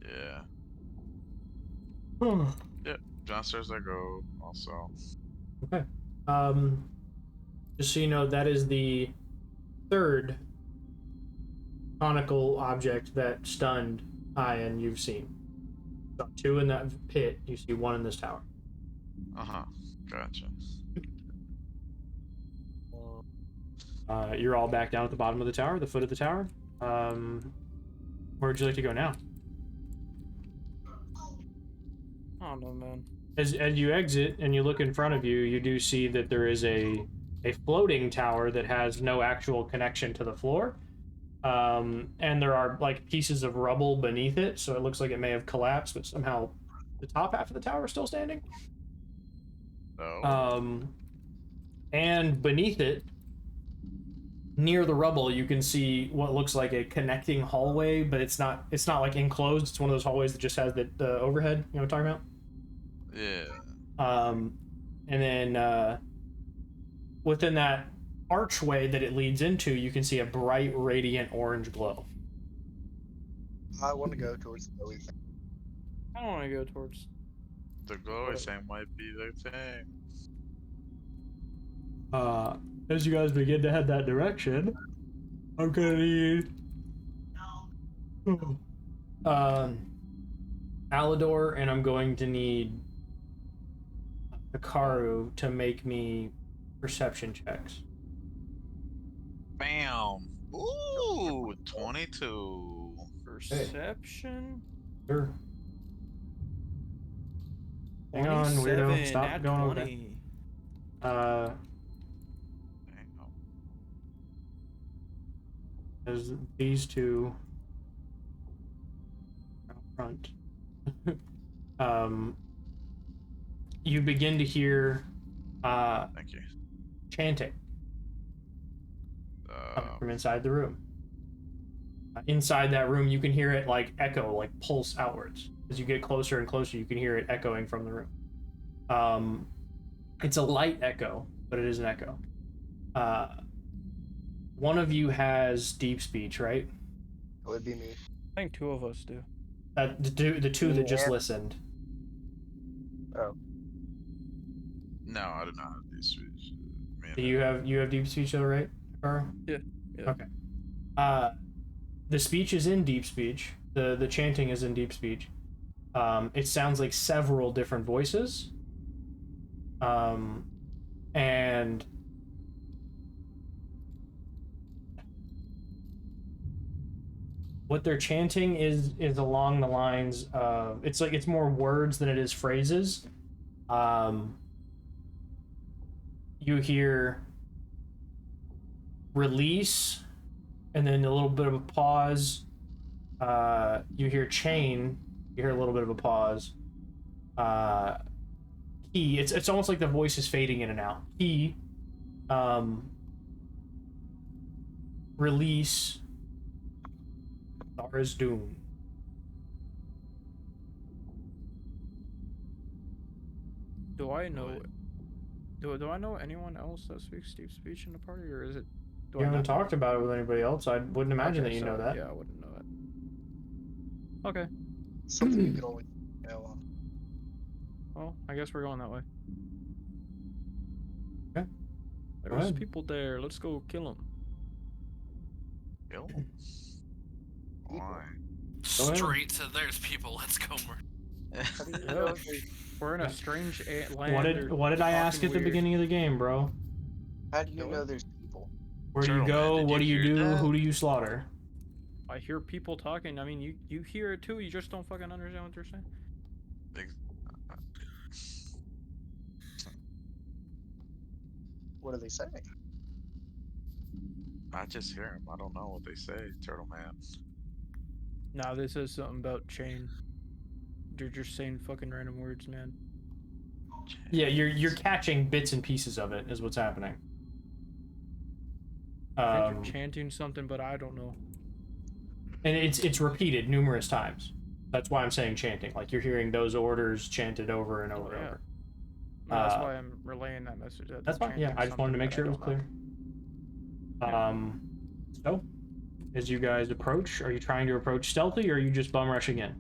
[SPEAKER 2] Yeah. Yep. Downstairs I go. Also.
[SPEAKER 1] Okay. Just so you know, that is the 3rd conical object that stunned Ian you've seen. So 2 in that pit. You see 1 in this tower.
[SPEAKER 2] Gotcha.
[SPEAKER 1] You're all back down at the bottom of the tower, the foot of the tower. Where would you like to go now?
[SPEAKER 3] I don't know, man.
[SPEAKER 1] As you exit and you look in front of you, you do see that there is a floating tower that has no actual connection to the floor. And there are like pieces of rubble beneath it, so it looks like it may have collapsed, but somehow the top half of the tower is still standing.
[SPEAKER 2] No.
[SPEAKER 1] And beneath it, near the rubble, you can see what looks like a connecting hallway, but it's not like enclosed. It's one of those hallways that just has the overhead. You know what I'm talking about?
[SPEAKER 2] Yeah.
[SPEAKER 1] And then within that archway that it leads into, you can see a bright, radiant orange glow.
[SPEAKER 8] I want to go towards the glowy thing.
[SPEAKER 3] I don't want to go towards.
[SPEAKER 2] The glowy thing might be the thing.
[SPEAKER 1] As you guys begin to head that direction, I'm gonna need Alador, and I'm going to need Hikaru to make me perception checks.
[SPEAKER 2] Bam. Ooh, 22.
[SPEAKER 3] Perception?
[SPEAKER 1] Sure. Hang on, weirdo.
[SPEAKER 3] 27,
[SPEAKER 1] Stop
[SPEAKER 3] nat
[SPEAKER 1] going over
[SPEAKER 3] 20.
[SPEAKER 1] there.
[SPEAKER 2] Hang on.
[SPEAKER 1] As these two out front, you begin to hear
[SPEAKER 2] Thank you.
[SPEAKER 1] chanting coming from inside the room. Inside that room, you can hear it like echo, like pulse outwards. As you get closer and closer, you can hear it echoing from the room. It's a light echo, but it is an echo. One of you has deep speech, right?
[SPEAKER 8] It would be me.
[SPEAKER 3] I think two of us do.
[SPEAKER 1] The two that just
[SPEAKER 8] Yeah.
[SPEAKER 1] listened.
[SPEAKER 8] Oh,
[SPEAKER 2] No, I do not have these speech.
[SPEAKER 1] Do you have deep speech though, right, Carl?
[SPEAKER 3] Yeah.
[SPEAKER 1] Okay. The speech is in deep speech. The chanting is in deep speech. It sounds like several different voices. And what they're chanting is along the lines of, it's more words than it is phrases. You hear release, and then a little bit of a pause. You hear chain. You hear a little bit of a pause. Key. It's almost like the voice is fading in and out. Key. Release. Zara's doom.
[SPEAKER 3] Do I know? Do I know anyone else that speaks deep speech in the party, or is it? Do
[SPEAKER 1] You
[SPEAKER 3] I
[SPEAKER 1] haven't
[SPEAKER 3] not?
[SPEAKER 1] talked about it with anybody else. I wouldn't imagine
[SPEAKER 3] Okay,
[SPEAKER 1] that you
[SPEAKER 3] so,
[SPEAKER 1] know that.
[SPEAKER 3] Yeah, I wouldn't know it. Okay.
[SPEAKER 8] something you could always know.
[SPEAKER 3] Well, I guess we're going that way.
[SPEAKER 1] Okay. Go
[SPEAKER 3] There's
[SPEAKER 1] ahead.
[SPEAKER 3] people there. Let's go kill them.
[SPEAKER 2] Kill? Why?
[SPEAKER 1] Go ahead.
[SPEAKER 4] Straight to there's people. Let's go.
[SPEAKER 8] How do you know
[SPEAKER 3] Yeah.
[SPEAKER 8] there's,
[SPEAKER 3] We're in a strange land.
[SPEAKER 1] What did I ask
[SPEAKER 3] talking
[SPEAKER 1] at the
[SPEAKER 3] weird.
[SPEAKER 1] beginning of the game, bro?
[SPEAKER 8] how do you
[SPEAKER 3] Go
[SPEAKER 8] know
[SPEAKER 3] on.
[SPEAKER 8] there's people?
[SPEAKER 1] Where do you
[SPEAKER 2] Turtle
[SPEAKER 1] go?
[SPEAKER 2] Man, did
[SPEAKER 1] What do
[SPEAKER 2] you
[SPEAKER 1] you
[SPEAKER 2] hear
[SPEAKER 1] do?
[SPEAKER 2] that?
[SPEAKER 1] Who do you slaughter?
[SPEAKER 3] I hear people talking. I mean, you hear it too. You just don't fucking understand what they're saying.
[SPEAKER 2] Ex-
[SPEAKER 8] What are they saying?
[SPEAKER 2] I just hear him. I don't know what they say, Turtle Man.
[SPEAKER 3] Nah, this is something about chain. They're just saying fucking random words, man.
[SPEAKER 1] Yeah, you're catching bits and pieces of it is what's happening.
[SPEAKER 3] I think you're chanting something, but I don't know.
[SPEAKER 1] And it's repeated numerous times. That's why I'm saying chanting. Like you're hearing those orders chanted over and over and
[SPEAKER 3] Yeah.
[SPEAKER 1] over.
[SPEAKER 3] No, that's why I'm relaying that message. That
[SPEAKER 1] That's
[SPEAKER 3] they're
[SPEAKER 1] fine. Yeah,
[SPEAKER 3] chanting
[SPEAKER 1] I just wanted to
[SPEAKER 3] something
[SPEAKER 1] make
[SPEAKER 3] that
[SPEAKER 1] sure
[SPEAKER 3] I
[SPEAKER 1] it was
[SPEAKER 3] don't
[SPEAKER 1] clear.
[SPEAKER 3] know.
[SPEAKER 1] So as you guys approach, are you trying to approach stealthy or are you just bum rushing in?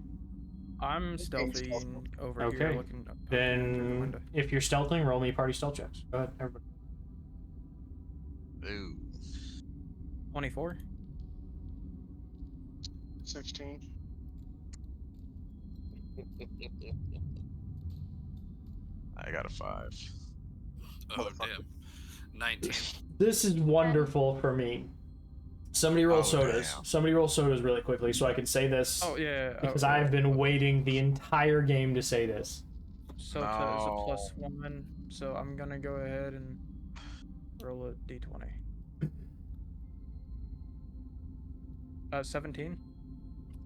[SPEAKER 3] I'm stealthy
[SPEAKER 8] stealthy.
[SPEAKER 3] over
[SPEAKER 1] Okay.
[SPEAKER 3] here looking up through the
[SPEAKER 1] Then
[SPEAKER 3] window.
[SPEAKER 1] if you're stealthing, roll me party stealth checks. Go ahead, everybody.
[SPEAKER 2] Ooh.
[SPEAKER 3] 24.
[SPEAKER 8] 16.
[SPEAKER 2] I got a 5.
[SPEAKER 4] Oh
[SPEAKER 8] Motherfucker.
[SPEAKER 4] damn. 19.
[SPEAKER 1] This is wonderful for me. Somebody roll
[SPEAKER 2] Oh,
[SPEAKER 1] sodas.
[SPEAKER 2] damn.
[SPEAKER 1] Somebody roll sodas really quickly so I can say this.
[SPEAKER 3] Oh yeah.
[SPEAKER 1] Because I've been waiting the entire game to say this.
[SPEAKER 3] Sota is a
[SPEAKER 2] No.
[SPEAKER 3] +1, so I'm gonna go ahead and roll a d20. 17.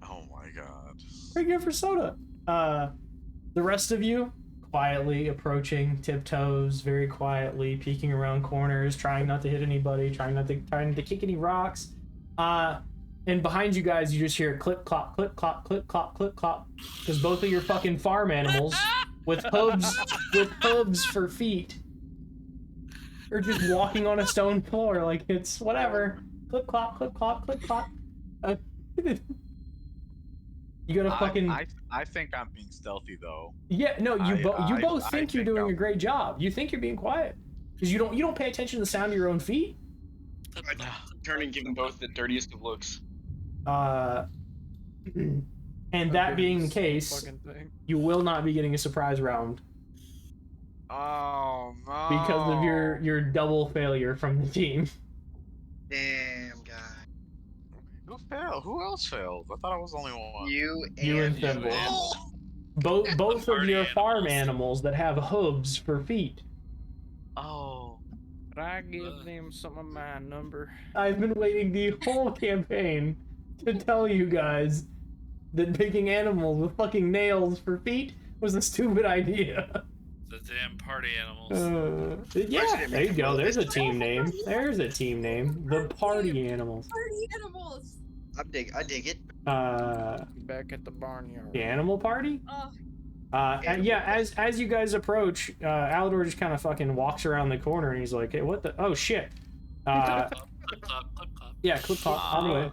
[SPEAKER 2] Oh my god.
[SPEAKER 1] Pretty good for soda. The rest of you quietly approaching, tiptoes, very quietly, peeking around corners, trying not to hit anybody, trying to kick any rocks. And behind you guys, you just hear clip clop, clip clop, clip clop, clip clop, because both of your fucking farm animals with hooves for feet are just walking on a stone floor like it's whatever. Clip clop, clip clop, clip clop. You gotta fucking.
[SPEAKER 2] I think I'm being stealthy though.
[SPEAKER 1] Yeah, no, you both think you're doing
[SPEAKER 2] I'm-
[SPEAKER 1] a great job. You think you're being quiet because you don't pay attention to the sound of your own feet.
[SPEAKER 6] I turn and give them both the dirtiest of looks.
[SPEAKER 1] And that
[SPEAKER 3] Okay,
[SPEAKER 1] being the
[SPEAKER 3] this
[SPEAKER 1] case,
[SPEAKER 3] fucking thing.
[SPEAKER 1] you will not be getting a surprise round
[SPEAKER 2] Oh no.
[SPEAKER 1] because of your double failure from the team.
[SPEAKER 8] Damn, guy.
[SPEAKER 2] Who failed? Who else failed? I thought I was the only one.
[SPEAKER 8] You
[SPEAKER 1] You and
[SPEAKER 8] and
[SPEAKER 1] Thimble.
[SPEAKER 2] Oh.
[SPEAKER 1] Both of
[SPEAKER 4] Party
[SPEAKER 1] your farm
[SPEAKER 4] animals.
[SPEAKER 1] animals that have hooves for feet.
[SPEAKER 2] Oh.
[SPEAKER 3] But I give them some of my number.
[SPEAKER 1] I've been waiting the whole campaign to tell you guys that picking animals with fucking nails for feet was a stupid idea.
[SPEAKER 4] The damn party animals.
[SPEAKER 1] Yeah, there you go. There's a team name. There's a team name. The Party Animals.
[SPEAKER 5] Party animals.
[SPEAKER 8] I dig it.
[SPEAKER 3] Back at the barnyard.
[SPEAKER 1] The Animal Party?
[SPEAKER 5] Oh,
[SPEAKER 1] And yeah, as you guys approach, Alador just kind of fucking walks around the corner and he's like, hey, what the? Oh, shit.
[SPEAKER 4] Clip, clip, clip, clip, clip.
[SPEAKER 1] Yeah, clip clop on the way.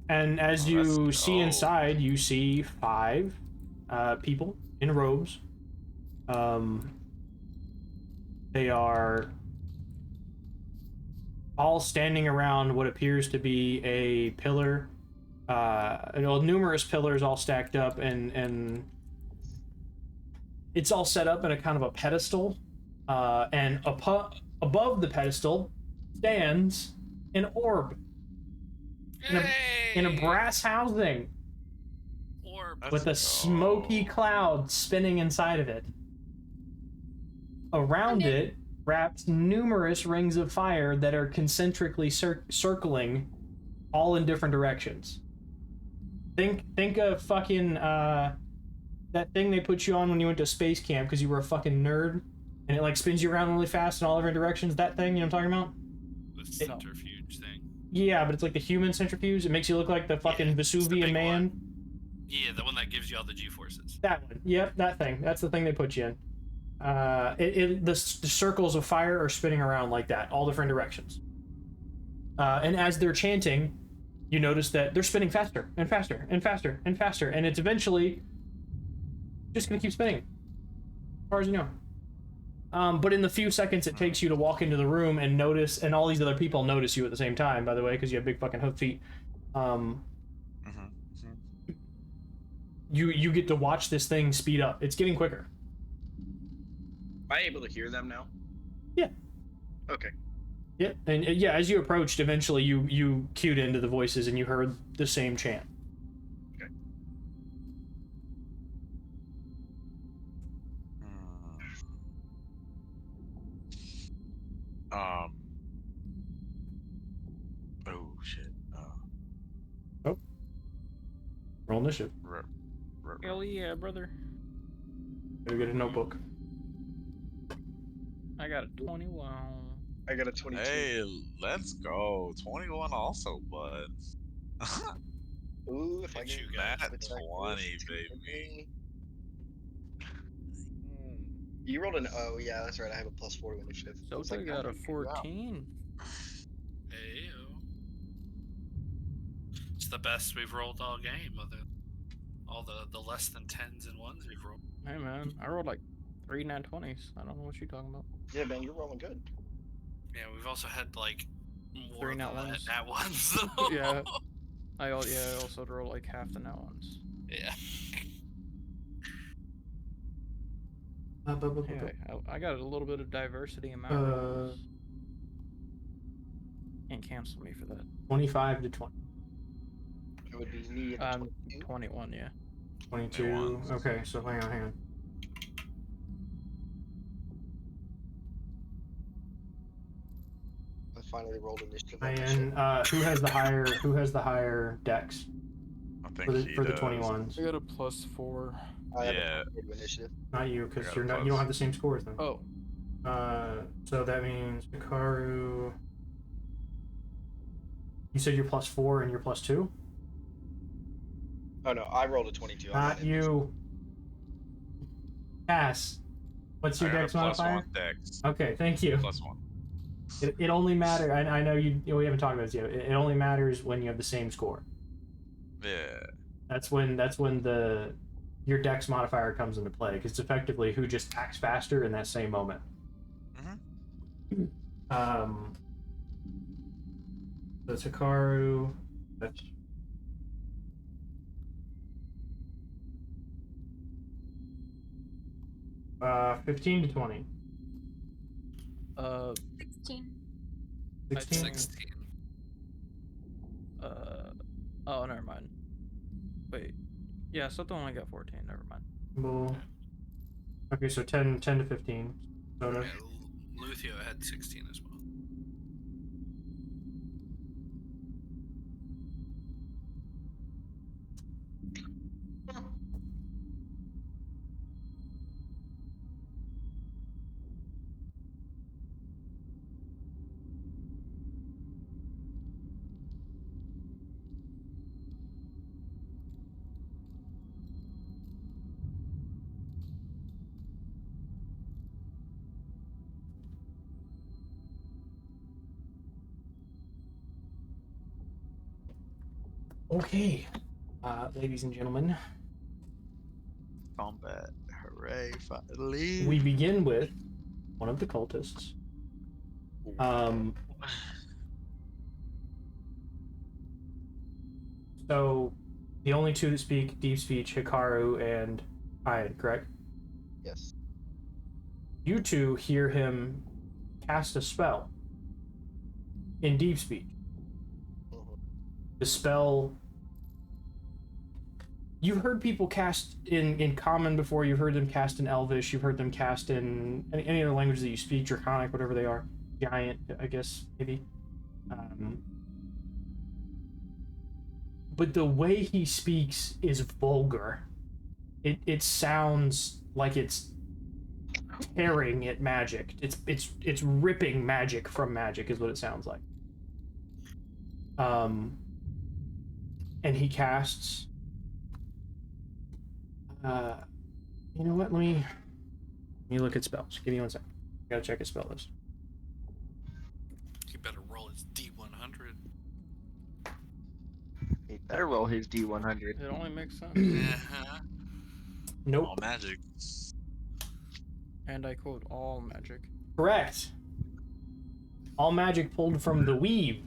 [SPEAKER 1] And as you
[SPEAKER 2] let's
[SPEAKER 1] see
[SPEAKER 2] go.
[SPEAKER 1] inside, you see 5 people in robes. They are all standing around what appears to be a pillar. Numerous pillars all stacked up, and it's all set up in a kind of a pedestal. And above the pedestal stands an orb in a brass housing
[SPEAKER 4] Orb.
[SPEAKER 1] with a smoky cloud spinning inside of it. Around it wraps numerous rings of fire that are concentrically circling all in different directions. Think of fucking that thing they put you on when you went to space camp because you were a fucking nerd, and it like spins you around really fast in all different directions. That thing, you know what I'm talking about?
[SPEAKER 4] The centrifuge thing.
[SPEAKER 1] Yeah, but it's like the human centrifuge. It makes you look like the fucking
[SPEAKER 4] Yeah, it's the
[SPEAKER 1] Vesuvian
[SPEAKER 4] big
[SPEAKER 1] man.
[SPEAKER 4] one. Yeah, the one that gives you all the G-forces.
[SPEAKER 1] That one. Yep, that thing. That's the thing they put you in. The circles of fire are spinning around like that, all different directions. And as they're chanting, you notice that they're spinning faster and faster and faster and faster, and it's eventually just gonna keep spinning, as far as you know. But in the few seconds it takes you to walk into the room and notice, and all these other people notice you at the same time, by the way, because you have big fucking hoof feet. You get to watch this thing speed up. It's getting quicker.
[SPEAKER 6] Am I able to hear them now?
[SPEAKER 1] Yeah.
[SPEAKER 6] Okay.
[SPEAKER 1] Yeah, and yeah, as you approached, eventually you cued into the voices and you heard the same chant.
[SPEAKER 6] Okay.
[SPEAKER 2] Oh shit.
[SPEAKER 1] Roll initiative.
[SPEAKER 3] Hell yeah, brother.
[SPEAKER 1] Gotta get a notebook.
[SPEAKER 3] I got a 21.
[SPEAKER 6] I got a 22.
[SPEAKER 2] Hey, let's go. 21 also, bud.
[SPEAKER 6] Ooh, if I
[SPEAKER 4] Hit
[SPEAKER 6] get
[SPEAKER 4] you
[SPEAKER 2] Nat
[SPEAKER 4] guys.
[SPEAKER 2] 20, baby.
[SPEAKER 6] You rolled an O, yeah, that's right. I have a +4 to initiative. I was
[SPEAKER 3] So I
[SPEAKER 6] like,
[SPEAKER 3] got
[SPEAKER 6] oh,
[SPEAKER 3] a 14.
[SPEAKER 4] Ayo. It's the best we've rolled all game. All the less than 10s and 1s we've rolled.
[SPEAKER 3] Hey man, I rolled like 3 nat 20s. I don't know what you're talking about.
[SPEAKER 6] Yeah, man, you're rolling good.
[SPEAKER 4] Yeah, we've also had like more
[SPEAKER 3] 3
[SPEAKER 4] than
[SPEAKER 3] nat
[SPEAKER 4] that
[SPEAKER 3] ones.
[SPEAKER 4] nat ones. Though.
[SPEAKER 3] Yeah. I also rolled like half the nat ones.
[SPEAKER 4] Yeah.
[SPEAKER 3] Hey, I got a little bit of diversity in my rolls. Can't cancel me for that.
[SPEAKER 1] 25 to 20.
[SPEAKER 8] It would be me at
[SPEAKER 3] I'm
[SPEAKER 8] 22.
[SPEAKER 3] 21, yeah.
[SPEAKER 1] 22.
[SPEAKER 2] 21.
[SPEAKER 1] Okay, so hang on.
[SPEAKER 8] I finally rolled initiative.
[SPEAKER 1] And who has the higher dex
[SPEAKER 2] I think he
[SPEAKER 1] for the
[SPEAKER 2] does.
[SPEAKER 1] 21s?
[SPEAKER 3] I got a +4.
[SPEAKER 8] I have
[SPEAKER 2] Yeah.
[SPEAKER 8] a initiative.
[SPEAKER 1] Not you, because
[SPEAKER 2] got
[SPEAKER 1] you
[SPEAKER 2] a
[SPEAKER 1] don't have the same score as them.
[SPEAKER 3] Oh,
[SPEAKER 1] So that means Hikaru. You said you're +4 and you're +2?
[SPEAKER 8] Oh no, I rolled a 22.
[SPEAKER 1] Not you. Cass. What's your
[SPEAKER 2] I got
[SPEAKER 1] dex
[SPEAKER 2] a
[SPEAKER 1] modifier?
[SPEAKER 2] +1 dex.
[SPEAKER 1] Okay, thank you.
[SPEAKER 2] +1.
[SPEAKER 1] It only matters. I know we haven't talked about this yet. It only matters when you have the same score.
[SPEAKER 2] Yeah.
[SPEAKER 1] That's when your dex modifier comes into play, because it's effectively who just acts faster in that same moment. That's Hikaru. That's 15 to 20.
[SPEAKER 5] 16.
[SPEAKER 1] 16?
[SPEAKER 4] 16.
[SPEAKER 3] Oh, never mind. Wait. Yeah, something only got 14. Never mind.
[SPEAKER 1] Well, okay, so 10 to 15. So
[SPEAKER 4] Yeah, Luthio had 16 as well.
[SPEAKER 1] okay, ladies and gentlemen,
[SPEAKER 7] Combat. Hooray, finally.
[SPEAKER 1] we begin with one of the cultists. So the only two that speak deep speech, Hikaru and Ian, correct?
[SPEAKER 8] Yes.
[SPEAKER 1] You two hear him cast a spell in deep speech. The spell, you've heard people cast in common before. You've heard them cast in Elvish. You've heard them cast in any other language that you speak, Draconic, whatever they are. Giant, I guess, maybe. But the way he speaks is vulgar. It sounds like it's tearing at magic. It's ripping magic from magic is what it sounds like. And he casts. You know what? Let me look at spells. Give me one second. Gotta check his spell list.
[SPEAKER 4] You better roll his D100.
[SPEAKER 8] He better roll his D100.
[SPEAKER 3] It only makes sense.
[SPEAKER 4] Uh-huh.
[SPEAKER 1] Nope.
[SPEAKER 7] All magic.
[SPEAKER 3] And I quote, all magic.
[SPEAKER 1] Correct. All magic pulled from the weave.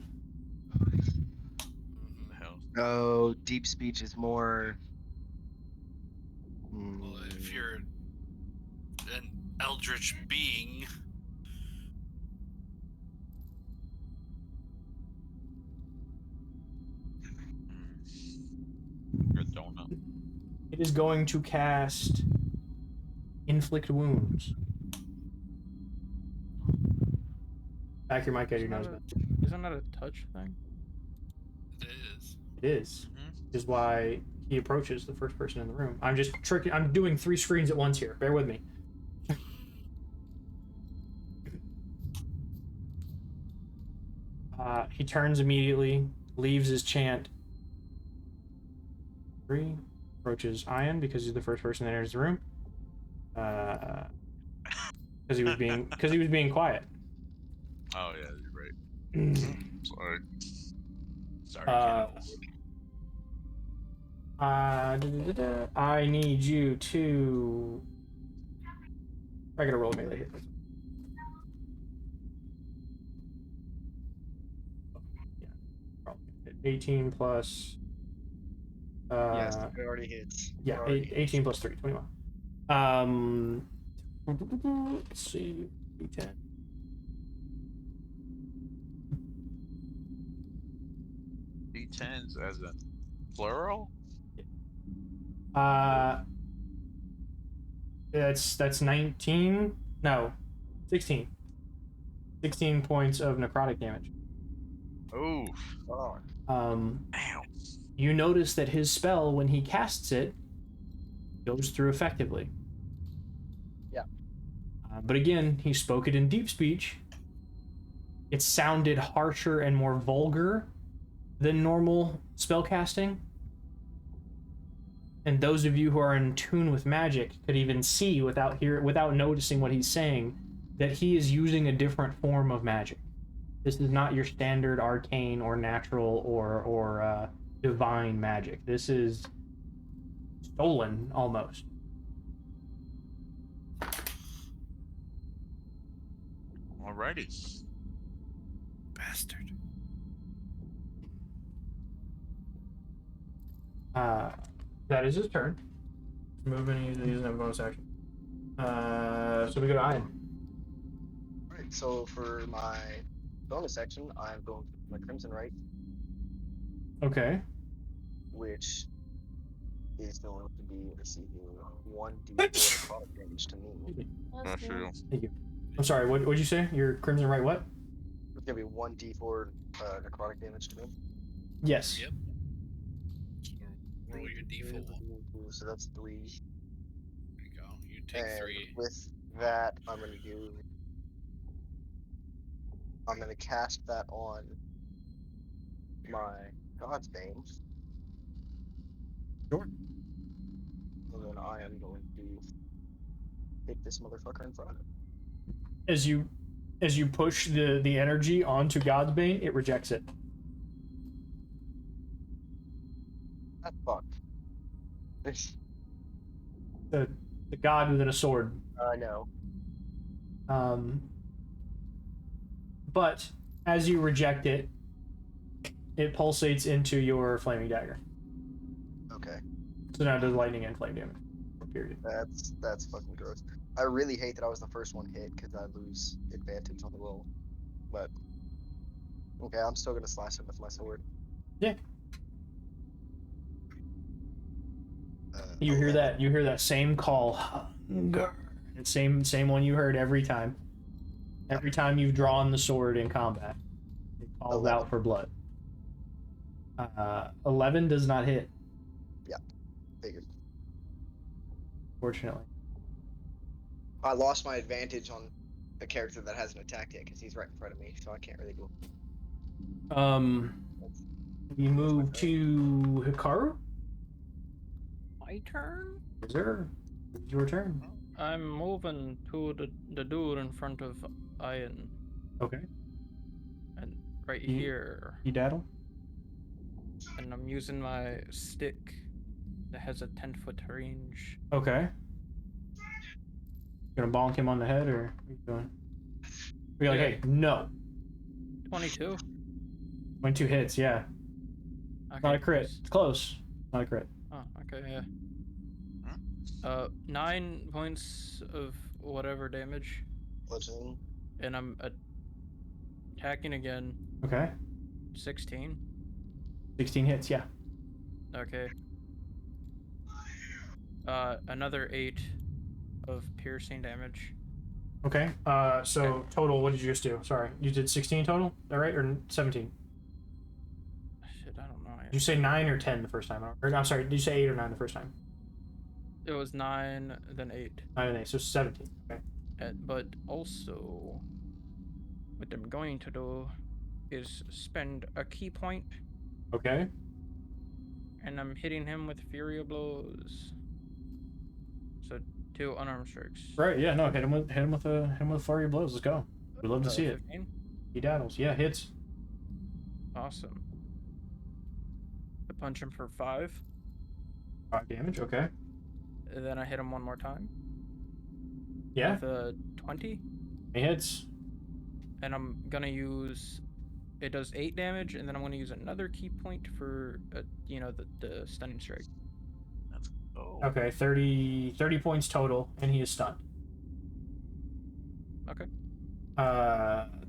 [SPEAKER 2] Hell.
[SPEAKER 8] Oh, deep speech is more.
[SPEAKER 4] Well, if you're an eldritch being,
[SPEAKER 2] Good donut.
[SPEAKER 1] It is going to cast Inflict Wounds. Back your mic out your nose.
[SPEAKER 3] Isn't that a touch thing?
[SPEAKER 4] it is.
[SPEAKER 1] It is. Which is why he approaches the first person in the room. I'm just tricking. I'm doing 3 screens at once here. Bear with me. He turns immediately, leaves his chant. 3 approaches Ian because he's the first person that enters the room. Because he was being quiet.
[SPEAKER 2] Oh yeah, you're right. Sorry. Sorry.
[SPEAKER 1] I need you to. I gotta roll a melee hit. Yeah, probably. 18 plus.
[SPEAKER 8] Yes, it already hits.
[SPEAKER 1] Yeah,
[SPEAKER 8] It already
[SPEAKER 1] 18 plus 3, 21. Let's see. D10.
[SPEAKER 2] D10s as in plural?
[SPEAKER 1] That's 19. No, 16. 16 points of necrotic damage.
[SPEAKER 2] Oof.
[SPEAKER 8] Oh,
[SPEAKER 1] Damn.
[SPEAKER 2] Damn.
[SPEAKER 1] You notice that his spell, when he casts it, goes through effectively.
[SPEAKER 8] Yeah.
[SPEAKER 1] But again, he spoke it in deep speech. It sounded harsher and more vulgar than normal spell casting. And those of you who are in tune with magic could even see without noticing what he's saying that he is using a different form of magic. This is not your standard arcane or natural or divine magic. This is stolen almost.
[SPEAKER 2] Alrighty.
[SPEAKER 4] Bastard.
[SPEAKER 1] That is his turn. Moving, he's using a bonus action. So we go to Ian.
[SPEAKER 8] Alright, so for my bonus action, I'm going to my Crimson Right,
[SPEAKER 1] Okay.
[SPEAKER 8] which is going to be receiving 1d4 necrotic damage to me.
[SPEAKER 2] I feel.
[SPEAKER 1] Thank you. I'm sorry, what'd you say? Your Crimson Right what?
[SPEAKER 8] It's going to be 1d4 necrotic damage to me.
[SPEAKER 1] Yes.
[SPEAKER 4] Yep. So roll your d4.
[SPEAKER 8] So that's 3.
[SPEAKER 4] There you go. You take
[SPEAKER 8] And
[SPEAKER 4] 3.
[SPEAKER 8] with that, I'm gonna cast that on my God's Bane.
[SPEAKER 1] Sure.
[SPEAKER 8] And then I am going to hit this motherfucker in front of it.
[SPEAKER 1] As you push the energy onto God's Bane, it rejects it.
[SPEAKER 8] That's fucked.
[SPEAKER 1] The god within a sword.
[SPEAKER 8] I know.
[SPEAKER 1] But as you reject it, it pulsates into your flaming dagger.
[SPEAKER 8] Okay.
[SPEAKER 1] So now it does lightning and flame damage. Period.
[SPEAKER 8] That's fucking gross. I really hate that I was the first one hit because I lose advantage on the roll. But okay, I'm still gonna slash him with my sword.
[SPEAKER 1] Yeah. You hear
[SPEAKER 8] 11.
[SPEAKER 1] that? You hear that same call, hunger. It's same one you heard every time. Every time you've drawn the sword in combat, it calls
[SPEAKER 8] 11.
[SPEAKER 1] out for blood. 11 does not hit.
[SPEAKER 8] Yeah, figured.
[SPEAKER 1] Fortunately.
[SPEAKER 8] I lost my advantage on a character that hasn't attacked yet because he's right in front of me, so I can't really go.
[SPEAKER 1] You move to Hikaru.
[SPEAKER 3] My turn?
[SPEAKER 1] Yes, sir. It's your turn.
[SPEAKER 3] I'm moving to the dude in front of Ian.
[SPEAKER 1] Okay.
[SPEAKER 3] And right
[SPEAKER 1] You-
[SPEAKER 3] here.
[SPEAKER 1] You daddle.
[SPEAKER 3] And I'm using my stick that has a 10-foot range.
[SPEAKER 1] Okay. Gonna bonk him on the head, or what are you doing? Be like,
[SPEAKER 3] Yeah.
[SPEAKER 1] hey, no.
[SPEAKER 3] 22.
[SPEAKER 1] 22 hits, yeah.
[SPEAKER 3] Okay,
[SPEAKER 1] Not a crit.
[SPEAKER 3] nice.
[SPEAKER 1] It's close. Not a crit.
[SPEAKER 3] Oh, okay, yeah. 9 points of whatever damage,
[SPEAKER 8] Bludgeoning.
[SPEAKER 3] and I'm attacking again.
[SPEAKER 1] Okay.
[SPEAKER 3] 16.
[SPEAKER 1] 16 hits, yeah.
[SPEAKER 3] Okay. Another 8 of piercing damage.
[SPEAKER 1] Okay. So total, what did you just do? Sorry, you did 16 total? Is that right, or 17?
[SPEAKER 3] Shit, I don't know.
[SPEAKER 1] Did you say 9 or 10 the first time? Or I'm sorry, did you say 8 or 9 the first time?
[SPEAKER 3] It was 9, then 8.
[SPEAKER 1] 9 and 8, so 17. Okay.
[SPEAKER 3] But also, what I'm going to do is spend a key point,
[SPEAKER 1] Okay.
[SPEAKER 3] and I'm hitting him with Fury of Blows. So 2 unarmed strikes.
[SPEAKER 1] Right. Yeah. No. Hit him with flurry of blows. Let's go. We'd love to see it.
[SPEAKER 3] 15.
[SPEAKER 1] He daddles. Yeah. Hits.
[SPEAKER 3] Awesome. I punch him for 5,
[SPEAKER 1] 5 damage. Okay.
[SPEAKER 3] and then I hit him one more time
[SPEAKER 1] Yeah.
[SPEAKER 3] with a 20,
[SPEAKER 1] He hits.
[SPEAKER 3] and I'm gonna use. It does 8 damage, and then I'm gonna use another key point for the stunning strike.
[SPEAKER 2] Let's go.
[SPEAKER 1] Okay. 30 points total, and he is stunned.
[SPEAKER 3] Okay.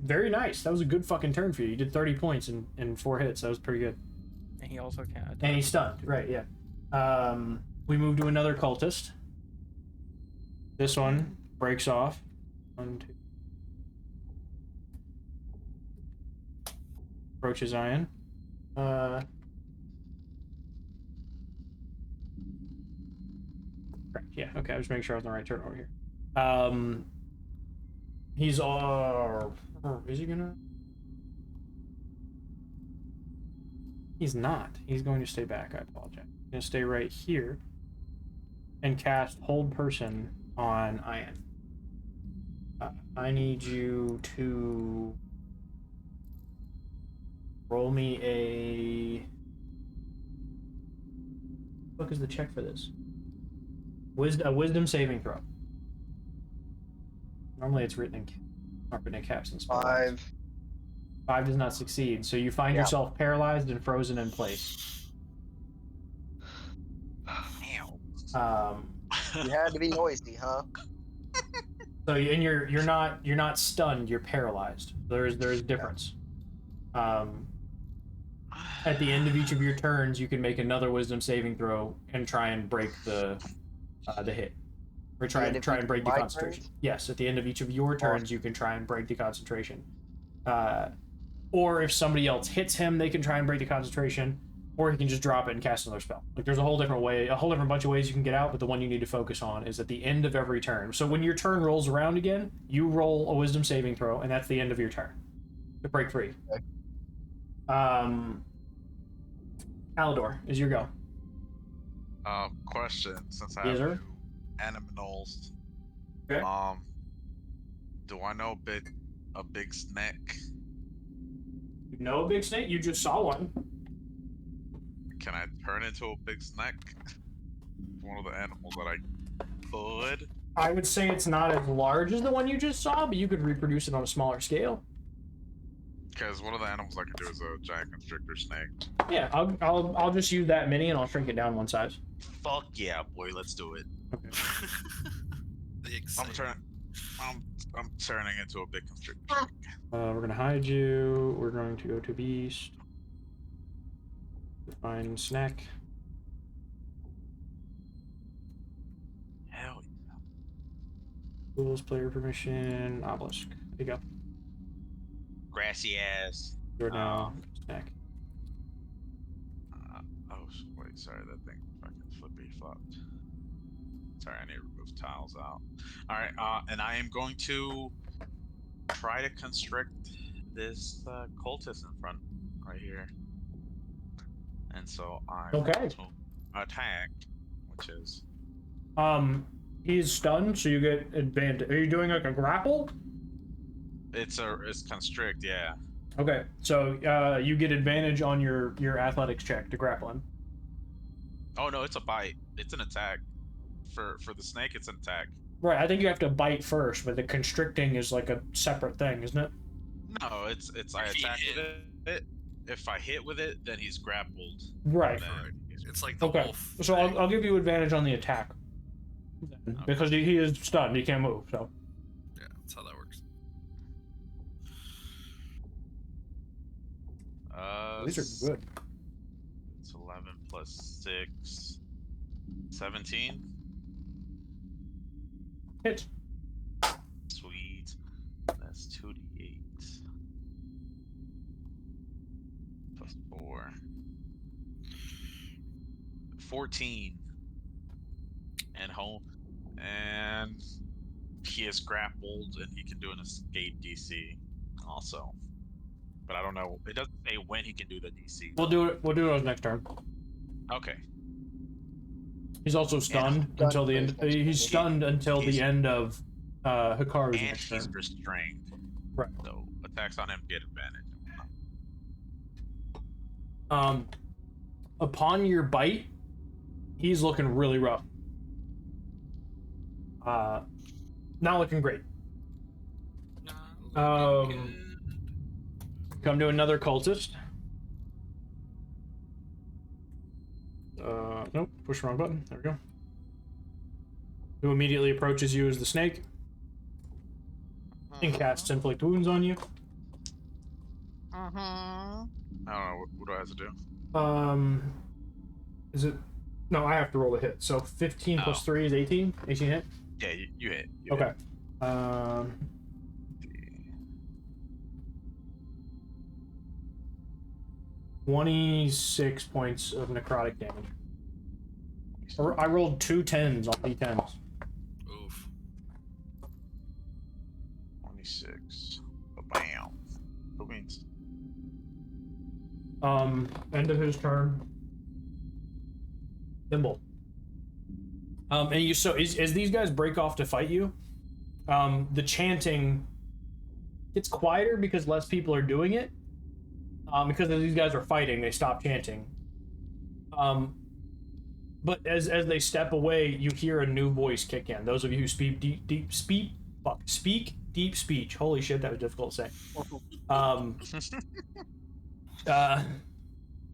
[SPEAKER 1] Very nice. That was a good fucking turn for you. You did 30 points in 4 hits. That was pretty good.
[SPEAKER 3] And he also can't attack.
[SPEAKER 1] And he's stunned. Right, yeah. We move to another cultist. This one breaks off. 1, 2. Approaches Ian. Yeah, okay, I was making sure I was on the right turn over here. He's is he gonna? He's not. He's going to stay back. I apologize. He's gonna stay right here and cast Hold Person on Ian. I need you to roll me a. What is the check for this? A wisdom saving throw. Normally it's not written in caps and spell.
[SPEAKER 8] 5.
[SPEAKER 1] 5 does not succeed, so you find yourself paralyzed and frozen in place.
[SPEAKER 8] You had to be noisy, huh?
[SPEAKER 1] So and you're not stunned. You're paralyzed. There's a difference. At the end of each of your turns, you can make another wisdom saving throw and try and break the hit, or try and break the concentration.
[SPEAKER 8] Turns?
[SPEAKER 1] Yes, at the end of each of your turns, you can try and break the concentration. Or if somebody else hits him, they can try and break the concentration, or he can just drop it and cast another spell. Like there's a whole different bunch of ways you can get out, but the one you need to focus on is at the end of every turn. So when your turn rolls around again, you roll a wisdom saving throw, and that's the end of your turn to break free.
[SPEAKER 8] Okay.
[SPEAKER 1] Alador, is your go.
[SPEAKER 2] Question, since I
[SPEAKER 1] Yes,
[SPEAKER 2] have
[SPEAKER 1] sir?
[SPEAKER 2] new animals,
[SPEAKER 1] Okay.
[SPEAKER 2] do I know a big snake?
[SPEAKER 1] You know a big snake? You just saw one.
[SPEAKER 2] Can I turn into a big snake? One of the animals that I could?
[SPEAKER 1] I would say it's not as large as the one you just saw, but you could reproduce it on a smaller scale.
[SPEAKER 2] Because one of the animals I can do is a giant constrictor snake.
[SPEAKER 1] Yeah, I'll just use that mini and I'll shrink it down one size.
[SPEAKER 7] Fuck yeah, boy, let's do it.
[SPEAKER 1] Okay.
[SPEAKER 4] The excitement.
[SPEAKER 2] I'm turning into a big constrictor.
[SPEAKER 1] We're gonna hide you. We're going to go to Beast. Find snack.
[SPEAKER 2] Hell yeah.
[SPEAKER 1] Tools, player permission, obelisk. There you go.
[SPEAKER 7] Grassy ass.
[SPEAKER 1] You're now snack.
[SPEAKER 2] Wait, sorry, that thing fucking flippy flopped. Sorry, I need to remove tiles out. Alright, and I am going to try to constrict this cultist in front, right here. And so I'm going to attack, which is...
[SPEAKER 1] He's stunned, so you get advantage. Are you doing like a grapple?
[SPEAKER 2] It's constrict, yeah.
[SPEAKER 1] Okay, so you get advantage on your athletics check to grapple him.
[SPEAKER 2] Oh no, it's a bite. It's an attack. For the snake, it's an attack.
[SPEAKER 1] Right, I think you have to bite first, but the constricting is like a separate thing, isn't it?
[SPEAKER 2] No, it's I attack with it. If I hit with it, then he's grappled.
[SPEAKER 1] Right.
[SPEAKER 4] It's like the
[SPEAKER 1] Okay,
[SPEAKER 4] wolf.
[SPEAKER 1] so I'll give you advantage on the attack.
[SPEAKER 2] Okay.
[SPEAKER 1] Because he is stunned, he can't move, so.
[SPEAKER 4] Yeah, that's how that works.
[SPEAKER 1] These are good.
[SPEAKER 2] It's 11 plus 6. 17.
[SPEAKER 1] Hit.
[SPEAKER 2] Sweet. That's 2d8. Plus 4. 14. And home. And he is grappled, and he can do an escape DC also. But I don't know. It doesn't say when he can do the DC.
[SPEAKER 1] We'll do it on next turn.
[SPEAKER 2] Okay.
[SPEAKER 1] He's also stunned until the end. He's stunned until the end of Hikaru's
[SPEAKER 2] And
[SPEAKER 1] next
[SPEAKER 2] he's
[SPEAKER 1] turn.
[SPEAKER 2] restrained.
[SPEAKER 1] Right.
[SPEAKER 2] So attacks on him get advantage.
[SPEAKER 1] Upon your bite, he's looking really rough. Not looking great. Come to another cultist. Nope, push the wrong button. There we go. Who immediately approaches you as the snake. and casts inflict wounds on you.
[SPEAKER 2] I don't know. What do I have to do?
[SPEAKER 1] Is it? No, I have to roll a hit. So 15 plus 3 is 18. 18 hit.
[SPEAKER 2] Yeah, you hit.
[SPEAKER 1] Okay.
[SPEAKER 2] Hit.
[SPEAKER 1] 26 points of necrotic damage. I rolled 2 10s on d10s.
[SPEAKER 4] Oof.
[SPEAKER 2] 26. Bam. Who wins?
[SPEAKER 1] End of his turn. Thimble. And you as these guys break off to fight you, the chanting gets quieter because less people are doing it. Because as these guys are fighting, they stop chanting. But as they step away, you hear a new voice kick in. Those of you who speak deep speech. Holy shit, that was difficult to say.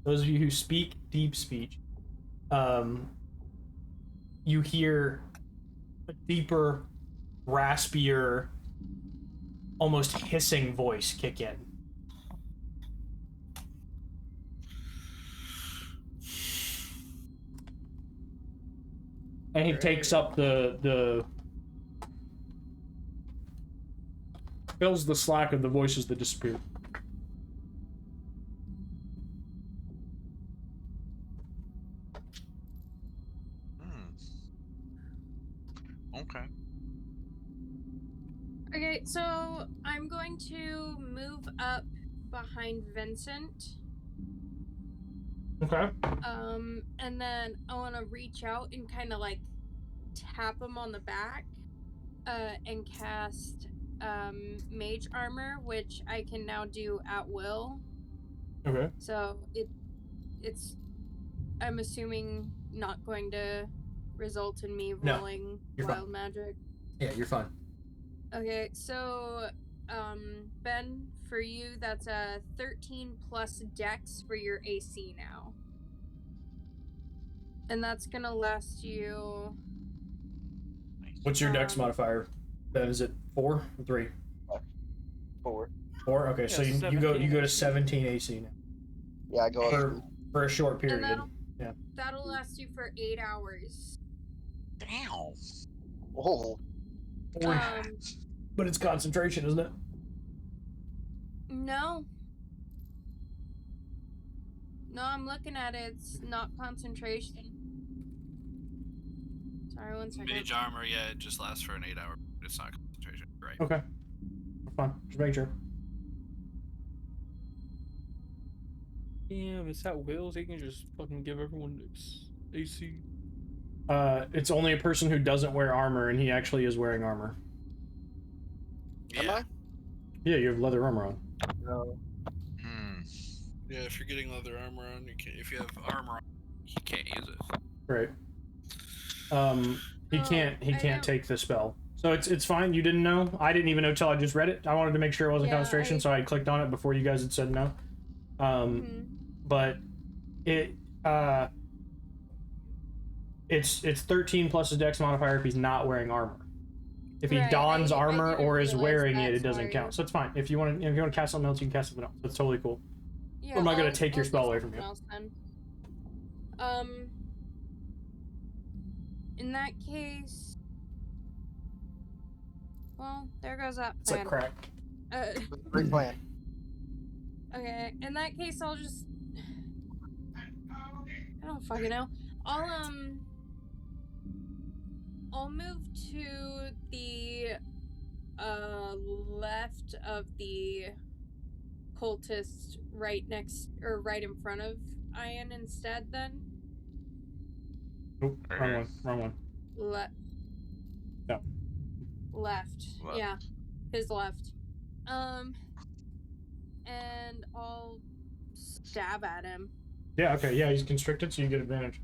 [SPEAKER 1] Those of you who speak deep speech, you hear a deeper, raspier, almost hissing voice kick in. And he takes up the fills the slack of the voices that disappear.
[SPEAKER 2] Okay.
[SPEAKER 5] Okay, so I'm going to move up behind Vincent.
[SPEAKER 1] Okay.
[SPEAKER 5] And then I want to reach out and kind of like tap him on the back, and cast Mage Armor, which I can now do at will.
[SPEAKER 1] Okay.
[SPEAKER 5] So it's I'm assuming not going to result in me
[SPEAKER 1] No,
[SPEAKER 5] rolling
[SPEAKER 1] you're
[SPEAKER 5] wild
[SPEAKER 1] fine.
[SPEAKER 5] magic.
[SPEAKER 1] Yeah, you're fine.
[SPEAKER 5] Okay, so Ben, for you, that's a 13 plus Dex for your AC now. And that's gonna last you.
[SPEAKER 1] What's your Dex modifier? Then is it 4 or 3?
[SPEAKER 8] 4.
[SPEAKER 1] 4. Okay, so you go to 17 AC now.
[SPEAKER 8] Yeah, I go up.
[SPEAKER 1] For a short period.
[SPEAKER 5] And
[SPEAKER 1] Yeah.
[SPEAKER 5] that'll last you for 8 hours.
[SPEAKER 2] Damn.
[SPEAKER 8] Oh.
[SPEAKER 1] But it's concentration, isn't it?
[SPEAKER 5] No. No, I'm looking at it. It's not concentration. Sorry, one second.
[SPEAKER 4] Mage armor, yeah, it just lasts for an 8 hour. It's not concentration, right?
[SPEAKER 1] Okay. Fine. Just make sure.
[SPEAKER 3] Damn, it's at will, so you can just fucking give everyone AC.
[SPEAKER 1] It's only a person who doesn't wear armor, and he actually is wearing armor.
[SPEAKER 4] Yeah.
[SPEAKER 8] Am I?
[SPEAKER 1] Yeah, you have leather armor on.
[SPEAKER 8] No.
[SPEAKER 4] Yeah, if you're getting leather armor on, you can. If you have armor on, you can't use it.
[SPEAKER 1] Right. He can't take the spell. So it's fine. You didn't know. I didn't even know till I just read it. I wanted to make sure it wasn't concentration, so I clicked on it before you guys had said no. But it's 13 plus his Dex modifier if he's not wearing armor. If he dons armor or is wearing it, it doesn't count. So it's fine. If you want to cast something else, you can cast something else. That's totally cool.
[SPEAKER 5] Yeah,
[SPEAKER 1] or am I going to take your spell away from you?
[SPEAKER 5] In that case, well, there goes that
[SPEAKER 1] It's like
[SPEAKER 5] plan.
[SPEAKER 1] crack.
[SPEAKER 8] Great plan.
[SPEAKER 5] Okay, in that case, I'll just. I don't fucking know. I'll move to the left of the cultist, right in front of Ian instead. Then.
[SPEAKER 1] Nope, wrong one.
[SPEAKER 5] Left.
[SPEAKER 1] No.
[SPEAKER 5] Left. Yeah, his left. And I'll stab at him.
[SPEAKER 1] Yeah. Okay. Yeah, he's constricted, so you get advantage.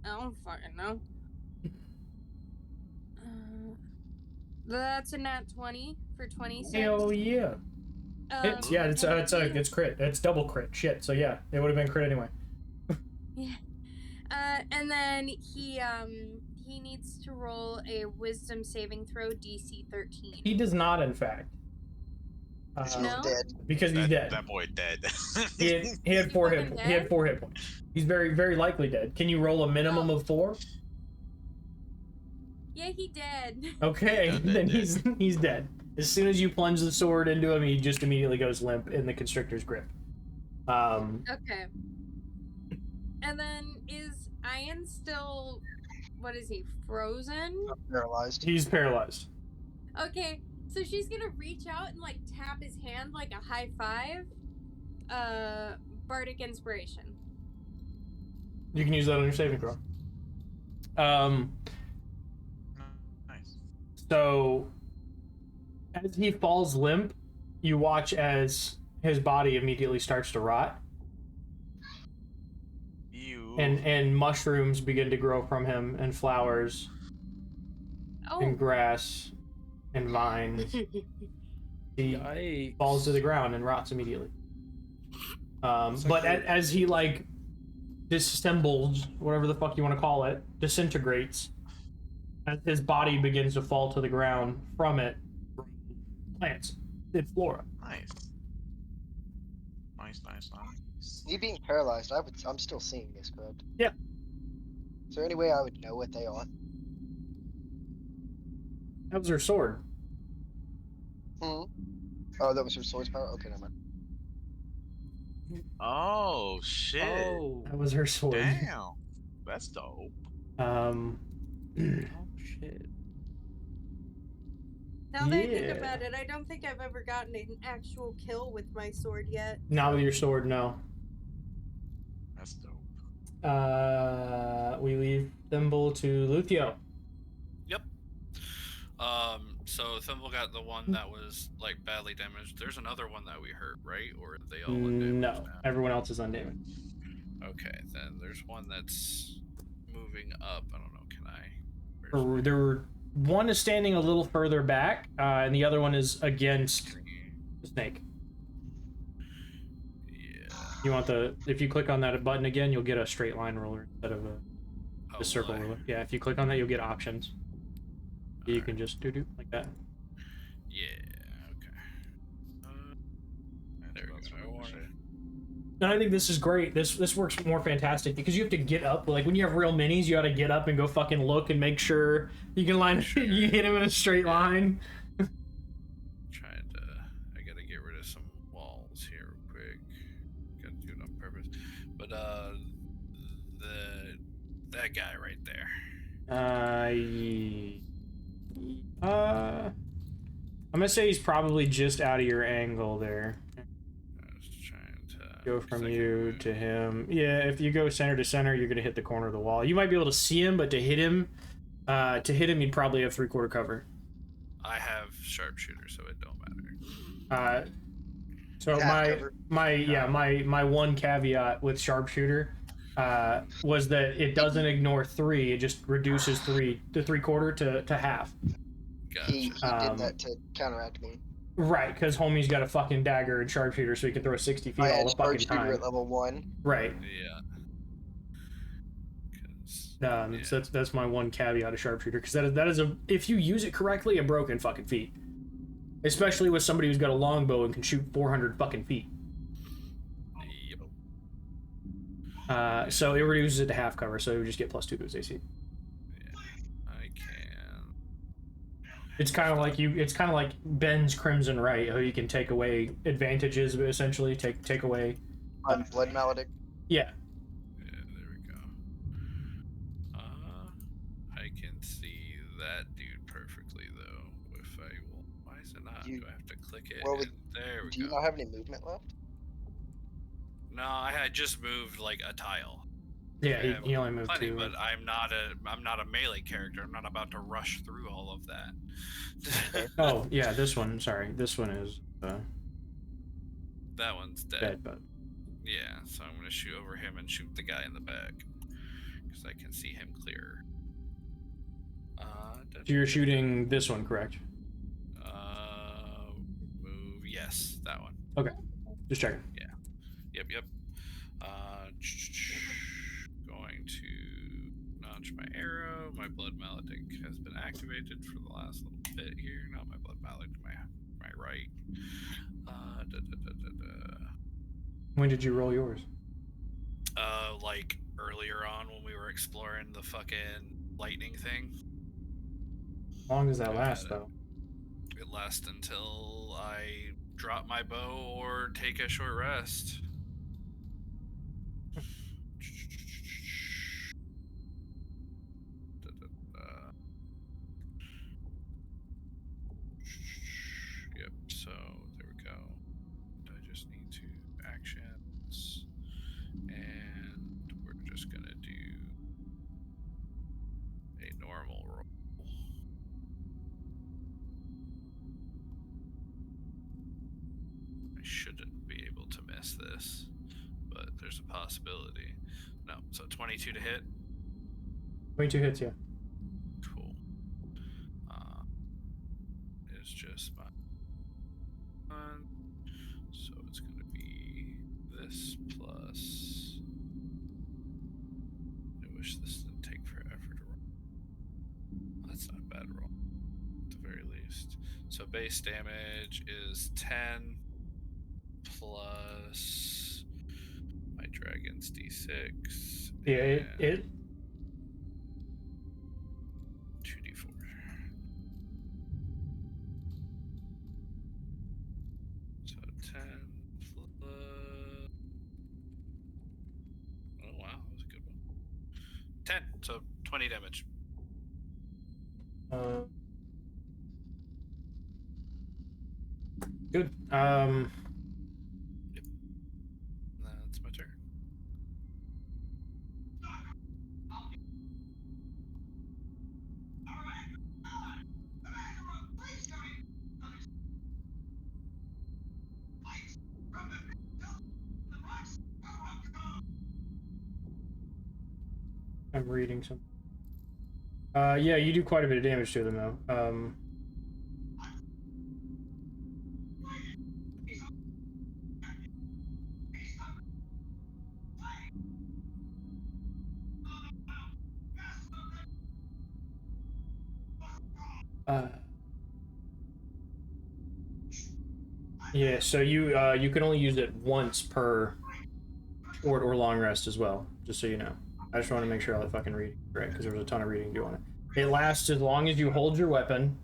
[SPEAKER 5] I don't fucking know. That's a nat 20 for 26.
[SPEAKER 1] Hell yeah. It's crit. It's double crit. Shit. So yeah, it would have been crit anyway.
[SPEAKER 5] Yeah. And then he needs to roll a wisdom saving throw DC 13.
[SPEAKER 1] He does not, in fact.
[SPEAKER 8] He's
[SPEAKER 5] No?
[SPEAKER 8] dead.
[SPEAKER 1] because he's dead.
[SPEAKER 2] That boy dead.
[SPEAKER 1] He had four
[SPEAKER 5] fucking
[SPEAKER 1] hit. He had
[SPEAKER 5] dead?
[SPEAKER 1] 4 hit points. He's very, very likely dead. Can you roll a minimum
[SPEAKER 5] Oh.
[SPEAKER 1] of 4?
[SPEAKER 5] Yeah, he dead.
[SPEAKER 1] Okay,
[SPEAKER 2] Dead,
[SPEAKER 1] then
[SPEAKER 2] dead.
[SPEAKER 1] he's dead. As soon as you plunge the sword into him, he just immediately goes limp in the constrictor's grip.
[SPEAKER 5] Okay. And then is Ian still, what is he, frozen?
[SPEAKER 8] Paralyzed.
[SPEAKER 1] He's paralyzed.
[SPEAKER 5] Okay, so she's gonna reach out and like tap his hand like a high five. Bardic inspiration.
[SPEAKER 1] You can use that on your saving throw.
[SPEAKER 2] Nice.
[SPEAKER 1] So as he falls limp, you watch as his body immediately starts to rot,
[SPEAKER 2] You.
[SPEAKER 1] and mushrooms begin to grow from him, and flowers,
[SPEAKER 5] Oh.
[SPEAKER 1] and grass, and vines. He
[SPEAKER 3] Yikes.
[SPEAKER 1] falls to the ground and rots immediately. But as he like disassembles, whatever the fuck you want to call it, disintegrates, as his body begins to fall to the ground, from it grow plants and flora.
[SPEAKER 2] Nice. Nice.
[SPEAKER 8] Me being paralyzed, I'm still seeing this, correct?
[SPEAKER 1] Yeah.
[SPEAKER 8] Is there any way I would know what they are?
[SPEAKER 1] That was her sword.
[SPEAKER 8] Hmm. Oh, that was her sword's power. Okay, never mind.
[SPEAKER 2] Oh shit.
[SPEAKER 3] Oh.
[SPEAKER 1] That was her sword.
[SPEAKER 2] Damn. That's dope.
[SPEAKER 3] Oh shit.
[SPEAKER 5] Now that I think
[SPEAKER 1] Yeah.
[SPEAKER 5] about it, I don't think I've ever gotten an actual kill with my sword yet.
[SPEAKER 1] Not with your sword, no.
[SPEAKER 2] That's dope.
[SPEAKER 1] We leave Thimble to Luthio.
[SPEAKER 4] Yep. So Thimble got the one that was like badly damaged. There's another one that we hurt, right? Or are they all undamaged
[SPEAKER 1] No,
[SPEAKER 4] now?
[SPEAKER 1] everyone else is undamaged.
[SPEAKER 4] Okay, then there's one that's moving up. I don't know. Can I?
[SPEAKER 1] One is standing a little further back, and the other one is against the snake.
[SPEAKER 4] Yeah.
[SPEAKER 1] You want if you click on that button again, you'll get a straight line ruler instead of
[SPEAKER 4] Oh,
[SPEAKER 1] a circle
[SPEAKER 4] boy.
[SPEAKER 1] ruler. Yeah, if you click on that, you'll get options. You can just do like that.
[SPEAKER 4] Yeah. Okay. There we
[SPEAKER 2] That's
[SPEAKER 4] go.
[SPEAKER 2] what I wanted.
[SPEAKER 1] And I think this is great. This works more fantastic because you have to get up. Like when you have real minis, you got to get up and go fucking look and make sure you can line.
[SPEAKER 4] Sure.
[SPEAKER 1] You hit him in a straight line.
[SPEAKER 4] Trying to. I gotta get rid of some walls here real quick. Gotta do it on purpose. But that guy right there.
[SPEAKER 1] I'm gonna say he's probably just out of your angle there.
[SPEAKER 4] I was trying to
[SPEAKER 1] Go from you to him. Yeah, if you go center to center, you're gonna hit the corner of the wall. You might be able to see him, but to hit him, you'd probably have 3/4 cover.
[SPEAKER 4] I have sharpshooter, so it don't matter.
[SPEAKER 1] So
[SPEAKER 8] Half
[SPEAKER 1] my
[SPEAKER 8] cover.
[SPEAKER 1] my one caveat with sharpshooter was that it doesn't ignore 3. It just reduces 3 to 3/4 to half.
[SPEAKER 4] Gotcha.
[SPEAKER 8] He did that to counteract me.
[SPEAKER 1] Right, because homie's got a fucking dagger and sharpshooter, so he can throw 60 feet
[SPEAKER 8] I
[SPEAKER 1] all
[SPEAKER 8] had
[SPEAKER 1] the fucking
[SPEAKER 8] sharpshooter
[SPEAKER 1] time.
[SPEAKER 8] at level 1.
[SPEAKER 1] Right.
[SPEAKER 4] Yeah. 'Cause,
[SPEAKER 1] So that's my one caveat of sharpshooter, because that is if you use it correctly, a broken fucking feat. Especially with somebody who's got a longbow and can shoot 400 fucking feet.
[SPEAKER 4] Yep.
[SPEAKER 1] So it reduces it to half cover, so it would just get +2 to his AC.
[SPEAKER 4] I can.
[SPEAKER 1] It's kind of like Ben's Crimson Right, how you can take away advantages, but essentially take away.
[SPEAKER 8] I'm blood maledict.
[SPEAKER 1] Yeah.
[SPEAKER 4] Yeah, there we go. I can see that dude perfectly though. If I will, why is it not?
[SPEAKER 8] You-
[SPEAKER 4] Do I have to click it?
[SPEAKER 8] well,
[SPEAKER 4] And there we
[SPEAKER 8] Do you
[SPEAKER 4] go.
[SPEAKER 8] not have any movement left?
[SPEAKER 4] No, I had just moved like a tile.
[SPEAKER 1] Yeah,
[SPEAKER 4] Yeah,
[SPEAKER 1] he only moved
[SPEAKER 4] Plenty,
[SPEAKER 1] 2.
[SPEAKER 4] but I'm not a melee character. I'm not about to rush through all of that.
[SPEAKER 1] Oh, yeah, this one, sorry. This one is
[SPEAKER 4] That one's dead.
[SPEAKER 1] dead, but
[SPEAKER 4] Yeah, so I'm gonna shoot over him and shoot the guy in the back because I can see him clearer.
[SPEAKER 1] so you're shooting this one, correct?
[SPEAKER 4] Move. Yes, that one.
[SPEAKER 1] Just checking.
[SPEAKER 4] Yep. Going to notch my arrow. My blood maledict has been activated for the last little bit here. Not my blood maledict, my my right. Da, da, da, da, da.
[SPEAKER 1] When did you roll yours?
[SPEAKER 4] Like earlier on when we were exploring the fucking lightning thing.
[SPEAKER 1] How long does that
[SPEAKER 4] I
[SPEAKER 1] last,
[SPEAKER 4] had
[SPEAKER 1] though?
[SPEAKER 4] It lasts until I drop my bow or take a short rest. Da, da, da. Yep, so there we go. I just need to actions, and we're just gonna do a normal roll. I shouldn't be able to miss this, but there's a possibility. No, so 22 to hit.
[SPEAKER 1] 22 hits, yeah.
[SPEAKER 4] Cool. It's just my one. So it's going to be this plus. I wish this didn't take forever to roll. That's not a bad roll, at the very least. So base damage is 10 plus my dragon's d6.
[SPEAKER 1] Yeah,
[SPEAKER 4] and
[SPEAKER 1] it
[SPEAKER 4] 2d4. So 10 plus. Oh wow, that was a good one. 10, so 20 damage.
[SPEAKER 1] Good.
[SPEAKER 4] Yep. That's my turn.
[SPEAKER 1] I'm reading some. Yeah, you do quite a bit of damage to them, though. Yeah, so you can only use it once per short or long rest as well, just so you know. I just want to make sure all the fucking reading is right, because there was a ton of reading to do on it. It lasts as long as you hold your weapon.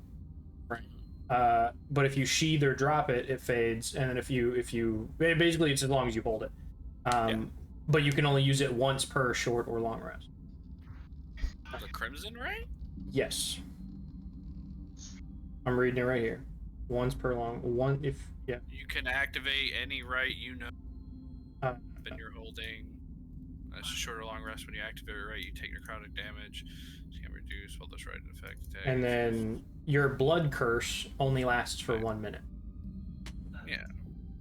[SPEAKER 1] But if you sheath or drop it, it fades, and then if you basically it's as long as you hold it. But you can only use it once per short or long rest.
[SPEAKER 4] The Crimson, right?
[SPEAKER 1] Yes. I'm reading it right here. Once per long yeah.
[SPEAKER 4] You can activate any right then you're holding. That's a short or long rest. When you activate a right, you take necrotic damage. So you can reduce while this right in effect.
[SPEAKER 1] And then your blood curse only lasts for 1 minute.
[SPEAKER 4] Yeah.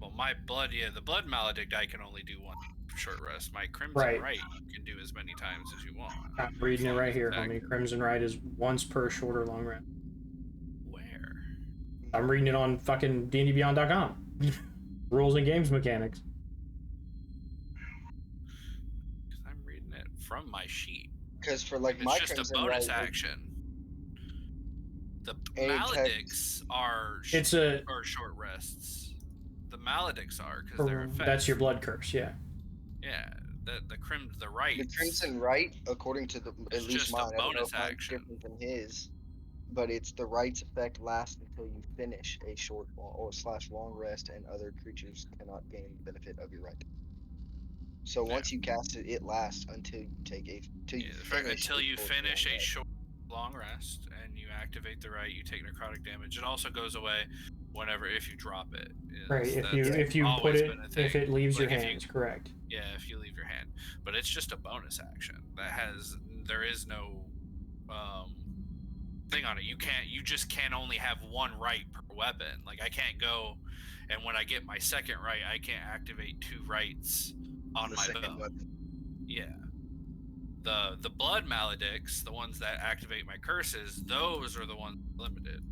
[SPEAKER 4] Well, my blood, the blood maledict I can only do one short rest. My Crimson right you can do as many times as you want.
[SPEAKER 1] I'm reading it right here, homie. Crimson right is once per short or long rest.
[SPEAKER 4] Where?
[SPEAKER 1] I'm reading it on fucking dndbeyond.com. Rules and games mechanics.
[SPEAKER 4] I'm reading it from my sheet.
[SPEAKER 8] Because for like
[SPEAKER 4] it's
[SPEAKER 8] my
[SPEAKER 4] just
[SPEAKER 8] Crimson
[SPEAKER 4] a bonus
[SPEAKER 8] right,
[SPEAKER 4] action. The maledicts are short rests. The maledicts are because they're effects.
[SPEAKER 1] That's your blood curse, yeah.
[SPEAKER 4] Yeah, the right.
[SPEAKER 8] The Crimson right, according to at least mine, I don't know if mine's
[SPEAKER 4] action.
[SPEAKER 8] different than his, but it's the right's effect lasts until you finish a short or / long rest, and other creatures cannot gain the benefit of your right. So once you cast it, it lasts until you take
[SPEAKER 4] finish a short long rest, and you activate the right. You take necrotic damage. It also goes away if you drop it.
[SPEAKER 1] Right. If you put it if it leaves your hands, correct.
[SPEAKER 4] Yeah, if you leave your hand, but it's just a bonus action there is no thing on it. You just can only have one right per weapon. Like I can't go, and when I get my second right, I can't activate 2 rights on my bow.
[SPEAKER 8] Weapon.
[SPEAKER 4] Yeah. The blood maledicts, the ones that activate my curses, those are the ones limited.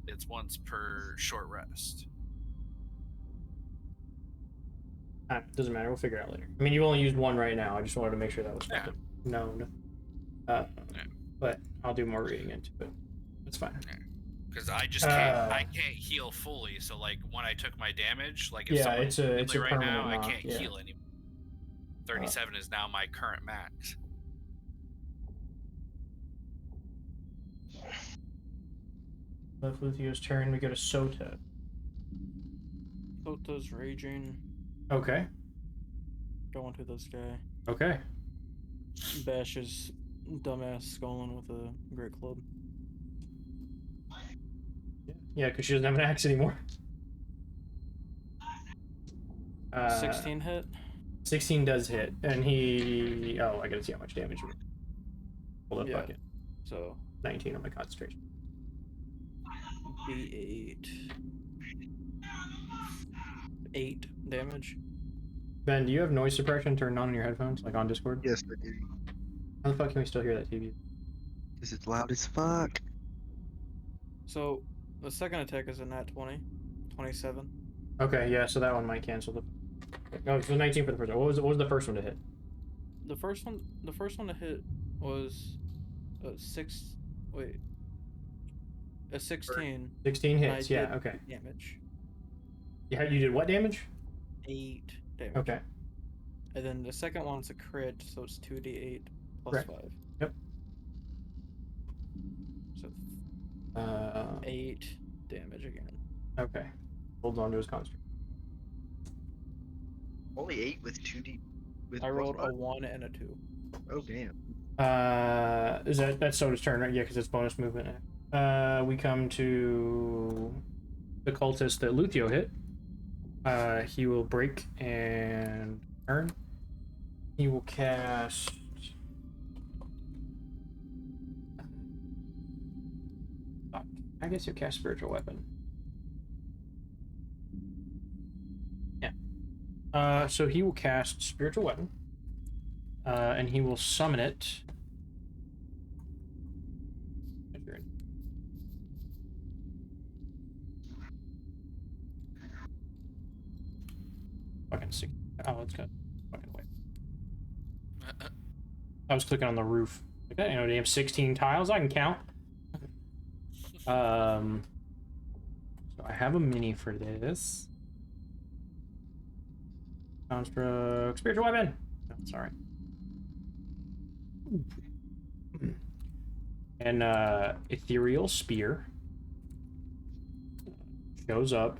[SPEAKER 4] It's once per short rest.
[SPEAKER 1] Doesn't matter. We'll figure it out later. I mean, you only used one right now. I just wanted to make sure that was known. But I'll do more reading into it. That's fine.
[SPEAKER 4] Because I just I can't heal fully. So like when I took my damage, like if
[SPEAKER 1] Yeah,
[SPEAKER 4] someone's
[SPEAKER 1] it's a
[SPEAKER 4] right now,
[SPEAKER 1] permanent
[SPEAKER 4] I
[SPEAKER 1] knock,
[SPEAKER 4] can't
[SPEAKER 1] yeah.
[SPEAKER 4] heal anymore. 37 is now my current max.
[SPEAKER 1] Left Luthio's turn. We go to Sota.
[SPEAKER 3] Sota's raging.
[SPEAKER 1] Okay.
[SPEAKER 3] Going to this guy.
[SPEAKER 1] Okay.
[SPEAKER 3] Bashes dumbass Scullin with a great club.
[SPEAKER 1] Yeah, because she doesn't have an axe anymore.
[SPEAKER 3] 16 hit.
[SPEAKER 1] 16 does hit, and he. Oh, I gotta see how much damage. Hold up,
[SPEAKER 3] Yeah.
[SPEAKER 1] bucket.
[SPEAKER 3] So
[SPEAKER 1] 19 on my concentration.
[SPEAKER 3] D8. 8 damage.
[SPEAKER 1] Ben, do you have noise suppression turned on in your headphones, like on Discord?
[SPEAKER 8] Yes, I do.
[SPEAKER 1] How the fuck can we still hear that TV?
[SPEAKER 8] Because it's loud as fuck.
[SPEAKER 3] So the second attack is a nat 20. 27.
[SPEAKER 1] Okay, yeah, so that one might cancel the. Oh, so 19 for the first one. What was the first one to hit?
[SPEAKER 3] The first one to hit was a 16.
[SPEAKER 1] 16
[SPEAKER 3] and I
[SPEAKER 1] hits, yeah,
[SPEAKER 3] did
[SPEAKER 1] okay.
[SPEAKER 3] Damage.
[SPEAKER 1] Yeah, you did what damage?
[SPEAKER 3] 8 damage.
[SPEAKER 1] Okay.
[SPEAKER 3] And then the second one's a crit, so it's 2d8 plus
[SPEAKER 1] Right.
[SPEAKER 3] 5.
[SPEAKER 1] Yep.
[SPEAKER 3] So 8 damage again.
[SPEAKER 1] Okay. Holds on to his construct.
[SPEAKER 8] Only 8 with 2D. With
[SPEAKER 3] I rolled
[SPEAKER 8] plus
[SPEAKER 3] a 1 and a 2.
[SPEAKER 8] Oh damn.
[SPEAKER 1] Is that's Soda's turn, right? Yeah, because it's bonus movement. We come to the cultist that Luthio hit. He will break and turn. He will cast. I guess he'll cast Spiritual Weapon. Yeah. So he will cast Spiritual Weapon. And he will summon it. Fucking sick. Oh, let's go. Fucking wait. I was clicking on the roof. Okay, you know, they have 16 tiles. I can count. So I have a mini for this. Construct Spiritual Weapon. No, sorry. And Ethereal Spear shows up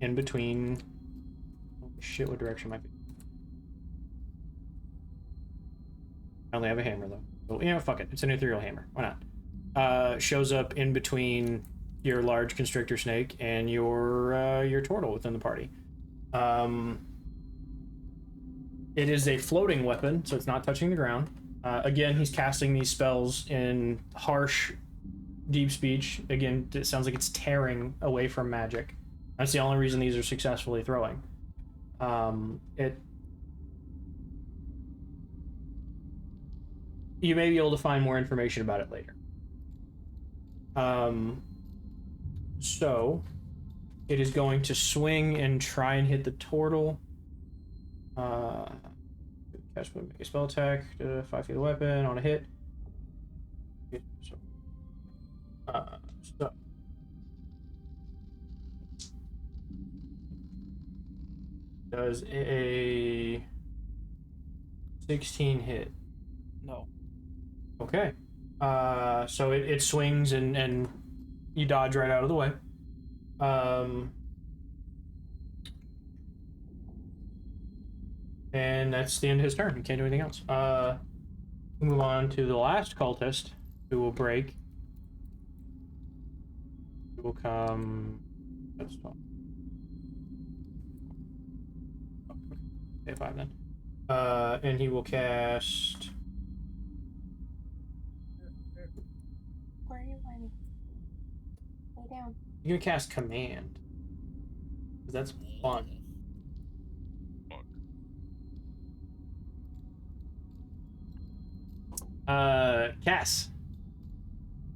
[SPEAKER 1] in between. Holy shit, what direction might be? I only have a hammer though. So, yeah, fuck it. It's an ethereal hammer. Why not? Shows up in between your large constrictor snake and your turtle within the party. It is a floating weapon, so it's not touching the ground. Again, he's casting these spells in harsh, deep speech. Again, it sounds like it's tearing away from magic. That's the only reason these are successfully throwing. You may be able to find more information about it later. So it is going to swing and try and hit the turtle. Cast would make a spell attack to 5 feet of weapon on a hit. So does a 16 hit?
[SPEAKER 3] No.
[SPEAKER 1] Okay. So it swings and you dodge right out of the way. And that's the end of his turn. He can't do anything else. We move on to the last cultist, who will break. He will come. Let's talk. Okay, 5 then. And he will cast.
[SPEAKER 5] Where are you running? Lay down.
[SPEAKER 1] You're gonna cast Command. 'Cause that's fun. Cass.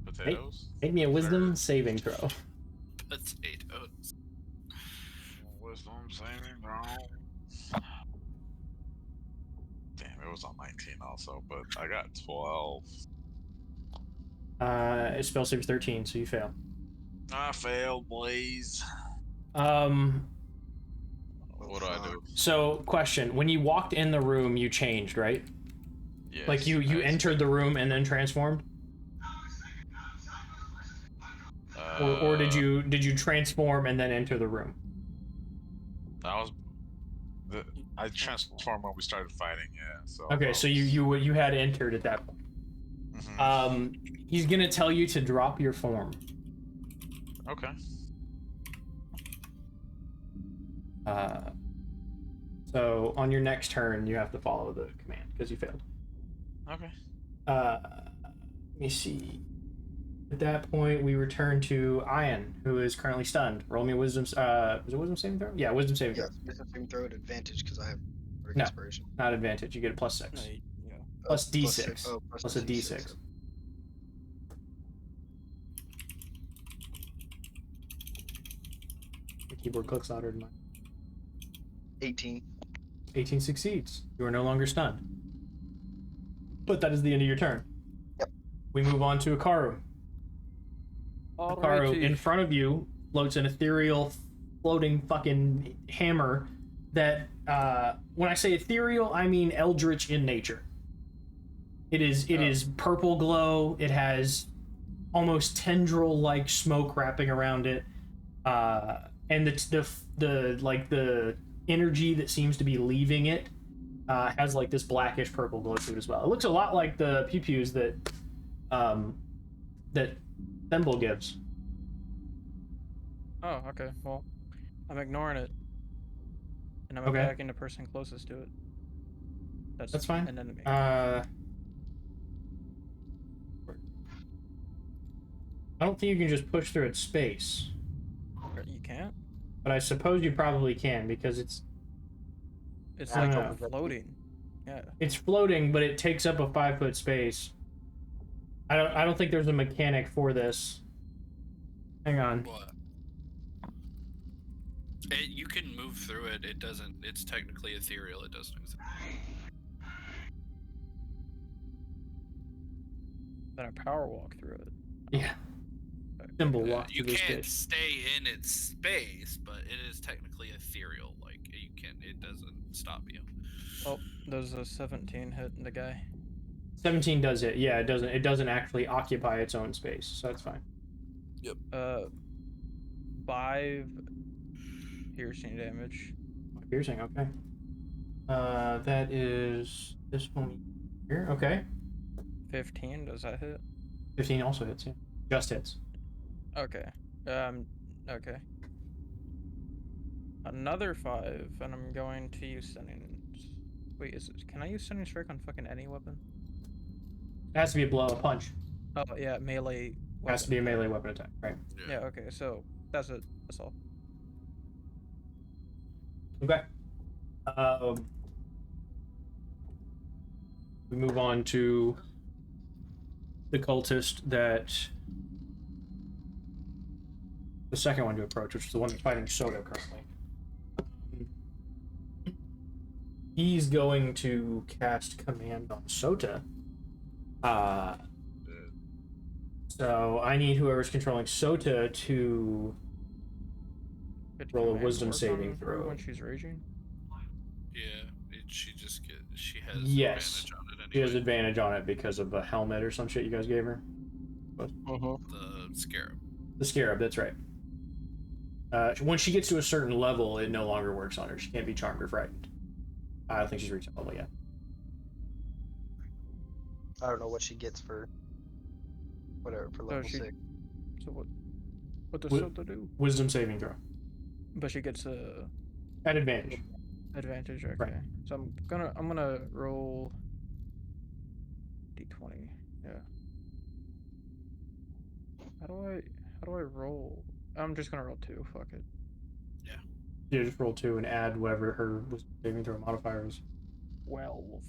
[SPEAKER 2] Potatoes?
[SPEAKER 1] Make me a wisdom saving throw.
[SPEAKER 4] Potatoes.
[SPEAKER 2] Wisdom saving throw. Damn, it was on 19 also, but I got 12.
[SPEAKER 1] Spell saves 13, so you fail.
[SPEAKER 2] I failed, please.
[SPEAKER 1] Um.
[SPEAKER 2] What do I do?
[SPEAKER 1] So, question: when you walked in the room, you changed, right?
[SPEAKER 2] Yes.
[SPEAKER 1] Like you
[SPEAKER 2] I
[SPEAKER 1] entered the room and then transformed, or did
[SPEAKER 2] Uh,
[SPEAKER 1] you transform and then enter the room?
[SPEAKER 2] I was. I transformed when we started fighting. Yeah. So.
[SPEAKER 1] Okay,
[SPEAKER 2] I
[SPEAKER 1] so
[SPEAKER 2] was-
[SPEAKER 1] you had entered at that point.
[SPEAKER 2] Mhm.
[SPEAKER 1] He's gonna tell you to drop your form.
[SPEAKER 2] Okay.
[SPEAKER 1] So on your next turn, you have to follow the command because you failed.
[SPEAKER 2] Okay.
[SPEAKER 1] Let me see. At that point, we return to Ian, who is currently stunned. Roll me a wisdom. Is it wisdom saving throw? Yeah, wisdom saving throw.
[SPEAKER 8] Yes, wisdom saving throw at advantage because I have Bardic
[SPEAKER 1] No.
[SPEAKER 8] Inspiration.
[SPEAKER 1] Not advantage. You get a +6.
[SPEAKER 3] No, yeah.
[SPEAKER 1] Plus D6.
[SPEAKER 8] Plus six. Oh,
[SPEAKER 1] Plus a D6.
[SPEAKER 8] so
[SPEAKER 1] The keyboard clicks louder than mine.
[SPEAKER 8] 18.
[SPEAKER 1] 18 succeeds. You are no longer stunned. But that is the end of your turn.
[SPEAKER 8] Yep.
[SPEAKER 1] We move on to Akaru. Akaru, in front of you floats an ethereal floating fucking hammer that, when I say ethereal, I mean eldritch in nature. It is purple glow. It has almost tendril-like smoke wrapping around it. And the energy that seems to be leaving it has like this blackish purple glow to it as well. It looks a lot like the pew-pews that Thimble gives.
[SPEAKER 3] Oh, okay. Well, I'm ignoring it, and I'm
[SPEAKER 1] Okay.
[SPEAKER 3] attacking the person closest to it.
[SPEAKER 1] That's fine.
[SPEAKER 3] An enemy.
[SPEAKER 1] I don't think you can just push through its space,
[SPEAKER 3] You can't.
[SPEAKER 1] but I suppose you probably can because it's
[SPEAKER 3] It's
[SPEAKER 1] I
[SPEAKER 3] like
[SPEAKER 1] don't know.
[SPEAKER 3] floating. Yeah.
[SPEAKER 1] floating, but it takes up a 5-foot space. I don't think there's a mechanic for this. Hang on.
[SPEAKER 4] What? You can move through it. It doesn't. It's technically ethereal. It doesn't move through.
[SPEAKER 3] Then I power walk through it.
[SPEAKER 1] Yeah. Thimble walk
[SPEAKER 4] You
[SPEAKER 1] through this
[SPEAKER 4] can't
[SPEAKER 1] bitch.
[SPEAKER 4] stay in its space, but it is technically ethereal. Like you can. It doesn't stop you.
[SPEAKER 3] Oh, there's a 17 hitting the guy.
[SPEAKER 1] 17 does it. Yeah, it doesn't actually occupy its own space, so that's fine.
[SPEAKER 3] 5 piercing damage.
[SPEAKER 1] Piercing, okay. That is this one here. Okay.
[SPEAKER 3] 15, does that hit?
[SPEAKER 1] 15 also hits, yeah. Just hits.
[SPEAKER 3] Okay. Okay. Another 5, and I'm going to use stunning. Wait, can I use stunning strike on fucking any weapon?
[SPEAKER 1] It has to be a blow, a punch.
[SPEAKER 3] Oh yeah, melee.
[SPEAKER 1] It has to be a melee weapon attack, right?
[SPEAKER 3] Yeah. Okay. So that's it. That's all.
[SPEAKER 1] Okay. We move on to the cultist that the second one to approach, which is the one that's fighting Soto currently. He's going to cast command on Sota. So I need whoever's controlling Sota to roll a
[SPEAKER 3] Command
[SPEAKER 1] wisdom
[SPEAKER 3] work
[SPEAKER 1] saving
[SPEAKER 3] on her
[SPEAKER 1] throw.
[SPEAKER 3] when she's raging.
[SPEAKER 4] Yeah. She has
[SPEAKER 1] Yes.
[SPEAKER 4] advantage on it anyway.
[SPEAKER 1] She has advantage on it because of a helmet or some shit you guys gave her.
[SPEAKER 4] The scarab.
[SPEAKER 1] The scarab, that's right. When she gets to a certain level, it no longer works on her. She can't be charmed or frightened. I don't think she's reached that level yet.
[SPEAKER 8] I don't know what she gets for whatever for level
[SPEAKER 3] she-
[SPEAKER 8] 6.
[SPEAKER 3] So what does
[SPEAKER 1] Wi-
[SPEAKER 3] Sota do?
[SPEAKER 1] Wisdom saving throw.
[SPEAKER 3] But she gets a
[SPEAKER 1] At advantage.
[SPEAKER 3] advantage. Okay.
[SPEAKER 1] Right.
[SPEAKER 3] So I'm gonna roll d20. Yeah. How do I roll? I'm just gonna roll 2. Fuck it.
[SPEAKER 1] Yeah, just roll 2 and add whatever her wisdom saving throw modifier is.
[SPEAKER 3] 12.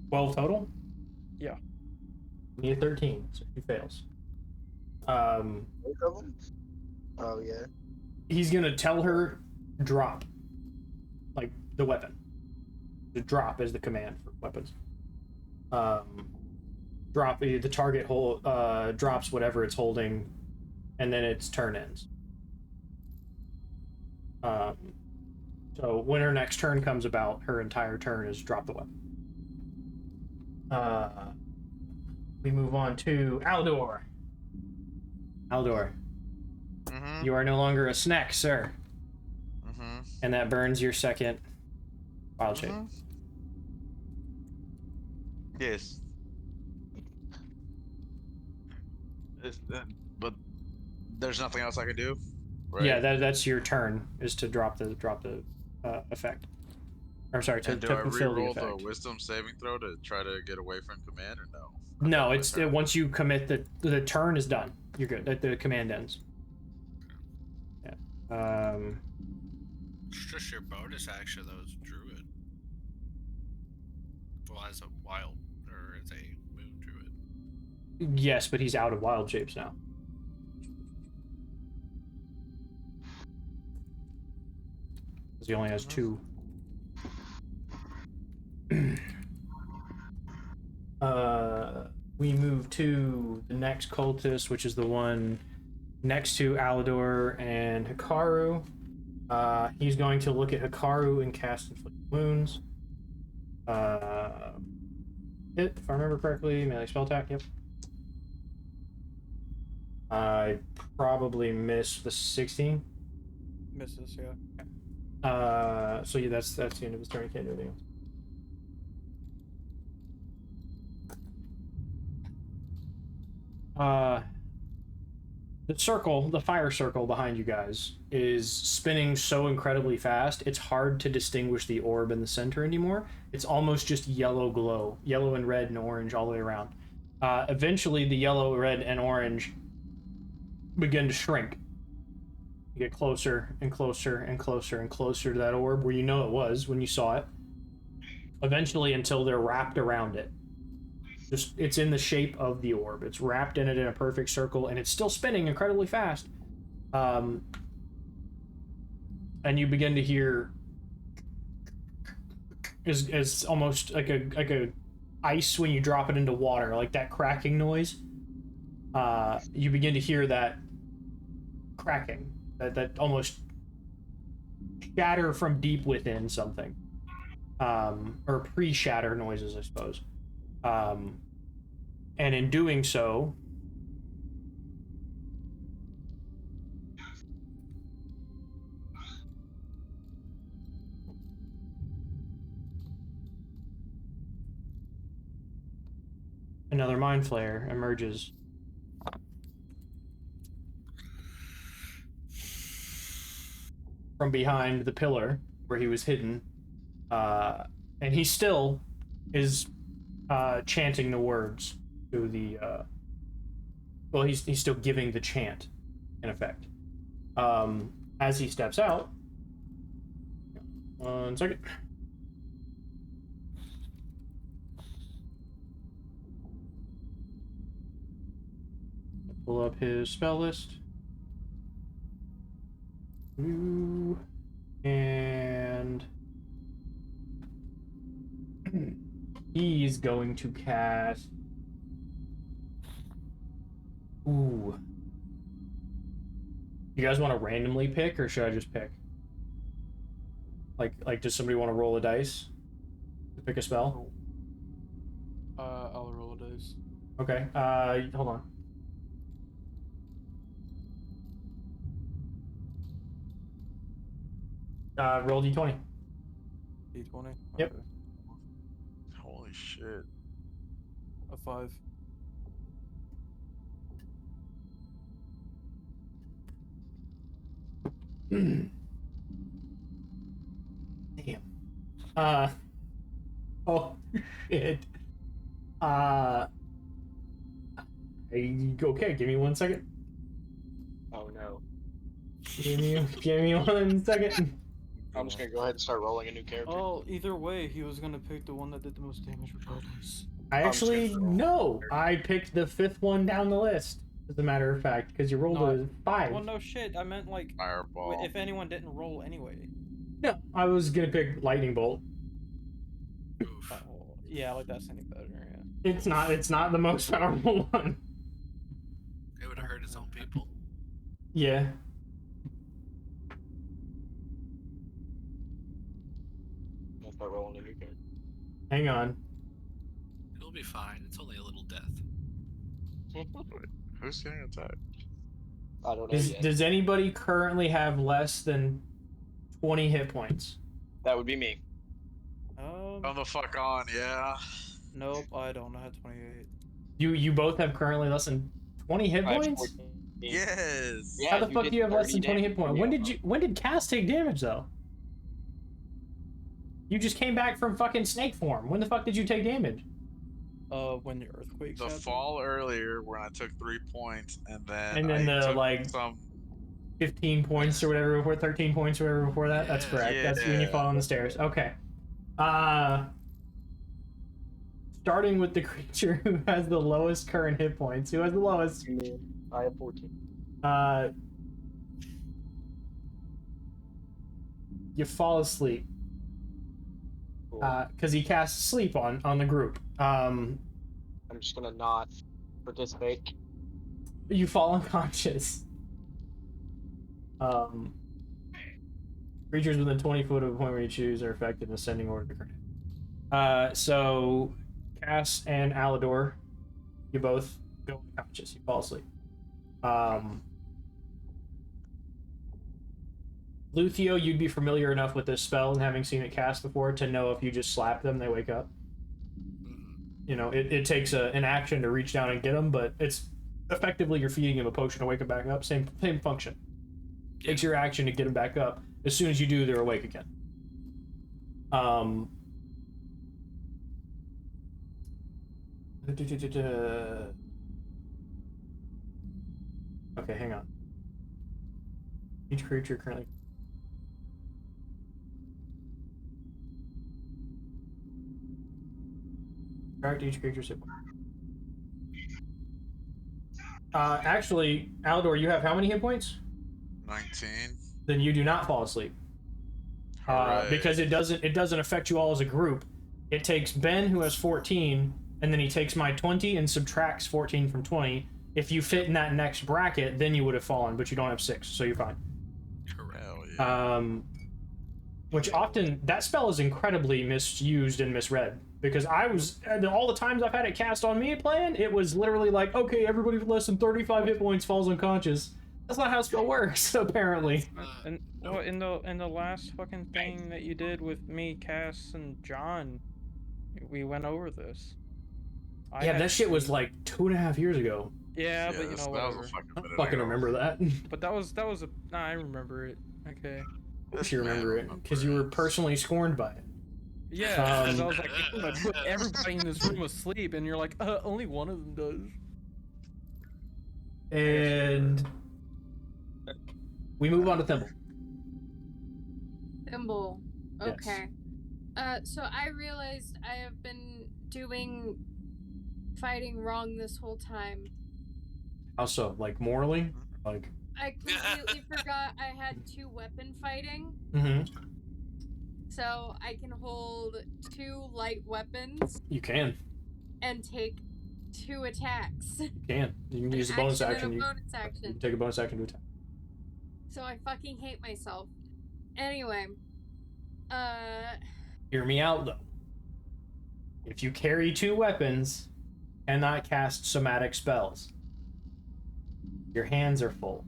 [SPEAKER 1] 12 total?
[SPEAKER 3] Yeah.
[SPEAKER 1] Need a 13, so he fails.
[SPEAKER 8] Both of them? Oh yeah.
[SPEAKER 1] He's gonna tell her drop, like the weapon. The drop is the command for weapons. Drop the target drops whatever it's holding and then its turn ends. So when her next turn comes about, her entire turn is drop the weapon. We move on to Aldor. Aldor,
[SPEAKER 2] Mm-hmm.
[SPEAKER 1] you are no longer a snack, sir.
[SPEAKER 2] Mm-hmm.
[SPEAKER 1] And that burns your second wild shape.
[SPEAKER 2] Mm-hmm. Yes. But there's nothing else I can do, right?
[SPEAKER 1] Yeah, that's your turn, is to drop the effect. I'm sorry, to
[SPEAKER 2] And do I
[SPEAKER 1] fulfill the
[SPEAKER 2] re-roll
[SPEAKER 1] effect.
[SPEAKER 2] the wisdom saving throw to try to get away from command, or no?
[SPEAKER 1] No, it's once you commit the turn is done. You're good. The command ends. Yeah.
[SPEAKER 4] It's just your bonus action that was druid. Well, as a wild or as a moon druid.
[SPEAKER 1] Yes, but he's out of wild shapes now. Because he only has two. We move to the next cultist, which is the one next to Alador and Hikaru. He's going to look at Hikaru and cast Inflict Wounds. Hit, if I remember correctly, melee spell attack, yep. I probably missed the 16.
[SPEAKER 3] Misses, yeah.
[SPEAKER 1] So yeah, that's the end of his turn. He can't do anything else. The fire circle behind you guys is spinning so incredibly fast, it's hard to distinguish the orb in the center anymore. It's almost just yellow glow, yellow and red and orange all the way around. Eventually, the yellow, red, and orange begin to shrink. You get closer and closer and closer and closer to that orb where you know it was when you saw it. Eventually, until they're wrapped around it. Just, it's in the shape of the orb. It's wrapped in it in a perfect circle, and it's still spinning incredibly fast. And you begin to hear is almost like a ice when you drop it into water, like that cracking noise. You begin to hear that cracking, that almost shatter from deep within something, or pre-shatter noises, I suppose. And in doing so, another mind flare emerges. From behind the pillar where he was hidden, and he still is chanting the words to the well, he's still giving the chant in effect. As he steps out, 1 second. Pull up his spell list. And he's going to cast. Ooh. You guys want to randomly pick, or should I just pick? Like, does somebody want to roll a dice to pick a spell?
[SPEAKER 3] I'll roll a dice.
[SPEAKER 1] Okay. Hold on. Roll d20.
[SPEAKER 3] D20?
[SPEAKER 1] Yep.
[SPEAKER 3] Okay.
[SPEAKER 2] Holy shit.
[SPEAKER 3] A 5.
[SPEAKER 1] Damn. Oh shit. Okay, give me 1 second.
[SPEAKER 6] Oh no.
[SPEAKER 1] Give me 1 second.
[SPEAKER 6] I'm just gonna go ahead and start rolling a new character.
[SPEAKER 3] Oh, either way, he was gonna pick the one that did the most damage regardless.
[SPEAKER 1] I
[SPEAKER 6] I'm just gonna
[SPEAKER 1] actually,
[SPEAKER 6] roll.
[SPEAKER 1] no. I picked the 5th one down the list, as a matter of fact, because you rolled
[SPEAKER 3] No,
[SPEAKER 1] a 5.
[SPEAKER 3] Well, no shit. I meant like
[SPEAKER 2] Fireball.
[SPEAKER 3] if anyone didn't roll anyway.
[SPEAKER 1] No, I was gonna pick Lightning Bolt.
[SPEAKER 4] Oof.
[SPEAKER 3] Oh, yeah, like that's any better. Yeah.
[SPEAKER 1] It's not the most powerful one.
[SPEAKER 4] It would have hurt his own people.
[SPEAKER 1] Yeah.
[SPEAKER 6] I'll start rolling a new character.
[SPEAKER 1] Hang on.
[SPEAKER 4] It'll be fine. It's only a little death.
[SPEAKER 2] Who's getting attacked?
[SPEAKER 6] I don't know yet.
[SPEAKER 1] Does anybody currently have less than 20 hit points?
[SPEAKER 6] That would be me.
[SPEAKER 2] Come the fuck on, yeah.
[SPEAKER 3] Nope, I don't. I have 28.
[SPEAKER 1] You both have currently less than 20 hit
[SPEAKER 6] I have
[SPEAKER 1] points?
[SPEAKER 6] 14.
[SPEAKER 2] Yes.
[SPEAKER 6] Yeah,
[SPEAKER 1] How the fuck
[SPEAKER 6] did
[SPEAKER 1] do you have less
[SPEAKER 6] 30
[SPEAKER 1] than 20 hit
[SPEAKER 6] damage
[SPEAKER 1] points?
[SPEAKER 6] from you.
[SPEAKER 1] When did Cass take damage though? You just came back from fucking snake form. When the fuck did you take damage?
[SPEAKER 3] When the earthquakes
[SPEAKER 2] The
[SPEAKER 3] happened?
[SPEAKER 2] fall earlier when I took 3 points, and then
[SPEAKER 1] the
[SPEAKER 2] took
[SPEAKER 1] like
[SPEAKER 2] some.
[SPEAKER 1] 15 points or whatever before 13 points or whatever before that. That's
[SPEAKER 4] Yeah.
[SPEAKER 1] correct. That's when you fall on the stairs. Okay. Starting with the creature who has the lowest current hit points. Who has the lowest?
[SPEAKER 6] I have 14.
[SPEAKER 1] You fall asleep.
[SPEAKER 6] Cool.
[SPEAKER 1] Because he casts sleep on the group.
[SPEAKER 6] I'm just gonna not participate.
[SPEAKER 1] You fall unconscious. Creatures within 20 foot of a point where you choose are affected in ascending order to current. So Cass and Alador, you both go unconscious. You fall asleep. Luthio, you'd be familiar enough with this spell and having seen it cast before to know if you just slap them, they wake up. You know, it takes an action to reach down and get them, but it's effectively you're feeding him a potion to wake him back up. Same function. Takes your action to get them back up. As soon as you do, they're awake again. Okay, hang on. Each creature currently. Subtract each creature's hit point. Actually, Aldor, you have how many hit points?
[SPEAKER 2] 19.
[SPEAKER 1] Then you do not fall asleep. Because it doesn't affect you all as a group. It takes Ben, who has 14, and then he takes my 20 and subtracts 14 from 20. If you fit in that next bracket, then you would have fallen, but you don't have 6, so you're fine.
[SPEAKER 4] Correct.
[SPEAKER 2] Hell yeah.
[SPEAKER 1] Which often, that spell is incredibly misused and misread. Because all the times I've had it cast on me playing, it was literally like, okay, everybody with less than 35 hit points falls unconscious. That's not how spell works, apparently.
[SPEAKER 3] And well, in the last fucking thing that you did with me, Cass, and John, we went over this.
[SPEAKER 1] Yeah, that shit was like 2.5 years ago.
[SPEAKER 3] Yeah, but you
[SPEAKER 2] that
[SPEAKER 3] know
[SPEAKER 2] was
[SPEAKER 3] whatever.
[SPEAKER 2] a fucking
[SPEAKER 1] I
[SPEAKER 2] minute
[SPEAKER 1] fucking
[SPEAKER 2] ago.
[SPEAKER 1] remember that.
[SPEAKER 3] But that was a. Nah, I remember it. Okay.
[SPEAKER 1] Of course you remember it, because you were personally scorned by it.
[SPEAKER 3] Yeah, because I was like, I'm gonna put everybody in this room asleep, and you're like, only one of them does.
[SPEAKER 1] And we move on to Thimble.
[SPEAKER 5] Thimble.
[SPEAKER 1] Yes.
[SPEAKER 5] Okay. So I realized I have been doing fighting wrong this whole time.
[SPEAKER 1] How so? Like morally? Like.
[SPEAKER 5] I completely forgot I had 2 weapon fighting.
[SPEAKER 1] Mm-hmm.
[SPEAKER 5] So I can hold 2 light weapons
[SPEAKER 1] You can.
[SPEAKER 5] and take 2 attacks.
[SPEAKER 1] You can. You can use a bonus action.
[SPEAKER 5] And
[SPEAKER 1] You
[SPEAKER 5] a bonus
[SPEAKER 1] can
[SPEAKER 5] action.
[SPEAKER 1] take a bonus action to attack.
[SPEAKER 5] So I fucking hate myself. Anyway.
[SPEAKER 1] Hear me out though. If you carry 2 weapons, cannot cast somatic spells. Your hands are full.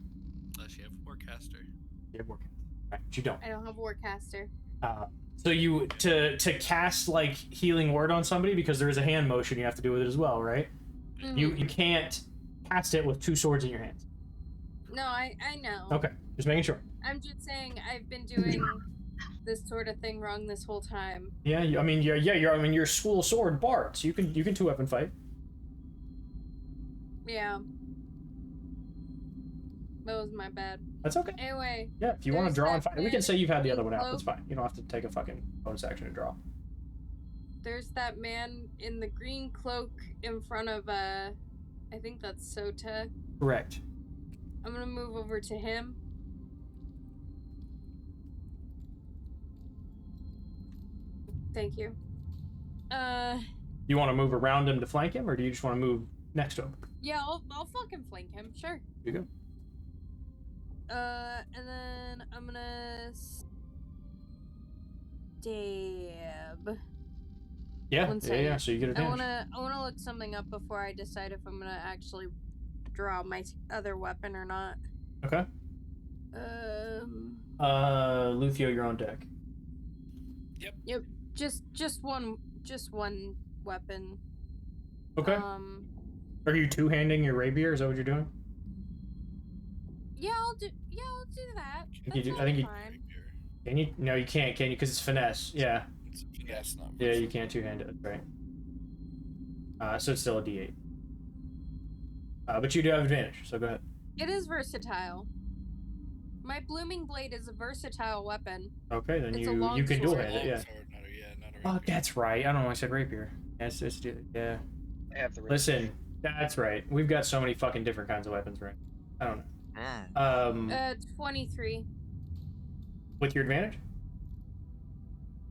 [SPEAKER 4] Unless you have Warcaster.
[SPEAKER 1] You have Warcaster. Right, but you don't.
[SPEAKER 5] I don't have Warcaster.
[SPEAKER 1] So you to cast like healing word on somebody, because there is a hand motion you have to do with it as well, right?
[SPEAKER 5] Mhm.
[SPEAKER 1] You can't cast it with 2 swords in your hands.
[SPEAKER 5] No, I know.
[SPEAKER 1] Okay, just making sure.
[SPEAKER 5] I'm just saying I've been doing this sort of thing wrong this whole time.
[SPEAKER 1] Yeah, you're school sword bards. You can 2 weapon fight.
[SPEAKER 5] Yeah. That was my bad.
[SPEAKER 1] That's okay.
[SPEAKER 5] Anyway.
[SPEAKER 1] Yeah, if you want to
[SPEAKER 5] There's
[SPEAKER 1] draw and
[SPEAKER 5] that
[SPEAKER 1] fight, we can say you've had the
[SPEAKER 5] man
[SPEAKER 1] other one out.
[SPEAKER 5] in
[SPEAKER 1] That's fine. You don't have to take a fucking bonus action to draw.
[SPEAKER 5] There's that man in the green cloak in front of I think that's Sota.
[SPEAKER 1] Correct.
[SPEAKER 5] I'm gonna move over to him. Thank you.
[SPEAKER 1] You want to move around him to flank him, or do you just want to move next to him?
[SPEAKER 5] Yeah, I'll fucking flank him, sure.
[SPEAKER 1] Here you go.
[SPEAKER 5] And then I'm gonna stab.
[SPEAKER 1] Yeah,
[SPEAKER 5] One
[SPEAKER 1] yeah, yeah.
[SPEAKER 5] second.
[SPEAKER 1] So you get
[SPEAKER 5] I
[SPEAKER 1] advantage.
[SPEAKER 5] wanna look something up before I decide if I'm gonna actually draw my other weapon or not.
[SPEAKER 1] Okay. Luthio, you're on deck.
[SPEAKER 5] Yep. Just one weapon.
[SPEAKER 1] Okay. Are you two-handing your rapier? Is that what you're doing?
[SPEAKER 5] Yeah, I'll do that.
[SPEAKER 1] You do, I think you can. You no, you can't. Can you? Because it's finesse. Yeah.
[SPEAKER 4] It's finesse, not
[SPEAKER 1] Yeah, you can't two-hand it. That's right. So it's still a D8. But you do have advantage. So go ahead.
[SPEAKER 5] It is versatile. My blooming blade is a versatile weapon.
[SPEAKER 1] Okay, then
[SPEAKER 5] It's a
[SPEAKER 1] you can dual
[SPEAKER 5] sword.
[SPEAKER 1] hand it. Yeah.
[SPEAKER 4] Sword, not a
[SPEAKER 1] Oh,
[SPEAKER 4] rapier.
[SPEAKER 1] that's right. I don't know why I said rapier. Yes, yeah.
[SPEAKER 6] I have the
[SPEAKER 1] Listen, that's right. We've got so many fucking different kinds of weapons, right? I don't know.
[SPEAKER 5] 23.
[SPEAKER 1] With your advantage?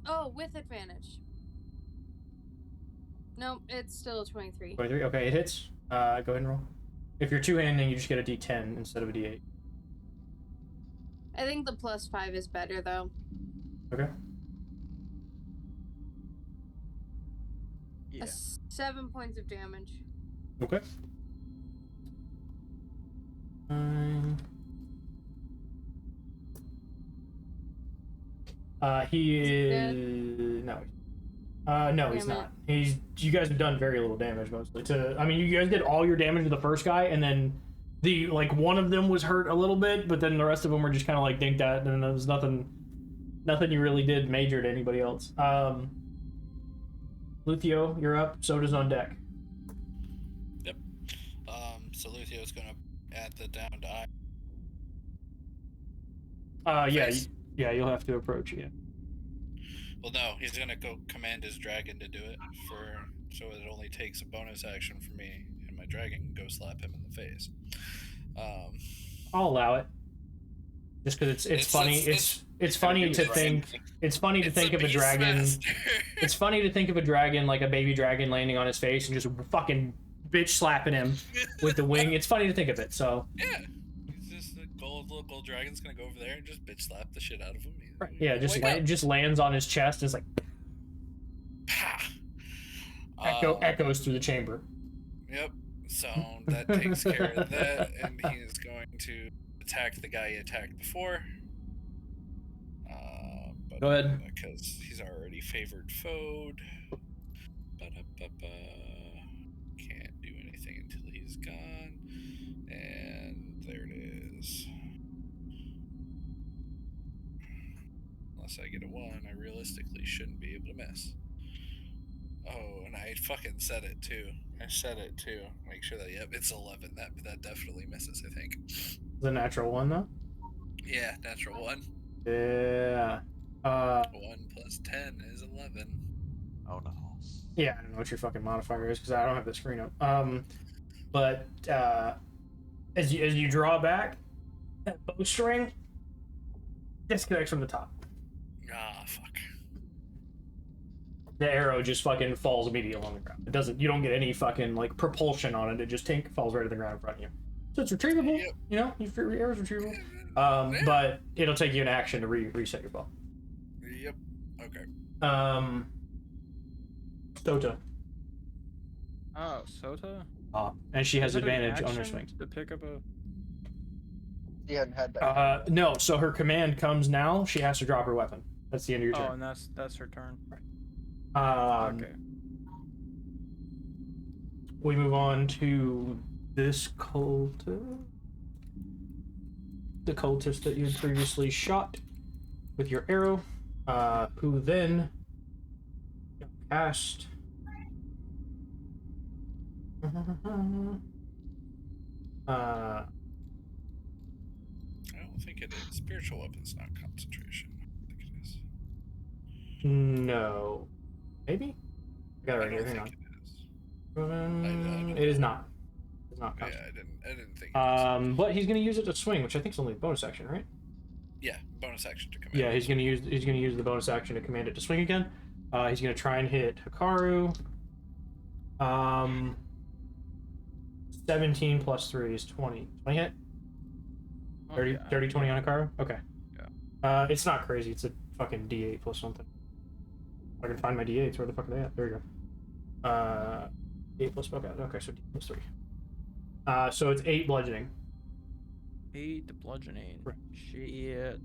[SPEAKER 5] Oh, with advantage. No, it's still a 23.
[SPEAKER 1] 23. Okay, it hits. Go ahead and roll. If you're two-handing, you just get a D10 instead of a D8.
[SPEAKER 5] I think the +5 is better though.
[SPEAKER 1] Okay.
[SPEAKER 3] Yeah.
[SPEAKER 5] 7 points of damage.
[SPEAKER 1] Okay. He is no. No, he's
[SPEAKER 5] Damn it.
[SPEAKER 1] not. You guys have done very little damage mostly. I mean, you guys did all your damage to the first guy, and then one of them was hurt a little bit, but then the rest of them were just kind of like dinked at, and there was nothing you really did major to anybody else. Luthio, you're up. Soda's on deck.
[SPEAKER 4] Yep. So Luthio's gonna add the down die.
[SPEAKER 1] Yeah,
[SPEAKER 4] Face.
[SPEAKER 1] you'll have to approach. Yeah.
[SPEAKER 4] Well, no, he's gonna go command his dragon to do it so it only takes a bonus action for me, and my dragon can go slap him in the face.
[SPEAKER 1] I'll allow it. Just because it's funny. It's funny to think. It's funny to think of a dragon. It's funny to think of a dragon like a baby dragon landing on his face and just fucking bitch slapping him with the wing. It's funny to think of it. So
[SPEAKER 4] Yeah. He's just a little gold dragon's gonna go over there and just bitch slap the shit out of him.
[SPEAKER 1] right, yeah,
[SPEAKER 4] Wake up.
[SPEAKER 1] just lands on his chest. It's like echoes through the chamber.
[SPEAKER 4] Yep. So that takes care of that, and he is going to attack the guy he attacked before. But
[SPEAKER 1] Go ahead.
[SPEAKER 4] Because he's already favored foed. Ba-da-ba-ba. Can't do anything until he's gone. And there it is. Unless I get a 1, I realistically shouldn't be able to miss. Oh, and I fucking said it too. I said it too. Make sure that, yep, it's 11. That definitely misses, I think.
[SPEAKER 1] The natural one though.
[SPEAKER 4] Yeah, natural 1.
[SPEAKER 1] Yeah.
[SPEAKER 4] 1 plus 10 is 11.
[SPEAKER 2] Oh no.
[SPEAKER 1] Yeah, I don't know what your fucking modifier is because I don't have the screen up. But as you draw back, that bowstring disconnects from the top.
[SPEAKER 4] Ah, fuck.
[SPEAKER 1] The arrow just fucking falls immediately on the ground. It doesn't. You don't get any fucking like propulsion on it. It just falls right to the ground in front of you. So it's retrievable.
[SPEAKER 4] Yep.
[SPEAKER 1] You know, your arrow's retrievable. But it'll take you an action to reset your bow.
[SPEAKER 4] Yep. Okay.
[SPEAKER 1] Sota.
[SPEAKER 3] Oh, Sota?
[SPEAKER 1] And she has
[SPEAKER 3] Is it an
[SPEAKER 1] advantage on her
[SPEAKER 3] action
[SPEAKER 1] swings.
[SPEAKER 3] to pick up a.
[SPEAKER 8] He hadn't had that.
[SPEAKER 1] No. So her command comes now. She has to drop her weapon. That's the end of your
[SPEAKER 3] Oh,
[SPEAKER 1] turn.
[SPEAKER 3] and that's her turn.
[SPEAKER 1] Okay. We move on to this cultist. The cultist that you had previously shot with your arrow, who then cast.
[SPEAKER 4] I don't think it is. Spiritual weapon's not concentration. I don't think it is.
[SPEAKER 1] No. Maybe? I got it right
[SPEAKER 4] I
[SPEAKER 1] here.
[SPEAKER 4] don't
[SPEAKER 1] Hang on.
[SPEAKER 4] think it is.
[SPEAKER 1] It is not. It's not.
[SPEAKER 4] Yeah, I didn't think it was.
[SPEAKER 1] But he's gonna use it to swing, which I think is only a bonus action, right?
[SPEAKER 4] Yeah, bonus action to command.
[SPEAKER 1] Yeah, he's gonna use the bonus action to command it to swing again. He's gonna try and hit Hikaru. 17 plus 3 is 20. 20 hit?
[SPEAKER 3] Oh,
[SPEAKER 1] 30,
[SPEAKER 3] yeah,
[SPEAKER 1] 30 20
[SPEAKER 3] yeah.
[SPEAKER 1] on a car? Okay.
[SPEAKER 3] Yeah.
[SPEAKER 1] It's not crazy. It's a fucking D8 plus something. If I can find my D8s. Where the fuck are they at? There we go. 8 plus spell. Okay, so D plus 3. So it's 8 bludgeoning.
[SPEAKER 3] 8 bludgeoning.
[SPEAKER 1] Right.
[SPEAKER 3] Shit.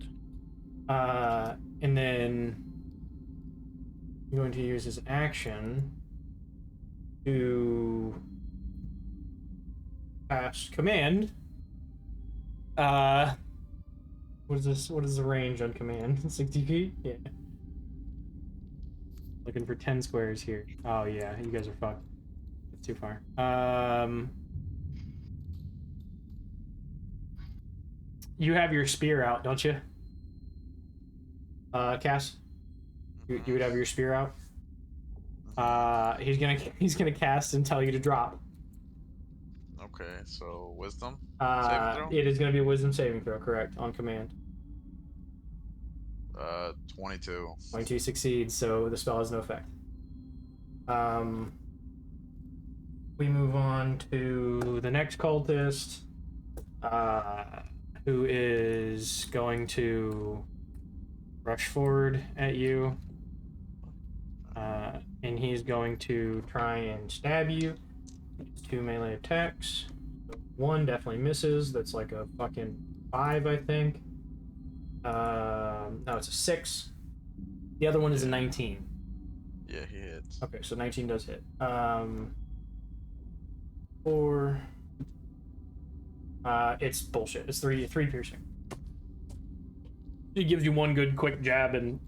[SPEAKER 1] And then I'm going to use his action to cast command. What is this? What is the range on command? 60 feet? Yeah. Looking for 10 squares here. Oh yeah, you guys are fucked. It's too far. You have your spear out, don't you? Cass? You would have your spear out? He's gonna cast and tell you to drop.
[SPEAKER 2] Okay, so wisdom saving throw.
[SPEAKER 1] It is gonna be a wisdom saving throw, correct, on command.
[SPEAKER 2] 22.
[SPEAKER 1] 22 succeeds, so the spell has no effect. We move on to the next cultist, who is going to rush forward at you, and he's going to try and stab you. It's 2 melee attacks. One definitely misses. That's like a fucking 5, I think. No, it's a 6. The other one is a 19.
[SPEAKER 2] Yeah, he hits.
[SPEAKER 1] Okay, so 19 does hit. 4. It's bullshit. It's 3 piercing. It gives you one good quick jab and,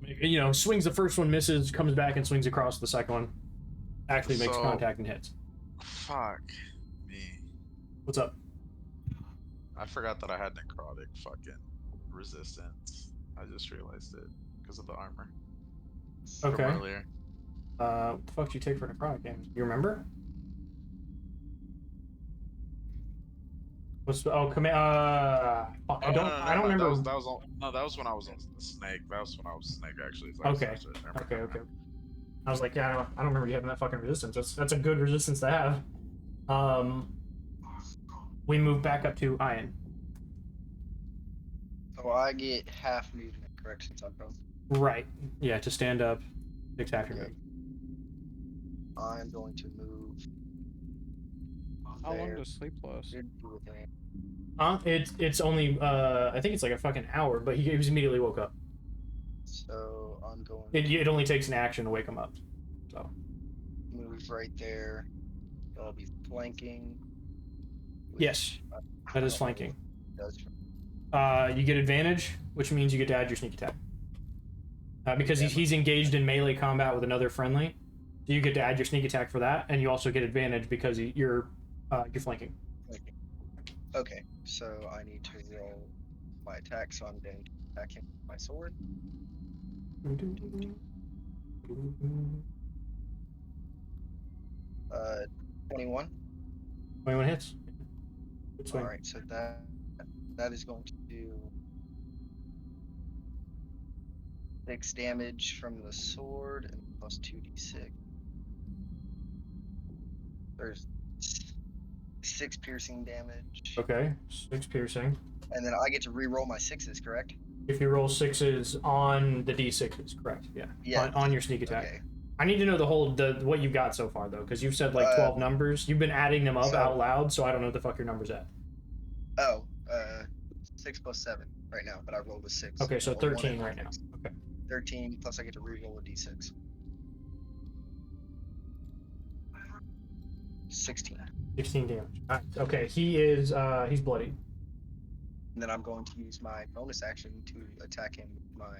[SPEAKER 1] you know, swings the first one, misses, comes back and swings across the second one. Actually makes contact and hits.
[SPEAKER 2] Fuck me.
[SPEAKER 1] What's up?
[SPEAKER 2] I forgot that I had necrotic fucking resistance. I just realized it because of the armor. From
[SPEAKER 1] Okay.
[SPEAKER 2] earlier.
[SPEAKER 1] What the fuck did you take for necrotic damage? You remember? What's command? Fuck, I don't remember.
[SPEAKER 2] That was when I was on the snake. That was when I was snake actually.
[SPEAKER 1] Okay. Okay. I was like, yeah, I don't remember you having that fucking resistance. That's a good resistance to have. We move back up to Ian.
[SPEAKER 8] So I get half movement, correct, since I'm prone?
[SPEAKER 1] Right. Yeah, to stand up, attack your
[SPEAKER 8] Yeah.
[SPEAKER 1] move.
[SPEAKER 8] I'm going to move.
[SPEAKER 3] How long
[SPEAKER 8] there.
[SPEAKER 3] does sleep last?
[SPEAKER 1] It's only I think it's like a fucking hour, but he was immediately woke up.
[SPEAKER 8] So I'm going
[SPEAKER 1] It only takes an action to wake him up. So
[SPEAKER 8] to move right there. I'll be flanking.
[SPEAKER 1] yes, that is flanking.
[SPEAKER 8] Does
[SPEAKER 1] You get advantage, which means you get to add your sneak attack. Because he's engaged in melee combat with another friendly, so you get to add your sneak attack for that, and you also get advantage because you're flanking.
[SPEAKER 8] Okay, so I need to roll my attack, so I'm going to attack him with my sword. 21.
[SPEAKER 1] 21 hits. Good swing.
[SPEAKER 8] Alright, so that is going to do 6 damage from the sword and plus 2d6. There's 6 piercing damage.
[SPEAKER 1] Okay, 6 piercing.
[SPEAKER 8] And then I get to re-roll my 6s, correct?
[SPEAKER 1] If you roll 6s on the d6s, correct? Yeah.
[SPEAKER 8] Yeah.
[SPEAKER 1] On your sneak attack.
[SPEAKER 8] Okay.
[SPEAKER 1] I need to know what you've got so far though, because you've said like 12 numbers. You've been adding them up out loud, so I don't know what the fuck your number's at.
[SPEAKER 8] Oh, 6 plus 7 right now, but I rolled a 6.
[SPEAKER 1] Okay, so
[SPEAKER 8] I rolled one
[SPEAKER 1] 13
[SPEAKER 8] and
[SPEAKER 1] right
[SPEAKER 8] one
[SPEAKER 1] now.
[SPEAKER 8] six.
[SPEAKER 1] Okay.
[SPEAKER 8] 13 plus I get to re-roll a d6. 16.
[SPEAKER 1] 16 damage. Alright, okay, he's bloody.
[SPEAKER 8] And then I'm going to use my bonus action to attack him with my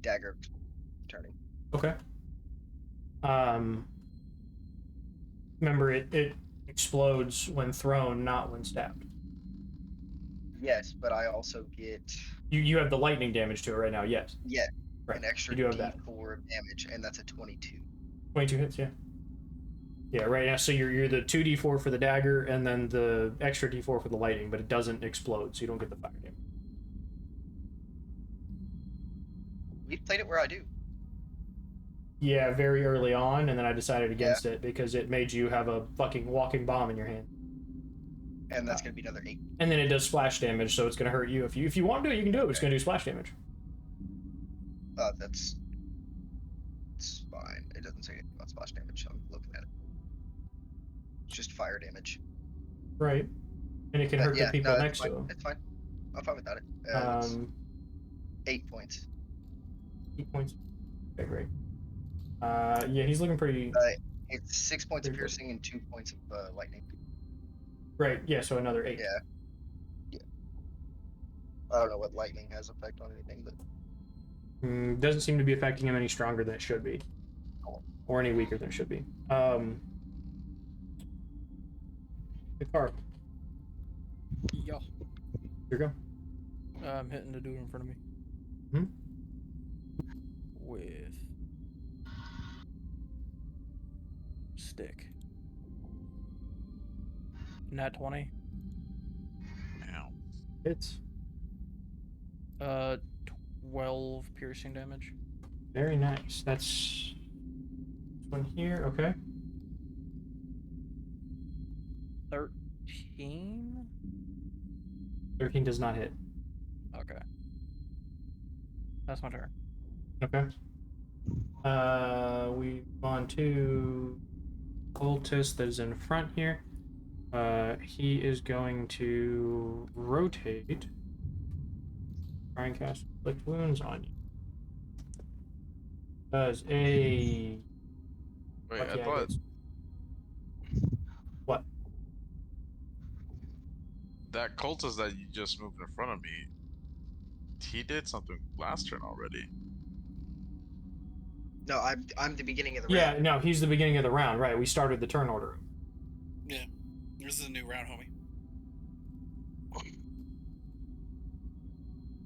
[SPEAKER 8] dagger turning.
[SPEAKER 1] Okay. Remember, it explodes when thrown, not when stabbed.
[SPEAKER 8] Yes, but I also get
[SPEAKER 1] You have the lightning damage to it right now, yes. Right.
[SPEAKER 8] an extra
[SPEAKER 1] You do have that.
[SPEAKER 8] d4 of damage, and that's a 22.
[SPEAKER 1] 22 hits, yeah. Yeah, right now, so you're the 2d4 for the dagger, and then the extra d4 for the lightning, but it doesn't explode, so you don't get the fire damage.
[SPEAKER 8] We've played it where I do.
[SPEAKER 1] Yeah, very early on, and then I decided against it because it made you have a fucking walking bomb in your hand.
[SPEAKER 8] And that's gonna be another 8.
[SPEAKER 1] And then it does splash damage, so it's gonna hurt you. If you want to do it, you can do it. But it's gonna do splash damage.
[SPEAKER 8] That's fine. It doesn't say anything about splash damage. I'm looking at it. It's just fire damage.
[SPEAKER 1] Right. And it can hurt the people
[SPEAKER 8] no,
[SPEAKER 1] next
[SPEAKER 8] fine.
[SPEAKER 1] to him.
[SPEAKER 8] It's fine. I'm fine without it. It's 8 points.
[SPEAKER 1] 8 points. Okay, great. Yeah, he's looking pretty.
[SPEAKER 8] It's 6 points of
[SPEAKER 1] Pretty good.
[SPEAKER 8] piercing and 2 points of lightning.
[SPEAKER 1] Right. Yeah. So another 8.
[SPEAKER 8] Yeah. I don't know what lightning has effect on anything, but
[SPEAKER 1] Doesn't seem to be affecting him any stronger than it should be, or any weaker than it should be. The car.
[SPEAKER 3] Yeah.
[SPEAKER 1] Here you go.
[SPEAKER 3] I'm hitting the dude in front of me.
[SPEAKER 1] Hmm?
[SPEAKER 3] With stick. Nat 20.
[SPEAKER 2] Ow.
[SPEAKER 1] Hits.
[SPEAKER 3] 12 piercing damage.
[SPEAKER 1] Very nice. That's this one here. Okay.
[SPEAKER 3] 13?
[SPEAKER 1] 13 does not hit.
[SPEAKER 3] Okay. That's my turn.
[SPEAKER 1] Okay. We've gone to cultist that is in front here. He is going to rotate. Try and cast inflict wounds on you. Does a
[SPEAKER 2] Wait,
[SPEAKER 1] fuck
[SPEAKER 2] I
[SPEAKER 1] yeah,
[SPEAKER 2] thought
[SPEAKER 1] hits. What?
[SPEAKER 2] that cultist that you just moved in front of me, he did something last turn already.
[SPEAKER 8] no, I'm the beginning of the
[SPEAKER 1] Yeah,
[SPEAKER 8] round.
[SPEAKER 1] no, he's the beginning of the round, right? We started the turn order.
[SPEAKER 4] Yeah. This is a new round, homie.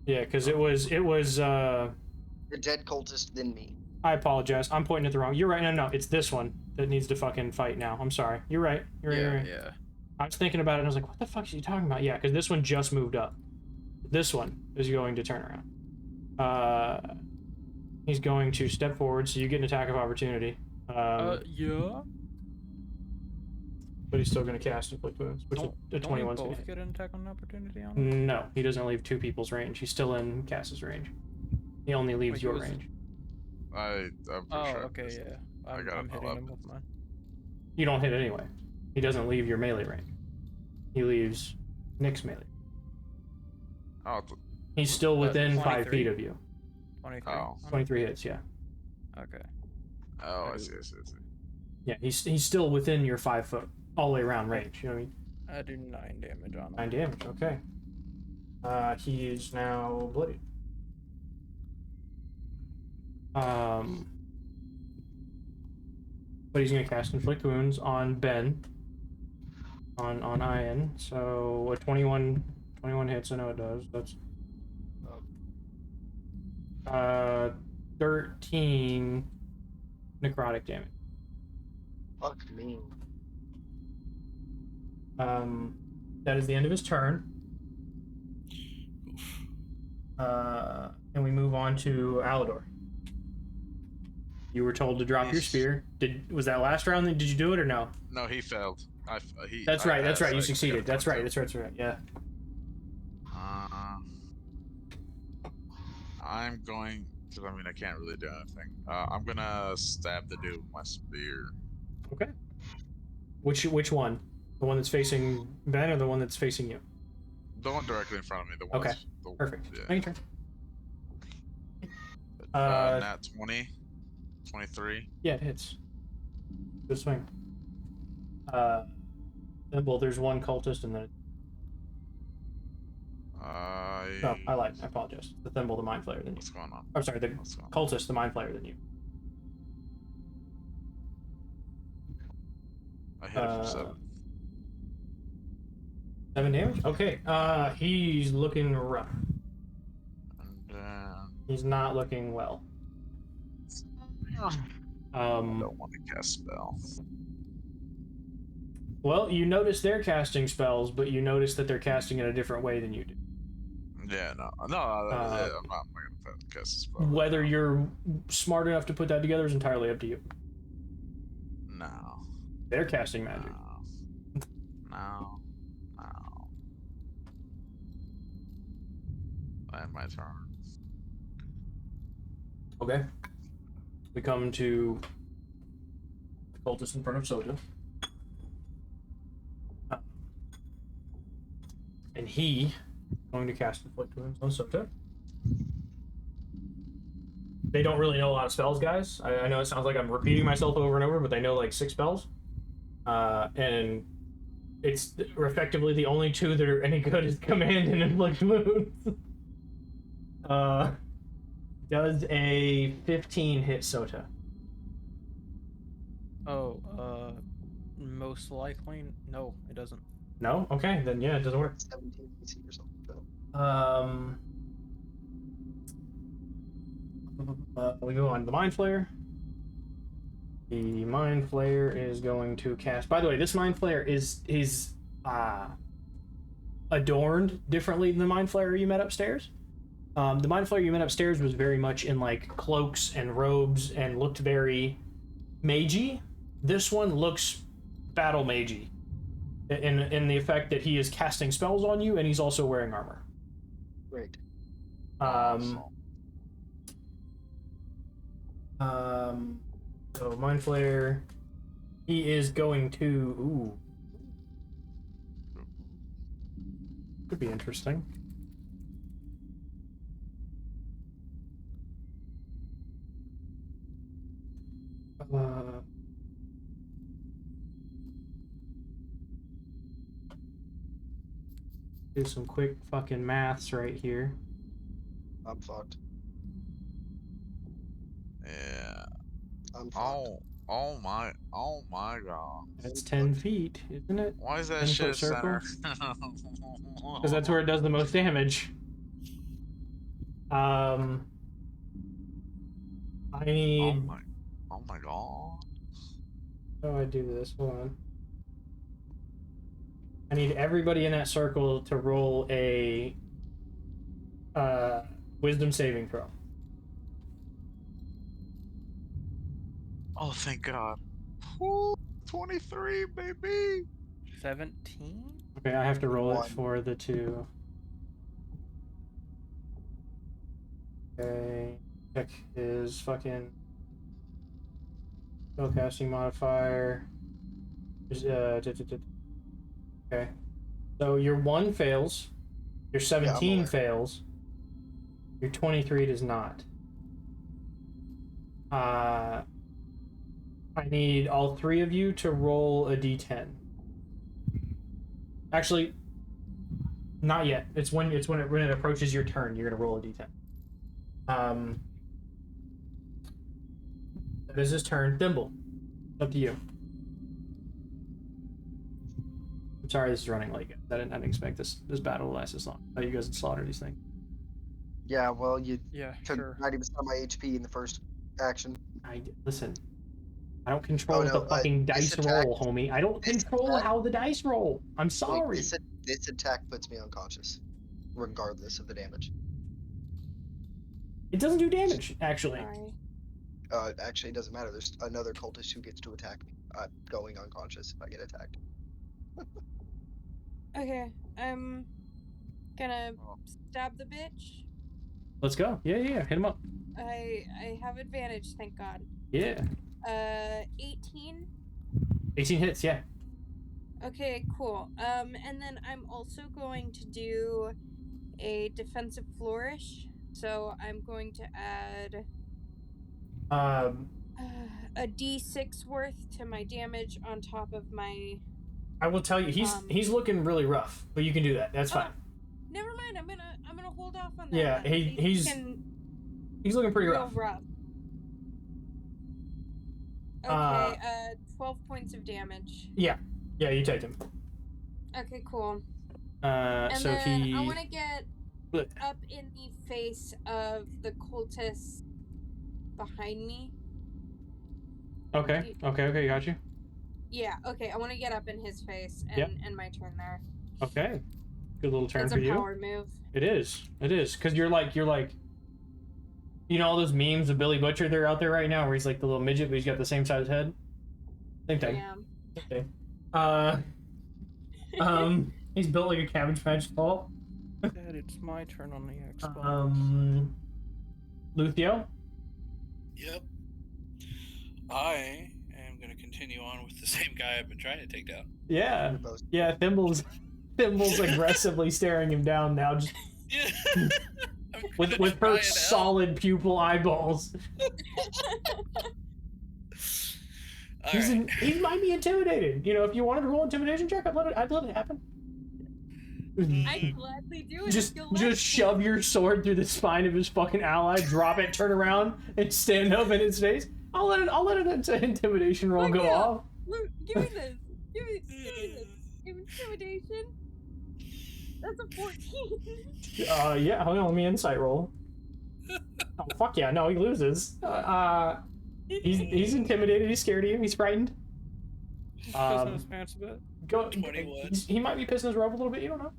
[SPEAKER 1] Yeah, because it was
[SPEAKER 8] The dead cultist, then me.
[SPEAKER 1] I apologize. I'm pointing at the wrong. You're right. No, it's this one that needs to fucking fight now. I'm sorry. You're right. You're right.
[SPEAKER 3] Yeah.
[SPEAKER 1] I was thinking about it and I was like, what the fuck is he talking about? Yeah, because this one just moved up. This one is going to turn around. He's going to step forward, so you get an attack of opportunity.
[SPEAKER 3] Yeah.
[SPEAKER 1] But he's still going to cast inflict wounds, which
[SPEAKER 3] Don't
[SPEAKER 1] the
[SPEAKER 3] we
[SPEAKER 1] 21's going
[SPEAKER 3] both
[SPEAKER 1] to
[SPEAKER 3] get an attack on opportunity on
[SPEAKER 1] hit.
[SPEAKER 3] him?
[SPEAKER 1] No, he doesn't leave 2 people's range. He's still in Cass's range. He only leaves
[SPEAKER 3] Wait,
[SPEAKER 1] your
[SPEAKER 3] he was-
[SPEAKER 1] range.
[SPEAKER 2] I'm pretty
[SPEAKER 3] Oh,
[SPEAKER 2] sure.
[SPEAKER 3] okay, yeah. I'm
[SPEAKER 2] got
[SPEAKER 3] hitting
[SPEAKER 2] it.
[SPEAKER 3] him with mine.
[SPEAKER 1] You don't hit anyway. He doesn't leave your melee range. He leaves Nick's melee.
[SPEAKER 2] Oh,
[SPEAKER 1] He's still within 5
[SPEAKER 3] 23.
[SPEAKER 1] feet of you.
[SPEAKER 3] 23.
[SPEAKER 2] Oh.
[SPEAKER 1] 23 hits, yeah.
[SPEAKER 3] Okay.
[SPEAKER 2] I see.
[SPEAKER 1] Yeah, he's still within your 5 foot, all the way around range. You know what I mean?
[SPEAKER 3] I do 9 damage on him.
[SPEAKER 1] 9 damage, okay. He is now bloodied. But he's gonna cast inflict wounds on Ben. On Ian. So a 21 hits, I know it does. That's 13 necrotic damage.
[SPEAKER 8] Fuck me.
[SPEAKER 1] That is the end of his turn. And we move on to Alador. You were told to drop your
[SPEAKER 2] Yes.
[SPEAKER 1] spear. Was that last round? Did you do it or no?
[SPEAKER 2] No, he failed.
[SPEAKER 1] That's right. That's right. You
[SPEAKER 2] I
[SPEAKER 1] succeeded.
[SPEAKER 2] got
[SPEAKER 1] That's right. That's right. Yeah.
[SPEAKER 2] I'm going, because I mean I can't really do anything. I'm gonna stab the dude with my spear.
[SPEAKER 1] Okay. Which one? The one that's facing Ben or the one that's facing you?
[SPEAKER 2] The one directly in front of me. The one.
[SPEAKER 1] Okay.
[SPEAKER 2] The,
[SPEAKER 1] Perfect.
[SPEAKER 2] Yeah.
[SPEAKER 1] Make your turn.
[SPEAKER 2] Nat 20, 23.
[SPEAKER 1] Yeah, it hits. Good swing. Well, there's one cultist and then. No, I lied. I apologize. The Thimble, the Mind Flayer, than you.
[SPEAKER 2] What's going on?
[SPEAKER 1] I'm sorry, the
[SPEAKER 2] What's going on?
[SPEAKER 1] cultist, the Mind Flayer, than you.
[SPEAKER 2] I hit it for 7.
[SPEAKER 1] 7 damage? Okay. He's looking rough.
[SPEAKER 2] And
[SPEAKER 1] He's not looking well.
[SPEAKER 2] I don't want to cast spell.
[SPEAKER 1] Well, you notice they're casting spells, but you notice that they're casting in a different way than you do.
[SPEAKER 2] Yeah, no, I'm not gonna cast a spell.
[SPEAKER 1] Whether you're smart enough to put that together is entirely up to you.
[SPEAKER 2] No.
[SPEAKER 1] They're casting magic.
[SPEAKER 2] No. And my turn.
[SPEAKER 1] Okay. We come to the cultist in front of Soja. And he is going to cast Inflict Wounds on Soja. They don't really know a lot of spells, guys. I know it sounds like I'm repeating myself over and over, but they know like 6 spells. And it's effectively the only 2 that are any good is Command and Inflict Wounds. Does a 15 hit Sota?
[SPEAKER 3] Oh, most likely, no, it doesn't.
[SPEAKER 1] No? Okay, then yeah, it doesn't work.
[SPEAKER 8] 17 PC or something.
[SPEAKER 1] We go on to the Mind Flayer. The Mind Flayer is going to cast. By the way, this Mind Flayer is adorned differently than the Mind Flayer you met upstairs. The Mind Flayer you met upstairs was very much in like cloaks and robes and looked very magey. This one looks battle magey in the effect that he is casting spells on you and he's also wearing armor.
[SPEAKER 8] Great.
[SPEAKER 1] So Mind Flayer, he is going to. Could be interesting. Do some quick fucking maths right here.
[SPEAKER 8] I'm fucked.
[SPEAKER 2] Yeah.
[SPEAKER 8] I'm fucked.
[SPEAKER 2] Oh my god.
[SPEAKER 1] That's 10 feet, isn't it?
[SPEAKER 2] Why is that
[SPEAKER 1] 10
[SPEAKER 2] shit
[SPEAKER 1] foot circle?
[SPEAKER 2] center?
[SPEAKER 1] Because that's where it does the most damage. I need.
[SPEAKER 2] Oh my god.
[SPEAKER 1] How do I do this? Hold on. I need everybody in that circle to roll a wisdom saving throw.
[SPEAKER 2] Oh, thank God. Woo, 23, baby.
[SPEAKER 3] 17?
[SPEAKER 1] Okay, I have to roll
[SPEAKER 8] One.
[SPEAKER 1] it for the 2. Okay, check his fucking spellcasting modifier. Okay, so your 1 fails, your 17
[SPEAKER 8] aware.
[SPEAKER 1] fails, your 23 does not. I need all 3 of you to roll a d10. Actually, not yet. It's when it approaches your turn. You're gonna roll a d10. That is his turn. Thimble, up to you. I'm sorry this is running late. I didn't expect this battle to last this long. I thought you guys would slaughter these things.
[SPEAKER 8] Yeah, well, you
[SPEAKER 3] Yeah,
[SPEAKER 8] took
[SPEAKER 3] sure.
[SPEAKER 8] 90% of my HP in the first action.
[SPEAKER 1] Listen. I don't control
[SPEAKER 8] Oh, no,
[SPEAKER 1] the fucking dice
[SPEAKER 8] attack-
[SPEAKER 1] roll, homie. I don't
[SPEAKER 8] this
[SPEAKER 1] control
[SPEAKER 8] attack-
[SPEAKER 1] how the dice roll. I'm sorry.
[SPEAKER 8] This attack puts me unconscious, regardless of the damage.
[SPEAKER 1] It doesn't do damage, actually.
[SPEAKER 5] Sorry.
[SPEAKER 8] Actually, it doesn't matter. There's another cultist who gets to attack me. I'm going unconscious if I get attacked.
[SPEAKER 5] Okay, I'm gonna
[SPEAKER 2] Oh.
[SPEAKER 5] stab the bitch.
[SPEAKER 1] Let's go. Yeah. Hit him up.
[SPEAKER 5] I have advantage, thank God.
[SPEAKER 1] Yeah.
[SPEAKER 5] 18.
[SPEAKER 1] 18 hits, yeah.
[SPEAKER 5] Okay, cool. And then I'm also going to do a defensive flourish. So I'm going to add a d6 worth to my damage on top of my.
[SPEAKER 1] I will tell you, he's looking really rough, but you can do that. That's fine.
[SPEAKER 5] Never mind. I'm gonna hold off on that.
[SPEAKER 1] Yeah,
[SPEAKER 5] then.
[SPEAKER 1] he's looking pretty
[SPEAKER 5] real
[SPEAKER 1] rough.
[SPEAKER 5] Okay, 12 points of damage.
[SPEAKER 1] Yeah, you take him.
[SPEAKER 5] Okay, cool.
[SPEAKER 1] And
[SPEAKER 5] And
[SPEAKER 1] so
[SPEAKER 5] then
[SPEAKER 1] he.
[SPEAKER 5] I want to get up in the face of the cultist behind me.
[SPEAKER 1] Okay, got you.
[SPEAKER 5] Yeah, okay, I want to get up in his face and
[SPEAKER 1] Yep.
[SPEAKER 5] end my turn there.
[SPEAKER 1] Okay, good little turn
[SPEAKER 5] That's
[SPEAKER 1] for
[SPEAKER 5] a
[SPEAKER 1] you.
[SPEAKER 5] power move.
[SPEAKER 1] It is, because you're like, you know all those memes of Billy Butcher that are out there right now, where he's like the little midget, but he's got the same size head. Same thing.
[SPEAKER 5] Yeah.
[SPEAKER 1] He's built like a Cabbage Patch doll.
[SPEAKER 3] Dad, it's my turn on the Xbox.
[SPEAKER 1] Luthio?
[SPEAKER 4] Yep. I am going to continue on with the same guy I've been trying to take down.
[SPEAKER 1] Yeah. Yeah, Thimble's aggressively staring him down now, just
[SPEAKER 4] Yeah.
[SPEAKER 1] with her solid pupil eyeballs. He might be intimidated. You know, if you wanted to roll intimidation check, I'd let it happen.
[SPEAKER 5] I'd gladly do it.
[SPEAKER 1] Just shove your sword through the spine of his fucking ally, drop it, turn around, and stand up in his face. I'll let an intimidation roll go off.
[SPEAKER 5] Luke, give me this. Give me this. Intimidation. That's a 14.
[SPEAKER 1] Yeah, hold on, let me insight roll. Oh, fuck yeah, no, he loses. He's intimidated, he's scared of you, he's frightened.
[SPEAKER 3] Pissing his pants a bit.
[SPEAKER 4] 21.
[SPEAKER 1] He might be pissing his robe a little bit, you don't know.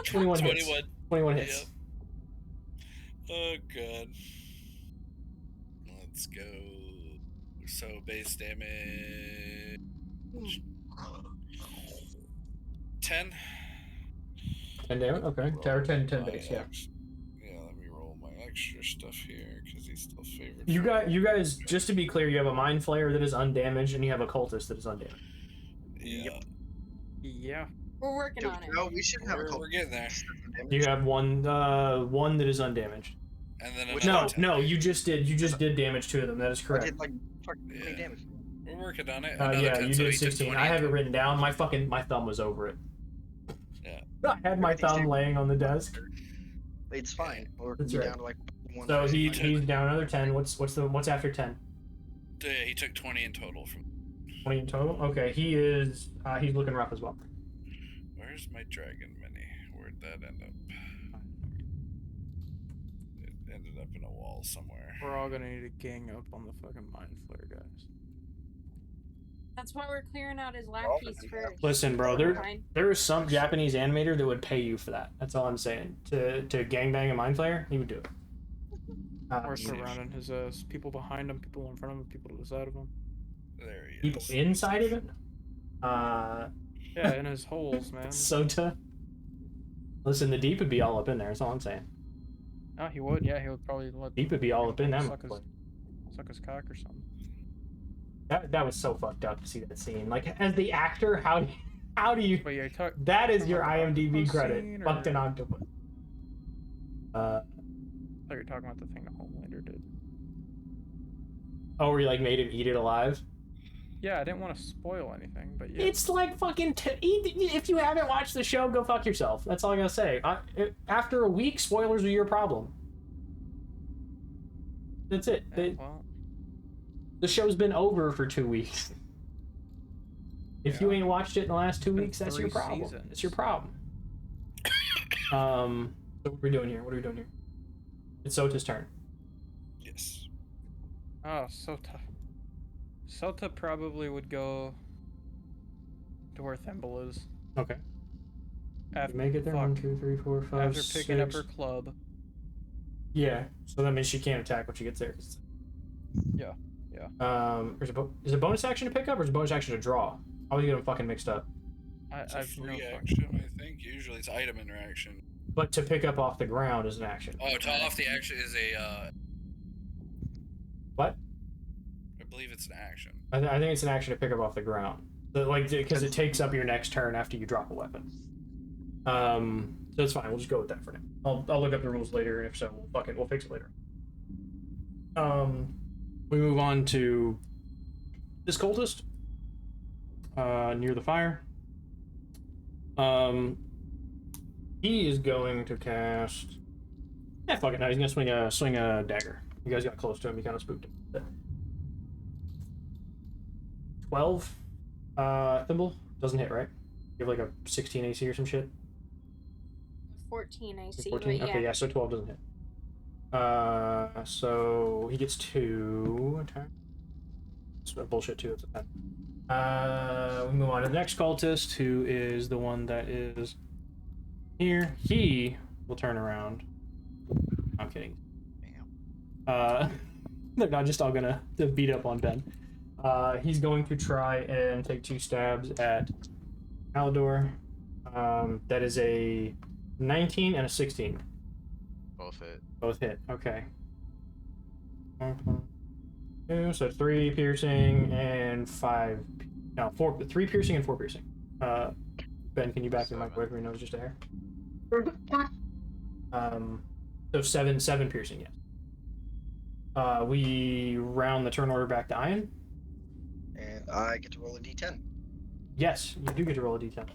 [SPEAKER 1] 21 hits. 21 hits.
[SPEAKER 4] Yep. Oh god. Let's go. So base damage 10.
[SPEAKER 1] 10 damage? Okay. 10 base, yeah.
[SPEAKER 4] Yeah, let me roll my extra stuff here because he's still favored.
[SPEAKER 1] You guys, just to be clear, you have a Mind Flayer that is undamaged and you have a Cultist that is undamaged.
[SPEAKER 4] Yeah.
[SPEAKER 3] Yeah.
[SPEAKER 5] We're working on it.
[SPEAKER 8] No, we should have a couple.
[SPEAKER 4] We're getting there.
[SPEAKER 1] You have one that is undamaged.
[SPEAKER 4] And then
[SPEAKER 1] No, you just did damage to them. That is
[SPEAKER 8] I
[SPEAKER 1] correct.
[SPEAKER 8] did like fucking damage.
[SPEAKER 4] We're working on it.
[SPEAKER 1] Yeah,
[SPEAKER 4] 10,
[SPEAKER 1] you
[SPEAKER 4] so
[SPEAKER 1] did
[SPEAKER 4] he took
[SPEAKER 1] 16.
[SPEAKER 4] 20.
[SPEAKER 1] I have it written down. My thumb was over it.
[SPEAKER 4] Yeah.
[SPEAKER 1] I had my thumb laying on the desk.
[SPEAKER 8] It's fine. We're
[SPEAKER 1] That's
[SPEAKER 8] down
[SPEAKER 1] right.
[SPEAKER 8] to like one.
[SPEAKER 1] So he's down another 10. What's after 10?
[SPEAKER 4] Yeah, he took 20 in total from.
[SPEAKER 1] 20 in total. Okay, he's looking rough as well.
[SPEAKER 4] Where's my dragon mini? Where'd that end up? It ended up in a wall somewhere.
[SPEAKER 3] We're all gonna need to gang up on the fucking Mind Flayer guys.
[SPEAKER 5] That's why we're clearing out his lab piece first.
[SPEAKER 1] Listen, bro,
[SPEAKER 5] Fine.
[SPEAKER 1] there is some Japanese animator that would pay you for that. That's all I'm saying. To gangbang a Mind Flayer, he would do it.
[SPEAKER 3] We're surrounding his people behind him, people in front of him, people to the side of him.
[SPEAKER 4] There he
[SPEAKER 1] People
[SPEAKER 4] is.
[SPEAKER 1] inside of it?
[SPEAKER 3] Yeah, in his holes, man.
[SPEAKER 1] Sota. Listen, the Deep would be all up in there. That's all I'm saying.
[SPEAKER 3] Oh, he would. Yeah, he would probably let.
[SPEAKER 1] Deep would be all up in that.
[SPEAKER 3] Suck his cock or something.
[SPEAKER 1] That was so fucked up to see that scene. Like, as the actor, how do you?
[SPEAKER 3] But yeah,
[SPEAKER 1] That is your
[SPEAKER 3] talking about the
[SPEAKER 1] IMDb
[SPEAKER 3] octopus
[SPEAKER 1] credit.
[SPEAKER 3] scene,
[SPEAKER 1] Fucked an
[SPEAKER 3] or-
[SPEAKER 1] octopus.
[SPEAKER 3] I thought you were talking about the thing that Homelander did.
[SPEAKER 1] Oh, where you like made him eat it alive?
[SPEAKER 3] Yeah, I didn't want to spoil anything, but yeah.
[SPEAKER 1] It's like fucking. If you haven't watched the show, go fuck yourself. That's all I gotta say. After a week, spoilers are your problem. That's it.
[SPEAKER 3] Well,
[SPEAKER 1] The show's been over for 2 weeks. If you ain't watched it in the last 2 weeks, that's your
[SPEAKER 3] 3
[SPEAKER 1] problem.
[SPEAKER 3] seasons.
[SPEAKER 1] It's your problem. So what are we doing here? It's Sota's turn.
[SPEAKER 4] Yes.
[SPEAKER 3] oh, Sota. Sota probably would go to where Thimble is.
[SPEAKER 1] Okay.
[SPEAKER 3] After,
[SPEAKER 1] Make it there. 1, 2, 3, 4, 5,
[SPEAKER 3] after picking up
[SPEAKER 1] 6.
[SPEAKER 3] her club.
[SPEAKER 1] Yeah. So that means she can't attack when she gets there.
[SPEAKER 3] Yeah.
[SPEAKER 1] Is it bonus action to pick up or is it bonus action to draw? I always get them fucking mixed up.
[SPEAKER 4] It's a
[SPEAKER 3] I've
[SPEAKER 4] free
[SPEAKER 3] no fucking
[SPEAKER 4] action,
[SPEAKER 3] clue.
[SPEAKER 4] I think. Usually it's item interaction.
[SPEAKER 1] But to pick up off the ground is an action.
[SPEAKER 4] Oh, to off the action is a.
[SPEAKER 1] What?
[SPEAKER 4] I believe it's an action.
[SPEAKER 1] I think it's an action to pick up off the ground. Because it takes up your next turn after you drop a weapon. So it's fine. We'll just go with that for now. I'll look up the rules later, and if so, we'll fix it later. We move on to this cultist near the fire. He is going to cast. Yeah, fuck it. No, he's gonna swing a dagger. You guys got close to him. You kind of spooked him. 12. Thimble doesn't hit, right? You have like a 16 AC or some shit.
[SPEAKER 5] 14 AC,
[SPEAKER 1] 14.
[SPEAKER 5] but yeah.
[SPEAKER 1] Okay, yeah. So 12 doesn't hit. So he gets 2 attacks. It's bullshit too. It's a 10. We move on to the next cultist, who is the one that is here. He will turn around. I'm kidding. They're not just all gonna beat up on Ben. He's going to try and take 2 stabs at Alidor. That is a 19 and a 16.
[SPEAKER 2] Both hit.
[SPEAKER 1] Both hit. Okay. So 3 piercing and 5. No, 4. 3 piercing and 4 piercing. Ben, can you back your mic away from your nose just a hair? So 7 piercing, yes. We round the turn order back to Ian.
[SPEAKER 8] And I get to roll a d10.
[SPEAKER 1] Yes, you do get to roll a d10.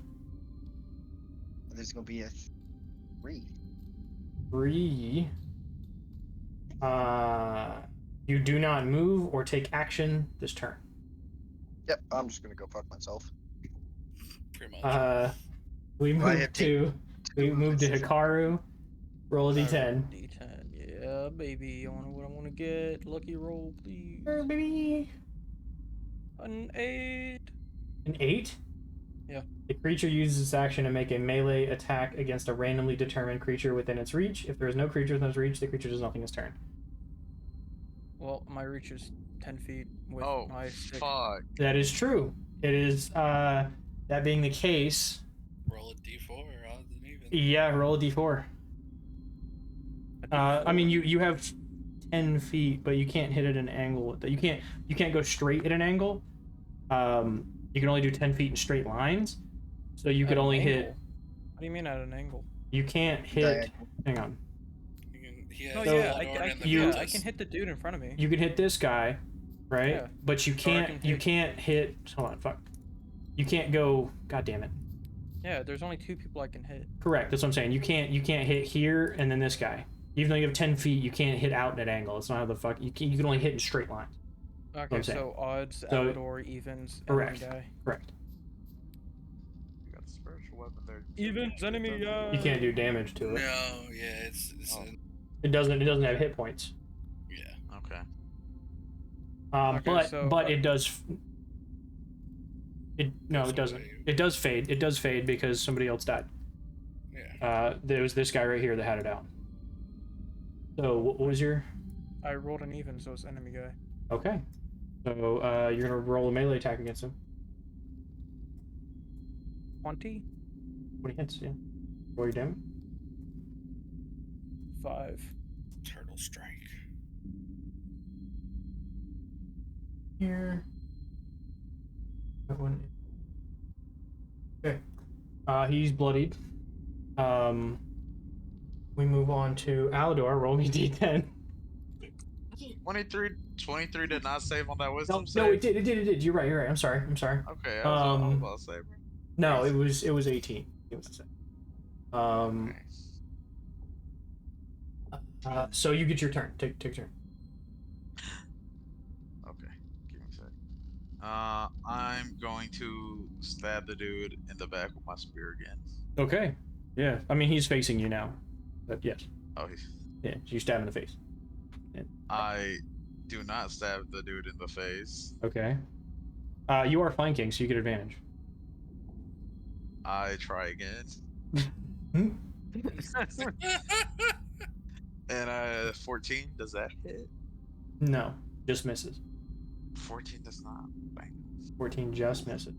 [SPEAKER 8] There's gonna be a 3.
[SPEAKER 1] 3. You do not move or take action this turn.
[SPEAKER 8] Yep, I'm just gonna go fuck myself.
[SPEAKER 4] Pretty much.
[SPEAKER 1] We move to Hikaru. Roll a d10.
[SPEAKER 3] D10. Yeah, baby. I wonder what I want to get. Lucky roll, please.
[SPEAKER 1] Baby.
[SPEAKER 3] An 8.
[SPEAKER 1] An 8?
[SPEAKER 3] Yeah.
[SPEAKER 1] The creature uses its action to make a melee attack against a randomly determined creature within its reach. If there is no creature within its reach, the creature does nothing its turn.
[SPEAKER 3] Well, my reach is 10 feet with
[SPEAKER 2] Oh,
[SPEAKER 3] my stick.
[SPEAKER 2] fuck.
[SPEAKER 1] That is true. It is, that being the case,
[SPEAKER 4] Roll a d4 or odds and even.
[SPEAKER 1] yeah, roll a d4. I mean, you have 10 feet, but you can't hit at an angle. You can't go straight at an angle. You can only do 10 feet in straight lines. So you could only hit.
[SPEAKER 3] What do you mean at an angle?
[SPEAKER 1] You can't hit. Hang on.
[SPEAKER 4] He has
[SPEAKER 3] Oh
[SPEAKER 1] So,
[SPEAKER 3] yeah,
[SPEAKER 4] Alador
[SPEAKER 3] I can hit the dude in front of me.
[SPEAKER 1] You can hit this guy, right?
[SPEAKER 3] Yeah.
[SPEAKER 1] But you
[SPEAKER 3] Or I
[SPEAKER 1] can't.
[SPEAKER 3] can
[SPEAKER 1] You
[SPEAKER 3] hit-
[SPEAKER 1] can't hit. Hold on, fuck. You can't go. God damn it.
[SPEAKER 3] Yeah, there's only 2 people I can hit.
[SPEAKER 1] Correct. That's what I'm saying. You can't hit here and then this guy. Even though you have 10 feet, you can't hit out at an angle. It's not how the fuck you can only hit in straight lines.
[SPEAKER 3] Okay,
[SPEAKER 1] I'm saying.
[SPEAKER 3] so odds,
[SPEAKER 1] So-
[SPEAKER 3] Alador, evens,
[SPEAKER 1] Correct.
[SPEAKER 3] enemy guy.
[SPEAKER 1] Correct.
[SPEAKER 2] You got a spiritual weapon there.
[SPEAKER 3] Evens, enemy guy.
[SPEAKER 1] You can't do damage to it.
[SPEAKER 4] No, yeah, it's
[SPEAKER 1] It doesn't have hit points.
[SPEAKER 4] yeah.
[SPEAKER 2] Okay.
[SPEAKER 3] Okay, so,
[SPEAKER 1] but it does. It
[SPEAKER 4] Goes
[SPEAKER 1] doesn't.
[SPEAKER 4] away.
[SPEAKER 1] It does fade. It does fade because somebody else died.
[SPEAKER 4] Yeah.
[SPEAKER 1] There was this guy right here that had it out. So what was your?
[SPEAKER 3] I rolled an even, so it's enemy guy.
[SPEAKER 1] Okay. So you're gonna roll a melee attack against him.
[SPEAKER 3] 20?
[SPEAKER 1] 20 hits. Yeah. Roll your damage.
[SPEAKER 3] 5.
[SPEAKER 4] Turtle strike.
[SPEAKER 1] Here. That one. Okay. He's bloodied. We move on to Alador. Roll me d10.
[SPEAKER 2] 23 did not save on that wisdom
[SPEAKER 1] No,
[SPEAKER 2] save?
[SPEAKER 1] it did. You're right. I'm sorry.
[SPEAKER 2] Okay, I was about to say, bro.
[SPEAKER 1] No, it was 18. It was the same. So you get your turn. Take your turn.
[SPEAKER 2] Okay, give me a sec. I'm going to stab the dude in the back with my spear again.
[SPEAKER 1] Okay. Yeah. I mean, he's facing you now. But yes.
[SPEAKER 2] Oh, he's...
[SPEAKER 1] Yeah. You stab in the face.
[SPEAKER 2] I do not stab the dude in the face.
[SPEAKER 1] Okay. You are flanking, so you get advantage.
[SPEAKER 2] I try again.
[SPEAKER 1] Hmm?
[SPEAKER 2] And 14, does that hit?
[SPEAKER 1] No, just misses.
[SPEAKER 2] 14 does not. Bang.
[SPEAKER 1] 14 just misses.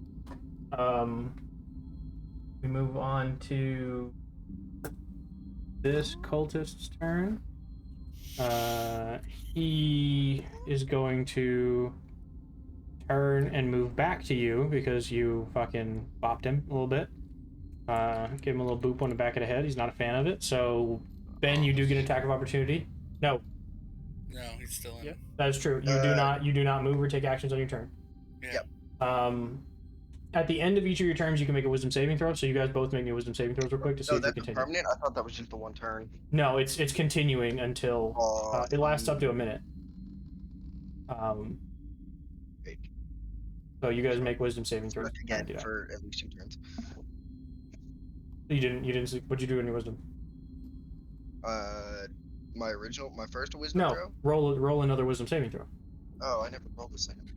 [SPEAKER 1] We move on to this cultist's turn. He is going to turn and move back to you because you fucking bopped him a little bit. Give him a little boop on the back of the head. He's not a fan of it. So, Ben, you do get an attack of opportunity. No,
[SPEAKER 4] No, he's still in.
[SPEAKER 3] Yep.
[SPEAKER 1] that's true. You do not move or take actions on your turn.
[SPEAKER 4] Yeah.
[SPEAKER 8] Yep.
[SPEAKER 1] At the end of each of your turns, you can make a wisdom saving throw. So you guys both make me wisdom saving throws real quick to see
[SPEAKER 8] No,
[SPEAKER 1] if you
[SPEAKER 8] that's
[SPEAKER 1] continue.
[SPEAKER 8] permanent. I thought that was just the one turn.
[SPEAKER 1] No, it's continuing until it lasts up to a minute.
[SPEAKER 8] Wait,
[SPEAKER 1] So you guys make wisdom saving throws.
[SPEAKER 8] look again for at least 2 turns.
[SPEAKER 1] You didn't. What'd you do in your wisdom?
[SPEAKER 8] My first wisdom
[SPEAKER 1] No,
[SPEAKER 8] throw.
[SPEAKER 1] roll another wisdom saving throw.
[SPEAKER 8] Oh, I never rolled the second.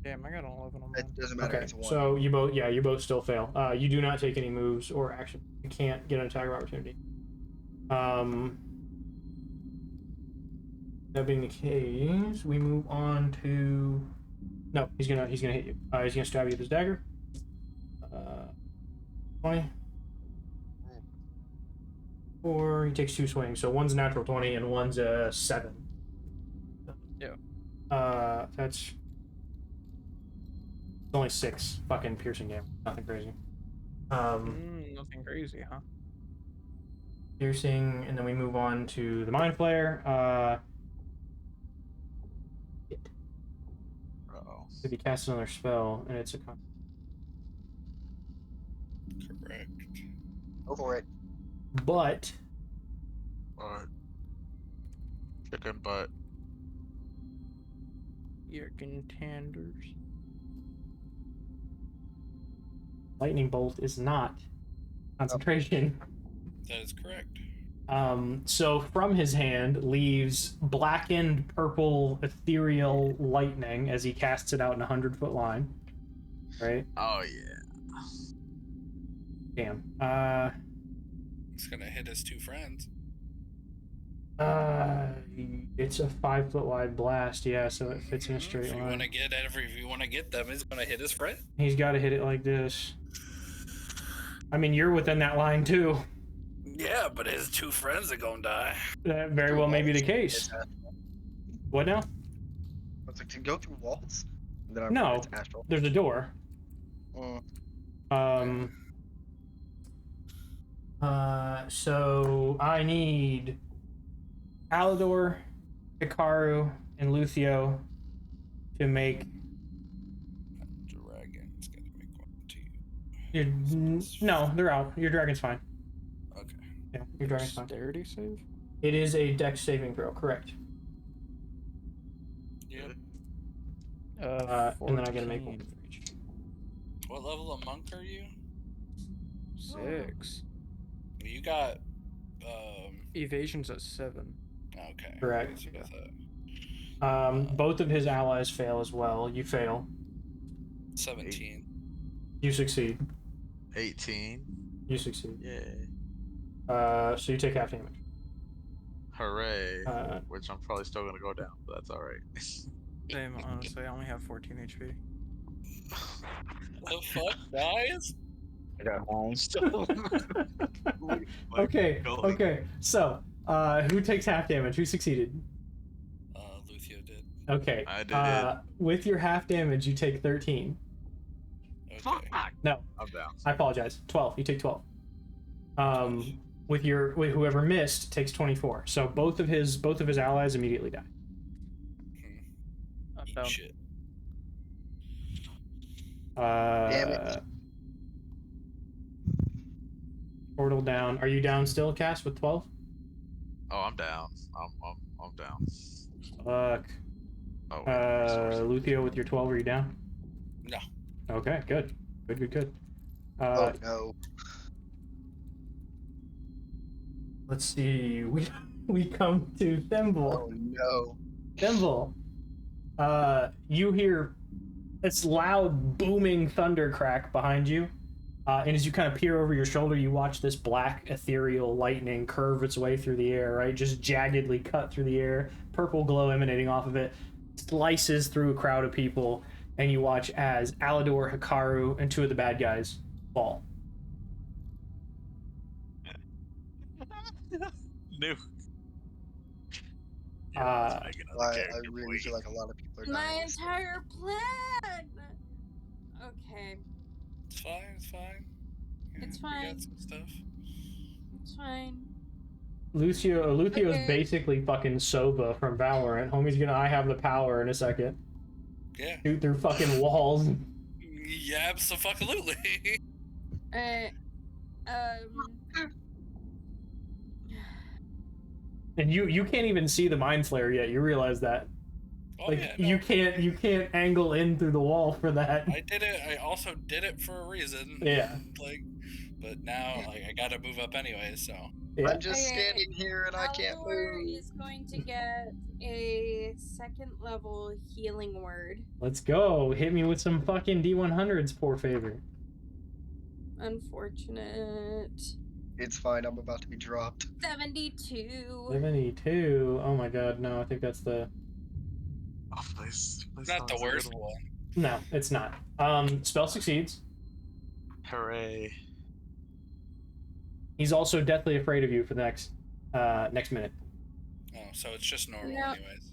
[SPEAKER 3] Damn, I got an 11 on
[SPEAKER 8] It
[SPEAKER 3] mine.
[SPEAKER 8] doesn't matter.
[SPEAKER 1] Okay,
[SPEAKER 8] It's a 1.
[SPEAKER 1] so you both still fail. You do not take any moves or action. You can't get an attack of opportunity. That being the case, we move on to. No, he's gonna hit you. He's gonna stab you with his dagger. 20. Or he takes 2 swings, so one's a natural 20 and one's a 7.
[SPEAKER 3] Yeah.
[SPEAKER 1] That's only 6 fucking piercing damage. Nothing crazy.
[SPEAKER 3] Nothing crazy, huh?
[SPEAKER 1] Piercing, and then we move on to the Mind Flayer.
[SPEAKER 2] Uh-oh.
[SPEAKER 1] If he casts another spell, and it's a
[SPEAKER 4] Correct.
[SPEAKER 8] Go for it.
[SPEAKER 1] but
[SPEAKER 2] Alright. Chicken butt.
[SPEAKER 3] Your contenders.
[SPEAKER 1] Lightning Bolt is not concentration.
[SPEAKER 4] That is correct.
[SPEAKER 1] So from his hand leaves blackened purple ethereal lightning as he casts it out in a 100-foot line. Right?
[SPEAKER 2] Oh yeah.
[SPEAKER 1] Damn.
[SPEAKER 4] It's gonna hit his 2 friends.
[SPEAKER 1] It's a 5-foot wide blast, yeah, so it fits in a straight
[SPEAKER 4] If you
[SPEAKER 1] line.
[SPEAKER 4] want to get if you want to get them, it's gonna hit his friend.
[SPEAKER 1] He's got to hit it like this. I mean, you're within that line too.
[SPEAKER 4] Yeah, but his 2 friends are gonna die.
[SPEAKER 1] That very well may be the case. What now?
[SPEAKER 8] I was like, to go through walls? And then
[SPEAKER 1] No.
[SPEAKER 8] It's astral.
[SPEAKER 1] There's a door.
[SPEAKER 8] Mm.
[SPEAKER 1] So I need Alador, Hikaru, and Luthio to make.
[SPEAKER 4] Dragon's gonna make 1, 2.
[SPEAKER 1] No, they're out. Your dragon's fine.
[SPEAKER 4] Okay.
[SPEAKER 1] Yeah, your dragon's fine.
[SPEAKER 3] Dexterity save?
[SPEAKER 1] It is a dex saving throw, correct?
[SPEAKER 4] Yep.
[SPEAKER 1] And then I gotta make 1 for each.
[SPEAKER 4] What level of monk are you?
[SPEAKER 3] 6.
[SPEAKER 4] You got
[SPEAKER 3] Evasion's at 7.
[SPEAKER 4] okay.
[SPEAKER 1] Correct.
[SPEAKER 4] So you got that.
[SPEAKER 1] Both of his allies fail as well. You fail.
[SPEAKER 4] 17.
[SPEAKER 1] You succeed.
[SPEAKER 2] 18.
[SPEAKER 1] You succeed.
[SPEAKER 2] Yeah.
[SPEAKER 1] So you take half damage.
[SPEAKER 2] Hooray.
[SPEAKER 1] Uh,
[SPEAKER 2] Which I'm probably still gonna go down, but that's alright.
[SPEAKER 3] Same, honestly, I only have 14 HP.
[SPEAKER 4] The fuck, guys?
[SPEAKER 8] I got home.
[SPEAKER 1] Okay. So, who takes half damage? Who succeeded?
[SPEAKER 4] Luthio did.
[SPEAKER 1] Okay.
[SPEAKER 2] I did.
[SPEAKER 1] With your half damage, you take 13.
[SPEAKER 4] Okay.
[SPEAKER 1] No,
[SPEAKER 2] I'm down.
[SPEAKER 1] I apologize. 12. You take 12. With whoever missed takes 24. So both of his allies immediately die.
[SPEAKER 3] I'm
[SPEAKER 4] Eat
[SPEAKER 3] down.
[SPEAKER 4] shit.
[SPEAKER 8] Damn it.
[SPEAKER 1] Portal down. Are you down still, Cass, with 12?
[SPEAKER 2] Oh, I'm down. I'm down.
[SPEAKER 1] Fuck.
[SPEAKER 2] Oh, resources.
[SPEAKER 1] Luthio, with your 12, are you down?
[SPEAKER 4] No.
[SPEAKER 1] Okay, good. Good.
[SPEAKER 8] Oh no.
[SPEAKER 1] Let's see. We come to Thimble.
[SPEAKER 8] Oh no.
[SPEAKER 1] Thimble. You hear this loud booming thunder crack behind you. And as you kind of peer over your shoulder, you watch this black ethereal lightning curve its way through the air, right? Just jaggedly cut through the air, purple glow emanating off of it, slices through a crowd of people, and you watch as Alador, Hikaru, and 2 of the bad guys fall.
[SPEAKER 2] New.
[SPEAKER 8] I really feel like a lot of people are dying.
[SPEAKER 5] My entire plan. Okay,
[SPEAKER 4] It's fine. Yeah,
[SPEAKER 5] It's
[SPEAKER 4] We
[SPEAKER 5] fine.
[SPEAKER 4] got some stuff.
[SPEAKER 5] it's fine.
[SPEAKER 1] Luthio is
[SPEAKER 5] Okay.
[SPEAKER 1] basically fucking Sova from Valorant. Homie's gonna I have the power in a second.
[SPEAKER 4] Yeah.
[SPEAKER 1] Shoot through fucking walls.
[SPEAKER 4] Yeah, absolutely.
[SPEAKER 1] And you can't even see the Mind Flayer yet. You realize that.
[SPEAKER 4] Oh,
[SPEAKER 1] Like
[SPEAKER 4] yeah, no.
[SPEAKER 1] you can't angle in through the wall for that.
[SPEAKER 4] I did it. I also did it for a reason.
[SPEAKER 1] Yeah.
[SPEAKER 4] Like, but now I gotta move up anyway. So.
[SPEAKER 1] Yeah.
[SPEAKER 8] I'm just standing here and I can't
[SPEAKER 5] Alador
[SPEAKER 8] move.
[SPEAKER 5] is going to get a 2nd level healing word.
[SPEAKER 1] Let's go. Hit me with some fucking D100s, poor favor.
[SPEAKER 5] Unfortunate.
[SPEAKER 8] It's fine, I'm about to be dropped.
[SPEAKER 5] 72.
[SPEAKER 1] 72. Oh my god, no, I think that's the
[SPEAKER 2] Oh, please.
[SPEAKER 4] Not the worst one.
[SPEAKER 1] No, it's not. Spell succeeds.
[SPEAKER 2] Hooray.
[SPEAKER 1] He's also deathly afraid of you for the next minute.
[SPEAKER 4] Oh, so it's just normal,
[SPEAKER 5] No.
[SPEAKER 4] anyways.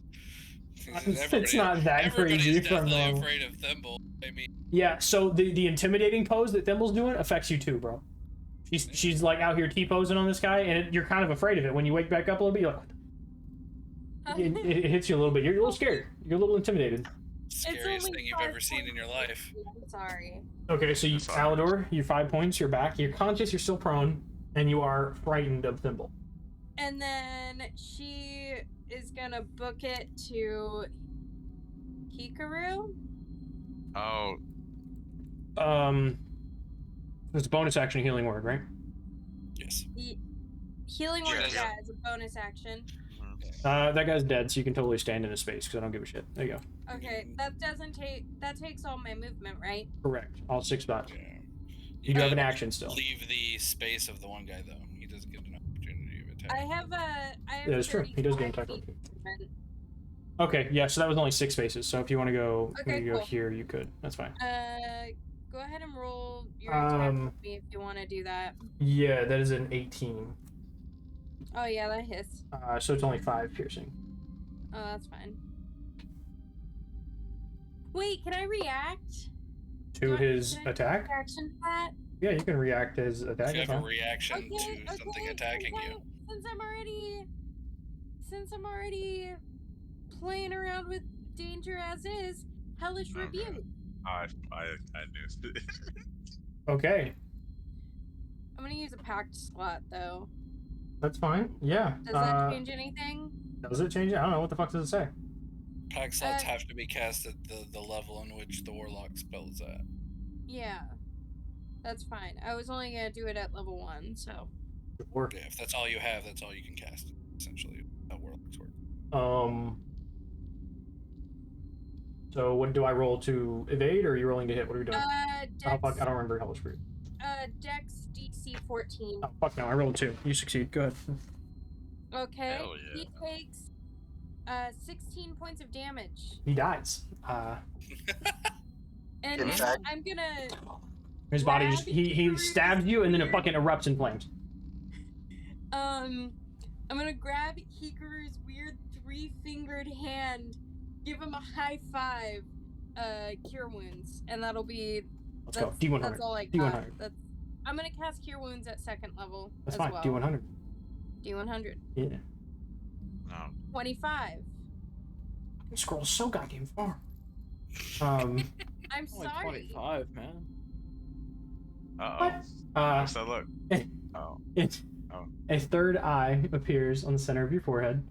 [SPEAKER 1] It's not that crazy
[SPEAKER 4] Everybody's
[SPEAKER 1] from
[SPEAKER 4] deathly
[SPEAKER 1] normal.
[SPEAKER 4] afraid of Thimble. I mean,
[SPEAKER 1] Yeah, so the intimidating pose that Thimble's doing affects you too, bro. She's like out here T-posing on this guy, and you're kind of afraid of it. When you wake back up a little bit, you're like, what the? It hits you a little bit. You're a little scared. You're a little intimidated.
[SPEAKER 4] scariest
[SPEAKER 5] only
[SPEAKER 4] thing you've
[SPEAKER 5] 5
[SPEAKER 4] ever seen in your
[SPEAKER 5] points.
[SPEAKER 4] life.
[SPEAKER 5] I'm sorry.
[SPEAKER 1] Okay, so you,
[SPEAKER 2] That's all right.
[SPEAKER 1] Alador, you're 5 points. You're back. You're conscious. You're still prone, and you are frightened of Thimble.
[SPEAKER 5] And then she is gonna book it to Hikaru.
[SPEAKER 2] Oh,
[SPEAKER 1] It's a bonus action healing word, right?
[SPEAKER 4] Yes.
[SPEAKER 5] Healing word,
[SPEAKER 2] Yes.
[SPEAKER 5] yeah, is a bonus action.
[SPEAKER 1] That guy's dead, so you can totally stand in his space because I don't give a shit. There you go.
[SPEAKER 5] Okay, that takes all my movement, right?
[SPEAKER 1] Correct. All 6 spots.
[SPEAKER 4] Yeah.
[SPEAKER 1] You do have an
[SPEAKER 4] gotta
[SPEAKER 1] action still.
[SPEAKER 4] Leave the space of the one guy though. He doesn't get an opportunity of attack.
[SPEAKER 5] I have
[SPEAKER 1] Yeah, that's true. He does get
[SPEAKER 5] 35
[SPEAKER 1] attack.
[SPEAKER 5] feet movement.
[SPEAKER 1] Okay, yeah, so that was only 6 spaces. So if you want to go,
[SPEAKER 5] Okay,
[SPEAKER 1] go
[SPEAKER 5] cool.
[SPEAKER 1] here, you could. That's fine.
[SPEAKER 5] Go ahead and roll your attack
[SPEAKER 1] Um,
[SPEAKER 5] with me if you want to do that.
[SPEAKER 1] Yeah, that is an 18.
[SPEAKER 5] Oh yeah, that hits.
[SPEAKER 1] So it's only 5 piercing.
[SPEAKER 5] Oh, that's fine. Wait, can I react?
[SPEAKER 1] To his
[SPEAKER 5] Can I
[SPEAKER 1] attack?
[SPEAKER 5] Reaction to that?
[SPEAKER 1] Yeah, you can react to his attack.
[SPEAKER 4] If you
[SPEAKER 1] that's
[SPEAKER 4] have a
[SPEAKER 1] fine.
[SPEAKER 4] reaction to something attacking you.
[SPEAKER 5] Since I'm already playing around with danger as is, hellish
[SPEAKER 2] Okay.
[SPEAKER 5] rebuke.
[SPEAKER 2] I knew it.
[SPEAKER 1] Okay,
[SPEAKER 5] I'm gonna use a packed slot though.
[SPEAKER 1] that's fine. Yeah.
[SPEAKER 5] Does that change anything?
[SPEAKER 1] Does it change it? I don't know. What the fuck does it say?
[SPEAKER 4] Pack slots
[SPEAKER 5] Uh,
[SPEAKER 4] have to be cast at the level in which the warlock spell is at.
[SPEAKER 5] Yeah, that's fine. I was only gonna do it at level 1, so.
[SPEAKER 1] Or,
[SPEAKER 4] Yeah, if that's all you have, that's all you can cast. Essentially, that warlock's work.
[SPEAKER 1] So what do I roll to evade, or are you rolling to hit? What are we doing? Oh
[SPEAKER 5] Dex,
[SPEAKER 1] fuck! I don't remember Hellish Fruit.
[SPEAKER 5] Dex DC 14.
[SPEAKER 1] Oh fuck! No, I rolled 2. You succeed. Go ahead.
[SPEAKER 5] Okay.
[SPEAKER 2] Hell yeah.
[SPEAKER 5] He takes 16 points of damage.
[SPEAKER 1] He dies.
[SPEAKER 5] And
[SPEAKER 8] In
[SPEAKER 5] then
[SPEAKER 8] fact-
[SPEAKER 5] I'm gonna
[SPEAKER 1] His body just he stabs you, and then it fucking erupts in flames.
[SPEAKER 5] I'm gonna grab Hikaru's weird 3-fingered hand, give him a high 5, cure wounds, and that'll be
[SPEAKER 1] Let's go.
[SPEAKER 5] that's
[SPEAKER 1] D100.
[SPEAKER 5] all I got.
[SPEAKER 1] D100.
[SPEAKER 5] I'm gonna cast cure wounds at 2nd level
[SPEAKER 1] That's
[SPEAKER 5] as
[SPEAKER 1] fine.
[SPEAKER 5] well.
[SPEAKER 1] D100.
[SPEAKER 5] D100.
[SPEAKER 1] Yeah.
[SPEAKER 2] No.
[SPEAKER 5] 25.
[SPEAKER 1] Scroll so goddamn far.
[SPEAKER 5] I'm
[SPEAKER 3] Only
[SPEAKER 5] sorry.
[SPEAKER 3] 25, man.
[SPEAKER 2] What's that look? Oh.
[SPEAKER 1] It's
[SPEAKER 2] Oh.
[SPEAKER 1] a third eye appears on the center of your forehead.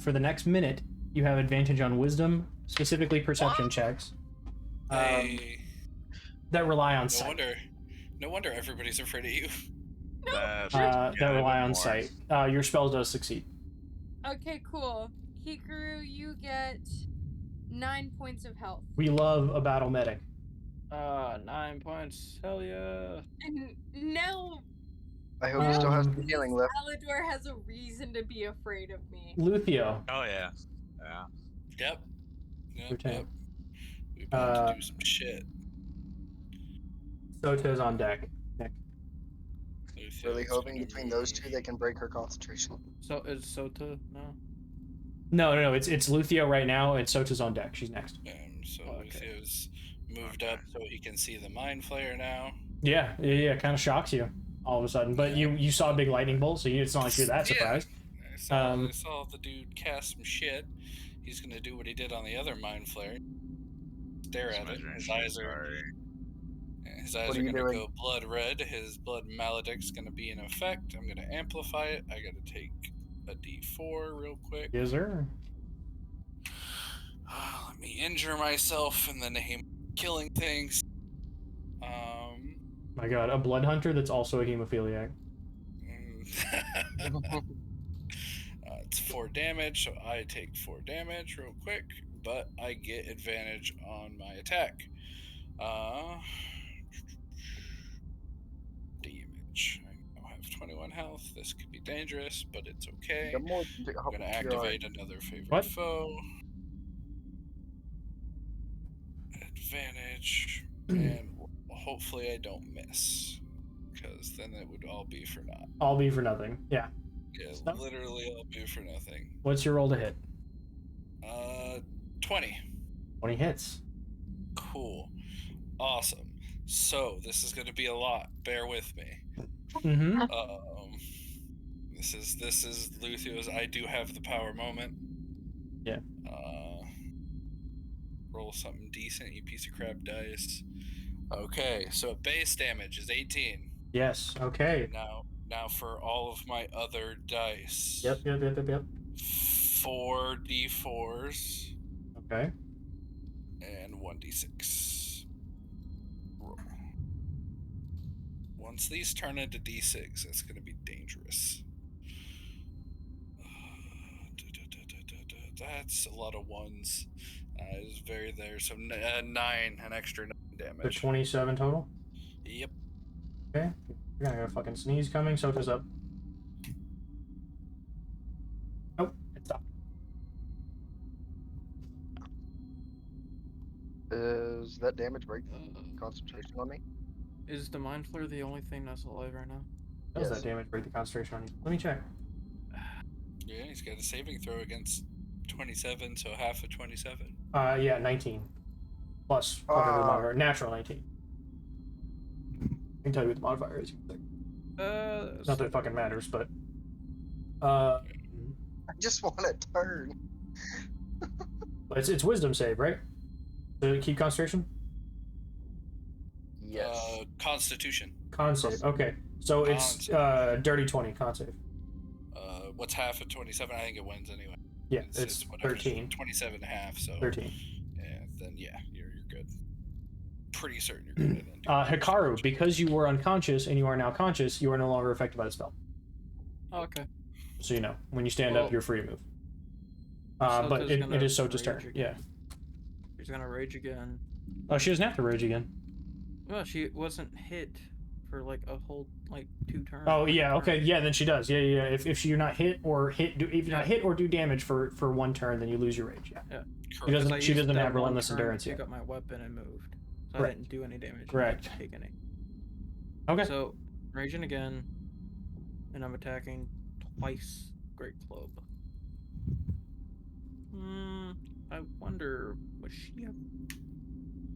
[SPEAKER 1] For the next minute, you have advantage on wisdom, specifically perception checks,
[SPEAKER 4] Hey,
[SPEAKER 1] that rely on
[SPEAKER 4] no
[SPEAKER 1] sight.
[SPEAKER 4] wonder everybody's afraid of you.
[SPEAKER 1] That rely on sight. Your spell does succeed.
[SPEAKER 5] Okay, cool. Hikaru, you get 9 points of health.
[SPEAKER 1] We love a battle medic.
[SPEAKER 3] 9 points. Hell yeah.
[SPEAKER 5] And now
[SPEAKER 8] I hope you still have some
[SPEAKER 5] this
[SPEAKER 8] healing left.
[SPEAKER 5] Alador has a reason to be afraid of me.
[SPEAKER 1] Luthio,
[SPEAKER 2] Oh yeah. Yeah.
[SPEAKER 4] Yep.
[SPEAKER 1] Your turn.
[SPEAKER 4] We about to do some shit.
[SPEAKER 1] Sota's on deck. Nick.
[SPEAKER 8] Really hoping between those two they can break her concentration.
[SPEAKER 3] So is Sota now?
[SPEAKER 1] No. It's Luthio right now, and Sota's on deck. She's next.
[SPEAKER 4] So
[SPEAKER 3] Okay.
[SPEAKER 4] Lucio's moved
[SPEAKER 2] Okay.
[SPEAKER 4] up so he can see the mind flayer now.
[SPEAKER 1] Yeah. Kind of shocks you all of a sudden. But you saw a big lightning bolt, so it's not like you're that
[SPEAKER 4] Yeah.
[SPEAKER 1] surprised.
[SPEAKER 4] I saw the dude cast some shit. He's gonna do what he did on the other mind flayer. Stare at it. His eyes are
[SPEAKER 8] What are you
[SPEAKER 4] gonna
[SPEAKER 8] doing?
[SPEAKER 4] go blood red. His blood maledict's gonna be in effect. I'm gonna amplify it. I gotta take a D4 real quick.
[SPEAKER 1] Yes, sir.
[SPEAKER 4] Let me injure myself in the name of killing things.
[SPEAKER 1] My God, a blood hunter that's also a hemophiliac.
[SPEAKER 4] It's 4 damage, so I take 4 damage real quick, but I get advantage on my attack. Damage. I now have 21 health. This could be dangerous, but it's okay.
[SPEAKER 8] The more
[SPEAKER 4] I'm gonna activate another favorite
[SPEAKER 1] What?
[SPEAKER 4] foe. Advantage, and hopefully I don't miss. because then it would all be for naught.
[SPEAKER 1] All be for nothing. Yeah.
[SPEAKER 4] Yeah,
[SPEAKER 1] Stuff.
[SPEAKER 4] literally all be for nothing.
[SPEAKER 1] What's your roll to hit?
[SPEAKER 4] 20.
[SPEAKER 1] 20 hits.
[SPEAKER 4] Cool. Awesome. So this is going to be a lot. Bear with me.
[SPEAKER 1] Mm-hmm.
[SPEAKER 4] This is Luthio's I do have the power moment.
[SPEAKER 1] Yeah.
[SPEAKER 4] Roll something decent, you piece of crap dice. Okay, so base damage is 18.
[SPEAKER 1] Yes. Okay.
[SPEAKER 4] Now for all of my other dice.
[SPEAKER 1] Yep.
[SPEAKER 4] 4 d4s
[SPEAKER 1] Okay.
[SPEAKER 4] and 1d6. Roll. Once these turn into d6, it's going to be dangerous. That's a lot of ones. It's very there. So 9, an extra 9
[SPEAKER 1] So
[SPEAKER 4] damage.
[SPEAKER 1] 27 total.
[SPEAKER 4] Yep.
[SPEAKER 1] Okay. You're gonna get a fucking sneeze coming. So does up. Nope. It stopped.
[SPEAKER 8] Does that damage break concentration on me?
[SPEAKER 3] Is the Mind Flare the only thing that's alive right now?
[SPEAKER 1] Does
[SPEAKER 8] Yes.
[SPEAKER 1] that damage break the concentration on you? Let me check.
[SPEAKER 4] Yeah, he's got a saving throw against 27, so half of 27.
[SPEAKER 1] Yeah, 19. Plus whatever the modifier. Natural 19. I can tell you what the modifier is. Not that it fucking matters, but
[SPEAKER 8] I just want to turn.
[SPEAKER 1] it's wisdom save, right? To keep concentration?
[SPEAKER 8] Yes.
[SPEAKER 4] Constitution.
[SPEAKER 1] Con save. Okay. So it's dirty 20 con save.
[SPEAKER 4] What's half of 27? I think it wins anyway.
[SPEAKER 1] Yeah, it's
[SPEAKER 4] whatever,
[SPEAKER 1] 13.
[SPEAKER 4] 27 and a half, so
[SPEAKER 1] 13.
[SPEAKER 4] Yeah, then yeah, you're good. Pretty certain you're good.
[SPEAKER 1] Hikaru, because you were unconscious and you are now conscious, you are no longer affected by the spell.
[SPEAKER 3] Oh, okay.
[SPEAKER 1] So you know, when you stand up, you're free to move.
[SPEAKER 3] Sota's
[SPEAKER 1] But it
[SPEAKER 3] gonna
[SPEAKER 1] is Sota's turn.
[SPEAKER 3] rage
[SPEAKER 1] Yeah.
[SPEAKER 3] She's gonna rage again.
[SPEAKER 1] Oh, she doesn't have to rage again.
[SPEAKER 3] Well, she wasn't hit for like a whole 2 turns.
[SPEAKER 1] Oh yeah, okay, yeah, then she does. Yeah. If you're not hit or do damage for 1 turn, then you lose your rage. Yeah. She doesn't have relentless endurance
[SPEAKER 3] to
[SPEAKER 1] yet.
[SPEAKER 3] pick up my weapon and moved, so
[SPEAKER 1] Correct.
[SPEAKER 3] I didn't do any damage.
[SPEAKER 1] Correct.
[SPEAKER 3] I didn't take any.
[SPEAKER 1] Okay.
[SPEAKER 3] So raging again, and I'm attacking twice. Great club. I wonder would she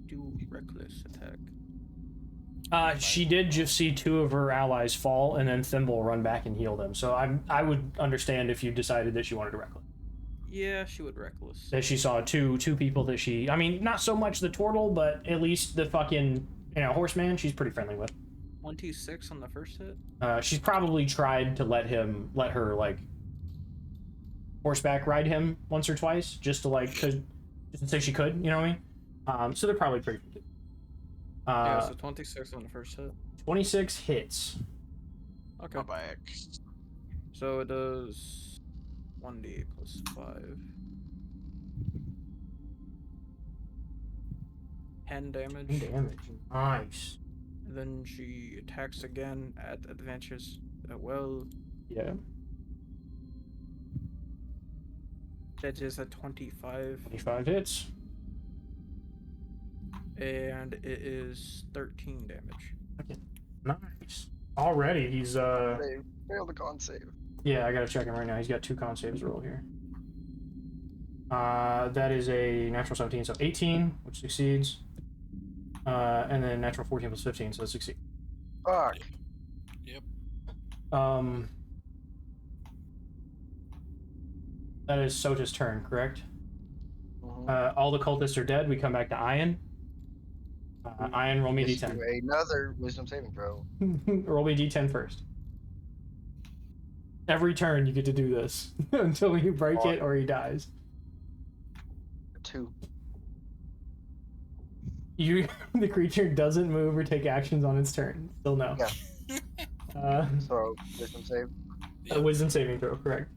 [SPEAKER 3] do reckless attack?
[SPEAKER 1] She did just see 2 of her allies fall, and then Thimble run back and heal them. So I would understand if you decided that she wanted to reckless.
[SPEAKER 3] Yeah, she would reckless.
[SPEAKER 1] That she saw two people that I mean, not so much the turtle, but at least the fucking horseman. She's pretty friendly with.
[SPEAKER 3] 26 on the first hit.
[SPEAKER 1] She's probably tried to let her like horseback ride him once or twice, just to say she could. You know what I mean? So they're probably pretty.
[SPEAKER 3] Yeah, so 26 on the first hit.
[SPEAKER 1] 26 hits.
[SPEAKER 3] Okay.
[SPEAKER 2] I'm back.
[SPEAKER 3] So it does 1d plus 5. 10 damage.
[SPEAKER 1] Nice.
[SPEAKER 3] And then she attacks again at advantage as well.
[SPEAKER 1] Yeah.
[SPEAKER 3] That is a 25.
[SPEAKER 1] 25 hits.
[SPEAKER 3] And it is 13 damage.
[SPEAKER 1] Okay. Nice. Already, he's
[SPEAKER 8] They failed the con save.
[SPEAKER 1] Yeah, I gotta check him right now. He's got 2 con saves roll here. That is a natural 17, so 18, which succeeds. And then natural 14 plus 15, so it succeeds.
[SPEAKER 8] Fuck.
[SPEAKER 4] Yep.
[SPEAKER 1] That is Sota's turn, correct?
[SPEAKER 8] Mhm.
[SPEAKER 1] All the cultists are dead. We come back to Ian. Ian, roll me
[SPEAKER 8] Let's
[SPEAKER 1] d10.
[SPEAKER 8] do another wisdom saving throw.
[SPEAKER 1] Roll me d10 first. Every turn you get to do this until you break it or he dies.
[SPEAKER 8] 2.
[SPEAKER 1] The creature doesn't move or take actions on its turn. Still no.
[SPEAKER 8] Yeah. So wisdom save.
[SPEAKER 1] A wisdom saving throw, correct?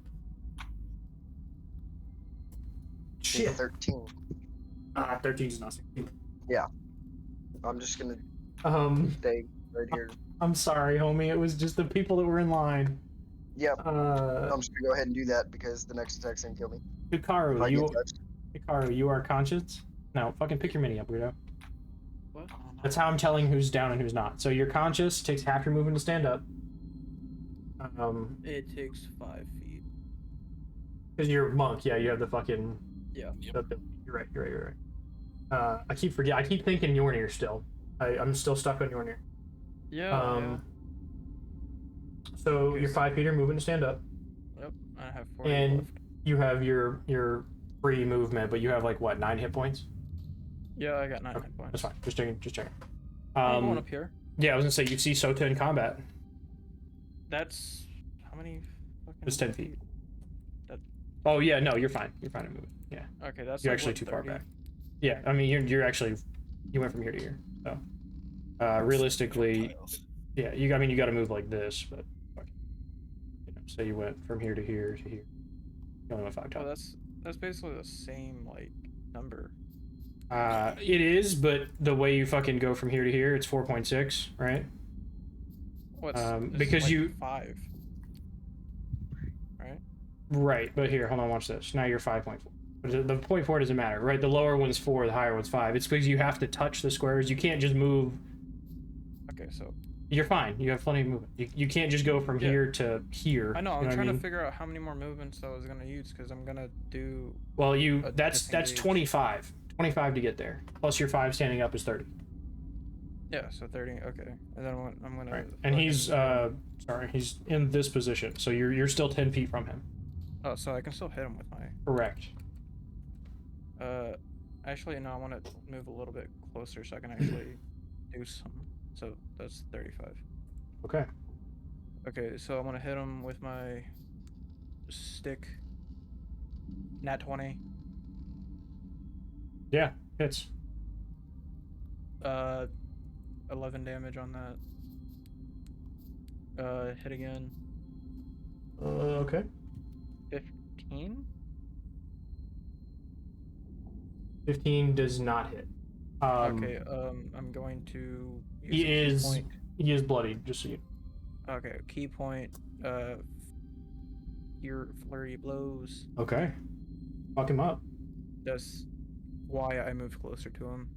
[SPEAKER 1] Shit.
[SPEAKER 8] 13.
[SPEAKER 1] 13 is not succeed.
[SPEAKER 8] Yeah. I'm just gonna stay right here.
[SPEAKER 1] I'm sorry, homie. It was just the people that were in line.
[SPEAKER 8] Yep. I'm just gonna go ahead and do that because the next attack's gonna kill me. If I
[SPEAKER 1] Hikaru,
[SPEAKER 8] get touched.
[SPEAKER 1] you are conscious? No, fucking pick your mini up, weirdo.
[SPEAKER 3] What?
[SPEAKER 2] I don't know.
[SPEAKER 1] That's how I'm telling who's down and who's not. So you're conscious, takes half your movement to stand up.
[SPEAKER 3] It takes 5 feet.
[SPEAKER 1] Because you're a monk, yeah, you have the fucking...
[SPEAKER 3] Yeah.
[SPEAKER 1] You're right, you're right. I keep thinking Yornir still. I'm still stuck on Yornir.
[SPEAKER 3] Yeah.
[SPEAKER 1] So
[SPEAKER 3] Okay,
[SPEAKER 1] you're 5 feet moving to stand up.
[SPEAKER 3] Yep. I have 40
[SPEAKER 1] And
[SPEAKER 3] left.
[SPEAKER 1] you have your free movement, but you have like what, 9 hit points?
[SPEAKER 3] Yeah, I got 9 hit points.
[SPEAKER 1] That's fine. Just checking.
[SPEAKER 3] I'm going up here.
[SPEAKER 1] Yeah, I was gonna say you see Sota in combat.
[SPEAKER 3] That's how many?
[SPEAKER 1] It's 10 feet.
[SPEAKER 3] That...
[SPEAKER 1] Oh yeah, no, you're fine. You're fine to move. Yeah.
[SPEAKER 3] Okay, that's
[SPEAKER 1] you're
[SPEAKER 3] like,
[SPEAKER 1] actually
[SPEAKER 3] what,
[SPEAKER 1] too
[SPEAKER 3] 30?
[SPEAKER 1] far back. Yeah, I mean you're actually you went from here to here. So realistically, yeah, you got to move like this, but say you went from here to here to here. You only went 5 times.
[SPEAKER 3] Oh, that's basically the same like number.
[SPEAKER 1] It is, but the way you fucking go from here to here, it's 4.6, right?
[SPEAKER 3] What's
[SPEAKER 1] because
[SPEAKER 3] like
[SPEAKER 1] you
[SPEAKER 3] 5, right?
[SPEAKER 1] Right, but here, hold on, watch this. Now you're 5.4. But the 0.4 doesn't matter, right? The lower one's 4, the higher one's 5. It's because you have to touch the squares. You can't just move.
[SPEAKER 3] Okay, so
[SPEAKER 1] you're fine. You have plenty of movement. You can't just go from here to here.
[SPEAKER 3] I know. I'm
[SPEAKER 1] you know
[SPEAKER 3] trying to figure out how many more movements I was gonna use because I'm gonna do.
[SPEAKER 1] Well, that's 25. 25 to get there. Plus your 5 standing up is 30.
[SPEAKER 3] Yeah, so 30. Okay, and then I'm gonna.
[SPEAKER 1] Right. And he's he's in this position, so you're still 10 feet from him.
[SPEAKER 3] Oh, so I can still hit him with my.
[SPEAKER 1] Correct.
[SPEAKER 3] Actually, no. I want to move a little bit closer so I can actually do some. So that's 35.
[SPEAKER 1] Okay.
[SPEAKER 3] Okay, so I'm gonna hit him with my stick. Nat 20.
[SPEAKER 1] Yeah, hits.
[SPEAKER 3] 11 damage on that. Hit again.
[SPEAKER 1] Okay.
[SPEAKER 3] 15.
[SPEAKER 1] 15 does not hit.
[SPEAKER 3] Okay. I'm going to. Use
[SPEAKER 1] he is bloodied, just so you.
[SPEAKER 3] Okay. Key point. Your flurry blows.
[SPEAKER 1] Okay. Fuck him up.
[SPEAKER 3] That's why I moved closer to him.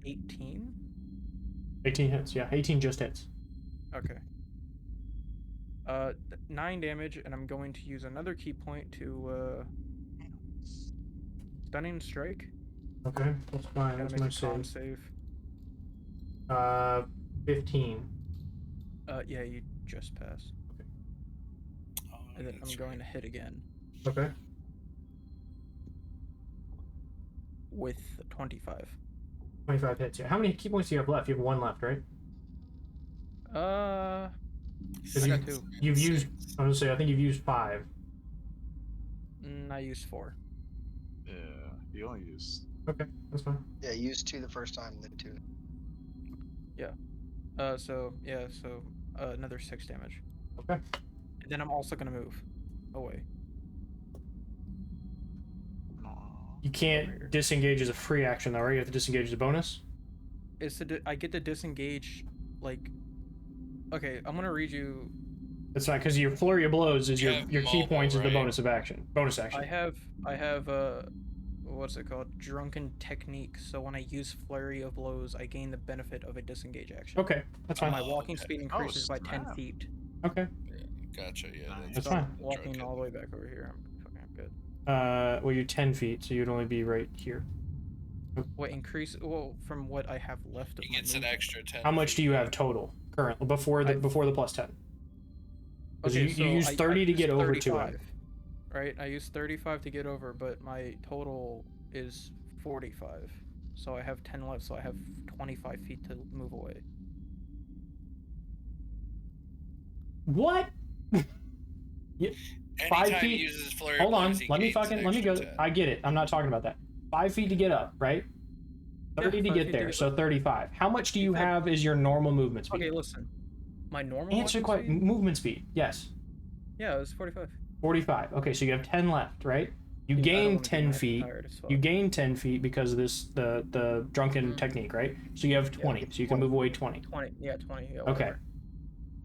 [SPEAKER 3] 18.
[SPEAKER 1] 18 hits. Yeah, 18 just hits.
[SPEAKER 3] Okay. 9 damage, and I'm going to use another key point to stunning strike.
[SPEAKER 1] Okay, that's fine.
[SPEAKER 3] Gotta
[SPEAKER 1] That's
[SPEAKER 3] make
[SPEAKER 1] my
[SPEAKER 3] a con
[SPEAKER 1] save.
[SPEAKER 3] save.
[SPEAKER 1] 15.
[SPEAKER 3] Yeah, you just passed.
[SPEAKER 1] Okay.
[SPEAKER 4] Oh,
[SPEAKER 3] And then I'm going to hit again
[SPEAKER 1] Okay.
[SPEAKER 3] with 25.
[SPEAKER 1] 25 hits. Yeah. How many key points do you have left? You have 1 left, right?
[SPEAKER 3] I
[SPEAKER 1] you,
[SPEAKER 3] got 2.
[SPEAKER 1] You've used. I was gonna say. I think you've used 5.
[SPEAKER 3] I used 4.
[SPEAKER 2] Yeah, you only used.
[SPEAKER 1] Okay, that's fine.
[SPEAKER 8] Yeah, use 2 the first time, then 2.
[SPEAKER 3] So another 6 damage.
[SPEAKER 1] Okay.
[SPEAKER 3] And then I'm also gonna move away.
[SPEAKER 1] You can't disengage as a free action though, right? You have to disengage as a bonus.
[SPEAKER 3] I get to disengage, like. Okay, I'm gonna read you.
[SPEAKER 1] That's not because your flurry of blows is your key
[SPEAKER 4] mobile,
[SPEAKER 1] points is the
[SPEAKER 4] right?
[SPEAKER 1] bonus action.
[SPEAKER 3] I have what's it called? Drunken technique. So when I use flurry of blows, I gain the benefit of a disengage action.
[SPEAKER 1] Okay, that's fine.
[SPEAKER 3] My walking
[SPEAKER 4] okay.
[SPEAKER 3] speed increases by 10
[SPEAKER 2] snap.
[SPEAKER 3] feet.
[SPEAKER 1] Okay.
[SPEAKER 4] Gotcha. Yeah,
[SPEAKER 1] That's
[SPEAKER 3] So I'm
[SPEAKER 1] fine.
[SPEAKER 3] walking all the way back over here. I'm good.
[SPEAKER 1] Well, you're 10 feet, so you'd only be right here.
[SPEAKER 3] What increase? Well, from what I have left of
[SPEAKER 4] He
[SPEAKER 3] my
[SPEAKER 4] gets an
[SPEAKER 3] movement.
[SPEAKER 4] extra 10.
[SPEAKER 1] How much do you have total currently before the plus 10? Because you use 30 to get over to it.
[SPEAKER 3] Right, I used 35 to get over, but my total is 45. So I have 10 left, so I have 25 feet to move away.
[SPEAKER 1] What? Yeah, 5
[SPEAKER 4] Anytime
[SPEAKER 1] feet.
[SPEAKER 4] he uses flurry
[SPEAKER 1] Hold on.
[SPEAKER 4] blows, he
[SPEAKER 1] Let me
[SPEAKER 4] gains an
[SPEAKER 1] go.
[SPEAKER 4] extra 10.
[SPEAKER 1] I get it. I'm not talking about that. 5 feet to get up, right? 30
[SPEAKER 3] Yeah,
[SPEAKER 1] to
[SPEAKER 3] 5
[SPEAKER 1] get
[SPEAKER 3] feet to
[SPEAKER 1] there,
[SPEAKER 3] get
[SPEAKER 1] so
[SPEAKER 3] up.
[SPEAKER 1] 35. How much do you have as your normal movement speed?
[SPEAKER 3] Okay, listen. My normal
[SPEAKER 1] Answer
[SPEAKER 3] walking speed?
[SPEAKER 1] movement speed. Yes.
[SPEAKER 3] Yeah, it was 45.
[SPEAKER 1] 45. Okay, so you have 10 left, right? You
[SPEAKER 3] I don't
[SPEAKER 1] gain
[SPEAKER 3] wanna be
[SPEAKER 1] 10
[SPEAKER 3] mad
[SPEAKER 1] feet.
[SPEAKER 3] tired as fuck.
[SPEAKER 1] You gain 10 feet because of the drunken
[SPEAKER 3] Mhm.
[SPEAKER 1] technique, right? So you have 20. So you can move away 20.
[SPEAKER 3] 20. Yeah, 20. Yeah,
[SPEAKER 1] Okay.
[SPEAKER 3] whatever.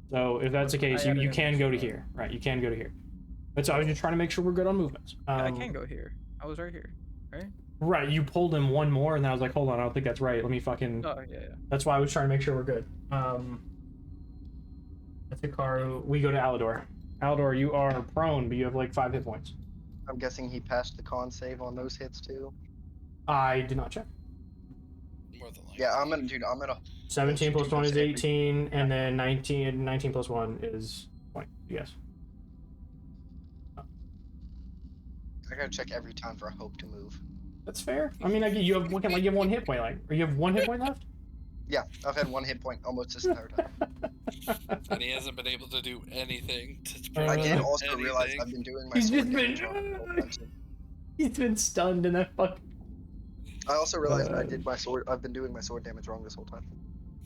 [SPEAKER 1] So if that's the case,
[SPEAKER 3] I
[SPEAKER 1] you
[SPEAKER 3] added
[SPEAKER 1] can
[SPEAKER 3] in
[SPEAKER 1] go to
[SPEAKER 3] extra.
[SPEAKER 1] here. Right, you can go to here. But so I was just trying to make sure we're good on movements.
[SPEAKER 3] Yeah, I can go here. I was right here, right?
[SPEAKER 1] Right, you pulled him one more, and then I was like, hold on, I don't think that's right. Let me fucking.
[SPEAKER 3] Oh yeah.
[SPEAKER 1] That's why I was trying to make sure we're good. That's Hikaru. We go to Alador. Alador, you are prone, but you have like 5 hit points.
[SPEAKER 8] I'm guessing he passed the con save on those hits too.
[SPEAKER 1] I did not check.
[SPEAKER 4] More than likely.
[SPEAKER 8] Yeah, I'm gonna
[SPEAKER 1] 17 plus 1 is
[SPEAKER 8] Every-
[SPEAKER 1] 18, and then 19 plus 1 is 20. Yes.
[SPEAKER 8] I gotta check every time for a hope to move.
[SPEAKER 1] That's fair. I mean, you have you have 1 hit point, like, or you have 1 hit point left.
[SPEAKER 8] Yeah, I've had 1 hit point almost this entire time.
[SPEAKER 4] And he hasn't been able to do anything to
[SPEAKER 1] I
[SPEAKER 8] I did
[SPEAKER 1] Uh,
[SPEAKER 8] also
[SPEAKER 4] anything.
[SPEAKER 8] realize I've been doing my
[SPEAKER 1] He's
[SPEAKER 8] sword
[SPEAKER 1] just been.
[SPEAKER 8] damage on the whole time, too.
[SPEAKER 1] He's been stunned in that fuck.
[SPEAKER 8] I also realized I've been doing my sword damage wrong this whole time.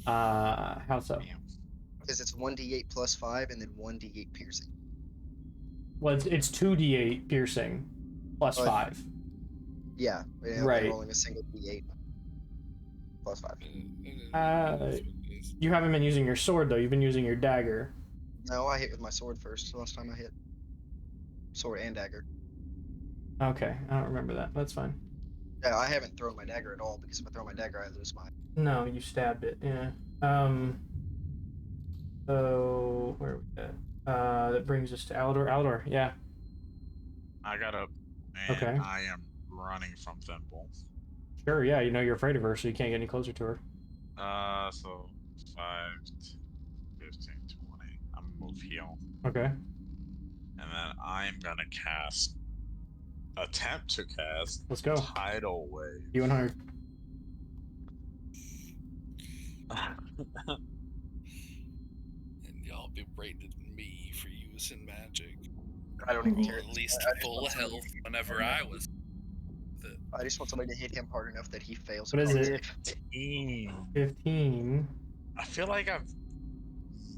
[SPEAKER 1] How so?
[SPEAKER 8] Because it's 1d8 plus 5 and then 1d8 piercing.
[SPEAKER 1] Well, it's 2d8 piercing plus
[SPEAKER 8] Oh,
[SPEAKER 1] 5.
[SPEAKER 8] Yeah, I'm
[SPEAKER 1] Right.
[SPEAKER 8] rolling a single d8 plus 5.
[SPEAKER 1] You haven't been using your sword though. You've been using your dagger.
[SPEAKER 8] No, I hit with my sword first. Last time I hit. Sword and dagger.
[SPEAKER 1] Okay, I don't remember that. That's fine.
[SPEAKER 8] Yeah, I haven't thrown my dagger at all because if I throw my dagger, I lose my.
[SPEAKER 1] No, you stabbed it. Yeah. So where are we at? That brings us to Alador. Alador, yeah.
[SPEAKER 2] I got up, and
[SPEAKER 1] Okay.
[SPEAKER 2] I am running from Thimble.
[SPEAKER 1] Sure, yeah. You know you're afraid of her, so you can't get any closer to her.
[SPEAKER 2] So 5, 15, 20. I'm gonna move heal,
[SPEAKER 1] Okay.
[SPEAKER 2] and then I'm gonna attempt to cast
[SPEAKER 1] Let's go.
[SPEAKER 2] Tidal Wave.
[SPEAKER 1] You and her.
[SPEAKER 4] And y'all berated me for using magic.
[SPEAKER 8] I don't
[SPEAKER 4] Or
[SPEAKER 8] even care.
[SPEAKER 4] at least
[SPEAKER 8] I just
[SPEAKER 4] full
[SPEAKER 8] want somebody
[SPEAKER 4] health
[SPEAKER 8] to hit
[SPEAKER 4] whenever I was.
[SPEAKER 8] I just want somebody to hit him hard enough that he fails.
[SPEAKER 1] What is
[SPEAKER 8] a con
[SPEAKER 1] it?
[SPEAKER 8] save.
[SPEAKER 1] 15.
[SPEAKER 2] I feel like I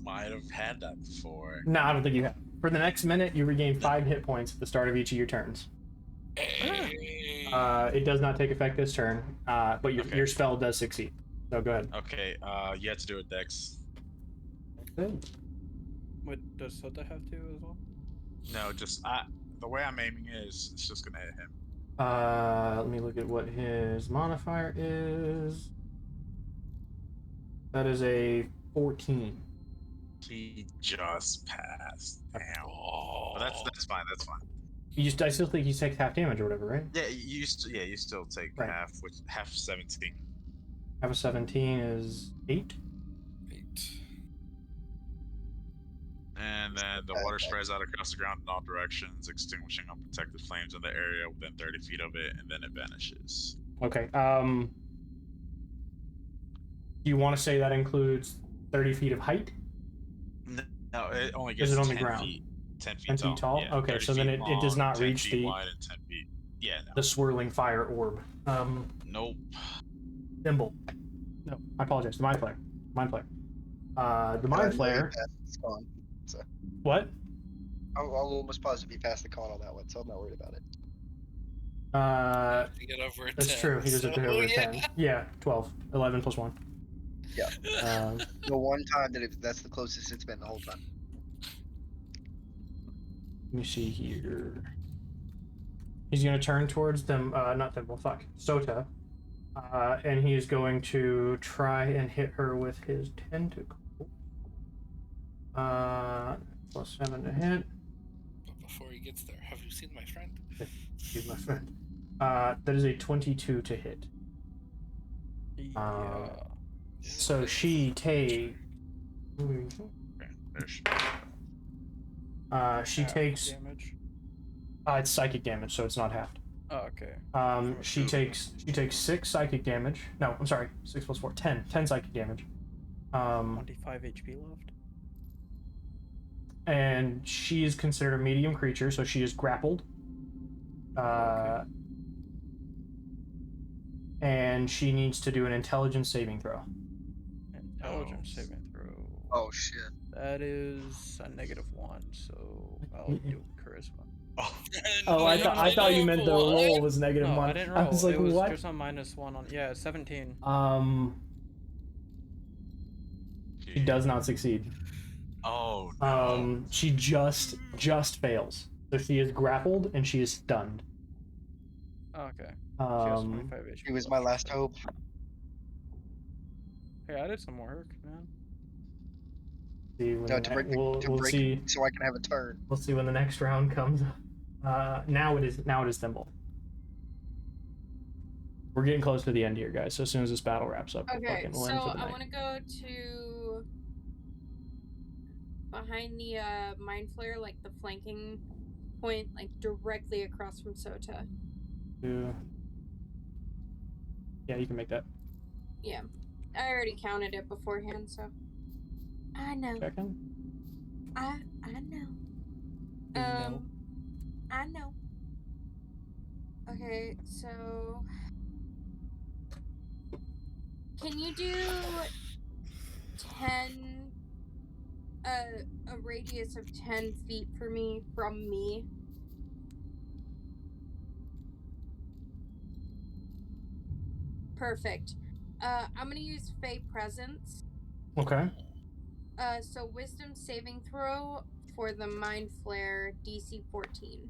[SPEAKER 2] might have had that before.
[SPEAKER 1] No, I don't think you have. For the next minute, you regain 5 hit points at the start of each of your turns.
[SPEAKER 4] Hey.
[SPEAKER 1] It does not take effect this turn, but
[SPEAKER 2] Okay.
[SPEAKER 1] your spell does succeed. So go ahead.
[SPEAKER 2] Okay, you have to do a dex.
[SPEAKER 3] What does Sota have to as well?
[SPEAKER 2] No, just the way I'm aiming is it's just gonna hit him.
[SPEAKER 1] Let me look at what his modifier is. That is a 14.
[SPEAKER 2] He just passed. Damn.
[SPEAKER 4] Oh.
[SPEAKER 2] But that's fine. That's fine.
[SPEAKER 1] I still think he takes half damage or whatever, right?
[SPEAKER 2] Yeah, you still take
[SPEAKER 1] Right.
[SPEAKER 2] half 17.
[SPEAKER 1] Half of 17 is 8.
[SPEAKER 4] 8.
[SPEAKER 2] And then the water sprays out across the ground in all directions, extinguishing unprotected flames in the area within 30 feet of it, and then it vanishes.
[SPEAKER 1] Okay. Do you want to say that includes 30 feet of height?
[SPEAKER 2] No, it only
[SPEAKER 1] Is
[SPEAKER 2] gets
[SPEAKER 1] it on the
[SPEAKER 2] 10
[SPEAKER 1] ground?
[SPEAKER 2] feet. 10 feet
[SPEAKER 1] 10 feet tall?
[SPEAKER 2] Yeah,
[SPEAKER 1] Okay,
[SPEAKER 2] 30
[SPEAKER 1] so then
[SPEAKER 2] feet
[SPEAKER 1] it does
[SPEAKER 2] long,
[SPEAKER 1] not
[SPEAKER 2] 10
[SPEAKER 1] reach
[SPEAKER 2] feet
[SPEAKER 1] the
[SPEAKER 2] wide and 10 feet. Yeah, no.
[SPEAKER 1] the swirling fire orb.
[SPEAKER 2] Nope.
[SPEAKER 1] Thimble. No, I apologize. The mind flare. Mind flare. The
[SPEAKER 8] I
[SPEAKER 1] mind
[SPEAKER 8] know he
[SPEAKER 1] flare.
[SPEAKER 8] passed his con, so
[SPEAKER 1] What?
[SPEAKER 8] I'm almost positive he passed the con on that one, so I'm not worried about it.
[SPEAKER 4] To get over a
[SPEAKER 1] That's
[SPEAKER 4] 10,
[SPEAKER 1] true. He does it
[SPEAKER 4] so,
[SPEAKER 1] to over
[SPEAKER 4] yeah.
[SPEAKER 1] 10. Yeah, 12. 11 plus 1.
[SPEAKER 8] Yeah.
[SPEAKER 1] Uh,
[SPEAKER 8] The one time that's the closest it's been the whole time.
[SPEAKER 1] let me see here. He's going to turn towards them. Not Thimble. Fuck. Sota. And he is going to try and hit her with his tentacle. Plus 7 to hit.
[SPEAKER 4] But before he gets there, have you seen my friend?
[SPEAKER 1] Excuse my friend. That is a 22 to hit.
[SPEAKER 3] Yeah.
[SPEAKER 1] So she takes.
[SPEAKER 2] Okay, there she
[SPEAKER 1] She
[SPEAKER 3] Half
[SPEAKER 1] takes.
[SPEAKER 3] damage.
[SPEAKER 1] It's psychic damage, so it's not halved.
[SPEAKER 3] Oh, okay.
[SPEAKER 1] She takes 6 psychic damage. No, I'm sorry. 6 plus 4. 10. 10 psychic damage.
[SPEAKER 3] 25 HP left.
[SPEAKER 1] And she is considered a medium creature, so she is grappled.
[SPEAKER 3] Okay.
[SPEAKER 1] And she needs to do an intelligence saving throw.
[SPEAKER 3] Intelligence saving throw.
[SPEAKER 8] Oh shit.
[SPEAKER 3] That is a -1, so I'll do charisma.
[SPEAKER 1] Oh, I thought you meant the roll was negative
[SPEAKER 3] No,
[SPEAKER 1] 1.
[SPEAKER 3] I didn't roll.
[SPEAKER 1] I was like,
[SPEAKER 3] it was
[SPEAKER 1] what?
[SPEAKER 3] just a -1 on. Yeah, 17.
[SPEAKER 1] She does not succeed.
[SPEAKER 2] Oh no.
[SPEAKER 1] She just fails. So she is grappled and she is stunned.
[SPEAKER 3] Okay. She has 25 HP.
[SPEAKER 8] He was my last hope.
[SPEAKER 3] Hey, I did some work, man.
[SPEAKER 1] See when
[SPEAKER 8] No,
[SPEAKER 1] the
[SPEAKER 8] to
[SPEAKER 1] ne-
[SPEAKER 8] break,
[SPEAKER 1] we'll see.
[SPEAKER 8] so I can have a turn.
[SPEAKER 1] We'll see when the next round comes. Now it is Thimble. We're getting close to the end here, guys. So as soon as this battle wraps up,
[SPEAKER 5] Okay,
[SPEAKER 1] we'll end
[SPEAKER 5] so
[SPEAKER 1] for the
[SPEAKER 5] I
[SPEAKER 1] night.
[SPEAKER 5] want to go to behind the mind flare, like the flanking point, like directly across from Sota.
[SPEAKER 1] Yeah, you can make that.
[SPEAKER 5] Yeah, I already counted it beforehand, so I know.
[SPEAKER 1] Checking.
[SPEAKER 5] I know.
[SPEAKER 1] No.
[SPEAKER 5] I know. Okay, so can you do 10 a radius of 10 feet for me from me? Perfect. I'm gonna use Fey Presence.
[SPEAKER 1] Okay.
[SPEAKER 5] So Wisdom saving throw for the Mind Flare, DC 14.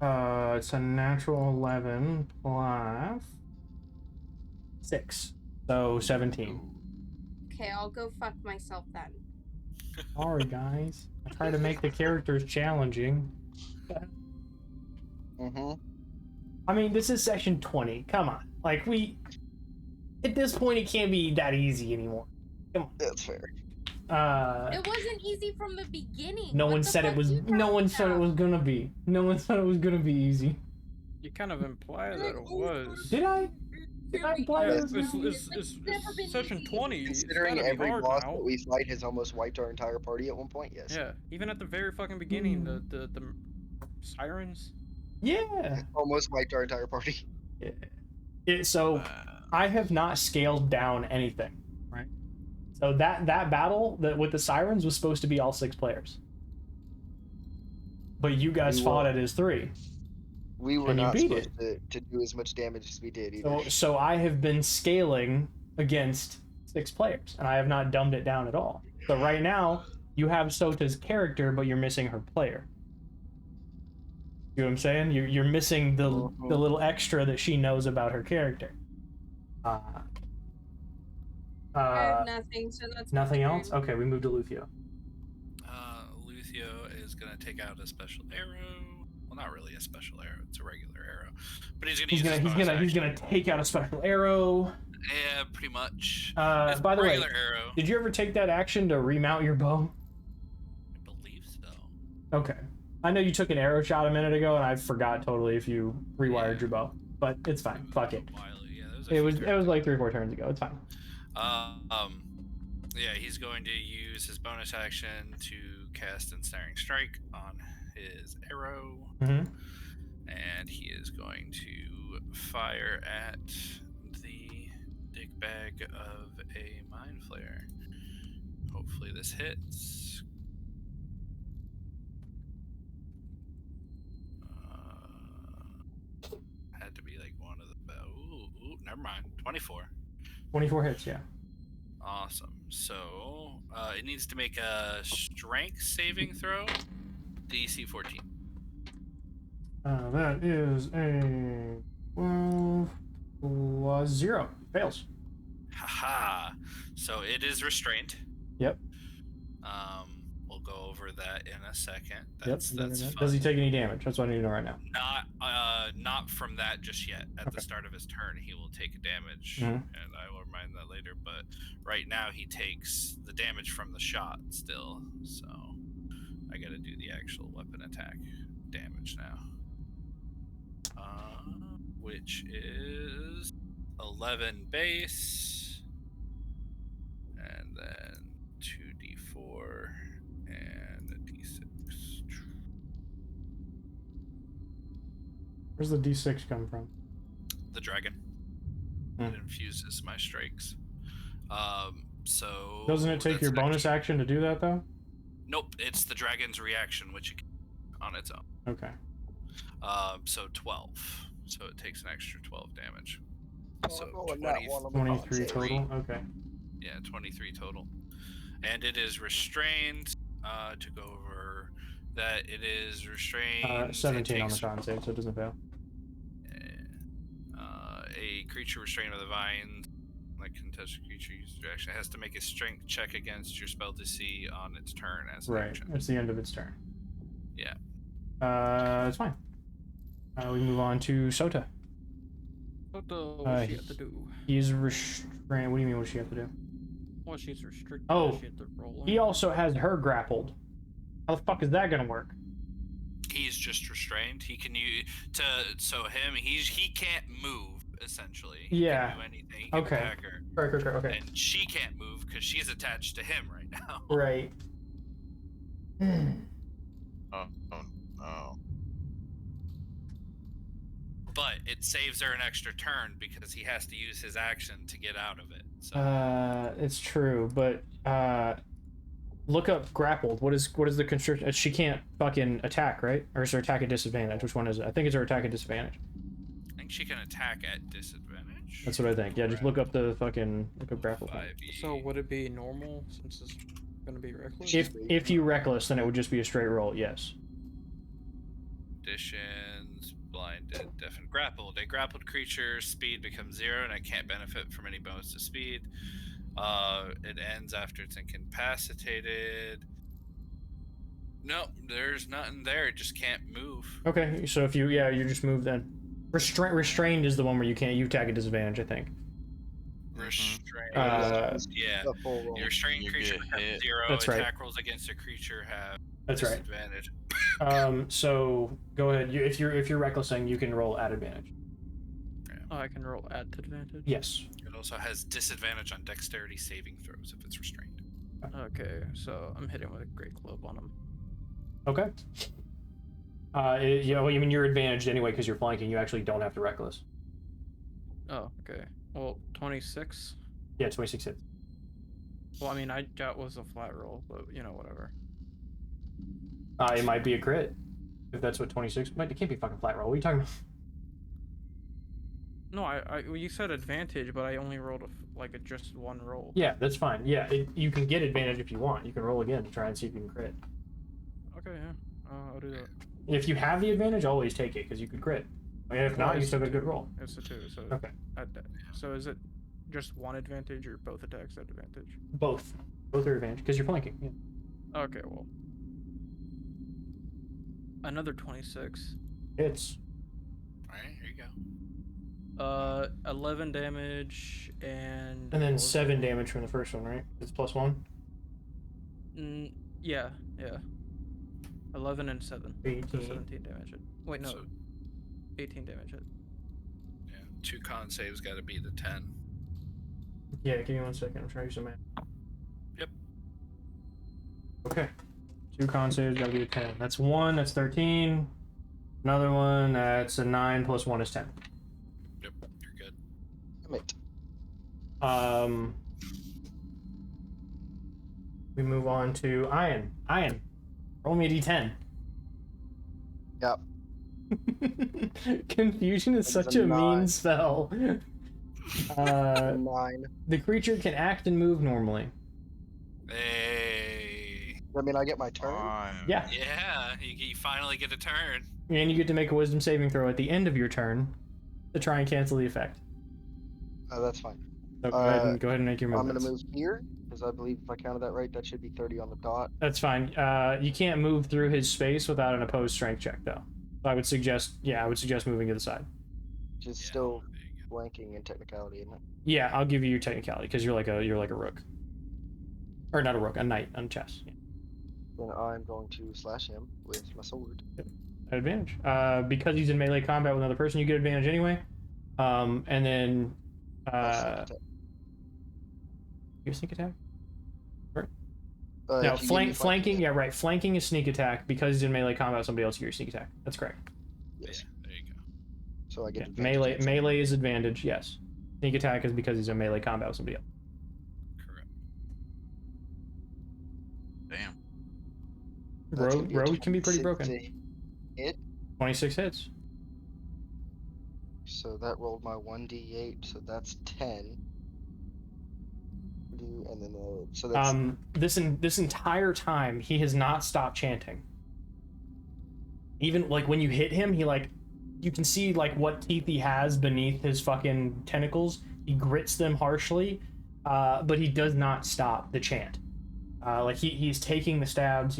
[SPEAKER 1] It's a natural 11 plus 6, so 17.
[SPEAKER 5] Okay, I'll go fuck myself then.
[SPEAKER 1] Sorry, guys. I try to make the characters challenging. I mean, this is session 20. Come on. Like, at this point, it can't be that easy anymore. Come on.
[SPEAKER 8] That's fair.
[SPEAKER 5] It wasn't easy from the beginning.
[SPEAKER 1] No
[SPEAKER 5] What
[SPEAKER 1] one
[SPEAKER 5] the
[SPEAKER 1] said it
[SPEAKER 5] fuck
[SPEAKER 1] was.
[SPEAKER 5] you
[SPEAKER 1] No one
[SPEAKER 5] talking
[SPEAKER 1] said it
[SPEAKER 5] about?
[SPEAKER 1] was gonna be. No one said it was gonna be easy.
[SPEAKER 3] You kind of imply that it was.
[SPEAKER 1] Did I? Did I imply
[SPEAKER 3] Yeah,
[SPEAKER 1] it was gonna be?
[SPEAKER 3] it's session 20.
[SPEAKER 8] Considering
[SPEAKER 3] it's gotta
[SPEAKER 8] every
[SPEAKER 3] be hard
[SPEAKER 8] boss
[SPEAKER 3] now.
[SPEAKER 8] that we fight has almost wiped our entire party at one point, yes.
[SPEAKER 3] Yeah, even at the very fucking beginning, the sirens.
[SPEAKER 1] Yeah.
[SPEAKER 8] Almost wiped our entire party.
[SPEAKER 1] So I have not scaled down anything, right? So that battle with the sirens was supposed to be all 6 players, but you guys fought it as 3.
[SPEAKER 8] We were
[SPEAKER 1] And you
[SPEAKER 8] not
[SPEAKER 1] beat
[SPEAKER 8] supposed to do as much damage as we did either.
[SPEAKER 1] So I have been scaling against 6 players, and I have not dumbed it down at all. So right now, you have Sota's character, but you're missing her player. You know what I'm saying? You're missing the little extra that she knows about her character.
[SPEAKER 5] I have nothing, so that's
[SPEAKER 1] nothing else? Okay, we move to Luthio.
[SPEAKER 4] Luthio is gonna take out a special arrow. Well, not really a special arrow; it's a regular arrow. But he's
[SPEAKER 1] gonna take out a special arrow.
[SPEAKER 4] Yeah, pretty much.
[SPEAKER 1] By the way,
[SPEAKER 4] arrow.
[SPEAKER 1] did you ever take that action to remount your bow?
[SPEAKER 4] I believe so.
[SPEAKER 1] Okay. I know you took an arrow shot a minute ago, and I forgot totally if you rewired your bow, but it's fine. Fuck it. It was like 3 or 4 turns ago. It's fine.
[SPEAKER 4] Yeah, he's going to use his bonus action to cast Ensnaring Strike on his arrow, and he is going to fire at the dick bag of a Mind Flare. Hopefully this hits. Had to be like one of the ooh, never mind. 24.
[SPEAKER 1] 24 hits, yeah.
[SPEAKER 4] Awesome. So it needs to make a strength saving throw, DC 14.
[SPEAKER 1] That is a 12 plus 0. Fails.
[SPEAKER 4] Haha. So it is restrained.
[SPEAKER 1] Yep.
[SPEAKER 4] We'll go over that in a second.
[SPEAKER 1] Yep.
[SPEAKER 4] That's fun.
[SPEAKER 1] Does he take any damage? That's what I need to know right now.
[SPEAKER 4] Not from that just yet. At the start of his turn, he will take a damage, and I will remind that later. But right now, he takes the damage from the shot still. So I got to do the actual weapon attack damage now, which is 11 base, and then 2d4 and a d6.
[SPEAKER 1] Where's the D6 come from?
[SPEAKER 4] The dragon. It infuses my strikes. So
[SPEAKER 1] doesn't it take your bonus action to do that though?
[SPEAKER 4] Nope, it's the dragon's reaction, which it can on its own.
[SPEAKER 1] Okay.
[SPEAKER 4] So 12. So it takes an extra 12 damage. So
[SPEAKER 1] 23 total. Okay.
[SPEAKER 4] Yeah, 23 total. And it is restrained. To go over that, it is restrained.
[SPEAKER 1] 17 on the con save, so it doesn't fail.
[SPEAKER 4] creature restrained by the vine, like contested creature uses reaction, has to make a strength check against your spell DC on its turn as an
[SPEAKER 1] Right.
[SPEAKER 4] action.
[SPEAKER 1] It's the end of its turn.
[SPEAKER 4] Yeah.
[SPEAKER 1] It's fine. We move on to Sota.
[SPEAKER 3] What does she have to do?
[SPEAKER 1] He's restrained. What do you mean? What does she have to do?
[SPEAKER 3] Well, she's restricted.
[SPEAKER 1] Oh,
[SPEAKER 3] She had to roll
[SPEAKER 1] he also has her grappled. How the fuck is that gonna work?
[SPEAKER 4] He's just restrained. He can use he can't move essentially. He
[SPEAKER 1] Yeah.
[SPEAKER 4] Can do anything. He can
[SPEAKER 1] Okay.
[SPEAKER 4] attack her.
[SPEAKER 1] Correct. Okay.
[SPEAKER 4] And she can't move because she's attached to him right now.
[SPEAKER 1] Right.
[SPEAKER 2] Oh no.
[SPEAKER 4] But it saves her an extra turn because he has to use his action to get out of it. So
[SPEAKER 1] It's true, but look up grappled. What is the constriction? She can't fucking attack, right? Or is her attack at disadvantage? Which one is it? I think it's her attack at disadvantage.
[SPEAKER 4] I think she can attack at disadvantage.
[SPEAKER 1] That's what I think. Yeah, just look up the grapple.
[SPEAKER 4] 5e.
[SPEAKER 3] So would it be normal since it's gonna be reckless?
[SPEAKER 1] If you reckless, then it would just be a straight roll. Yes.
[SPEAKER 4] Conditions, blinded, deafened, grappled. A grappled creature's speed becomes 0 and it can't benefit from any bonus to speed. It ends after it's incapacitated. No, there's nothing there. It just can't move.
[SPEAKER 1] Okay, so if you just move then. Restrained is the one where you attack at disadvantage, I think.
[SPEAKER 4] Restrained. Yeah.
[SPEAKER 8] The full roll.
[SPEAKER 4] Your restrained
[SPEAKER 2] You
[SPEAKER 4] creature
[SPEAKER 2] get
[SPEAKER 4] becomes
[SPEAKER 2] hit.
[SPEAKER 4] 0.
[SPEAKER 1] That's right.
[SPEAKER 4] Attack rolls against a creature have
[SPEAKER 1] That's right.
[SPEAKER 4] disadvantage.
[SPEAKER 1] So go ahead. If you're recklessing, you can roll at advantage.
[SPEAKER 3] Oh, I can roll at advantage.
[SPEAKER 1] Yes.
[SPEAKER 4] It also has disadvantage on dexterity saving throws if it's restrained.
[SPEAKER 3] Okay, so I'm hitting with a great club on him.
[SPEAKER 1] Okay. You mean you're advantaged anyway because you're flanking. You actually don't have to reckless.
[SPEAKER 3] Oh, okay. Well, 26.
[SPEAKER 1] Yeah, 26 hits.
[SPEAKER 3] Well, I mean, that was a flat roll, but whatever.
[SPEAKER 1] It might be a crit. If that's what 26. It can't be a fucking flat roll. What are you talking about?
[SPEAKER 3] No, well, you said advantage, but I only rolled just one roll.
[SPEAKER 1] Yeah, that's fine. Yeah, you can get advantage if you want. You can roll again to try and see if you can crit.
[SPEAKER 3] Okay, yeah. I'll do that.
[SPEAKER 1] If you have the advantage, always take it because you could crit. And if not, you still get a good roll.
[SPEAKER 3] It's a 2, so
[SPEAKER 1] Okay.
[SPEAKER 3] So is it just one advantage or both attacks at advantage?
[SPEAKER 1] Both are advantage because you're flanking. Yeah.
[SPEAKER 3] Okay, well. Another 26.
[SPEAKER 1] Hits.
[SPEAKER 4] Alright, here you go.
[SPEAKER 3] 11 damage and
[SPEAKER 1] And then 7 damage from the first one, right? It's +1.
[SPEAKER 3] Yeah. 11 and 7.
[SPEAKER 1] 18.
[SPEAKER 3] So 17 damage. Wait, no.
[SPEAKER 4] So-
[SPEAKER 3] 18 damage.
[SPEAKER 4] Yeah, 2 con saves got to be the 10.
[SPEAKER 1] Yeah, give me 1 second. I'm trying to do some math.
[SPEAKER 4] Yep.
[SPEAKER 1] Okay. 2 con saves, gotta be a 10. That's 1, that's 13. Another one, that's a 9 plus 1 is 10.
[SPEAKER 4] Yep, you're good.
[SPEAKER 8] Mate.
[SPEAKER 1] We move on to Ian. Ian, roll me a d10.
[SPEAKER 8] Yep.
[SPEAKER 1] Confusion is
[SPEAKER 8] That is
[SPEAKER 1] such
[SPEAKER 8] a
[SPEAKER 1] a mean
[SPEAKER 8] 9.
[SPEAKER 1] spell.
[SPEAKER 8] 9.
[SPEAKER 1] The creature can act and move normally.
[SPEAKER 4] Hey.
[SPEAKER 8] I mean, I get my turn.
[SPEAKER 2] Fine.
[SPEAKER 1] Yeah.
[SPEAKER 4] Yeah, you finally get a turn.
[SPEAKER 1] And you get to make a wisdom saving throw at the end of your turn to try and cancel the effect.
[SPEAKER 8] That's fine.
[SPEAKER 1] So go ahead and make your
[SPEAKER 8] I'm
[SPEAKER 1] movements.
[SPEAKER 8] gonna move here because I believe if I counted that right, that should be 30 on the dot.
[SPEAKER 1] That's fine. You can't move through his space without an opposed strength check, though. So I would suggest moving to the side.
[SPEAKER 8] Which is still flanking in technicality, isn't it?
[SPEAKER 1] Yeah, I'll give you your technicality because you're like a rook, or not a rook, a knight on chess. Yeah.
[SPEAKER 8] Then I'm going to slash him with my sword.
[SPEAKER 1] Advantage. Because he's in melee combat with another person, you get advantage anyway. And then your sneak attack. No,
[SPEAKER 8] if you give me
[SPEAKER 1] flanking. Yeah, right. Flanking is sneak attack because he's in melee combat with somebody else. You get your sneak attack. That's correct.
[SPEAKER 8] Yes.
[SPEAKER 4] Yeah, there you go.
[SPEAKER 8] So I get
[SPEAKER 1] Yeah,
[SPEAKER 8] advantage.
[SPEAKER 1] melee is advantage. Yes. Sneak attack is because he's in melee combat with somebody else.
[SPEAKER 4] Correct.
[SPEAKER 2] Damn.
[SPEAKER 8] That's gonna be a
[SPEAKER 1] Rogue can be pretty
[SPEAKER 8] 26
[SPEAKER 1] broken.
[SPEAKER 8] to hit.
[SPEAKER 1] 26 hits.
[SPEAKER 8] So that rolled my 1d8, so that's 10. And then so that's
[SPEAKER 1] This entire time he has not stopped chanting. Even like when you hit him, he like you can see like what teeth he has beneath his fucking tentacles. He grits them harshly, but he does not stop the chant. Like he's taking the stabs,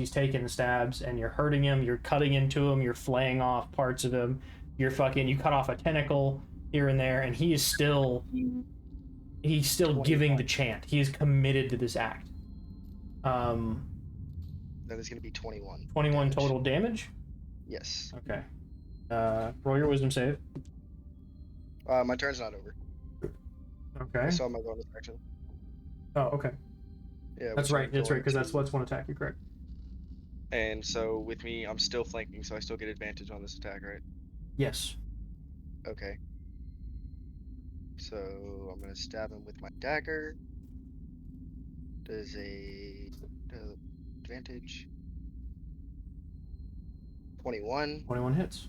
[SPEAKER 1] and you're hurting him, you're cutting into him, you're flaying off parts of him, you cut off a tentacle here and there, and he's still giving the chant. He is committed to this act.
[SPEAKER 8] That is going to be 21.
[SPEAKER 1] 21
[SPEAKER 8] damage.
[SPEAKER 1] total damage?
[SPEAKER 8] Yes.
[SPEAKER 1] Okay. Roll your wisdom save.
[SPEAKER 8] My turn's not over.
[SPEAKER 1] Okay.
[SPEAKER 8] I saw my bonus action.
[SPEAKER 1] Oh, okay.
[SPEAKER 8] Yeah,
[SPEAKER 1] That's
[SPEAKER 8] which
[SPEAKER 1] right,
[SPEAKER 8] I'm
[SPEAKER 1] because
[SPEAKER 8] going
[SPEAKER 1] that's
[SPEAKER 8] to-
[SPEAKER 1] what's one attack, you're correct.
[SPEAKER 8] And so with me, I'm still flanking, so I still get advantage on this attack, right?
[SPEAKER 1] Yes.
[SPEAKER 8] Okay. So I'm gonna stab him with my dagger. Does a advantage 21.
[SPEAKER 1] 21 hits.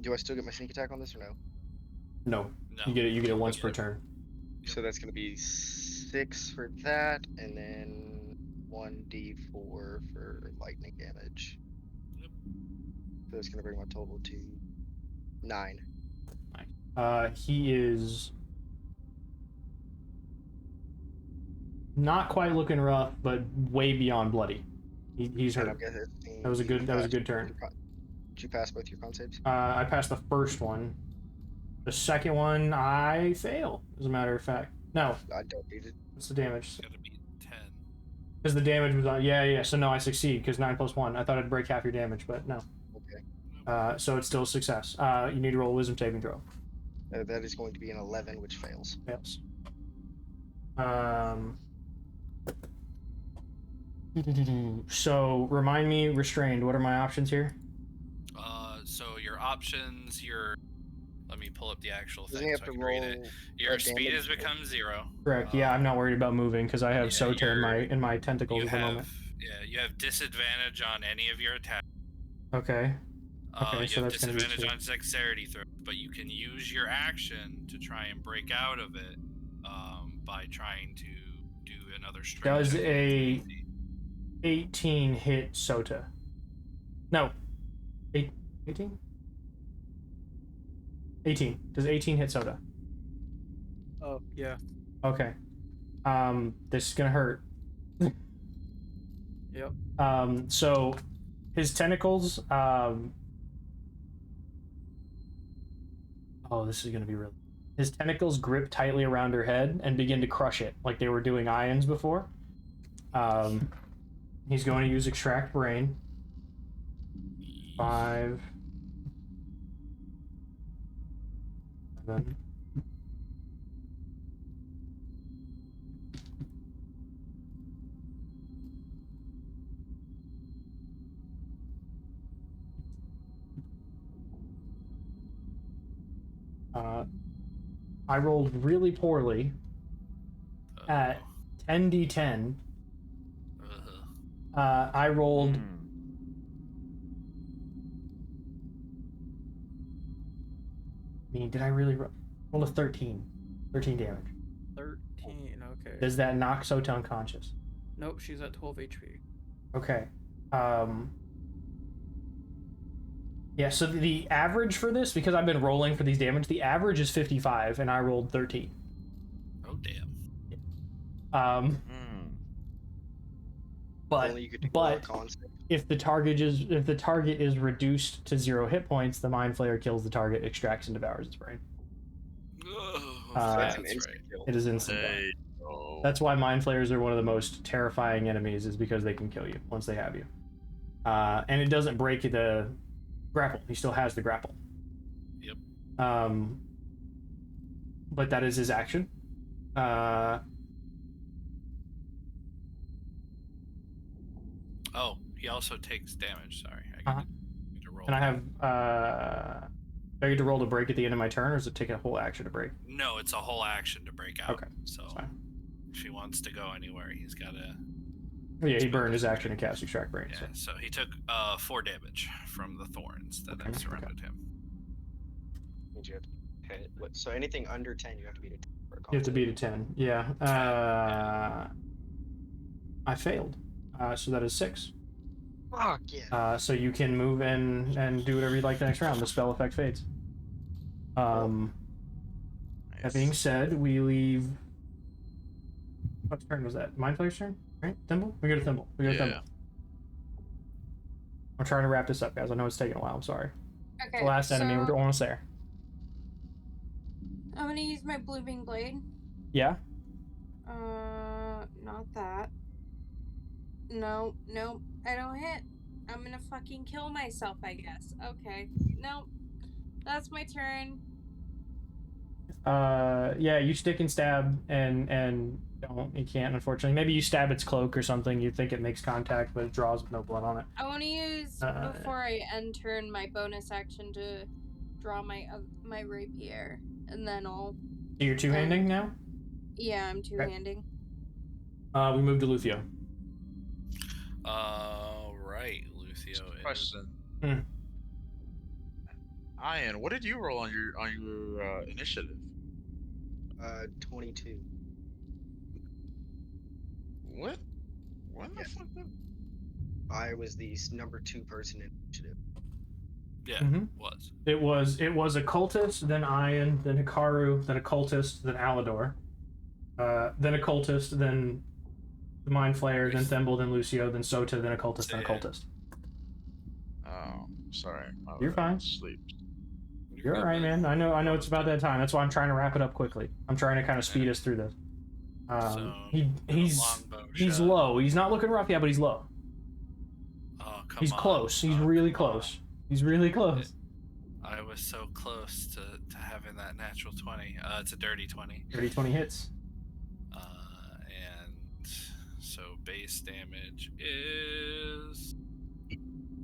[SPEAKER 8] Do I still get my sneak attack on this or no?
[SPEAKER 1] No.
[SPEAKER 4] No.
[SPEAKER 1] You get it once per turn.
[SPEAKER 8] So that's gonna be 6 for that, and then 1d4 for lightning damage.
[SPEAKER 4] Yep.
[SPEAKER 8] So that's gonna bring my total to 9.
[SPEAKER 1] He is not quite looking rough, but way beyond bloody. He's
[SPEAKER 8] And
[SPEAKER 1] hurt.
[SPEAKER 8] I'm guessing
[SPEAKER 1] That was a good turn.
[SPEAKER 8] Did you pass both your con saves?
[SPEAKER 1] I passed the first one. The second one, I fail, as a matter of fact. No,
[SPEAKER 8] I don't need it.
[SPEAKER 1] what's the damage?
[SPEAKER 4] It's gotta be 10.
[SPEAKER 1] Because the damage was on. Yeah. So no, I succeed because 9 plus 1. I thought I'd break half your damage, but no.
[SPEAKER 8] Okay.
[SPEAKER 1] So it's still a success. You need to roll a wisdom saving throw.
[SPEAKER 8] That is going to be an 11, which fails.
[SPEAKER 1] Fails. So remind me, restrained. What are my options here?
[SPEAKER 4] So your options, let me pull up the actual
[SPEAKER 8] Doesn't
[SPEAKER 4] thing
[SPEAKER 8] he
[SPEAKER 4] so
[SPEAKER 8] have
[SPEAKER 4] I
[SPEAKER 8] to
[SPEAKER 4] can read
[SPEAKER 8] roll?
[SPEAKER 4] it. Your speed
[SPEAKER 8] damage
[SPEAKER 4] has
[SPEAKER 8] roll?
[SPEAKER 4] become 0.
[SPEAKER 1] Correct. Yeah, I'm not worried about moving because I have
[SPEAKER 4] yeah,
[SPEAKER 1] Sota
[SPEAKER 4] you're-
[SPEAKER 1] in my tentacles
[SPEAKER 4] You
[SPEAKER 1] at the
[SPEAKER 4] have,
[SPEAKER 1] moment.
[SPEAKER 4] you have disadvantage on any of your attacks.
[SPEAKER 1] Okay. Okay,
[SPEAKER 4] You
[SPEAKER 1] so
[SPEAKER 4] have
[SPEAKER 1] that's gonna be
[SPEAKER 4] disadvantage
[SPEAKER 1] 2.
[SPEAKER 4] on dexterity throws, but you can use your action to try and break out of it by trying to do another strength
[SPEAKER 1] Does
[SPEAKER 4] check.
[SPEAKER 1] a 18 hit Sota? No. 18? 18. Does 18 hit Sota?
[SPEAKER 3] Oh, yeah.
[SPEAKER 1] Okay. This is gonna hurt.
[SPEAKER 3] Yep.
[SPEAKER 1] So his tentacles, oh, this is gonna be really. His tentacles grip tightly around her head and begin to crush it like they were doing ions before. He's going to use Extract Brain. 5. 7. I rolled really poorly at 10d10. I rolled. I mean, did I really roll a 13? 13 damage.
[SPEAKER 3] 13, okay.
[SPEAKER 1] Does that knock Sota unconscious?
[SPEAKER 3] Nope, she's at 12 HP.
[SPEAKER 1] Okay. Yeah, so the average for this, because I've been rolling for these damage, the average is 55, and I rolled 13.
[SPEAKER 4] Oh, damn.
[SPEAKER 1] But
[SPEAKER 8] Only you could do more
[SPEAKER 1] but
[SPEAKER 8] con save.
[SPEAKER 1] if the target is reduced to 0 hit points, the Mind Flayer kills the target, extracts and devours its brain.
[SPEAKER 8] That's
[SPEAKER 4] That's
[SPEAKER 8] an
[SPEAKER 4] right.
[SPEAKER 8] instant kill.
[SPEAKER 1] It is instant.
[SPEAKER 7] Hey, oh.
[SPEAKER 1] That's why Mind Flayers are one of the most terrifying enemies, is because they can kill you once they have you. And it doesn't break the grapple. He still has the grapple.
[SPEAKER 4] Yep.
[SPEAKER 1] But that is his action.
[SPEAKER 4] Oh, he also takes damage. Sorry. I need to roll.
[SPEAKER 1] And I have do I get to roll to break at the end of my turn, or does it take a whole action to break?
[SPEAKER 4] No, it's a whole action to break out.
[SPEAKER 1] Okay,
[SPEAKER 4] So
[SPEAKER 1] that's fine.
[SPEAKER 4] if he wants to go anywhere, he's got to.
[SPEAKER 1] Oh, yeah, he burned his action to cast Extract Brain.
[SPEAKER 4] Yeah. So he took 4 damage from the thorns that have surrounded him.
[SPEAKER 8] Means you have to hit. So anything under 10, you have to beat it.
[SPEAKER 1] You have to beat a 10. Yeah. I failed. So that is 6.
[SPEAKER 8] Fuck yeah.
[SPEAKER 1] So you can move and do whatever you'd like the next round. The spell effect fades. That being said, we leave. What turn was that? Mind Flayer's turn, right? Thimble. We go to Thimble. We go to Thimble. I'm trying to wrap this up, guys. I know it's taking a while. I'm sorry.
[SPEAKER 5] Okay.
[SPEAKER 1] The last enemy.
[SPEAKER 5] so
[SPEAKER 1] We're almost there.
[SPEAKER 5] I'm gonna use my blooming blade.
[SPEAKER 1] Yeah.
[SPEAKER 5] Not that. No, nope. I don't hit. I'm gonna fucking kill myself, I guess. Okay. Nope. That's my turn.
[SPEAKER 1] Yeah. You stick and stab and don't. You can't, unfortunately. Maybe you stab its cloak or something. You think it makes contact, but it draws with no blood on it.
[SPEAKER 5] I want to use before I end turn my bonus action to draw my rapier, and then I'll.
[SPEAKER 1] So you're two-handing now.
[SPEAKER 5] Yeah, I'm two-handing.
[SPEAKER 1] We move to Luthio.
[SPEAKER 4] Right, Lucio.
[SPEAKER 2] Question. Ian, what did you roll on your initiative?
[SPEAKER 8] 22.
[SPEAKER 2] What? What the fuck?
[SPEAKER 8] I was the number 2 person in initiative.
[SPEAKER 4] Yeah, was.
[SPEAKER 1] It was a cultist, then Ian, then Hikaru, then a cultist, then Alador, then a cultist, then the Mind Flayer, then Thimble, then Lucio, then Sota, then a cultist, then a cultist.
[SPEAKER 2] Oh, sorry.
[SPEAKER 1] You're fine.
[SPEAKER 2] Sleep.
[SPEAKER 1] You're alright, man. I know it's about that time. That's why I'm trying to wrap it up quickly. I'm trying to kind of speed us through this. He's low. He's not looking rough yet, but he's low.
[SPEAKER 4] Oh, come
[SPEAKER 1] he's
[SPEAKER 4] on.
[SPEAKER 1] close. He's really close. He's really close.
[SPEAKER 4] I was so close to having that natural 20. It's a dirty 20.
[SPEAKER 1] Dirty 20 hits.
[SPEAKER 4] And so base damage is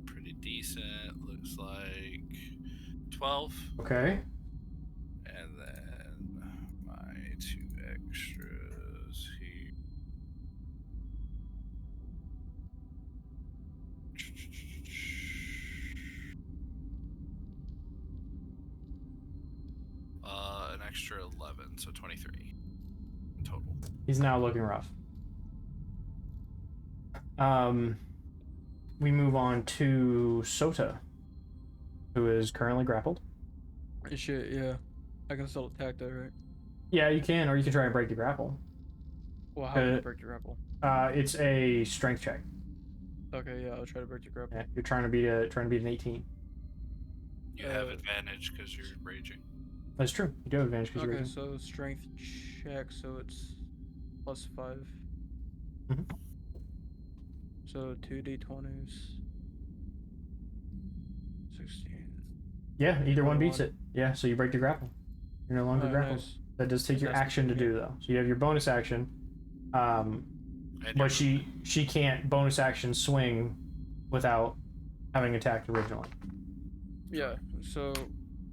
[SPEAKER 4] pretty decent. Looks like 12.
[SPEAKER 1] Okay.
[SPEAKER 4] And then my 2 extras here. An extra 11, so 23 in total.
[SPEAKER 1] He's now looking rough. We move on to Sota, who is currently grappled.
[SPEAKER 3] Shit, yeah. I can still attack that, right?
[SPEAKER 1] Yeah, you can, or you can try and break the grapple.
[SPEAKER 3] Well, how can I break the grapple?
[SPEAKER 1] It's a strength check.
[SPEAKER 3] Okay, yeah, I'll try to break the grapple.
[SPEAKER 1] Yeah, you're trying to beat an 18.
[SPEAKER 4] You have advantage because you're raging.
[SPEAKER 1] That's true. You do have advantage because you're raging.
[SPEAKER 3] So strength check, so it's +5.
[SPEAKER 1] Mm-hmm.
[SPEAKER 3] So 2d20s. 16.
[SPEAKER 1] Yeah, either one beats it. Yeah, so you break the grapple. You're no longer grappled.
[SPEAKER 3] Nice.
[SPEAKER 1] That does take your action to do, though. So you have your bonus action. But she can't bonus action swing without having attacked originally.
[SPEAKER 3] Yeah, so...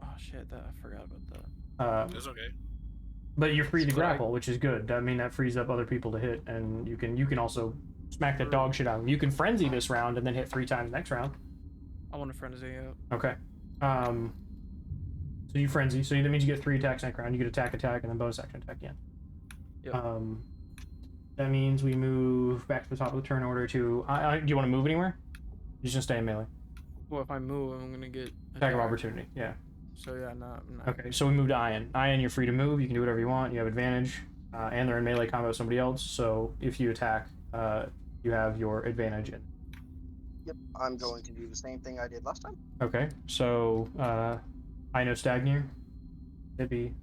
[SPEAKER 3] Oh shit, I forgot about that.
[SPEAKER 4] It's okay.
[SPEAKER 1] But you're free to grapple, which is good. I mean, that frees up other people to hit, and you can also smack the dog shit out of them. You can frenzy this round and then hit 3 times next round.
[SPEAKER 3] I want to frenzy, yeah.
[SPEAKER 1] Okay. So you frenzy, so that means you get 3 attacks next round. You get attack, and then bonus action attack again.
[SPEAKER 3] Yep.
[SPEAKER 1] That means we move back to the top of the turn order to... do you want to move anywhere? You're just gonna stay in melee.
[SPEAKER 3] Well, if I move, I'm gonna get...
[SPEAKER 1] Attack of opportunity, yeah.
[SPEAKER 3] So yeah, not...
[SPEAKER 1] Okay, so we move to Ian. Ian, you're free to move. You can do whatever you want. You have advantage. And they're in melee combat with somebody else, so if you attack, you have your advantage.
[SPEAKER 8] Yep, I'm going to do the same thing I did last time.
[SPEAKER 1] Okay, so I know Stagnir. Maybe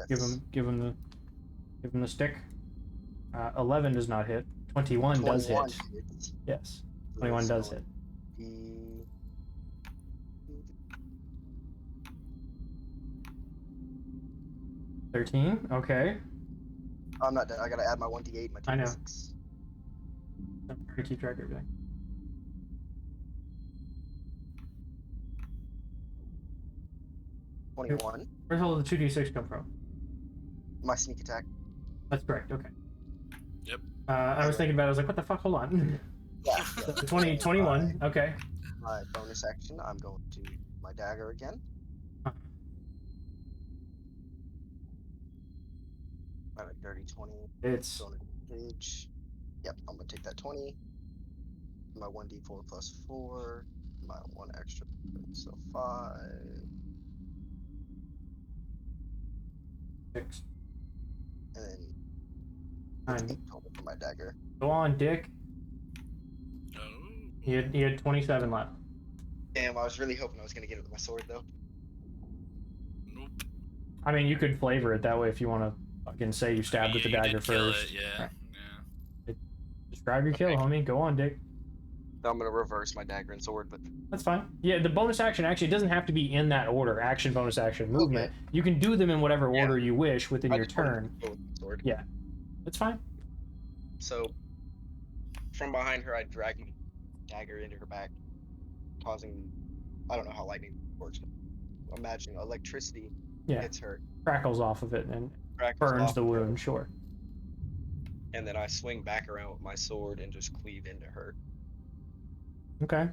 [SPEAKER 8] Yes.
[SPEAKER 1] give him the stick. 11 does not hit. 21 does hit.
[SPEAKER 8] Hits.
[SPEAKER 1] Yes, 21 does hit. 13. Okay.
[SPEAKER 8] I'm not done. I gotta add my 1d8, my 2d6.
[SPEAKER 1] I know. I'm trying to keep track of everything.
[SPEAKER 8] $21.
[SPEAKER 1] Where the hell did the 2d6 come from?
[SPEAKER 8] My sneak attack.
[SPEAKER 1] That's correct. Okay.
[SPEAKER 4] Yep.
[SPEAKER 1] I was thinking about it. I was like, what the fuck? Hold on.
[SPEAKER 8] Yeah.
[SPEAKER 1] 21. Okay.
[SPEAKER 8] My bonus action, I'm going to my dagger again. I have a dirty 20.
[SPEAKER 1] It's
[SPEAKER 8] Going to page. Yep, I'm gonna take that 20. my 1d4 plus 4, my 1 extra, so 5.
[SPEAKER 1] 6,
[SPEAKER 8] And then it's
[SPEAKER 1] 9.
[SPEAKER 8] 8 total for my dagger.
[SPEAKER 1] Go on, Dick.
[SPEAKER 4] Oh.
[SPEAKER 1] He had 27 left.
[SPEAKER 8] Damn, I was really hoping I was gonna get it with my sword though.
[SPEAKER 4] Nope.
[SPEAKER 1] I mean, you could flavor it that way if you want to fucking say you stabbed with the
[SPEAKER 4] You
[SPEAKER 1] dagger
[SPEAKER 4] did kill
[SPEAKER 1] first.
[SPEAKER 4] it, yeah.
[SPEAKER 1] Right.
[SPEAKER 4] Yeah.
[SPEAKER 1] Describe your kill,
[SPEAKER 6] Okay.
[SPEAKER 1] homie. Go on, Dick.
[SPEAKER 6] So I'm gonna reverse my dagger and sword, but
[SPEAKER 1] That's fine. Yeah, the bonus action actually doesn't have to be in that order. Action, bonus action, movement. You can do them in whatever
[SPEAKER 6] Yeah.
[SPEAKER 1] order you wish within
[SPEAKER 6] I
[SPEAKER 1] your
[SPEAKER 6] just wanted
[SPEAKER 1] turn.
[SPEAKER 6] to go with the sword.
[SPEAKER 1] Yeah, that's fine.
[SPEAKER 6] So from behind her, I drag my dagger into her back, causing, I don't know how lightning works. I'm imagining electricity
[SPEAKER 1] Yeah,
[SPEAKER 6] hits her,
[SPEAKER 1] crackles off of it and
[SPEAKER 6] crackles
[SPEAKER 1] burns
[SPEAKER 6] off
[SPEAKER 1] the
[SPEAKER 6] of her,
[SPEAKER 1] wound. Sure.
[SPEAKER 6] and then I swing back around with my sword and just cleave into her
[SPEAKER 1] Okay.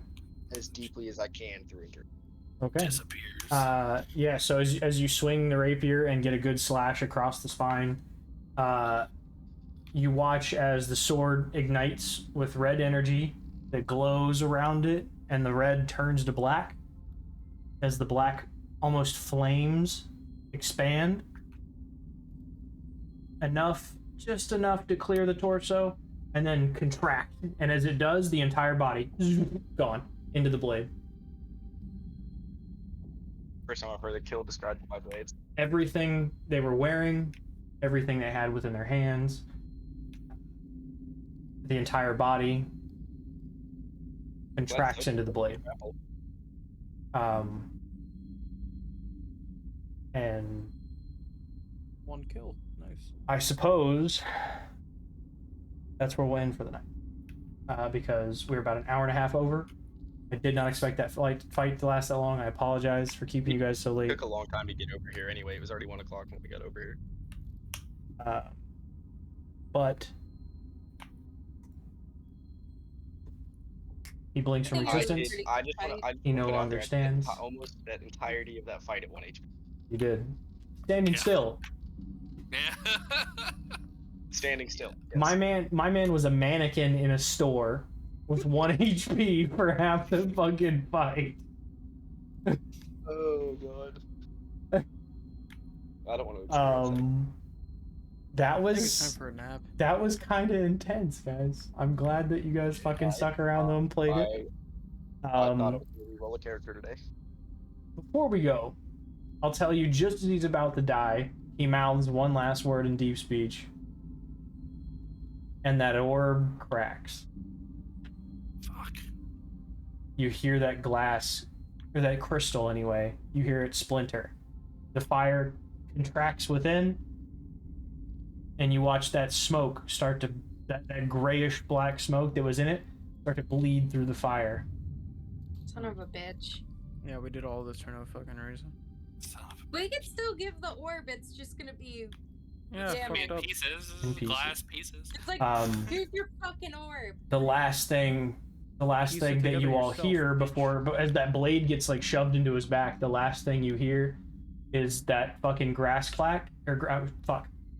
[SPEAKER 6] as deeply as I can through and through.
[SPEAKER 1] Okay.
[SPEAKER 4] Disappears.
[SPEAKER 1] Yeah. So as you swing the rapier and get a good slash across the spine, you watch as the sword ignites with red energy that glows around it, and the red turns to black as the black almost flames expand just enough to clear the torso and then contract, and as it does, the entire body gone into the blade.
[SPEAKER 6] First time I've heard the kill described by blades.
[SPEAKER 1] Everything they were wearing, everything they had within their hands, the entire body contracts into the blade. And
[SPEAKER 3] 1 kill. Nice.
[SPEAKER 1] I suppose that's where we'll end for the night, because we're about an hour and a half over. I did not expect that fight to last that long. I apologize for keeping you guys so
[SPEAKER 6] It
[SPEAKER 1] late.
[SPEAKER 6] took a long time to get over here anyway. It was already 1 o'clock when we got over here.
[SPEAKER 1] But he blinks from resistance.
[SPEAKER 6] I just want to.
[SPEAKER 1] He no longer stands.
[SPEAKER 6] Almost that entirety of that fight at 1 HP.
[SPEAKER 1] You did. Standing still.
[SPEAKER 4] Yeah.
[SPEAKER 6] Standing still. Yes.
[SPEAKER 1] My man was a mannequin in a store with 1 HP for half the fucking fight.
[SPEAKER 6] Oh god. I don't want to experience
[SPEAKER 1] that
[SPEAKER 3] I think it's time
[SPEAKER 1] was
[SPEAKER 3] for a nap.
[SPEAKER 1] that was kind of intense, guys. I'm glad that you guys fucking stuck around though and played it.
[SPEAKER 6] I thought it was really well a character today.
[SPEAKER 1] Before we go, I'll tell you just as he's about to die, he mouths one last word in deep speech, and that orb cracks.
[SPEAKER 4] Fuck.
[SPEAKER 1] You hear that glass, or that crystal anyway, you hear it splinter. The fire contracts within, and you watch that smoke start to, that grayish black smoke that was in it, start to bleed through the fire.
[SPEAKER 5] Son of a bitch.
[SPEAKER 3] Yeah, we did all this for no fucking reason.
[SPEAKER 5] We could still give the orb, it's just gonna be...
[SPEAKER 3] Yeah,
[SPEAKER 5] Damn
[SPEAKER 3] fucked
[SPEAKER 5] it.
[SPEAKER 3] up.
[SPEAKER 4] Pieces,
[SPEAKER 1] In pieces.
[SPEAKER 4] glass pieces.
[SPEAKER 5] It's like, here's your fucking orb.
[SPEAKER 1] The last thing
[SPEAKER 3] Piece it
[SPEAKER 1] that
[SPEAKER 3] together
[SPEAKER 1] you all
[SPEAKER 3] yourself,
[SPEAKER 1] hear
[SPEAKER 3] bitch.
[SPEAKER 1] before, as that blade gets like shoved into his back, the last thing you hear is that fucking grass clack, or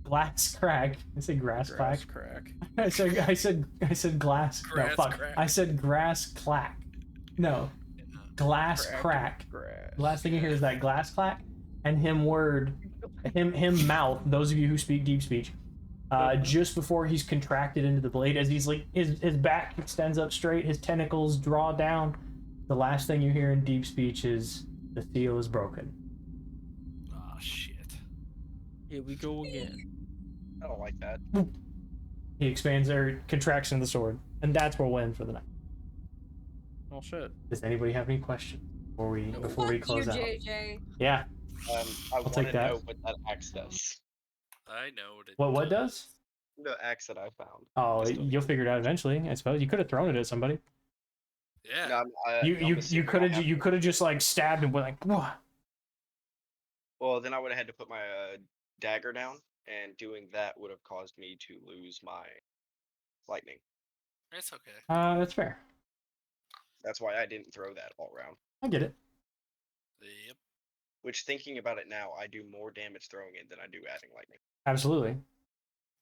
[SPEAKER 1] glass crack. I said grass
[SPEAKER 3] Grass
[SPEAKER 1] clack.
[SPEAKER 3] crack.
[SPEAKER 1] I said glass.
[SPEAKER 4] Grass
[SPEAKER 1] no, fuck.
[SPEAKER 4] crack.
[SPEAKER 1] I said grass clack. No, glass crack.
[SPEAKER 3] Grass.
[SPEAKER 1] The last thing you hear is that glass clack, and him mouth. Those of you who speak deep speech, just before he's contracted into the blade, as he's like his back extends up straight, his tentacles draw down. The last thing you hear in deep speech is the seal is broken.
[SPEAKER 4] Oh shit.
[SPEAKER 3] Here we go again.
[SPEAKER 6] I don't like that.
[SPEAKER 1] He expands or contracts into the sword, and that's where we'll end for the night.
[SPEAKER 3] Well, shit.
[SPEAKER 1] Does anybody have any questions before we
[SPEAKER 5] Fuck
[SPEAKER 1] close
[SPEAKER 5] you,
[SPEAKER 1] out?
[SPEAKER 5] JJ.
[SPEAKER 1] Yeah.
[SPEAKER 6] I want
[SPEAKER 1] take
[SPEAKER 6] to
[SPEAKER 1] that.
[SPEAKER 6] know what that axe does.
[SPEAKER 4] I know what it
[SPEAKER 1] What does?
[SPEAKER 6] The axe that I found.
[SPEAKER 1] Oh,
[SPEAKER 6] Just a-
[SPEAKER 1] you'll figure it out eventually, I suppose. You could have thrown it at somebody.
[SPEAKER 4] Yeah.
[SPEAKER 6] No, I'm
[SPEAKER 1] You
[SPEAKER 6] assuming
[SPEAKER 1] could
[SPEAKER 6] I
[SPEAKER 1] have
[SPEAKER 6] have
[SPEAKER 1] you
[SPEAKER 6] to-
[SPEAKER 1] could have just like stabbed and went like, whoa.
[SPEAKER 6] Well, then I would have had to put my dagger down, and doing that would have caused me to lose my lightning.
[SPEAKER 4] It's okay.
[SPEAKER 1] That's fair.
[SPEAKER 6] That's why I didn't throw that all round.
[SPEAKER 1] I get it.
[SPEAKER 4] Yep.
[SPEAKER 6] Which, thinking about it now, I do more damage throwing it than I do adding lightning.
[SPEAKER 1] Absolutely.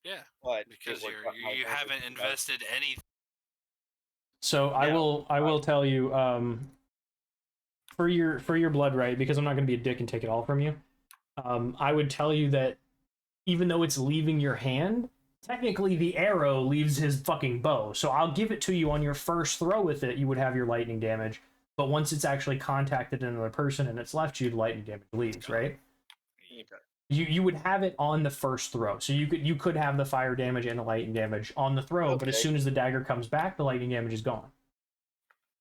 [SPEAKER 4] Yeah.
[SPEAKER 6] But
[SPEAKER 4] Because
[SPEAKER 6] it worked out my
[SPEAKER 4] you
[SPEAKER 6] advantage
[SPEAKER 4] haven't
[SPEAKER 6] because-
[SPEAKER 4] invested any
[SPEAKER 1] So I will tell you for your blood right, because I'm not going to be a dick and take it all from you. I would tell you that even though it's leaving your hand, technically the arrow leaves his fucking bow. So I'll give it to you on your first throw with it, you would have your lightning damage. But once it's actually contacted another person and it's left you, the lightning damage leaves, right?
[SPEAKER 6] Okay.
[SPEAKER 1] You would have it on the first throw. So you could have the fire damage and the lightning damage on the throw, but as
[SPEAKER 6] Okay.
[SPEAKER 1] soon as the dagger comes back, the lightning damage is gone.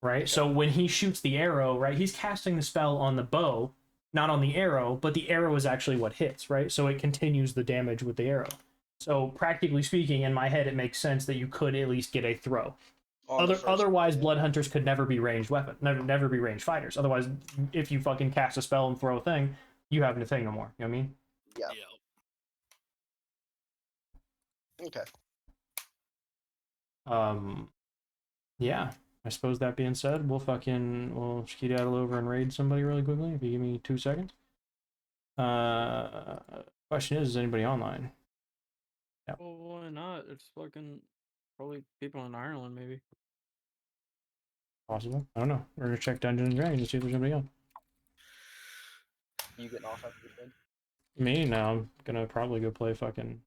[SPEAKER 1] Right? So when he shoots the arrow, right, he's casting the spell on the bow, not on the arrow, but the arrow is actually what hits, right? So it continues the damage with the arrow. So practically speaking, in my head, it makes sense that you could at least get a throw.
[SPEAKER 6] On the first
[SPEAKER 1] Otherwise,
[SPEAKER 6] one,
[SPEAKER 1] blood hunters could never be ranged weapon, never be ranged fighters. Otherwise, if you fucking cast a spell and throw a thing, you have nothing no more. You know what I mean?
[SPEAKER 8] Yeah. Okay.
[SPEAKER 1] Yeah. I suppose that being said, we'll skedaddle over and raid somebody really quickly if you give me 2 seconds. Question is anybody online? Yeah.
[SPEAKER 3] Well, why not? It's fucking probably people in Ireland, maybe.
[SPEAKER 1] Possible. I don't know. We're gonna check Dungeons and Dragons to see if there's anybody on.
[SPEAKER 8] You getting off after this bed?
[SPEAKER 1] Me? No, I'm gonna probably go play fucking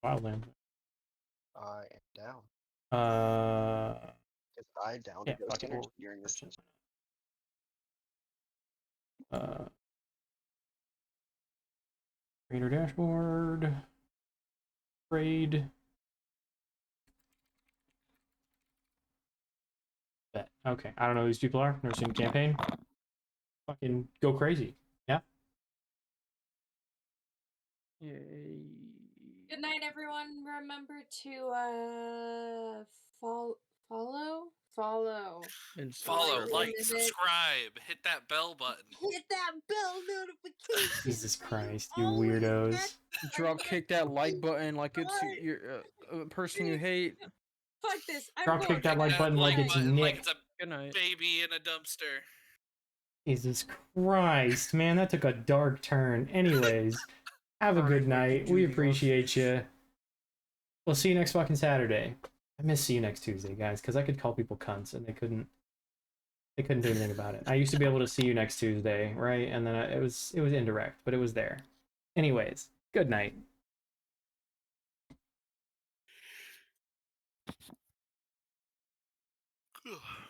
[SPEAKER 1] Wildlands.
[SPEAKER 8] I am down. Because I downed
[SPEAKER 1] Yeah,
[SPEAKER 8] Ghost
[SPEAKER 1] fuck it,
[SPEAKER 8] Energy
[SPEAKER 1] we'll-
[SPEAKER 8] during this.
[SPEAKER 1] Creator dashboard. Raid. Bet. Okay. I don't know who these people are. Never seen the campaign. Fucking go crazy. Yeah.
[SPEAKER 3] Yay.
[SPEAKER 5] Good night, everyone. Remember to follow.
[SPEAKER 3] And
[SPEAKER 4] Follow,
[SPEAKER 5] Like,
[SPEAKER 4] like,
[SPEAKER 5] Mimic.
[SPEAKER 4] subscribe, hit that bell button.
[SPEAKER 5] Hit that bell notification.
[SPEAKER 1] Jesus
[SPEAKER 5] so
[SPEAKER 1] Christ, you
[SPEAKER 5] always
[SPEAKER 1] weirdos.
[SPEAKER 5] get
[SPEAKER 3] drop kick that like button like it's
[SPEAKER 5] Alright.
[SPEAKER 3] your person you hate.
[SPEAKER 5] Fuck this. I'm
[SPEAKER 1] Drop
[SPEAKER 5] going
[SPEAKER 1] kick that
[SPEAKER 5] to
[SPEAKER 1] like
[SPEAKER 5] bed.
[SPEAKER 1] button like
[SPEAKER 4] like
[SPEAKER 1] it's
[SPEAKER 4] button like
[SPEAKER 1] Nick.
[SPEAKER 4] it's a
[SPEAKER 3] Good night.
[SPEAKER 4] baby in a dumpster.
[SPEAKER 1] Jesus Christ, man, that took a dark turn. Anyways, have a
[SPEAKER 3] Sorry,
[SPEAKER 1] good night.
[SPEAKER 3] Judy
[SPEAKER 1] We
[SPEAKER 3] Rose.
[SPEAKER 1] appreciate you. We'll see you next fucking Saturday. I miss see you next Tuesday, guys, because I could call people cunts and they couldn't do anything about it. I used to be able to see you next Tuesday, right? And then it was indirect, but it was there. Anyways, good night.
[SPEAKER 4] Ugh.